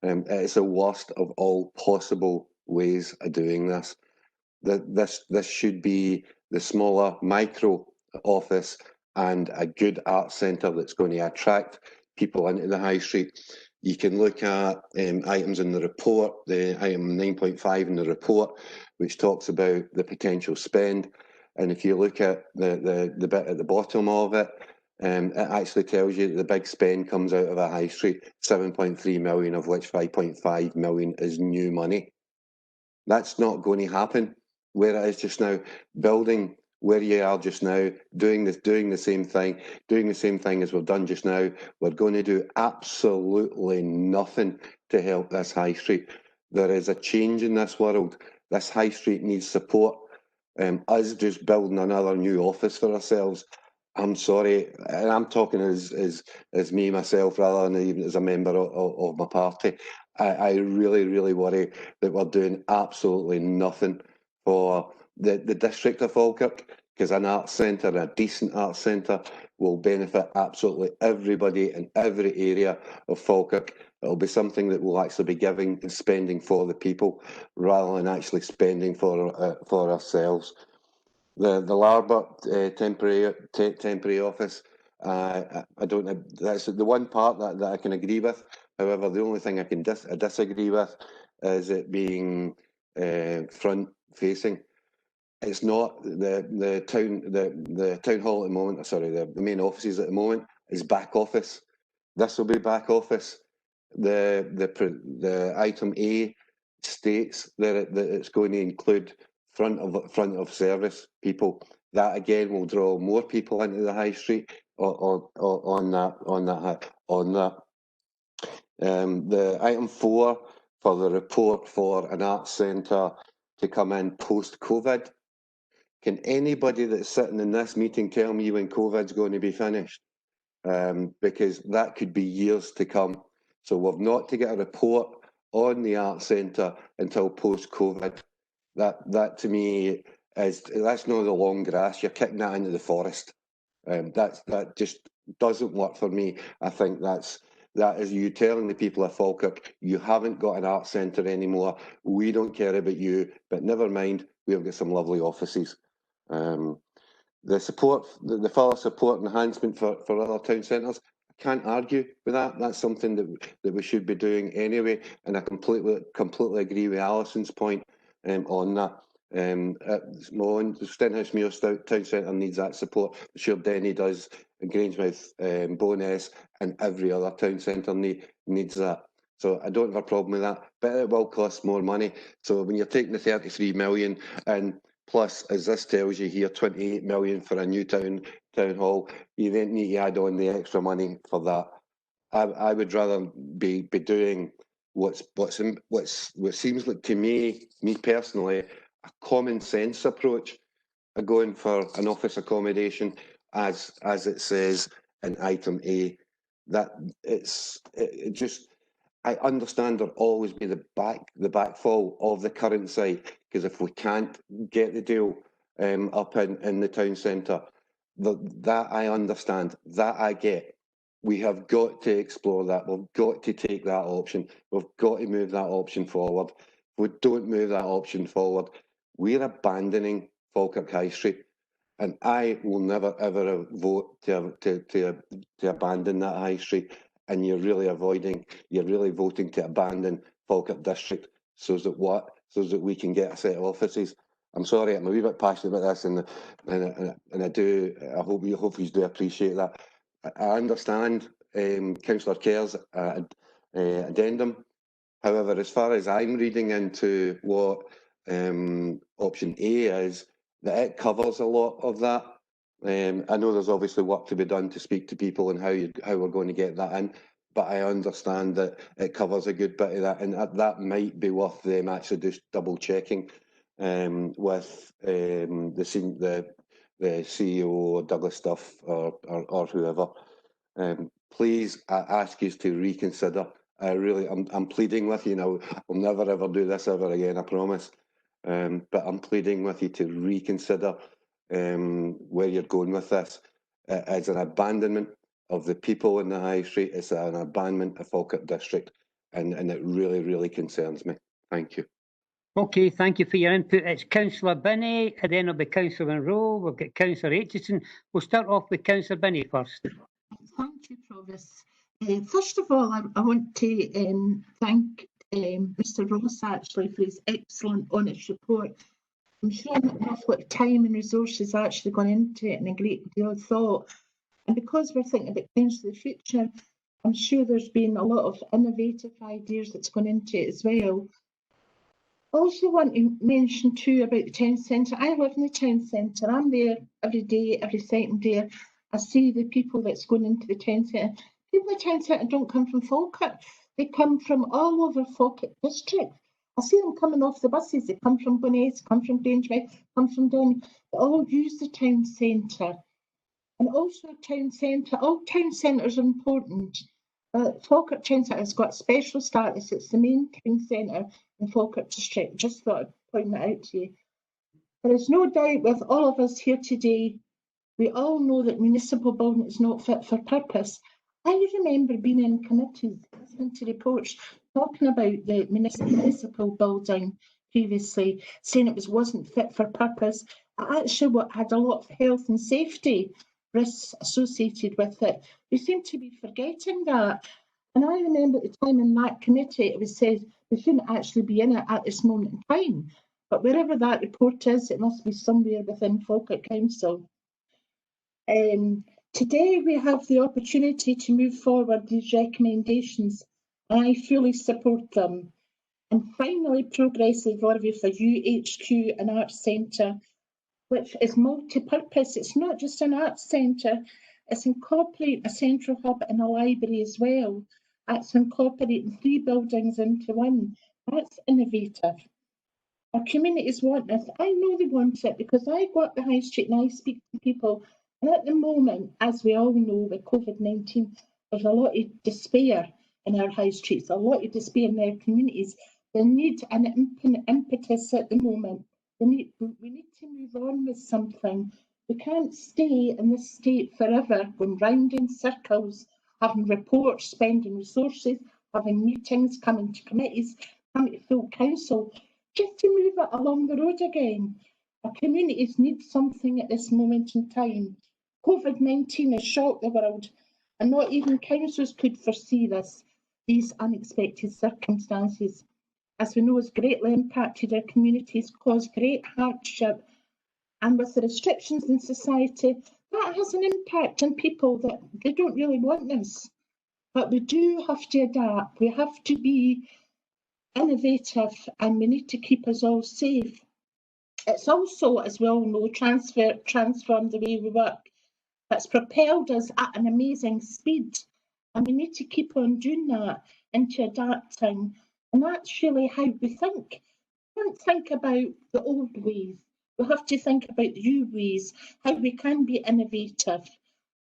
Speaker 15: It's the worst of all possible ways of doing this. This should be the smaller micro office and a good art centre that's going to attract people into the High Street. You can look at items in the report, the item 9.5 in the report, which talks about the potential spend. And if you look at the bit at the bottom of it, it actually tells you that the big spend comes out of a High Street, 7.3 million, of which 5.5 million is new money. That's not going to happen where it is just now. Building where you are just now, doing the same thing as we've done just now. We're going to do absolutely nothing to help this High Street. There is a change in this world. This High Street needs support. Us just building another new office for ourselves, I'm sorry, and I'm talking as me, myself, rather than even as a member of my party. I really, really worry that we're doing absolutely nothing for the district of Falkirk, because an arts centre, a decent arts centre, will benefit absolutely everybody in every area of Falkirk. It'll be something that we'll actually be giving and spending for the people, rather than actually spending for ourselves. The Larbert temporary office, I don't know. That's the one part that I can agree with. However, the only thing I can disagree with is it being front facing. It's not the town hall at the moment. Sorry, the main offices at the moment is back office. This will be back office. The item A states that it's going to include front of service people. That again will draw more people into the high street on that. The item 4 for the report for an arts centre to come in post-COVID. Can anybody that's sitting in this meeting tell me when COVID's going to be finished? Because that could be years to come. So we've not to get a report on the arts centre until post-COVID. That to me that's not the long grass. You're kicking that into the forest. That just doesn't work for me. I think that is you telling the people of Falkirk, you haven't got an arts centre anymore. We don't care about you, but never mind, we've got some lovely offices. The support, the further support enhancement for other town centres, I can't argue with that. That's something that we should be doing anyway, and I completely agree with Alison's point on that. Smollen, the Stenhouse Muir Town Centre needs that support. I'm sure Denny does, and Grangemouth, Bowness, and every other town centre needs that. So I don't have a problem with that, but it will cost more money. So when you're taking the 33 million and plus, as this tells you here, 28 million for a new town hall, you then need to add on the extra money for that. I would rather be doing what seems like to me personally, a common sense approach of going for an office accommodation as it says in item A. That it just, I understand there'll always be the backfall of the current site, because if we can't get the deal up in the town centre, that I understand, that I get. We have got to explore that. We've got to take that option. We've got to move that option forward. If we don't move that option forward, we're abandoning Falkirk High Street. And I will never ever vote to abandon that high street. And you're really voting to abandon Falkirk District so that we can get a set of offices. I'm sorry, I'm a wee bit passionate about this, and I hope you do appreciate that. I understand Councillor Kerr's addendum. However, as far as I'm reading into what option A is, that it covers a lot of that. I know there's obviously work to be done to speak to people and how we're going to get that in, but I understand that it covers a good bit of that, and that might be worth them actually just double checking with the CEO, Douglas Duff, or whoever. Please, I ask you to reconsider. I'm pleading with you now. I'll never ever do this ever again, I promise. But I'm pleading with you to reconsider where you're going with this. It's an abandonment of the people in the high street. It's an abandonment of Falkirk District, and it really, really concerns me. Thank you.
Speaker 1: Okay, thank you for your input. It's Councillor Binney, and then it'll be Councillor Monroe. We've got Councillor Aitchison. We'll start off with Councillor Binney first.
Speaker 5: Thank you, Provost. First of all, I want to thank Mr Ross actually for his excellent honest report. I'm sure not enough what time and resources actually gone into it, and a great deal of thought. And because we're thinking about things for the future, I'm sure there's been a lot of innovative ideas that's gone into it as well. I also want to mention too about the town centre. I live in the town centre. I'm there every day, every second day. I see the people that's going into the town centre. People in the town centre don't come from Falkirk. They come from all over Falkirk District. I see them coming off the buses. They come from Bowness, come from Grangemouth, come from Donny. They all use the town centre. And also town centre, all town centres are important. Falkirk Town Centre has got special status. It's the main town centre in Falkirk District. Just thought I'd point that out to you. There is no doubt with all of us here today, we all know that municipal building is not fit for purpose. I remember being in committees, listening to reports, talking about the municipal building previously, saying it wasn't fit for purpose. I actually had a lot of health and safety risks associated with it. We seem to be forgetting that. And I remember at the time in that committee, it was said we shouldn't actually be in it at this moment in time. But wherever that report is, it must be somewhere within Falkirk Council. Today we have the opportunity to move forward these recommendations, and I fully support them. And finally, progress is delivery for UHQ and Arts Centre, which is multi-purpose. It's not just an arts centre, it's incorporating a central hub and a library as well. That's incorporating 3 buildings into one. That's innovative. Our communities want this. I know they want it because I go up the high street and I speak to people. And at the moment, as we all know with COVID-19, there's a lot of despair in our high streets, a lot of despair in our communities. They need an impetus at the moment. We need to move on with something. We can't stay in this state forever, going round in circles, having reports, spending resources, having meetings, coming to committees, coming to full council, just to move it along the road again. Our communities need something at this moment in time. COVID-19 has shocked the world, and not even councils could foresee these unexpected circumstances. As we know, has greatly impacted our communities, caused great hardship, and with the restrictions in society, that has an impact on people that they don't really want this. But we do have to adapt. We have to be innovative, and we need to keep us all safe. It's also, as we all know, transformed the way we work. That's propelled us at an amazing speed, and we need to keep on doing that into adapting. And that's really how we think. We don't think about the old ways. We have to think about the new ways, how we can be innovative,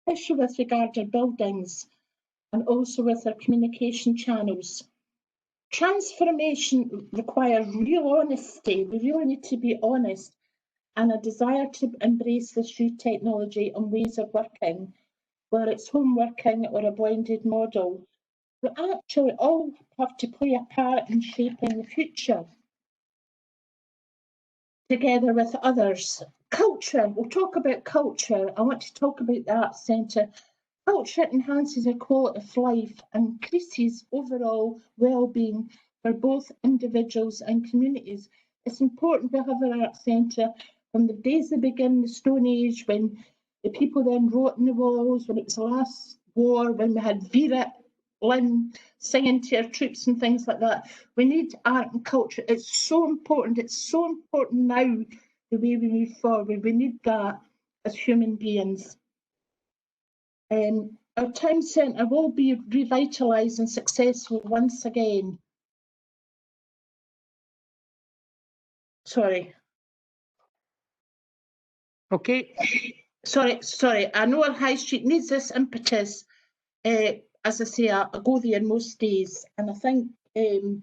Speaker 5: especially with regard to buildings and also with our communication channels. Transformation requires real honesty. We really need to be honest, and a desire to embrace this new technology and ways of working, whether it's home working or a blended model. We actually all have to play a part in shaping the future together with others. Culture, we'll talk about culture. I want to talk about the Arts Centre. Culture enhances our quality of life and increases overall well-being for both individuals and communities. It's important to have an Arts Centre from the days that begin the Stone Age, when the people then wrote on the walls, when it was the last war, when we had Vera Lynn singing to our troops and things like that. We need art and culture. It's so important. It's so important now, the way we move forward. We need that as human beings. Our town centre will be revitalised and successful once again. Sorry.
Speaker 1: Okay.
Speaker 5: Sorry. I know our high street needs this impetus. As I say, I go there most days, and I think the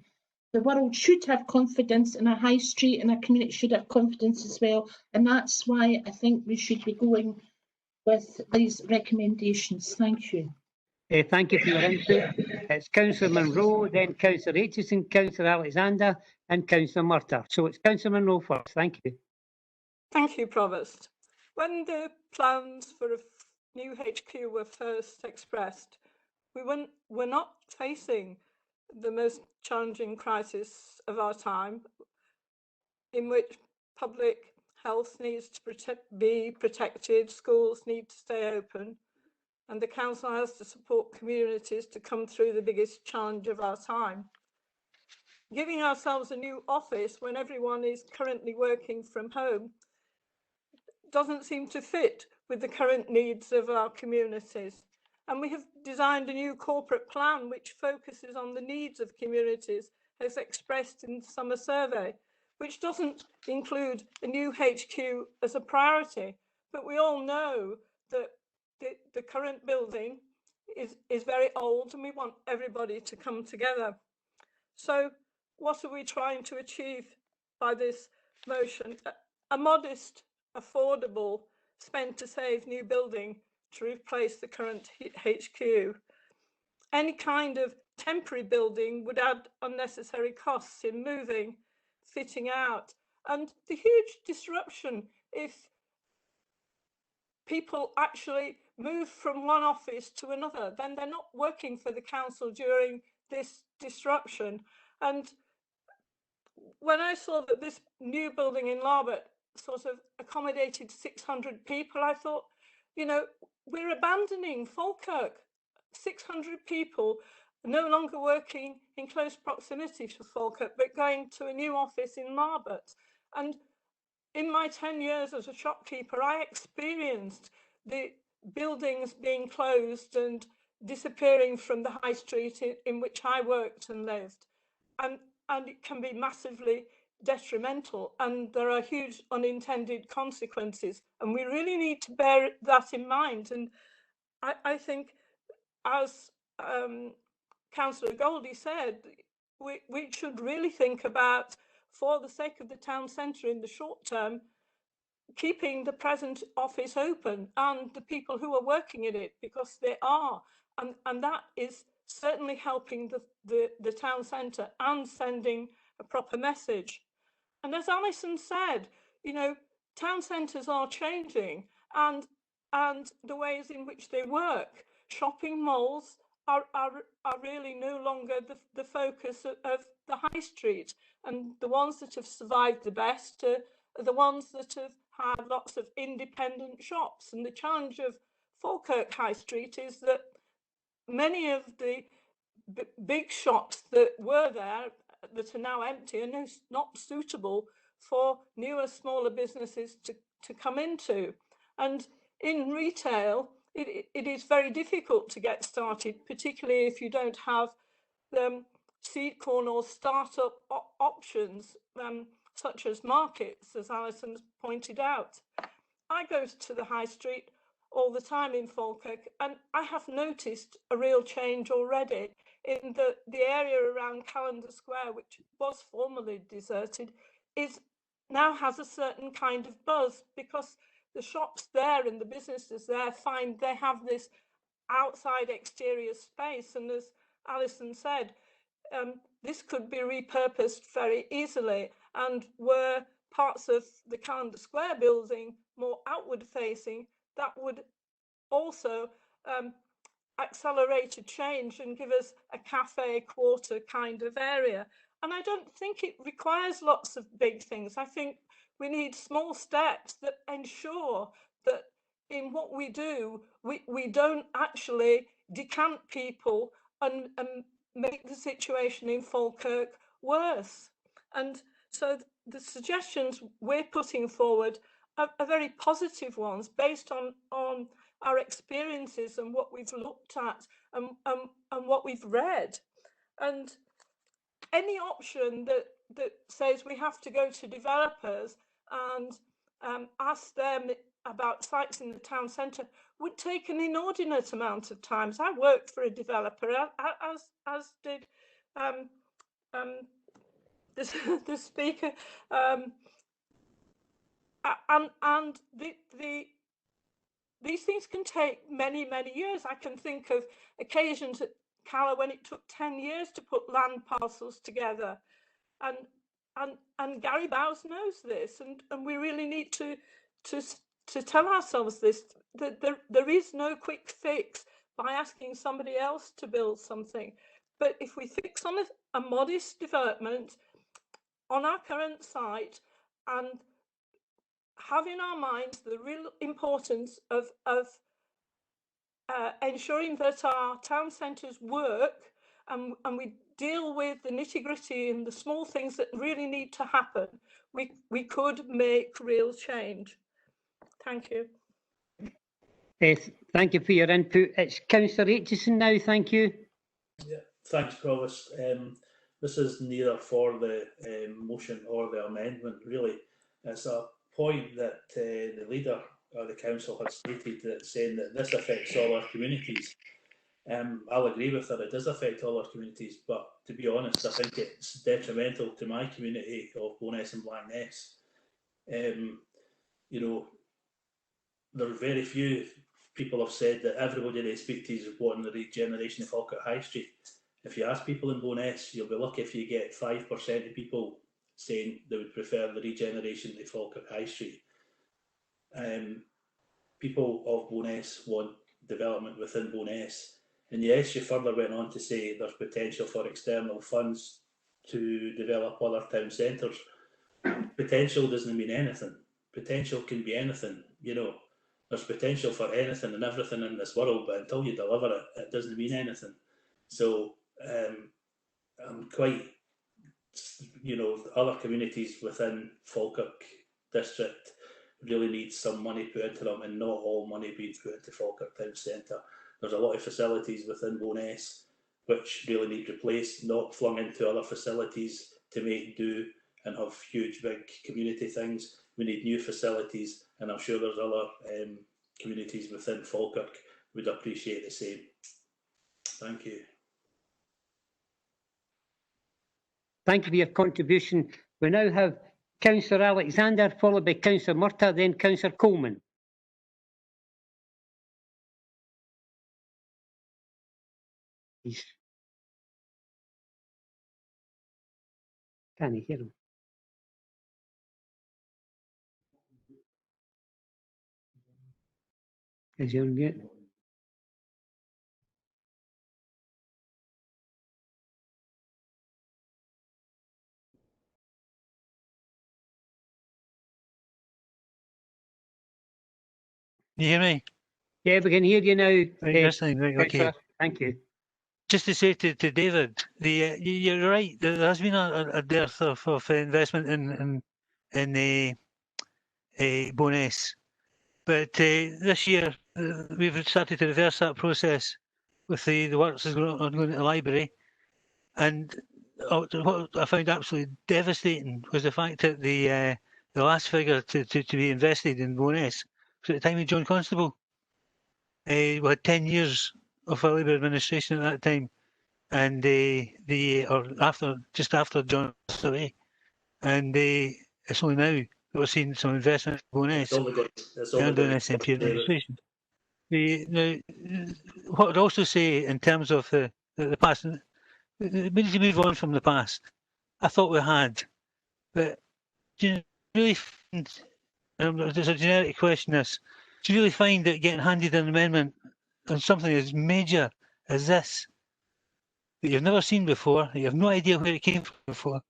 Speaker 5: world should have confidence in our high street, and our community should have confidence as well. And that's why I think we should be going with these recommendations. Thank you.
Speaker 1: Thank you for your input. It's Councillor Monroe, then Councillor Aitchison, Councillor Alexander and Councillor Murtagh. So it's Councillor Monroe first. Thank you.
Speaker 10: Thank you, Provost. When the plans for a new HQ were first expressed, we were not facing the most challenging crisis of our time, in which public health needs to be protected, schools need to stay open, and the council has to support communities to come through the biggest challenge of our time. Giving ourselves a new office when everyone is currently working from home doesn't seem to fit with the current needs of our communities. And we have designed a new corporate plan which focuses on the needs of communities as expressed in the summer survey, which doesn't include a new HQ as a priority. But we all know that the current building is very old, and we want everybody to come together. So what are we trying to achieve by this motion? A modest, affordable, spend to save new building to replace the current HQ. Any kind of temporary building would add unnecessary costs in moving, fitting out, and the huge disruption if people actually move from one office to another, then they're not working for the council during this disruption. And when I saw that this new building in Larbert sort of accommodated 600 people, I thought, you know, we're abandoning Falkirk. 600 people no longer working in close proximity to Falkirk, but going to a new office in Marbot. And in my 10 years as a shopkeeper, I experienced the buildings being closed and disappearing from the high street in which I worked and lived. And it can be massively detrimental, and there are huge unintended consequences. And we really need to bear that in mind. And I think, as Councillor Goldie said, we should really think about, for the sake of the town centre in the short term, keeping the present office open and the people who are working in it, because they are, and that is certainly helping the town centre and sending a proper message. And as Alison said, you know, town centres are changing, and the ways in which they work. Shopping malls are really no longer the focus of the high street, and the ones that have survived the best are the ones that have had lots of independent shops. And the challenge of Falkirk High Street is that many of the big shops that were there that are now empty are not suitable for newer, smaller businesses to come into. And in retail, it is very difficult to get started, particularly if you don't have seed corn or startup options, such as markets, as Alison pointed out. I go to the high street all the time in Falkirk, and I have noticed a real change already in the area around Calendar Square, which was formerly deserted, now has a certain kind of buzz, because the shops there and the businesses there find they have this outside exterior space. And as Alison said, this could be repurposed very easily, and were parts of the Calendar Square building more outward facing, that would also accelerate a change and give us a cafe quarter kind of area. And I don't think it requires lots of big things. I think we need small steps that ensure that in what we do, we don't actually decant people and make the situation in Falkirk worse. And so the suggestions we're putting forward are very positive ones, based on our experiences and what we've looked at and what we've read. And any option that says we have to go to developers and ask them about sites in the town centre would take an inordinate amount of time. I worked for a developer, as did the speaker, and these things can take many, many years. I can think of occasions at Cala when it took 10 years to put land parcels together, and Gary Bowes knows this, and we really need to tell ourselves this, that there is no quick fix by asking somebody else to build something. But if we fix on a modest development on our current site, and have in our minds the real importance of ensuring that our town centres work, and we deal with the nitty-gritty and the small things that really need to happen, we could make real change. Thank you.
Speaker 1: Thank you for your input. It's Councillor Aitchison now. Thank you.
Speaker 9: Yeah, thanks, Provost. This is neither for the motion or the amendment, really. It's a point that the leader of the council has stated, that saying that this affects all our communities. I'll agree with her, it does affect all our communities, but to be honest, I think it's detrimental to my community of Bowness and Blackness. You know, there are very few people have said that everybody they speak to is wanting the regeneration of Falkirk High Street. If you ask people in Bowness, you'll be lucky if you get 5% of people saying they would prefer the regeneration of Falkirk High Street. People of Bowness want development within Bowness. And yes, she further went on to say there's potential for external funds to develop other town centres. Potential doesn't mean anything. Potential can be anything, you know. there's potential for anything and everything in this world, but until you deliver it, it doesn't mean anything. So I'm quite, other communities within Falkirk district really need some money put into them, and not all money being put into Falkirk town centre. There's a lot of facilities within Bowness which really need replaced, not flung into other facilities to make do and have huge big community things. We need new facilities, and I'm sure there's other communities within Falkirk would appreciate the same. Thank you.
Speaker 1: Thank you for your contribution. We now have Councillor Alexander, followed by Councillor Murtagh, then Councillor Coleman. Can you hear him? Is he on mute?
Speaker 16: You hear me?
Speaker 1: Yeah, we can hear you now.
Speaker 16: Right, right, okay.
Speaker 1: Thank you.
Speaker 16: Just to say to David, you're right. There has been a dearth of investment in the Bowness, but this year we've started to reverse that process with the works that's going on at the library, and what I found absolutely devastating was the fact that the last figure to be invested in Bowness was at the time of John Constable. We had 10 years of a Labour administration at that time, and just after John passed away, and it's only now that we're seeing some investment in Bowness under an SNP administration. What I'd also say in terms of the past, we need to move on from the past. I thought we had, but do you really find, there's a generic question this, do you really find that getting handed an amendment on something as major as this, that you've never seen before, that you have no idea where it came from before,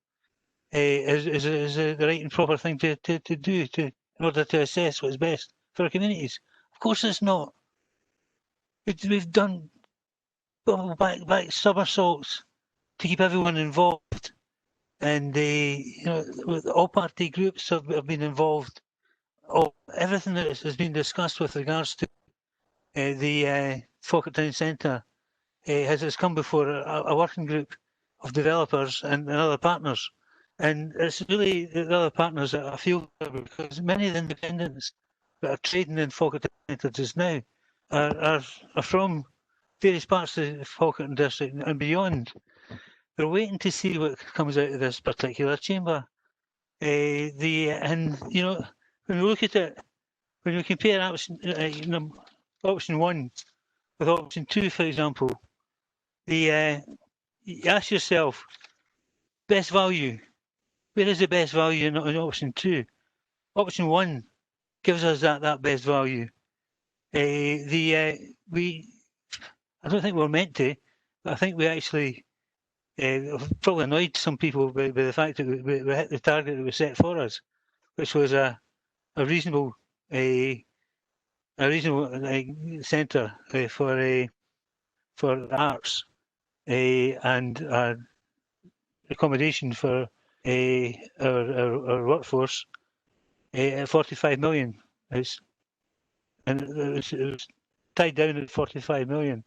Speaker 16: is the right and proper thing to do in order to assess what's best for our communities? Of course it's not. We've done back somersaults to keep everyone involved, and all party groups have been involved. Everything that has been discussed with regards to the Falkirk Town Centre has come before a working group of developers and other partners, and it's really the other partners that I feel for, because many of the independents that are trading in Falkirk Town Centre just now are from various parts of the Falkirk district and beyond. They're waiting to see what comes out of this particular chamber. When we look at it, when we compare option 1 with option 2, for example, you ask yourself, best value. Where is the best value in option 2? Option 1 gives us that best value. I don't think we're meant to, but I think we actually probably annoyed some people by the fact that we hit the target that was set for us, which was a reasonable centre for arts and accommodation for our workforce at 45 million. It was tied down at 45 million.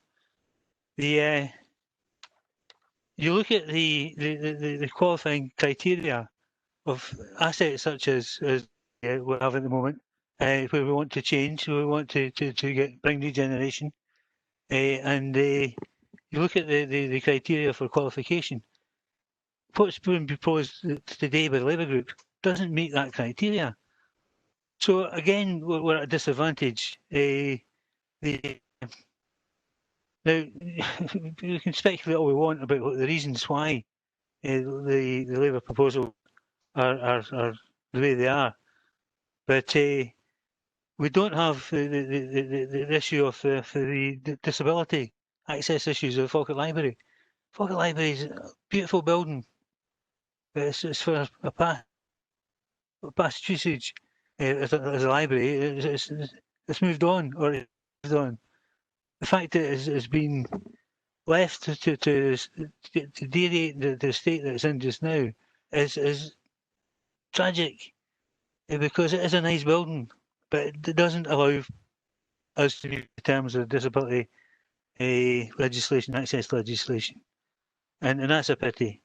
Speaker 16: You look at the qualifying criteria of assets such as we have at the moment, where we want to change, we want to bring regeneration, and you look at the criteria for qualification. What's being proposed today by the Labour Group doesn't meet that criteria. So again, we're at a disadvantage. Now, we can speculate all we want about what the reasons why the Labour proposal are the way they are, but we don't have the issue of the disability access issues of the Falkirk Library. Falkirk Library is a beautiful building, but it's for a past usage as a library. it's moved on or it's moved on. The fact that it's been left to deteriorate the state that it's in just now is tragic, because it is a nice building, but it doesn't allow us to use the terms of disability legislation, access legislation, and that's a pity.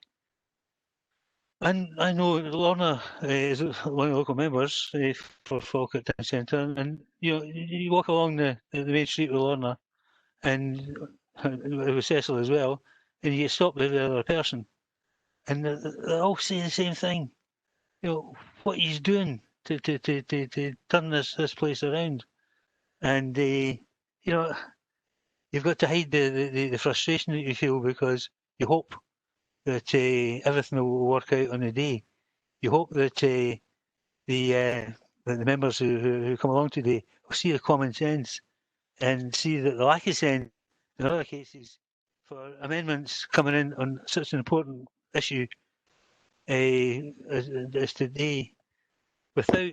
Speaker 16: And I know Lorna is one of the local members for Falkirk Town Centre, and you walk along the main street with Lorna, and with Cecil as well, and you get stopped by the other person, and they all say the same thing. What he's doing to turn this place around, and you've got to hide the frustration that you feel, because you hope that everything will work out on the day. You hope that the members who come along today will see the common sense and see that the lack of sense in other cases for amendments coming in on such an important issue as today, without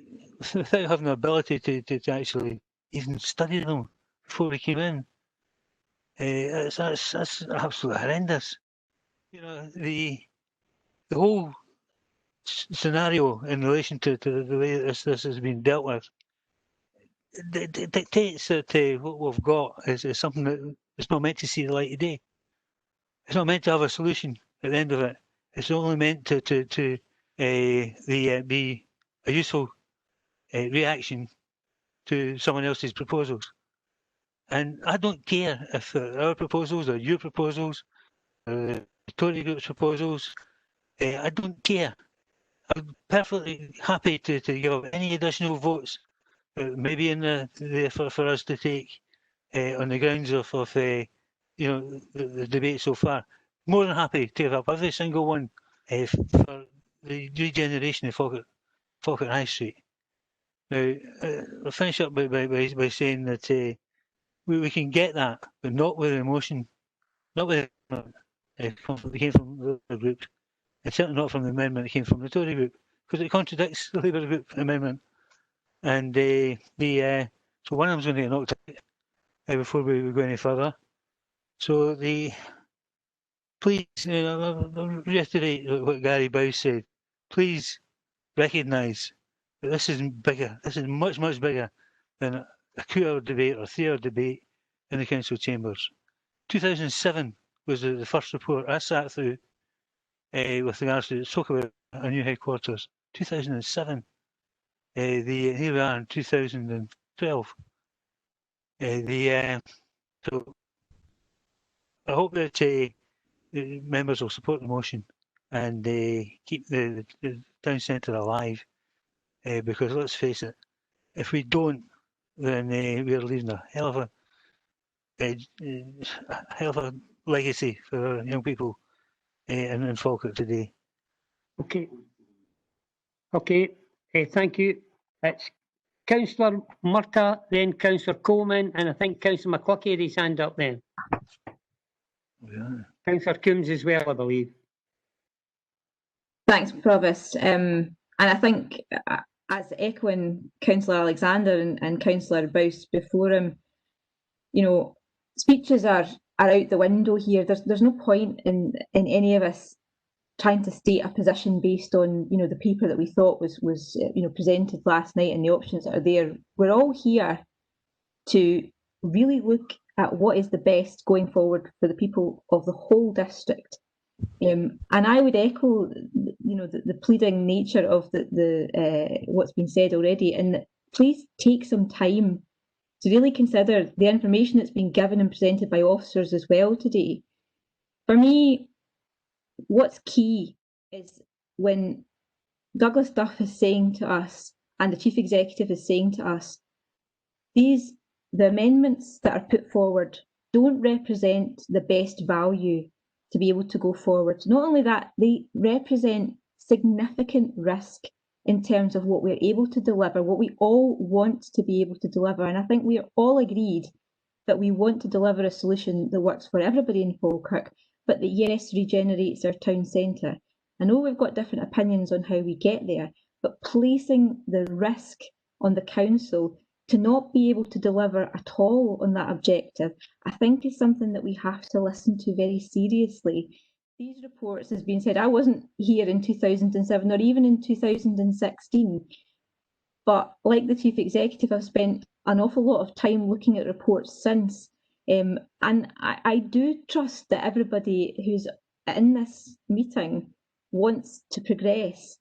Speaker 16: having the ability to actually even study them before we came in. That's absolutely horrendous. The whole scenario in relation to the way this has been dealt with dictates that what we've got is something that is not meant to see the light of day. It's not meant to have a solution at the end of it. It's only meant to be a useful reaction to someone else's proposals. And I don't care if our proposals or your proposals, the Tory group's proposals, I don't care. I'm perfectly happy to give up any additional votes, maybe in for us to take on the grounds of the debate so far. More than happy to give up every single one for the regeneration of Falkirk High Street. Now, I'll finish up by saying that we can get that, but not with emotion, not with it came from the group, and certainly not from the amendment that came from the Tory group, because it contradicts the Labour group amendment. And so one of them's going to get knocked out before we go any further. So please reiterate what Gary Bowes said. Please recognise that this is bigger. This is much, much bigger than a 2-hour debate or 3-hour debate in the council chambers. 2007 was the first report I sat through with regards to talk about a new headquarters. 2007. Here we are in 2012. So I hope that the members will support the motion and keep the town centre alive, because let's face it, if we don't, then we're leaving a hell of a legacy for our young people in Falkirk today.
Speaker 1: Okay, thank you. It's Councillor Murtagh, then Councillor Coleman, and I think Councillor McCluckie had his hand up then.
Speaker 16: Yeah.
Speaker 1: Councillor Coombs as well, I believe.
Speaker 13: Thanks, Provost. And I think, as echoing Councillor Alexander and Councillor Bowes before him, speeches are out the window here. There's no point in any of us trying to state a position based on the paper that we thought was presented last night and the options that are there. We're all here to really look at what is the best going forward for the people of the whole district. And I would echo the pleading nature of the what's been said already, and please take some time to really consider the information that's been given and presented by officers as well today. For me, what's key is when Douglas Duff is saying to us, and the Chief Executive is saying to us, the amendments that are put forward don't represent the best value to be able to go forward. Not only that, they represent significant risk in terms of what we're able to deliver, what we all want to be able to deliver. And I think we are all agreed that we want to deliver a solution that works for everybody in Falkirk, but that, yes, regenerates our town centre. I know we've got different opinions on how we get there, but placing the risk on the council to not be able to deliver at all on that objective, I think is something that we have to listen to very seriously. These reports, as been said, I wasn't here in 2007 or even in 2016, but like the Chief Executive, I've spent an awful lot of time looking at reports since. And I do trust that everybody who's in this meeting wants to progress,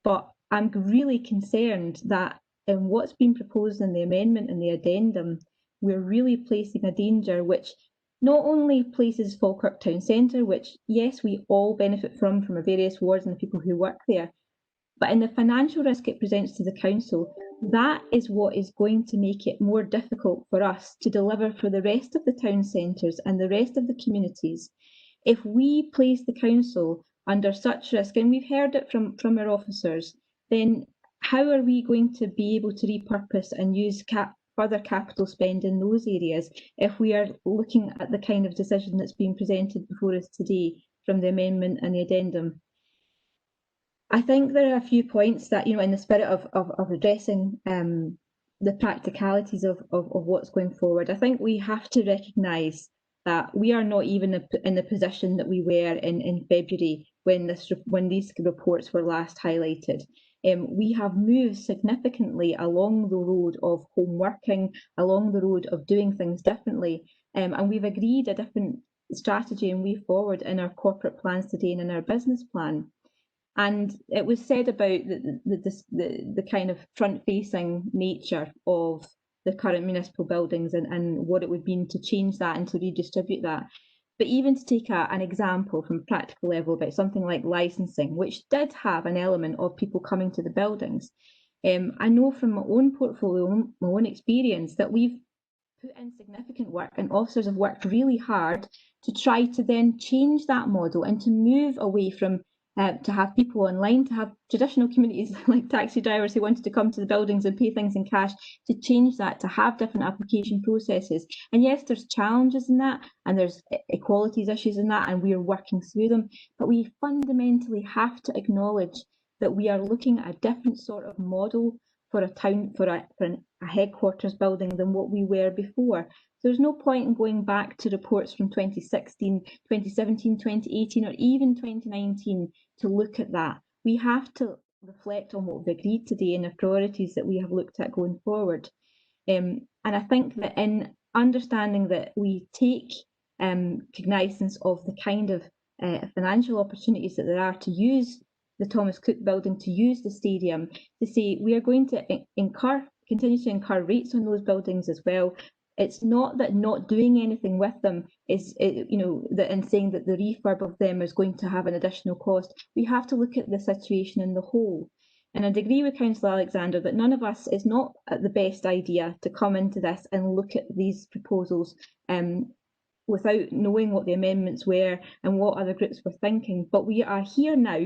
Speaker 13: but I'm really concerned that in what's been proposed in the amendment and the addendum, we're really placing a danger which not only places Falkirk Town Centre, which yes, we all benefit from the various wards and the people who work there, but in the financial risk it presents to the council, that is what is going to make it more difficult for us to deliver for the rest of the town centres and the rest of the communities. If we place the council under such risk, and we've heard it from our officers, then how are we going to be able to repurpose and use further capital spend in those areas if we are looking at the kind of decision that's being presented before us today from the amendment and the addendum? I think there are a few points that, in the spirit of addressing the practicalities of what's going forward, I think we have to recognise that we are not even in the position that we were in February when these reports were last highlighted. We have moved significantly along the road of home working, along the road of doing things differently, and we've agreed a different strategy and way forward in our corporate plans today and in our business plan. And it was said about the kind of front-facing nature of the current municipal buildings and what it would mean to change that and to redistribute that. But even to take an example from a practical level about something like licensing, which did have an element of people coming to the buildings, I know from my own portfolio, my own experience, that we've put in significant work and officers have worked really hard to try to then change that model and to move away from to have people online, to have traditional communities like taxi drivers who wanted to come to the buildings and pay things in cash, to change that, to have different application processes. And yes, there's challenges in that, and there's equalities issues in that, and we are working through them. But we fundamentally have to acknowledge that we are looking at a different sort of model for a town, for a headquarters building than what we were before. There's no point in going back to reports from 2016, 2017, 2018, or even 2019 to look at that. We have to reflect on what we've agreed today and the priorities that we have looked at going forward. And I think that in understanding that we take cognizance of the kind of financial opportunities that there are to use the Thomas Cook building, to use the stadium, to say we are going to continue to incur rates on those buildings as well. It's not that not doing anything with them is, that in saying that the refurb of them is going to have an additional cost. We have to look at the situation in the whole. And I'd agree with Councillor Alexander that none of us, it's not the best idea to come into this and look at these proposals without knowing what the amendments were and what other groups were thinking. But we are here now,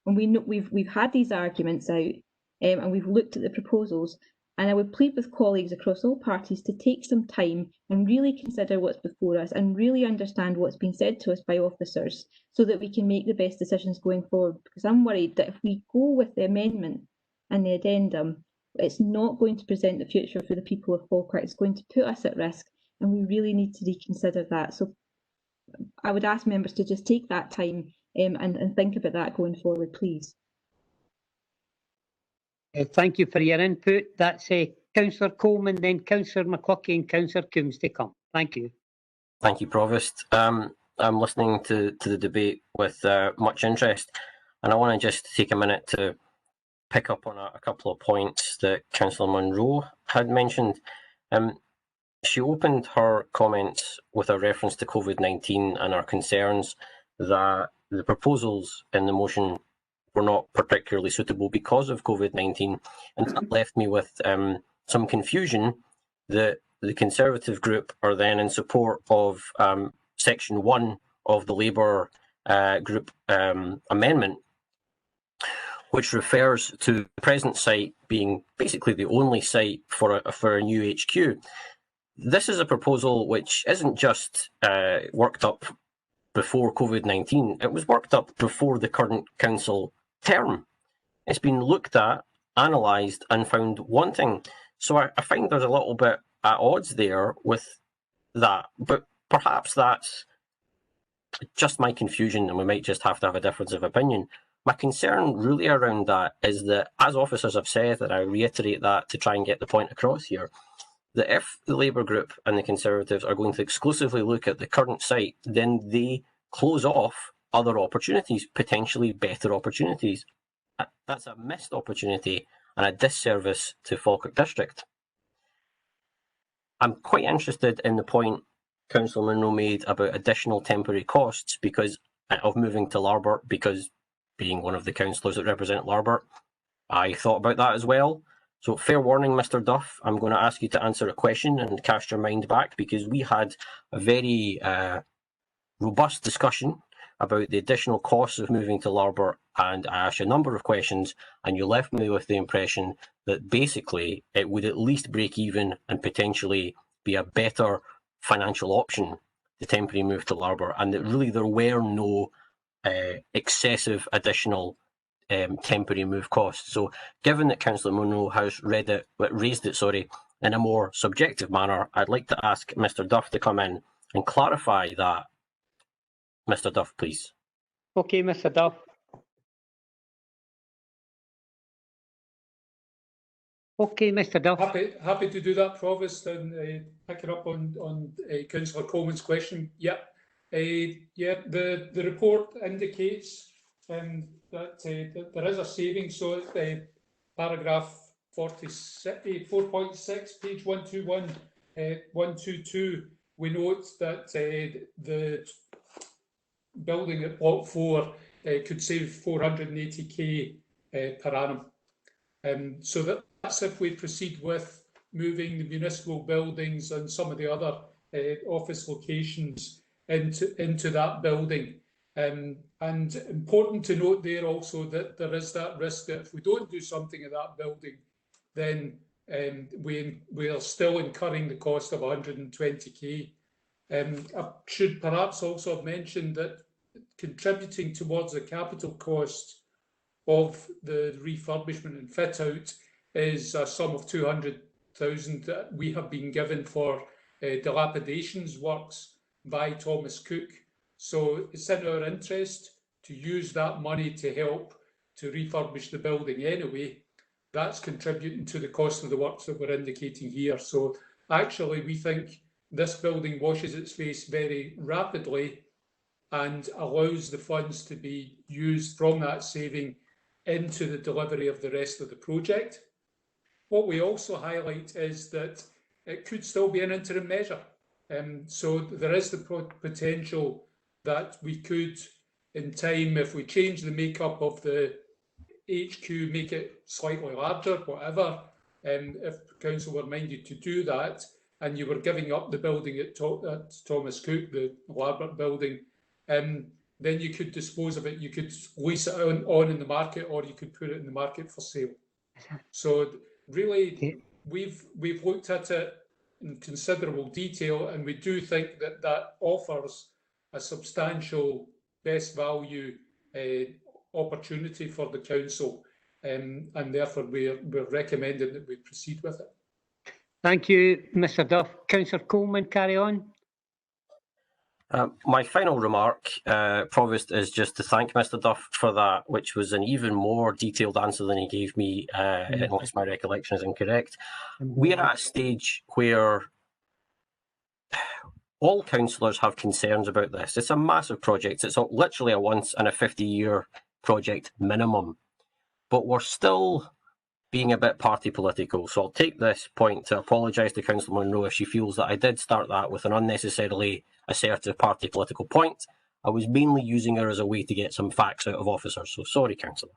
Speaker 13: and we know we've had these arguments out, and we've looked at the proposals. And I would plead with colleagues across all parties to take some time and really consider what's before us and really understand what's been said to us by officers so that we can make the best decisions going forward. Because I'm worried that if we go with the amendment and the addendum, it's not going to present the future for the people of Falkirk. It's going to put us at risk, and we really need to reconsider that. So I would ask members to just take that time and think about that going forward, please.
Speaker 1: Thank you for your input. That's Councillor Coleman, then Councillor McCluskey and Councillor Coombs to come. Thank you.
Speaker 19: Thank you, Provost. I'm listening to the debate with much interest, and I want to just take a minute to pick up on a couple of points that Councillor Munro had mentioned. She opened her comments with a reference to COVID-19 and our concerns that the proposals in the motion were not particularly suitable because of COVID-19, and that left me with some confusion that the Conservative group are then in support of Section 1 of the Labour group amendment, which refers to the present site being basically the only site for a new HQ. This is a proposal which isn't just worked up before COVID-19, it was worked up before the current council term. It's been looked at, analysed and found wanting. So I find there's a little bit at odds there with that, but perhaps that's just my confusion and we might just have to have a difference of opinion. My concern really around that is that, as officers have said, and I reiterate that to try and get the point across here, that if the Labour group and the Conservatives are going to exclusively look at the current site, then they close off other opportunities, potentially better opportunities. That's a missed opportunity and a disservice to Falkirk District. I'm quite interested in the point Councillor Munro made about additional temporary costs because of moving to Larbert, because being one of the councillors that represent Larbert, I thought about that as well. So fair warning, Mr. Duff, I'm going to ask you to answer a question and cast your mind back, because we had a very robust discussion about the additional costs of moving to Larbert, and I asked you a number of questions and you left me with the impression that basically it would at least break even and potentially be a better financial option, the temporary move to Larbert, and that really there were no excessive additional temporary move costs. So given that Councillor Munro has raised it in a more subjective manner, I'd like to ask Mr. Duff to come in and clarify that. Mr. Duff, please.
Speaker 1: Okay, Mr. Duff. Okay, Mr. Duff.
Speaker 14: Happy to do that, Provost, and picking up on Councillor Coleman's question. Yeah, the report indicates that there is a saving. So paragraph 4.6, page 121, 122, we note that the building at Block 4 could save 480k per annum. So that's if we proceed with moving the municipal buildings and some of the other office locations into that building. And important to note there also that there is that risk that if we don't do something in that building, then we are still incurring the cost of 120k. I should perhaps also have mentioned that contributing towards the capital cost of the refurbishment and fit out is a sum of 200,000 that we have been given for dilapidations works by Thomas Cook. So it's in our interest to use that money to help to refurbish the building anyway. That's contributing to the cost of the works that we're indicating here. So actually we think this building washes its face very rapidly and allows the funds to be used from that saving into the delivery of the rest of the project. What we also highlight is that it could still be an interim measure. So there is the potential that we could, in time, if we change the makeup of the HQ, make it slightly larger, whatever, if council were minded to do that, and you were giving up the building at Thomas Cook, the Larbert building, then you could dispose of it. You could lease it on in the market, or you could put it in the market for sale. So really, we've looked at it in considerable detail, and we do think that that offers a substantial best value opportunity for the council, and therefore we're recommending that we proceed with it.
Speaker 1: Thank you, Mr. Duff. Councillor Coleman, carry on.
Speaker 19: My final remark, Provost, is just to thank Mr. Duff for that, which was an even more detailed answer than he gave me, unless my recollection is incorrect. We're at a stage where all councillors have concerns about this. It's a massive project. It's literally a once in a 50-year project minimum. But we're still being a bit party political. So I'll take this point to apologise to Councillor Munro if she feels that I did start that with an unnecessarily assertive party political point. I was mainly using her as a way to get some facts out of officers. So sorry, Councillor.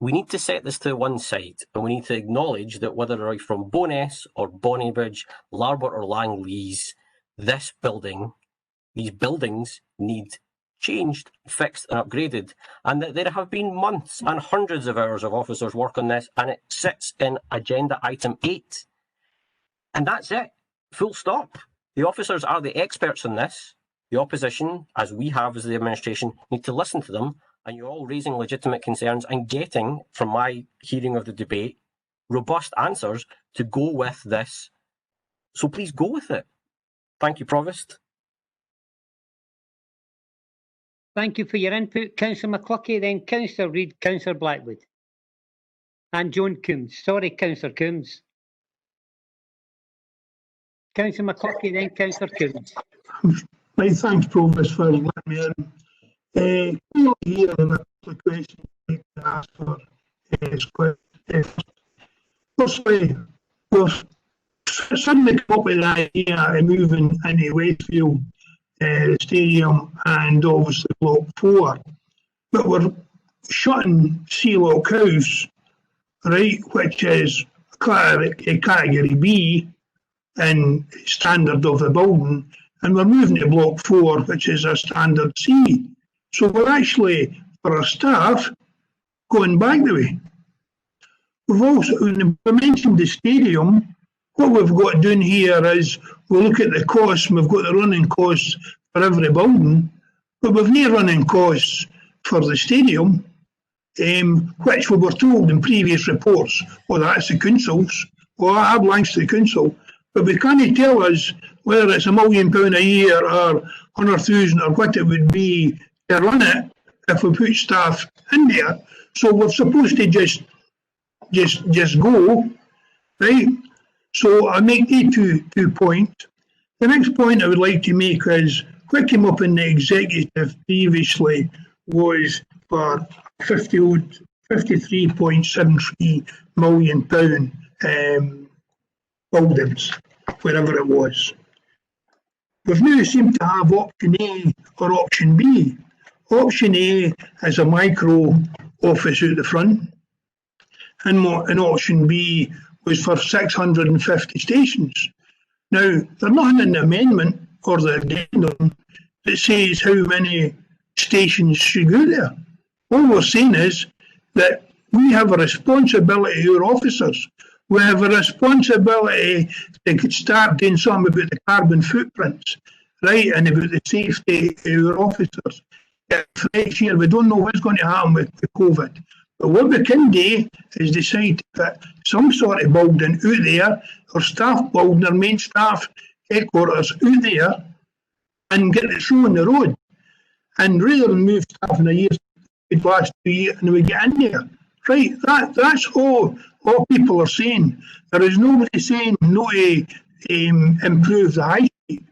Speaker 19: We need to set this to one side, and we need to acknowledge that whether they're from Bowness or Bonnybridge, Larbert or Langleys, these buildings need changed, fixed and upgraded, and that there have been months and hundreds of hours of officers' work on this, and it sits in agenda item 8. And that's it. Full stop. The officers are the experts in this. The opposition, as we have as the administration, need to listen to them, and you're all raising legitimate concerns and getting, from my hearing of the debate, robust answers to go with this. So please go with it. Thank you, Provost.
Speaker 1: Thank you for your input, Councillor McCluskey, then Councillor Reid, Councillor Blackwood. And Joan Coombs. Sorry, Councillor Coombs. Councillor McCluskey, then Councillor Coombs.
Speaker 12: Right, thanks, Provost, for letting me in. Clearly here in a couple of questions I'd like to ask for. Firstly, we've suddenly come up with the idea of moving into Westfield Stadium and obviously Block 4, but we're shutting Sealock House, right, which is category B in standard of the building, and we're moving to Block 4, which is a standard C. So we're actually, for our staff, going back the way. We've also, when we mentioned the stadium, what we've got doing here is we look at the costs, and we've got the running costs for every building, but we've no running costs for the stadium, which we were told in previous reports, well, that's the council's, well, that belongs to the council, but we can't tell us whether it's £1 million a year or 100,000 or what it would be to run it if we put staff in there. So we're supposed to just go, right? So I make the two points. The next point I would like to make is what came up in the executive previously was for £53.73 million buildings, wherever it was. We've now seemed to have option A or option B. Option A is a micro office out the front, and option B was for 650 stations. Now, there's nothing in the amendment or the addendum that says how many stations should go there. All we're saying is that we have a responsibility, our officers, we have a responsibility to start doing something about the carbon footprints, right, and about the safety of our officers. For next year, we don't know what's going to happen with the COVID. But what we can do is decide to put some sort of building out there, or staff building, or main staff headquarters out there, and get the show on the road. And rather than move staff in a year, the last 2 years, and we get in there. Right, that's all people are saying. There is nobody saying no to improve the high street.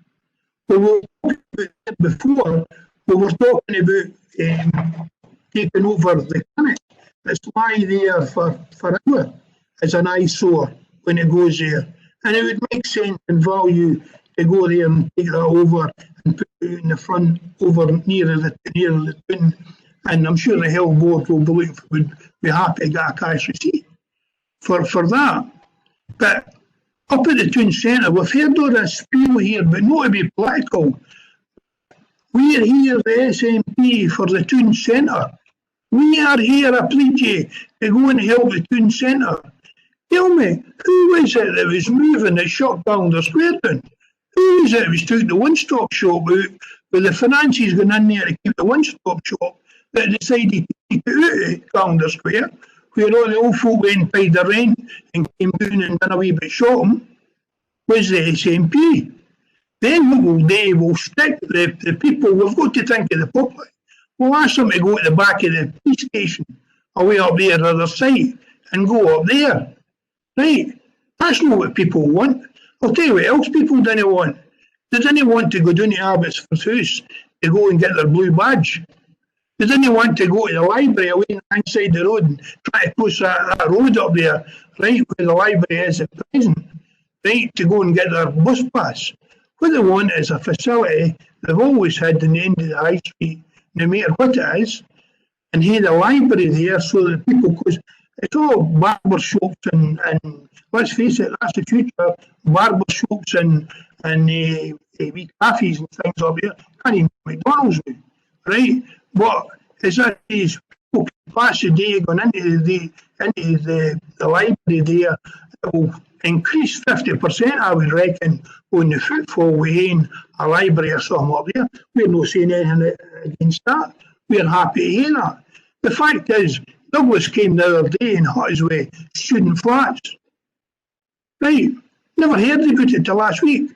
Speaker 12: We were talking about it before, we were talking about taking over the clinic. It's lie there forever as an eyesore when it goes there. And it would make sense and value to go there and take that over and put it in the front over near the town. And I'm sure the health board would be happy to get a cash receipt for that. But up at the town centre, we've heard all this spiel here, but not to be political. We are here, the SNP, for the town centre. We are here, I plead you, to go and help the town centre. Tell me, who was it that was moving the shop down the square down? Who was it that was taking the one-stop shop out, with the finances going in there to keep the one-stop shop, that decided to take it out down the square, where all the old folk went and paid their rent and came down and done a wee bit shopping, was the SNP. Then what we'll do, we'll stick the people, we've got to think of the public. We'll ask them to go to the back of the police station, away up there on the other side, and go up there. Right? That's not what people want. I'll tell you what else people didn't want. They didn't want to go down to Abbotsford House to go and get their blue badge. They didn't want to go to the library away inside the road and try to push that road up there, right, where the library is at present, right, to go and get their bus pass. What they want is a facility they've always had in the end of the high street, no matter what it is, and had a library there so that people, because it's all barber shops and let's face it, that's the future, barber shops and wee cafes and things up here. Can't even McDonald's now, right? But as that is, people can pass the day going into the library there, it will increase 50%, I would reckon, on the footfall within a library or something up there. We're not saying anything against that. We're happy to hear that. The fact is, Douglas came the other day and hot his way student flats. Right, never heard about it till last week.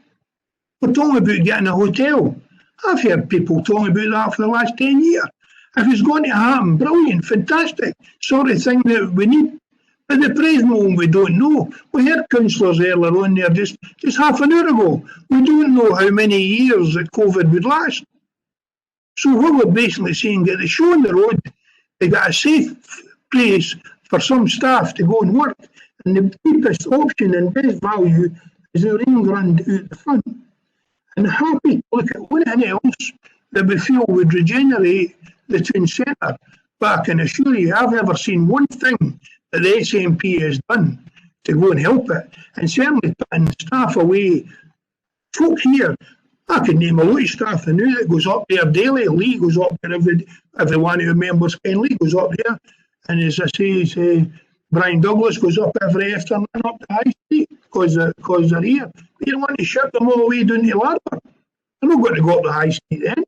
Speaker 12: We're talking about getting a hotel. I've heard people talking about that for the last 10 years. If it's going to happen, brilliant, fantastic, sort of thing that we need. At the present moment, we don't know. We heard councillors earlier on there just half an hour ago. We don't know how many years that COVID would last. So what we're basically saying, get the show on the road, they got a safe place for some staff to go and work. And the cheapest option and best value is the ring grand out the front. And happy to look at anything else that we feel would regenerate the town centre. But I can assure you, I've never seen one thing that the SNP has done to go and help it. And certainly putting staff away. Folk here, I can name a lot of staff I know that goes up there daily. Lee goes up there every one of your members. Ken Lee goes up there. And as I say, Brian Douglas goes up every afternoon up to High Street because they're here. You don't want to shut them all the way down to Larder. They're not going to go up to High Street then.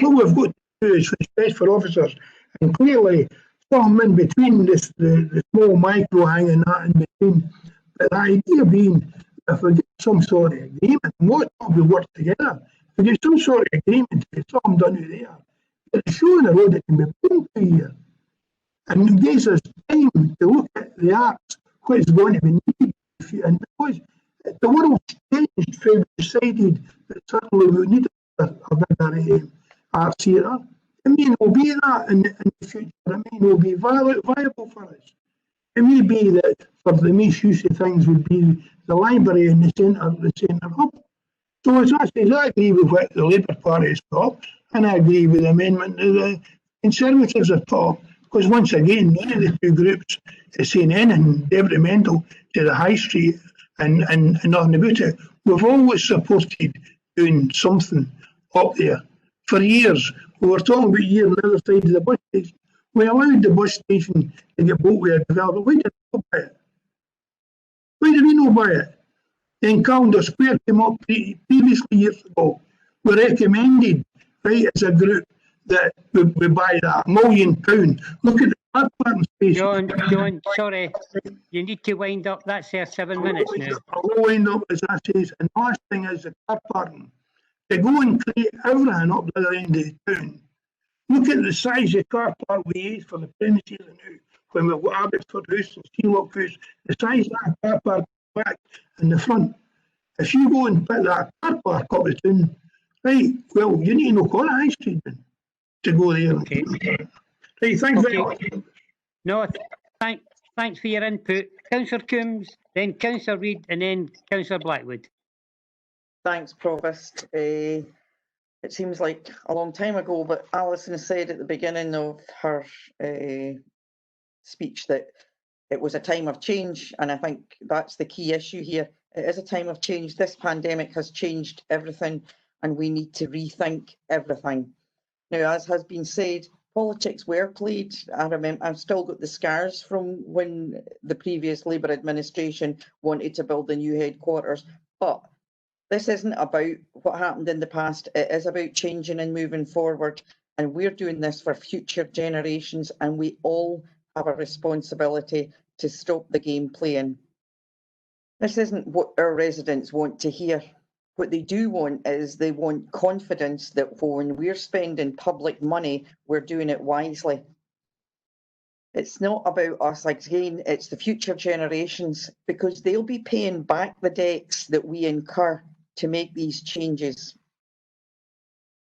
Speaker 12: What we've got to do is respect for officers and clearly some in between the small micro hanging that in between. But the idea being, if we get some sort of agreement, what we work together, if we get some sort of agreement to get something done out there, it's showing the road that can be put to here. And it gives us time to look at the arts, what is going to be needed. And because the world's changed, we decided that certainly we need a bigger arts theatre. It may not be that in the future, it may not be viable for us. It may be that for the misuse of things would be the library and the centre hub. So as I say, I agree with what the Labour Party has got, and I agree with the amendment that the Conservatives have got. Because once again, none of the two groups is saying anything detrimental to the High Street and nothing about it. We've always supported doing something up there. For years, we were talking about here on the other side of the bus station. We allowed the bus station to get built with a developer. Why did we know about it? Why did we know about it? Then Calendar Square came up previously years ago. We recommended, right, as a group, that we buy that £1 million. Look at the car parking space.
Speaker 1: John, sorry, you need to wind up. That's 7 minutes now.
Speaker 12: I'll wind up, as I say, and the last thing is the car parking. They go and create everything up the other end of the town. Look at the size of car park we use for the premises now. When we've got Abbotsford House and Steelwork House, the size of that car park back in the front. If you go and put that car park up the town, right, well, you need to know on High Street then to go there.
Speaker 1: Okay.
Speaker 12: Right, thanks very much.
Speaker 1: No, thanks for your input. Councillor Coombs, then Councillor Reid, and then Councillor Blackwood.
Speaker 11: Thanks, Provost. It seems like a long time ago, but Alison said at the beginning of her speech that it was a time of change, and I think that's the key issue here. It is a time of change. This pandemic has changed everything, and we need to rethink everything. Now, as has been said, politics were played. I remember, I've still got the scars from when the previous Labour administration wanted to build the new headquarters. But this isn't about what happened in the past. It is about changing and moving forward. And we're doing this for future generations. And we all have a responsibility to stop the game playing. This isn't what our residents want to hear. What they do want is they want confidence that when we're spending public money, we're doing it wisely. It's not about us again, it's the future generations, because they'll be paying back the debts that we incur to make these changes.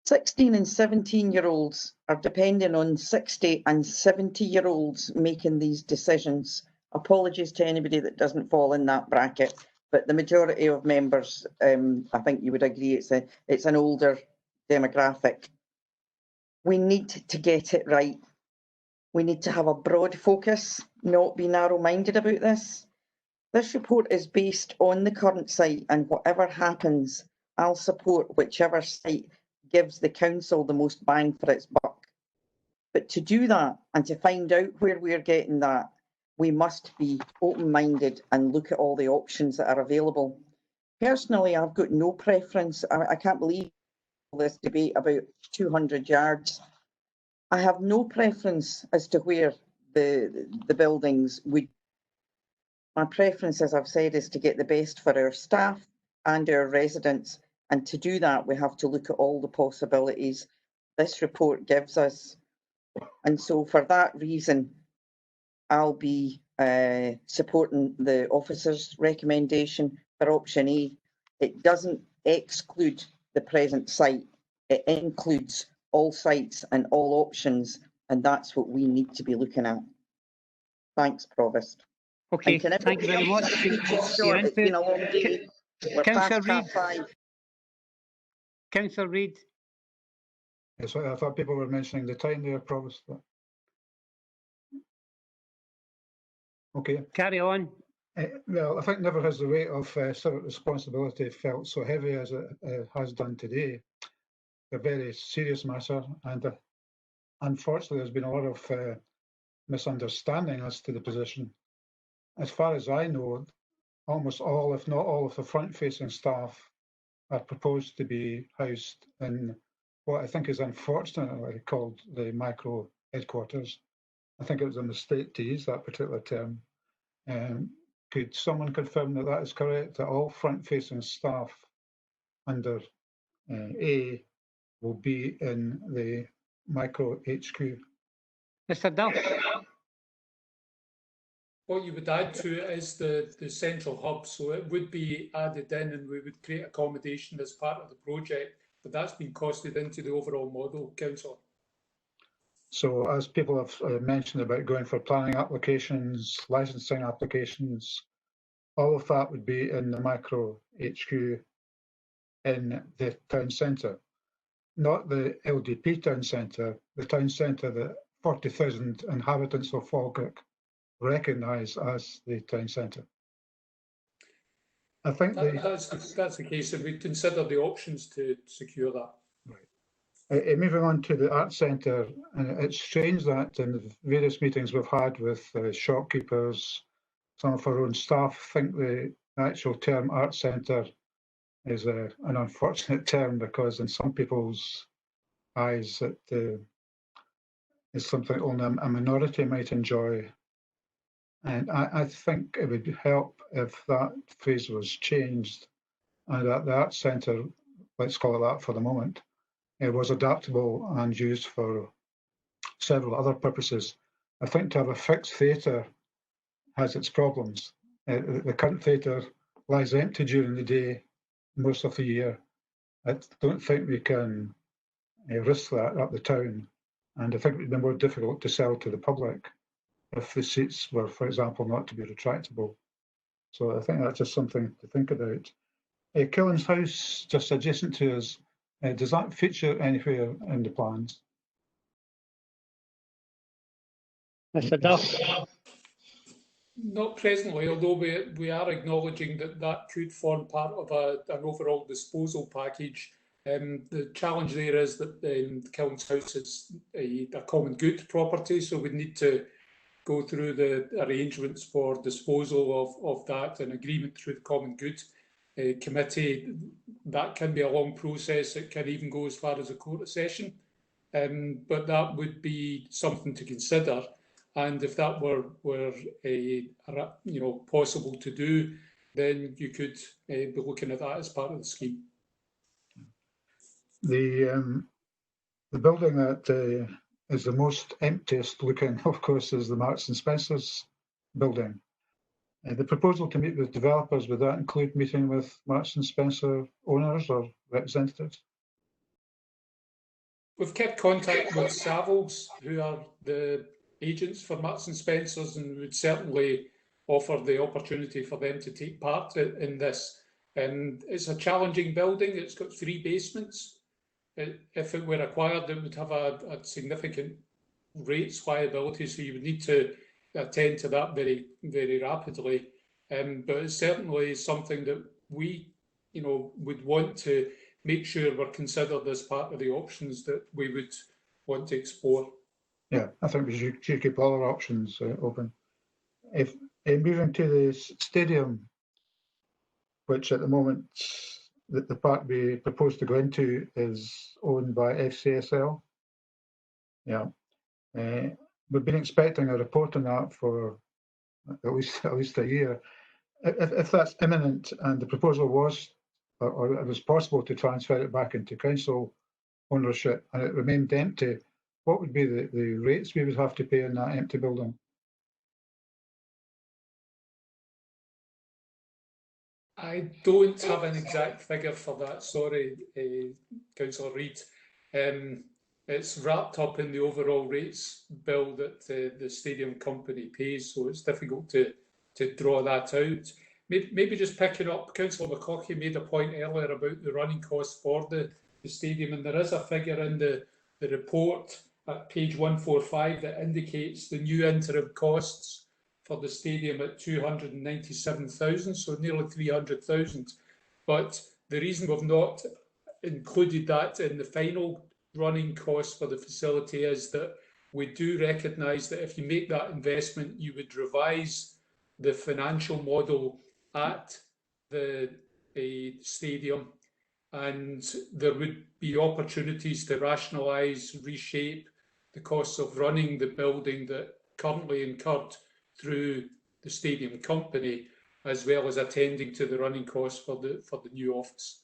Speaker 11: 16 and 17-year-olds are depending on 60 and 70-year-olds making these decisions. Apologies to anybody that doesn't fall in that bracket. But the majority of members, I think you would agree, it's an older demographic. We need to get it right. We need to have a broad focus, not be narrow-minded about this. This report is based on the current site, and whatever happens, I'll support whichever site gives the council the most bang for its buck. But to do that, and to find out where we're getting that, we must be open-minded and look at all the options that are available. Personally, I've got no preference. I can't believe this debate about 200 yards. I have no preference as to where the buildings would. My preference, as I've said, is to get the best for our staff and our residents. And to do that, we have to look at all the possibilities this report gives us. And so for that reason, I'll be supporting the officer's recommendation for option A. It doesn't exclude the present site. It includes all sites and all options, and that's what we need to be looking at. Thanks, Provost.
Speaker 1: Okay, thank you very much for your
Speaker 11: It's been a
Speaker 1: input.
Speaker 11: long day. We're
Speaker 1: Councillor
Speaker 11: past
Speaker 1: Reid.
Speaker 11: 5:30.
Speaker 1: Councillor Reid.
Speaker 4: Yes, I thought people were mentioning the time there, Provost. Okay.
Speaker 1: Carry on.
Speaker 4: Well, I think never has the weight of civic responsibility felt so heavy as it has done today. A very serious matter, and unfortunately, there's been a lot of misunderstanding as to the position. As far as I know, almost all, if not all, of the front-facing staff are proposed to be housed in what I think is unfortunately called the micro headquarters. I think it was a mistake to use that particular term. Could someone confirm that that is correct, that all front-facing staff under A will be in the micro HQ?
Speaker 1: Mr. Duff.
Speaker 14: What you would add to it is the central hub, so it would be added in and we would create accommodation as part of the project, but that's been costed into the overall model, Councillor.
Speaker 4: So as people have mentioned about going for planning applications, licensing applications, all of that would be in the micro HQ in the town centre, not the LDP town centre, the town centre that 40,000 inhabitants of Falkirk recognise as the town centre. I think
Speaker 14: that's the case, and we consider the options to secure that.
Speaker 4: Moving on to the Arts Centre, it's strange that in the various meetings we've had with shopkeepers, some of our own staff think the actual term Arts Centre is an unfortunate term, because in some people's eyes it is something only a minority might enjoy. And I think it would help if that phrase was changed and that the Arts Centre, let's call it that for the moment, it was adaptable and used for several other purposes. I think to have a fixed theatre has its problems. The current theatre lies empty during the day most of the year. I don't think we can risk that up the town, and I think it would be more difficult to sell to the public if the seats were, for example, not to be retractable. So I think that's just something to think about. Killen's House, just adjacent to us, does that feature anywhere in the plans?
Speaker 1: Mr. Duff.
Speaker 14: Not presently, although we are acknowledging that could form part of an overall disposal package. The challenge there is that Killen's House is a common good property, so we need to go through the arrangements for disposal of that and agreement through the common good committee. That can be a long process. It can even go as far as a court of session, but that would be something to consider. And if that were possible to do, then you could be looking at that as part of the scheme.
Speaker 4: The building that is the most emptiest looking, of course, is the Marks and Spencer's building. The proposal to meet with developers, would that include meeting with Marks and Spencer owners or representatives?
Speaker 14: We've kept contact with Savills, who are the agents for Marks and Spencer's, and would certainly offer the opportunity for them to take part in this. And it's a challenging building. It's got 3 basements. If it were acquired, it would have a significant rates liability, so you would need to attend to that very, very rapidly. But it's certainly something that we, would want to make sure were considered as part of the options that we would want to explore.
Speaker 4: Yeah, I think we should keep all our options open. If moving to the stadium, which at the moment the part we propose to go into is owned by FCSL. Yeah, We've been expecting a report on that for at least a year. If that's imminent and the proposal was, or it was possible to transfer it back into council ownership and it remained empty, what would be the rates we would have to pay in that empty building?
Speaker 14: I don't have an exact figure for that, sorry, Councillor Reid. It's wrapped up in the overall rates bill that the stadium company pays, so it's difficult to draw that out. Maybe just picking up, Councillor McCaughey made a point earlier about the running costs for the stadium, and there is a figure in the report at page 145 that indicates the new interim costs for the stadium at 297,000, so nearly 300,000. But the reason we've not included that in the final running cost for the facility is that we do recognise that if you make that investment, you would revise the financial model at the stadium, and there would be opportunities to rationalise, reshape the costs of running the building that currently incurred through the stadium company, as well as attending to the running costs for the new office.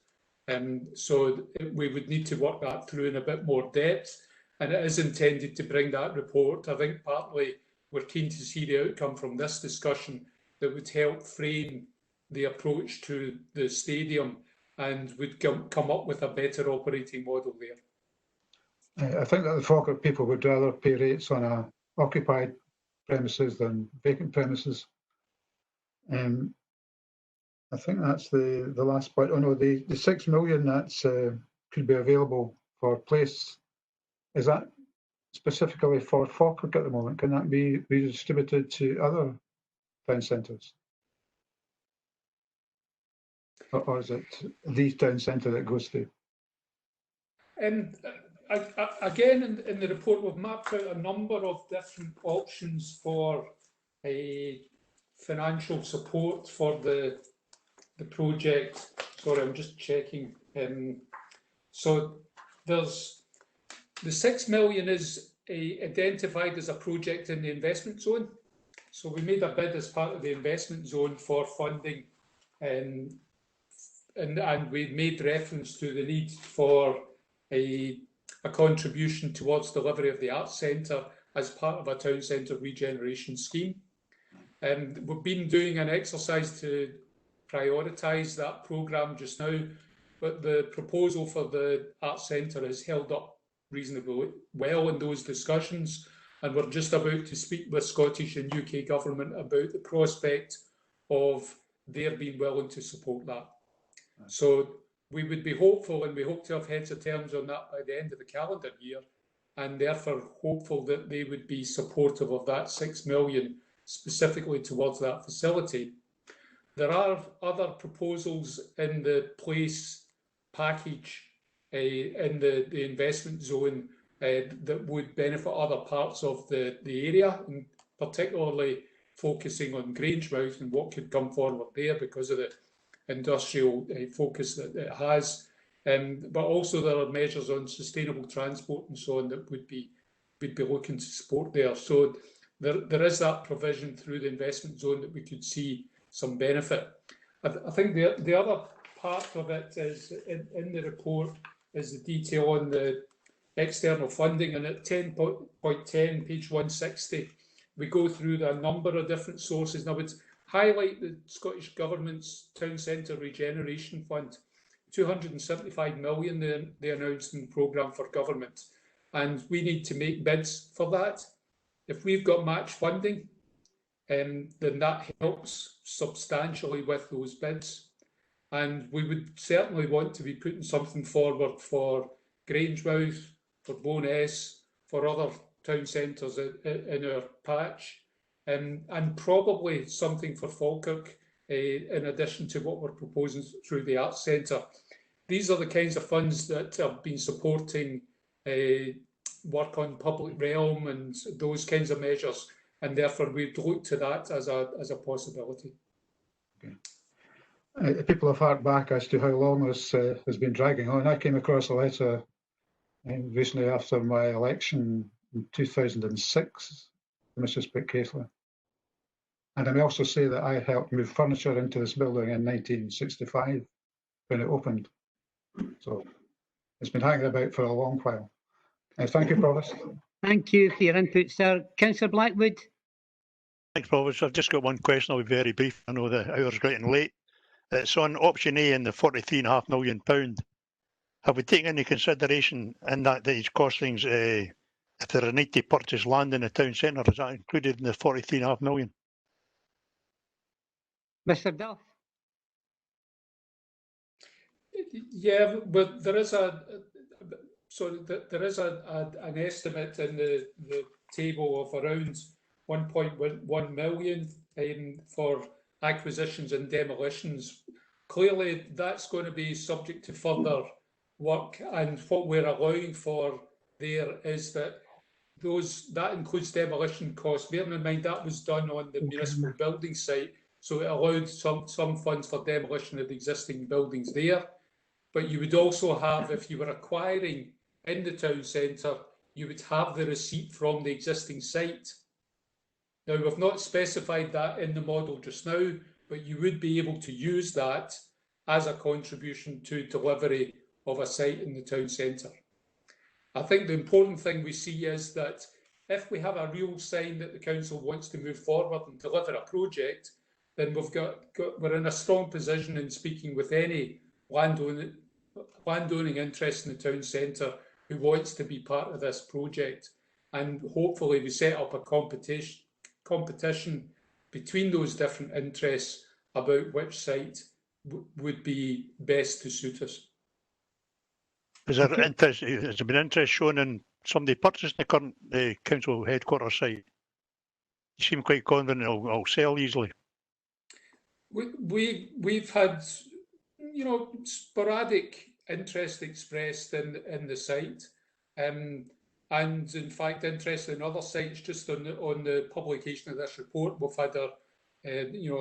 Speaker 14: So we would need to work that through in a bit more depth, and it is intended to bring that report. I think partly we're keen to see the outcome from this discussion that would help frame the approach to the stadium and would come up with a better operating model there.
Speaker 4: I think that the Falkirk people would rather pay rates on a occupied premises than vacant premises. I think that's the last point. Oh no, the 6 million that's could be available for place, is that specifically for Falkirk at the moment? Can that be redistributed to other town centres? Or is it the town centre that goes to?
Speaker 14: Again, in the report, we've mapped out a number of different options for a financial support for the project. Sorry, I'm just checking. So there's the 6 million is identified as a project in the investment zone. So we made a bid as part of the investment zone for funding, and we made reference to the need for a contribution towards delivery of the Arts Centre as part of a town centre regeneration scheme. We've been doing an exercise to prioritise that programme just now, but the proposal for the Arts Centre has held up reasonably well in those discussions, and we're just about to speak with Scottish and UK government about the prospect of their being willing to support that. So we would be hopeful, and we hope to have heads of terms on that by the end of the calendar year, and therefore hopeful that they would be supportive of that 6 million specifically towards that facility. There are other proposals in the place package in the investment zone that would benefit other parts of the area, and particularly focusing on Grangemouth and what could come forward there because of the industrial focus that it has. But also there are measures on sustainable transport and so on that we'd be looking to support there. So there is that provision through the investment zone that we could see some benefit. I think the other part of it is in the report is the detail on the external funding, and at 10.10, page 160, we go through a number of different sources. And I would highlight the Scottish Government's Town Centre Regeneration Fund, 275 million they announced in the programme for government, and we need to make bids for that. If we've got match funding, then that helps substantially with those bids. And we would certainly want to be putting something forward for Grangemouth, for Bowness, for other town centres in our patch, and probably something for Falkirk in addition to what we're proposing through the Arts Centre. These are the kinds of funds that have been supporting work on public realm and those kinds of measures, and therefore we'd look to that as a possibility.
Speaker 4: Okay. People have harked back as to how long this has been dragging on. I came across a letter recently after my election in 2006, I must speak carefully. And I may also say that I helped move furniture into this building in 1965 when it opened. So it's been hanging about for a long while. Thank you, Provost.
Speaker 1: Thank you for your input, sir. Councillor Blackwood.
Speaker 7: Thanks, Provost. I've just got one question. I'll be very brief. I know the hour's getting late. It's on option A and the £43.5 million. Have we taken into consideration in that these costings, if there are need to purchase land in the town centre, is that included in the £43.5 million?
Speaker 1: Mr. Duff.
Speaker 14: Yeah, but there is an estimate in the table of around 1.1 million for acquisitions and demolitions. Clearly, that's going to be subject to further work, and what we're allowing for there is that that includes demolition costs. Bearing in mind that was done on the municipal building site, so it allowed some funds for demolition of the existing buildings there. But you would also have, if you were acquiring in the town centre, you would have the receipt from the existing site. Now, we've not specified that in the model just now, but you would be able to use that as a contribution to delivery of a site in the town centre. I think the important thing we see is that if we have a real sign that the council wants to move forward and deliver a project, then we're in a strong position in speaking with any landowning interest in the town centre who wants to be part of this project. And hopefully we set up a competition between those different interests about which site would be best to suit us.
Speaker 7: Is there interest? Has there been interest shown in somebody purchasing the current council headquarters site? You seem quite confident it'll sell easily.
Speaker 14: We've had, sporadic interest expressed in the site, and in fact interest in other sites. Just on the publication of this report, we've had a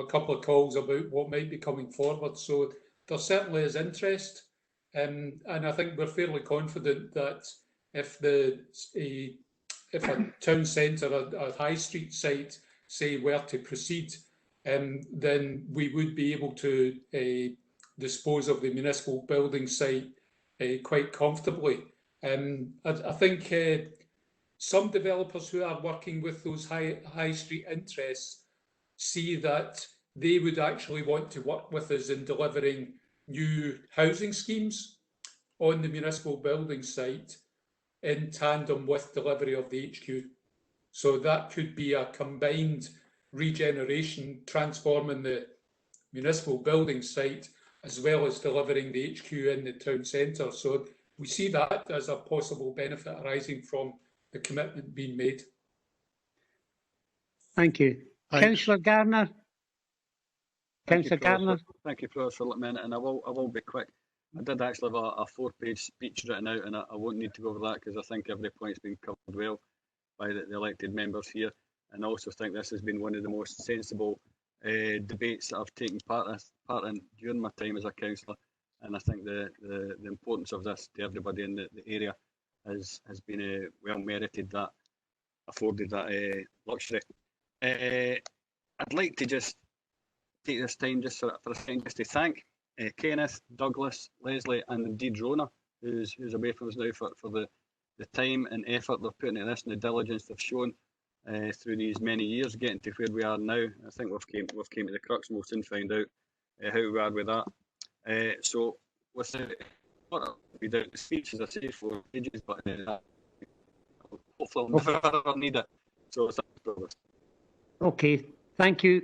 Speaker 14: couple of calls about what might be coming forward. So there certainly is interest, and I think we're fairly confident that if a town centre, a high street site, say, were to proceed, then we would be able to dispose of the municipal building site quite comfortably. I think some developers who are working with those high street interests see that they would actually want to work with us in delivering new housing schemes on the municipal building site in tandem with delivery of the HQ. So that could be a combined regeneration, transforming the municipal building site as well as delivering the HQ in the town centre. So we see that as a possible benefit arising from the commitment being made.
Speaker 1: Thank you. Councillor Garner. Councillor Garner.
Speaker 2: Thank you, Provost, for letting me in, and I will be quick. I did actually have a 4-page speech written out, and I won't need to go over that because I think every point's been covered well by the elected members here. And I also think this has been one of the most sensible debates that I've taken part in during my time as a councillor. And I think the importance of this to everybody in the area has been well merited, that afforded that luxury. I'd like to just take this time just for a second just to thank Kenneth, Douglas, Leslie, and indeed Rona, who's away from us now, for the time and effort they've put into this and the diligence they've shown through these many years, getting to where we are now. I think we've came to the crux, and we'll soon find out how we are with that. So without the speech, as I say, 4 pages, but hopefully I'll never need it. So thanks.
Speaker 1: Okay, thank you.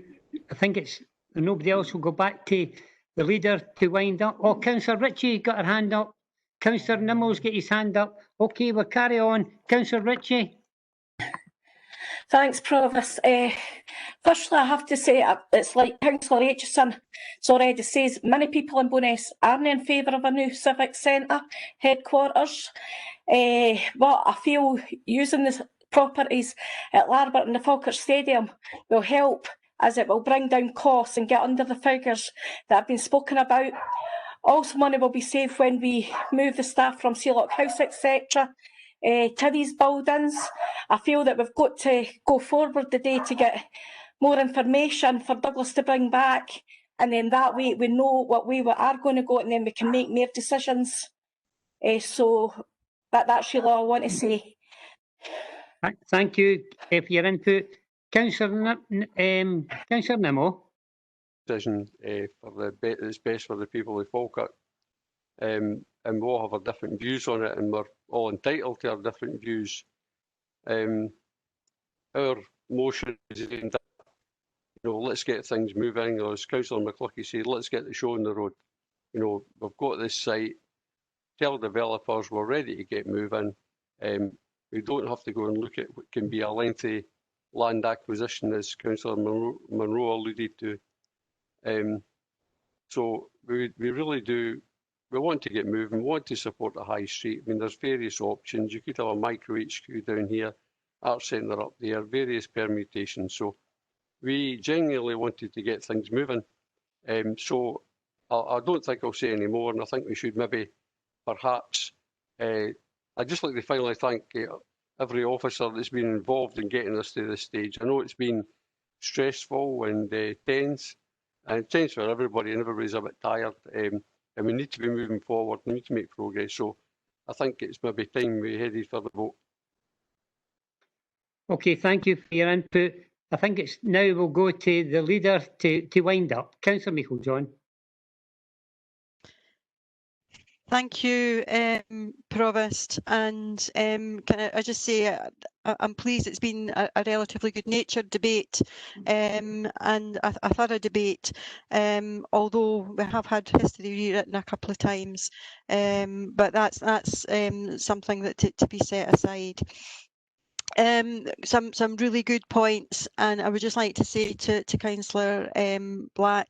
Speaker 1: I think it's nobody else will go back to the leader to wind up. Oh, Councillor Ritchie got her hand up. Councillor Nimmels get his hand up. Okay, we'll carry on. Councillor Ritchie.
Speaker 20: Thanks, Provost. Firstly, I have to say, it's like Councillor Aitchison has already says, many people in Bowness aren't in favour of a new civic centre headquarters. But I feel using the properties at Larbert and the Falkirk Stadium will help, as it will bring down costs and get under the figures that have been spoken about. Also, money will be saved when we move the staff from Sealock House, etc. to these buildings. I feel that we've got to go forward today to get more information for Douglas to bring back, and then that way we know what way we are going to go, and then we can make more decisions. So that's really all I want to say.
Speaker 1: Thank you for your input. Councillor Nimmo.
Speaker 8: Decision for it's best for the people of Falkirk. And we all have our different views on it, and we're all entitled to our different views. Our motion is aimed at, let's get things moving, or as Councillor McCluckie said, let's get the show on the road. We've got this site, tell developers we're ready to get moving. We don't have to go and look at what can be a lengthy land acquisition, as Councillor Munro alluded to. So we really do, we want to get moving, we want to support the high street. I mean, there's various options. You could have a micro HQ down here, art centre up there, various permutations. So we genuinely wanted to get things moving. So I don't think I'll say any more, and I think we should maybe perhaps, I'd just like to finally thank every officer that's been involved in getting us to this stage. I know it's been stressful and tense, and tense for everybody, and everybody's a bit tired, and we need to be moving forward, we need to make progress. So I think it's maybe time we headed for the vote.
Speaker 1: Okay, thank you for your input. I think it's now we'll go to the leader to wind up. Councillor Meikle-John.
Speaker 3: Thank you, Provost. And can I just say I'm pleased it's been a relatively good-natured debate and a thorough debate, although we have had history rewritten a couple of times. But that's something that to be set aside. Some really good points, and I would just like to say to Councillor Black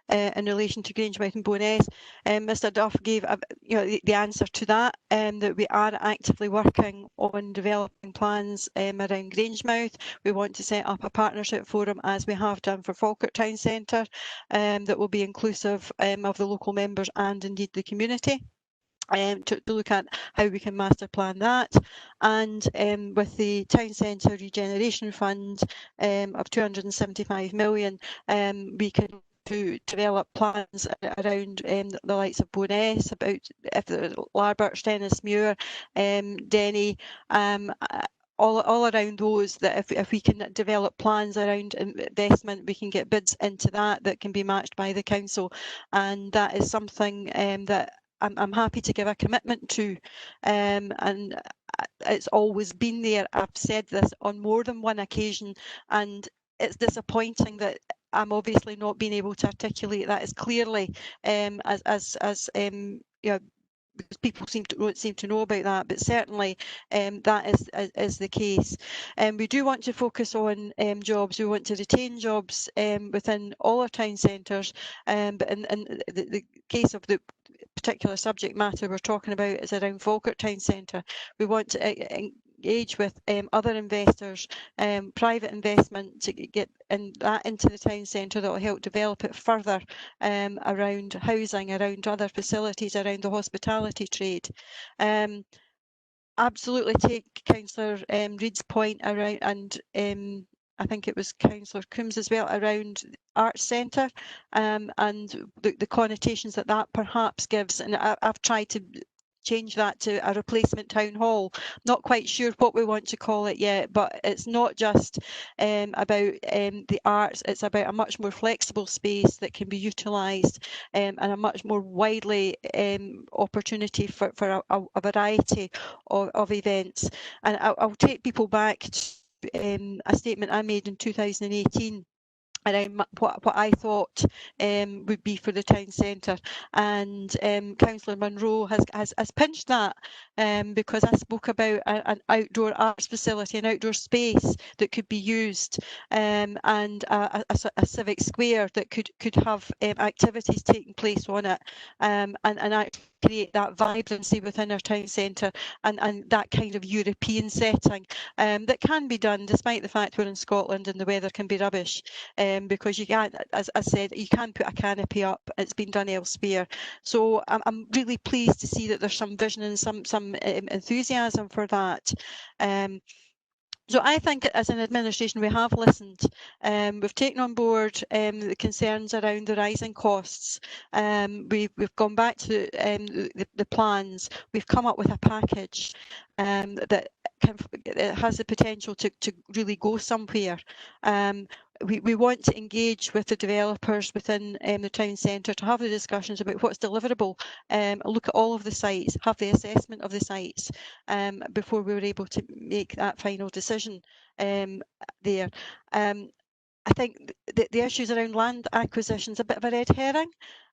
Speaker 3: in relation to Grangemouth and Bowness, Mr Duff gave the answer to that, that we are actively working on developing plans around Grangemouth. We want to set up a partnership forum, as we have done for Falkirk Town Centre, that will be inclusive of the local members and indeed the community. To look at how we can master plan that, and with the Town Centre Regeneration Fund of 275 million, we can develop plans around the likes of Bowness, about if the Larbert, Stennismuir, Denny, all around those, that if we can develop plans around investment, we can get bids into that can be matched by the council, and that is something that I'm happy to give a commitment to, and it's always been there. I've said this on more than one occasion, and it's disappointing that I'm obviously not being able to articulate that as clearly as because people don't seem to know about that, but certainly that is the case. We do want to focus on jobs. We want to retain jobs within all our town centres, but in the case of the particular subject matter we're talking about is around Falkirk Town Centre. We want to engage with other investors, private investment, to get that into the town centre that will help develop it further around housing, around other facilities, around the hospitality trade. Absolutely take Councillor Reid's point around, and I think it was Councillor Coombs as well, around Arts Centre and the connotations that perhaps gives, and I've tried to change that to a replacement town hall. Not quite sure what we want to call it yet, but it's not just about the arts, it's about a much more flexible space that can be utilised and a much more widely opportunity for a variety of events. And I'll take people back to a statement I made in 2018 around what I thought would be for the town centre, and Councillor Munro has pinched that because I spoke about an outdoor arts facility, an outdoor space that could be used, and a civic square that could have activities taking place on it, and actually create that vibrancy within our town centre, and that kind of European setting that can be done despite the fact we're in Scotland and the weather can be rubbish. because you can't, as I said, you can't put a canopy up. It's been done elsewhere. So I'm really pleased to see that there's some vision and some enthusiasm for that. So I think as an administration we have listened. We've taken on board the concerns around the rising costs. We've gone back to the plans. We've come up with a package that has the potential to really go somewhere. We want to engage with the developers within the town centre to have the discussions about what's deliverable, look at all of the sites, have the assessment of the sites before we were able to make that final decision there. I think the issues around land acquisition is a bit of a red herring.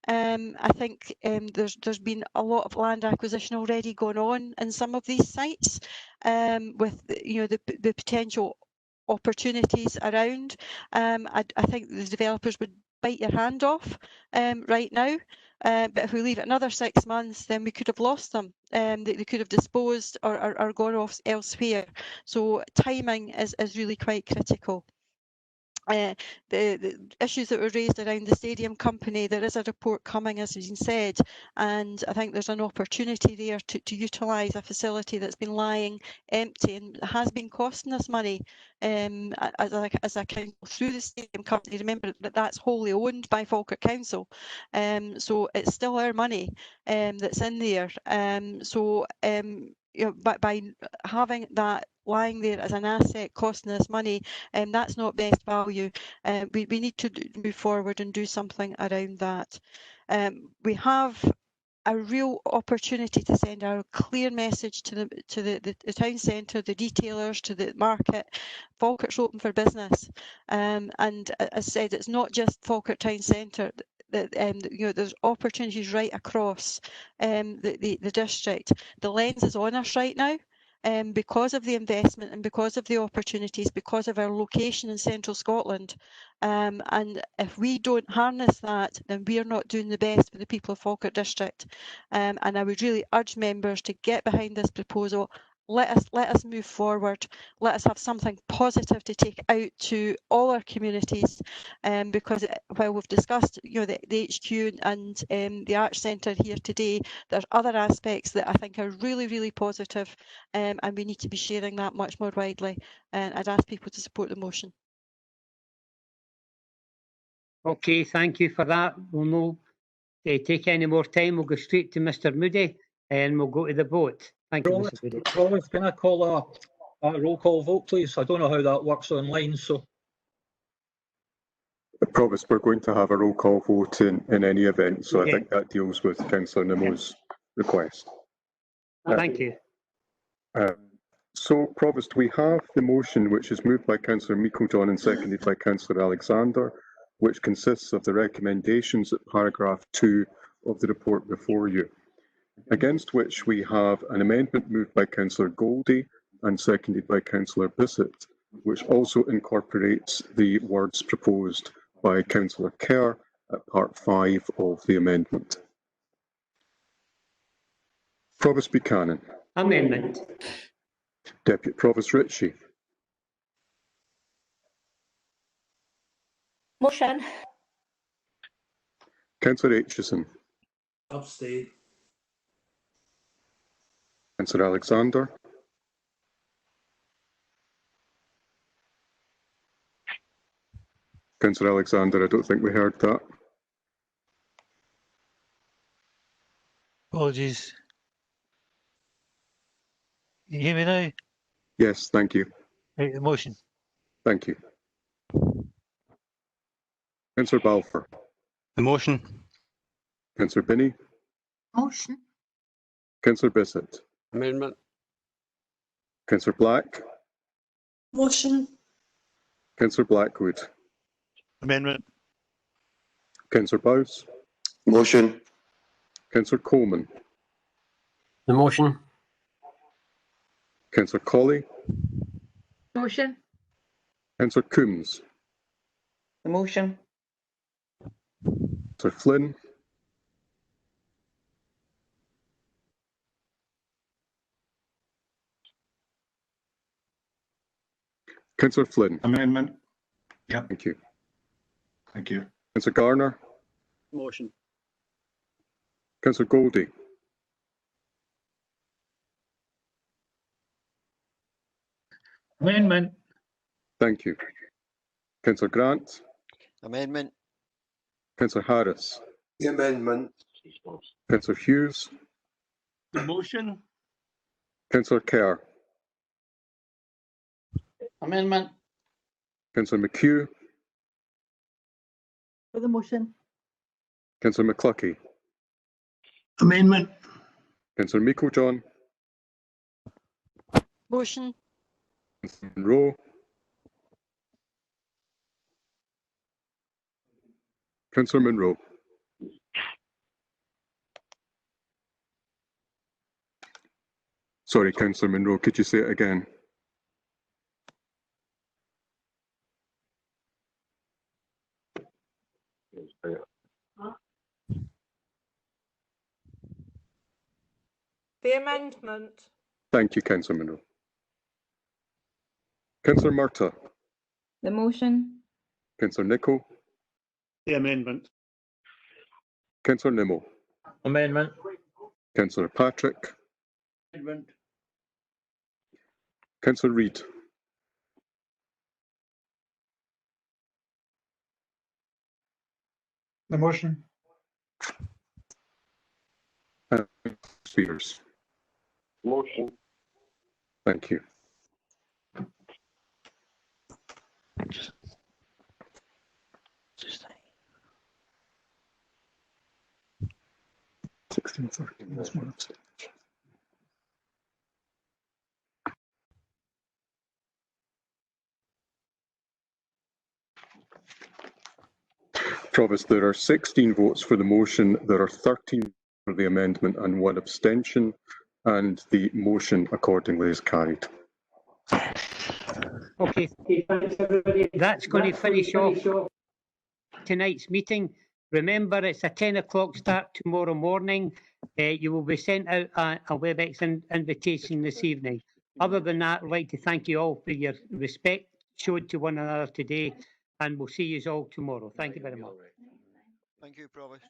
Speaker 3: I think there's been a lot of land acquisition already going on in some of these sites, with the potential opportunities around. I think the developers would bite your hand off right now. But if we leave it another 6 months, then we could have lost them. They could have disposed or gone off elsewhere. So timing is really quite critical. The issues that were raised around the stadium company, there is a report coming, as has been said, and I think there's an opportunity there to utilise a facility that's been lying empty and has been costing us money as a council through the stadium company. Remember that that's wholly owned by Falkirk Council, so it's still our money that's in there. By having that lying there as an asset costing us money, that's not best value. We need to move forward and do something around that. We have a real opportunity to send out a clear message to the town centre, the retailers, to the market. Falkirk's open for business, and as I said, it's not just Falkirk town centre. There's opportunities right across the district. The lens is on us right now. Because of the investment and because of the opportunities, because of our location in central Scotland. And if we don't harness that, then we are not doing the best for the people of Falkirk District. And I would really urge members to get behind this proposal. Let us move forward. Let us have something positive to take out to all our communities, because while we've discussed, the HQ and the Arts Centre here today, there's other aspects that I think are really, really positive, and we need to be sharing that much more widely. And I'd ask people to support the motion.
Speaker 1: Okay, thank you for that. We'll not take any more time. We'll go straight to Mr. Moody and we'll go to the vote. Thank you, Mr. Moody.
Speaker 17: Provost, can I call a roll call vote, please? I don't know how that works online, so.
Speaker 22: Provost, we're going to have a roll call vote in any event, so I think that deals with Councillor Nimmo's request.
Speaker 1: Thank you.
Speaker 22: So, Provost, we have the motion which is moved by Councillor Meiklejohn and seconded by Councillor Alexander, which consists of the recommendations at paragraph 2 of the report before you, against which we have an amendment moved by Councillor Goldie and seconded by Councillor Bissett, which also incorporates the words proposed by Councillor Kerr at part 5 of the amendment. Provost Buchanan.
Speaker 1: Amendment.
Speaker 22: Deputy Provost Ritchie.
Speaker 20: Motion.
Speaker 22: Councillor Aitchison.
Speaker 9: Abstain.
Speaker 22: Councillor Alexander. Councillor Alexander, I don't think we heard that.
Speaker 16: Apologies. Can you hear me now?
Speaker 22: Yes, thank you.
Speaker 16: Right, the motion.
Speaker 22: Thank you. Councillor Balfour.
Speaker 23: The motion.
Speaker 22: Councillor Binney.
Speaker 5: Motion.
Speaker 22: Councillor Bissett.
Speaker 8: Amendment.
Speaker 22: Councillor Black.
Speaker 18: Motion.
Speaker 22: Councillor Blackwood.
Speaker 23: Amendment.
Speaker 22: Councillor Bowes.
Speaker 15: Motion.
Speaker 22: Councillor Coleman.
Speaker 19: The motion.
Speaker 22: Councillor Colley.
Speaker 5: Motion.
Speaker 22: Councillor Coombs.
Speaker 11: The motion.
Speaker 22: Councillor Flynn. Councillor Flynn.
Speaker 23: Amendment. Yep.
Speaker 22: Thank you.
Speaker 4: Thank you.
Speaker 22: Councillor Garner,
Speaker 2: Motion.
Speaker 22: Councillor Goldie,
Speaker 17: Amendment.
Speaker 22: thank you. Councillor Grant,
Speaker 6: Amendment.
Speaker 22: Councillor Harris,
Speaker 15: The amendment.
Speaker 22: Councillor Hughes,
Speaker 17: The motion.
Speaker 22: Councillor Kerr,
Speaker 17: Amendment.
Speaker 22: Councillor McHugh,
Speaker 5: For the motion.
Speaker 22: Councillor McCluckie,
Speaker 12: Amendment.
Speaker 22: Councillor Meiklejohn,
Speaker 3: Motion.
Speaker 22: Councillor Monroe, Councillor Monroe. Sorry, Councillor Monroe, could you say it again?
Speaker 10: The amendment.
Speaker 22: Thank you, Councillor Monroe. Councillor Murtagh,
Speaker 13: The motion.
Speaker 22: Councillor Nicholl,
Speaker 17: The amendment.
Speaker 22: Councillor Nimmo,
Speaker 17: Amendment.
Speaker 22: Councillor Patrick,
Speaker 17: Amendment.
Speaker 22: Councillor Reid,
Speaker 4: The motion.
Speaker 22: and Spears.
Speaker 15: Motion.
Speaker 22: Thank you. Provost, there are 16 votes for the motion, there are 13 for the amendment and 1 abstention, and the motion accordingly is carried.
Speaker 1: Okay, thanks everybody. That's going to finish off tonight's meeting. Remember, it's a 10 o'clock start tomorrow morning. You will be sent out a WebEx invitation this evening. Other than that, I'd like to thank you all for your respect showed to one another today, and we'll see you all tomorrow. Thank you very much.
Speaker 6: Thank you, Provost.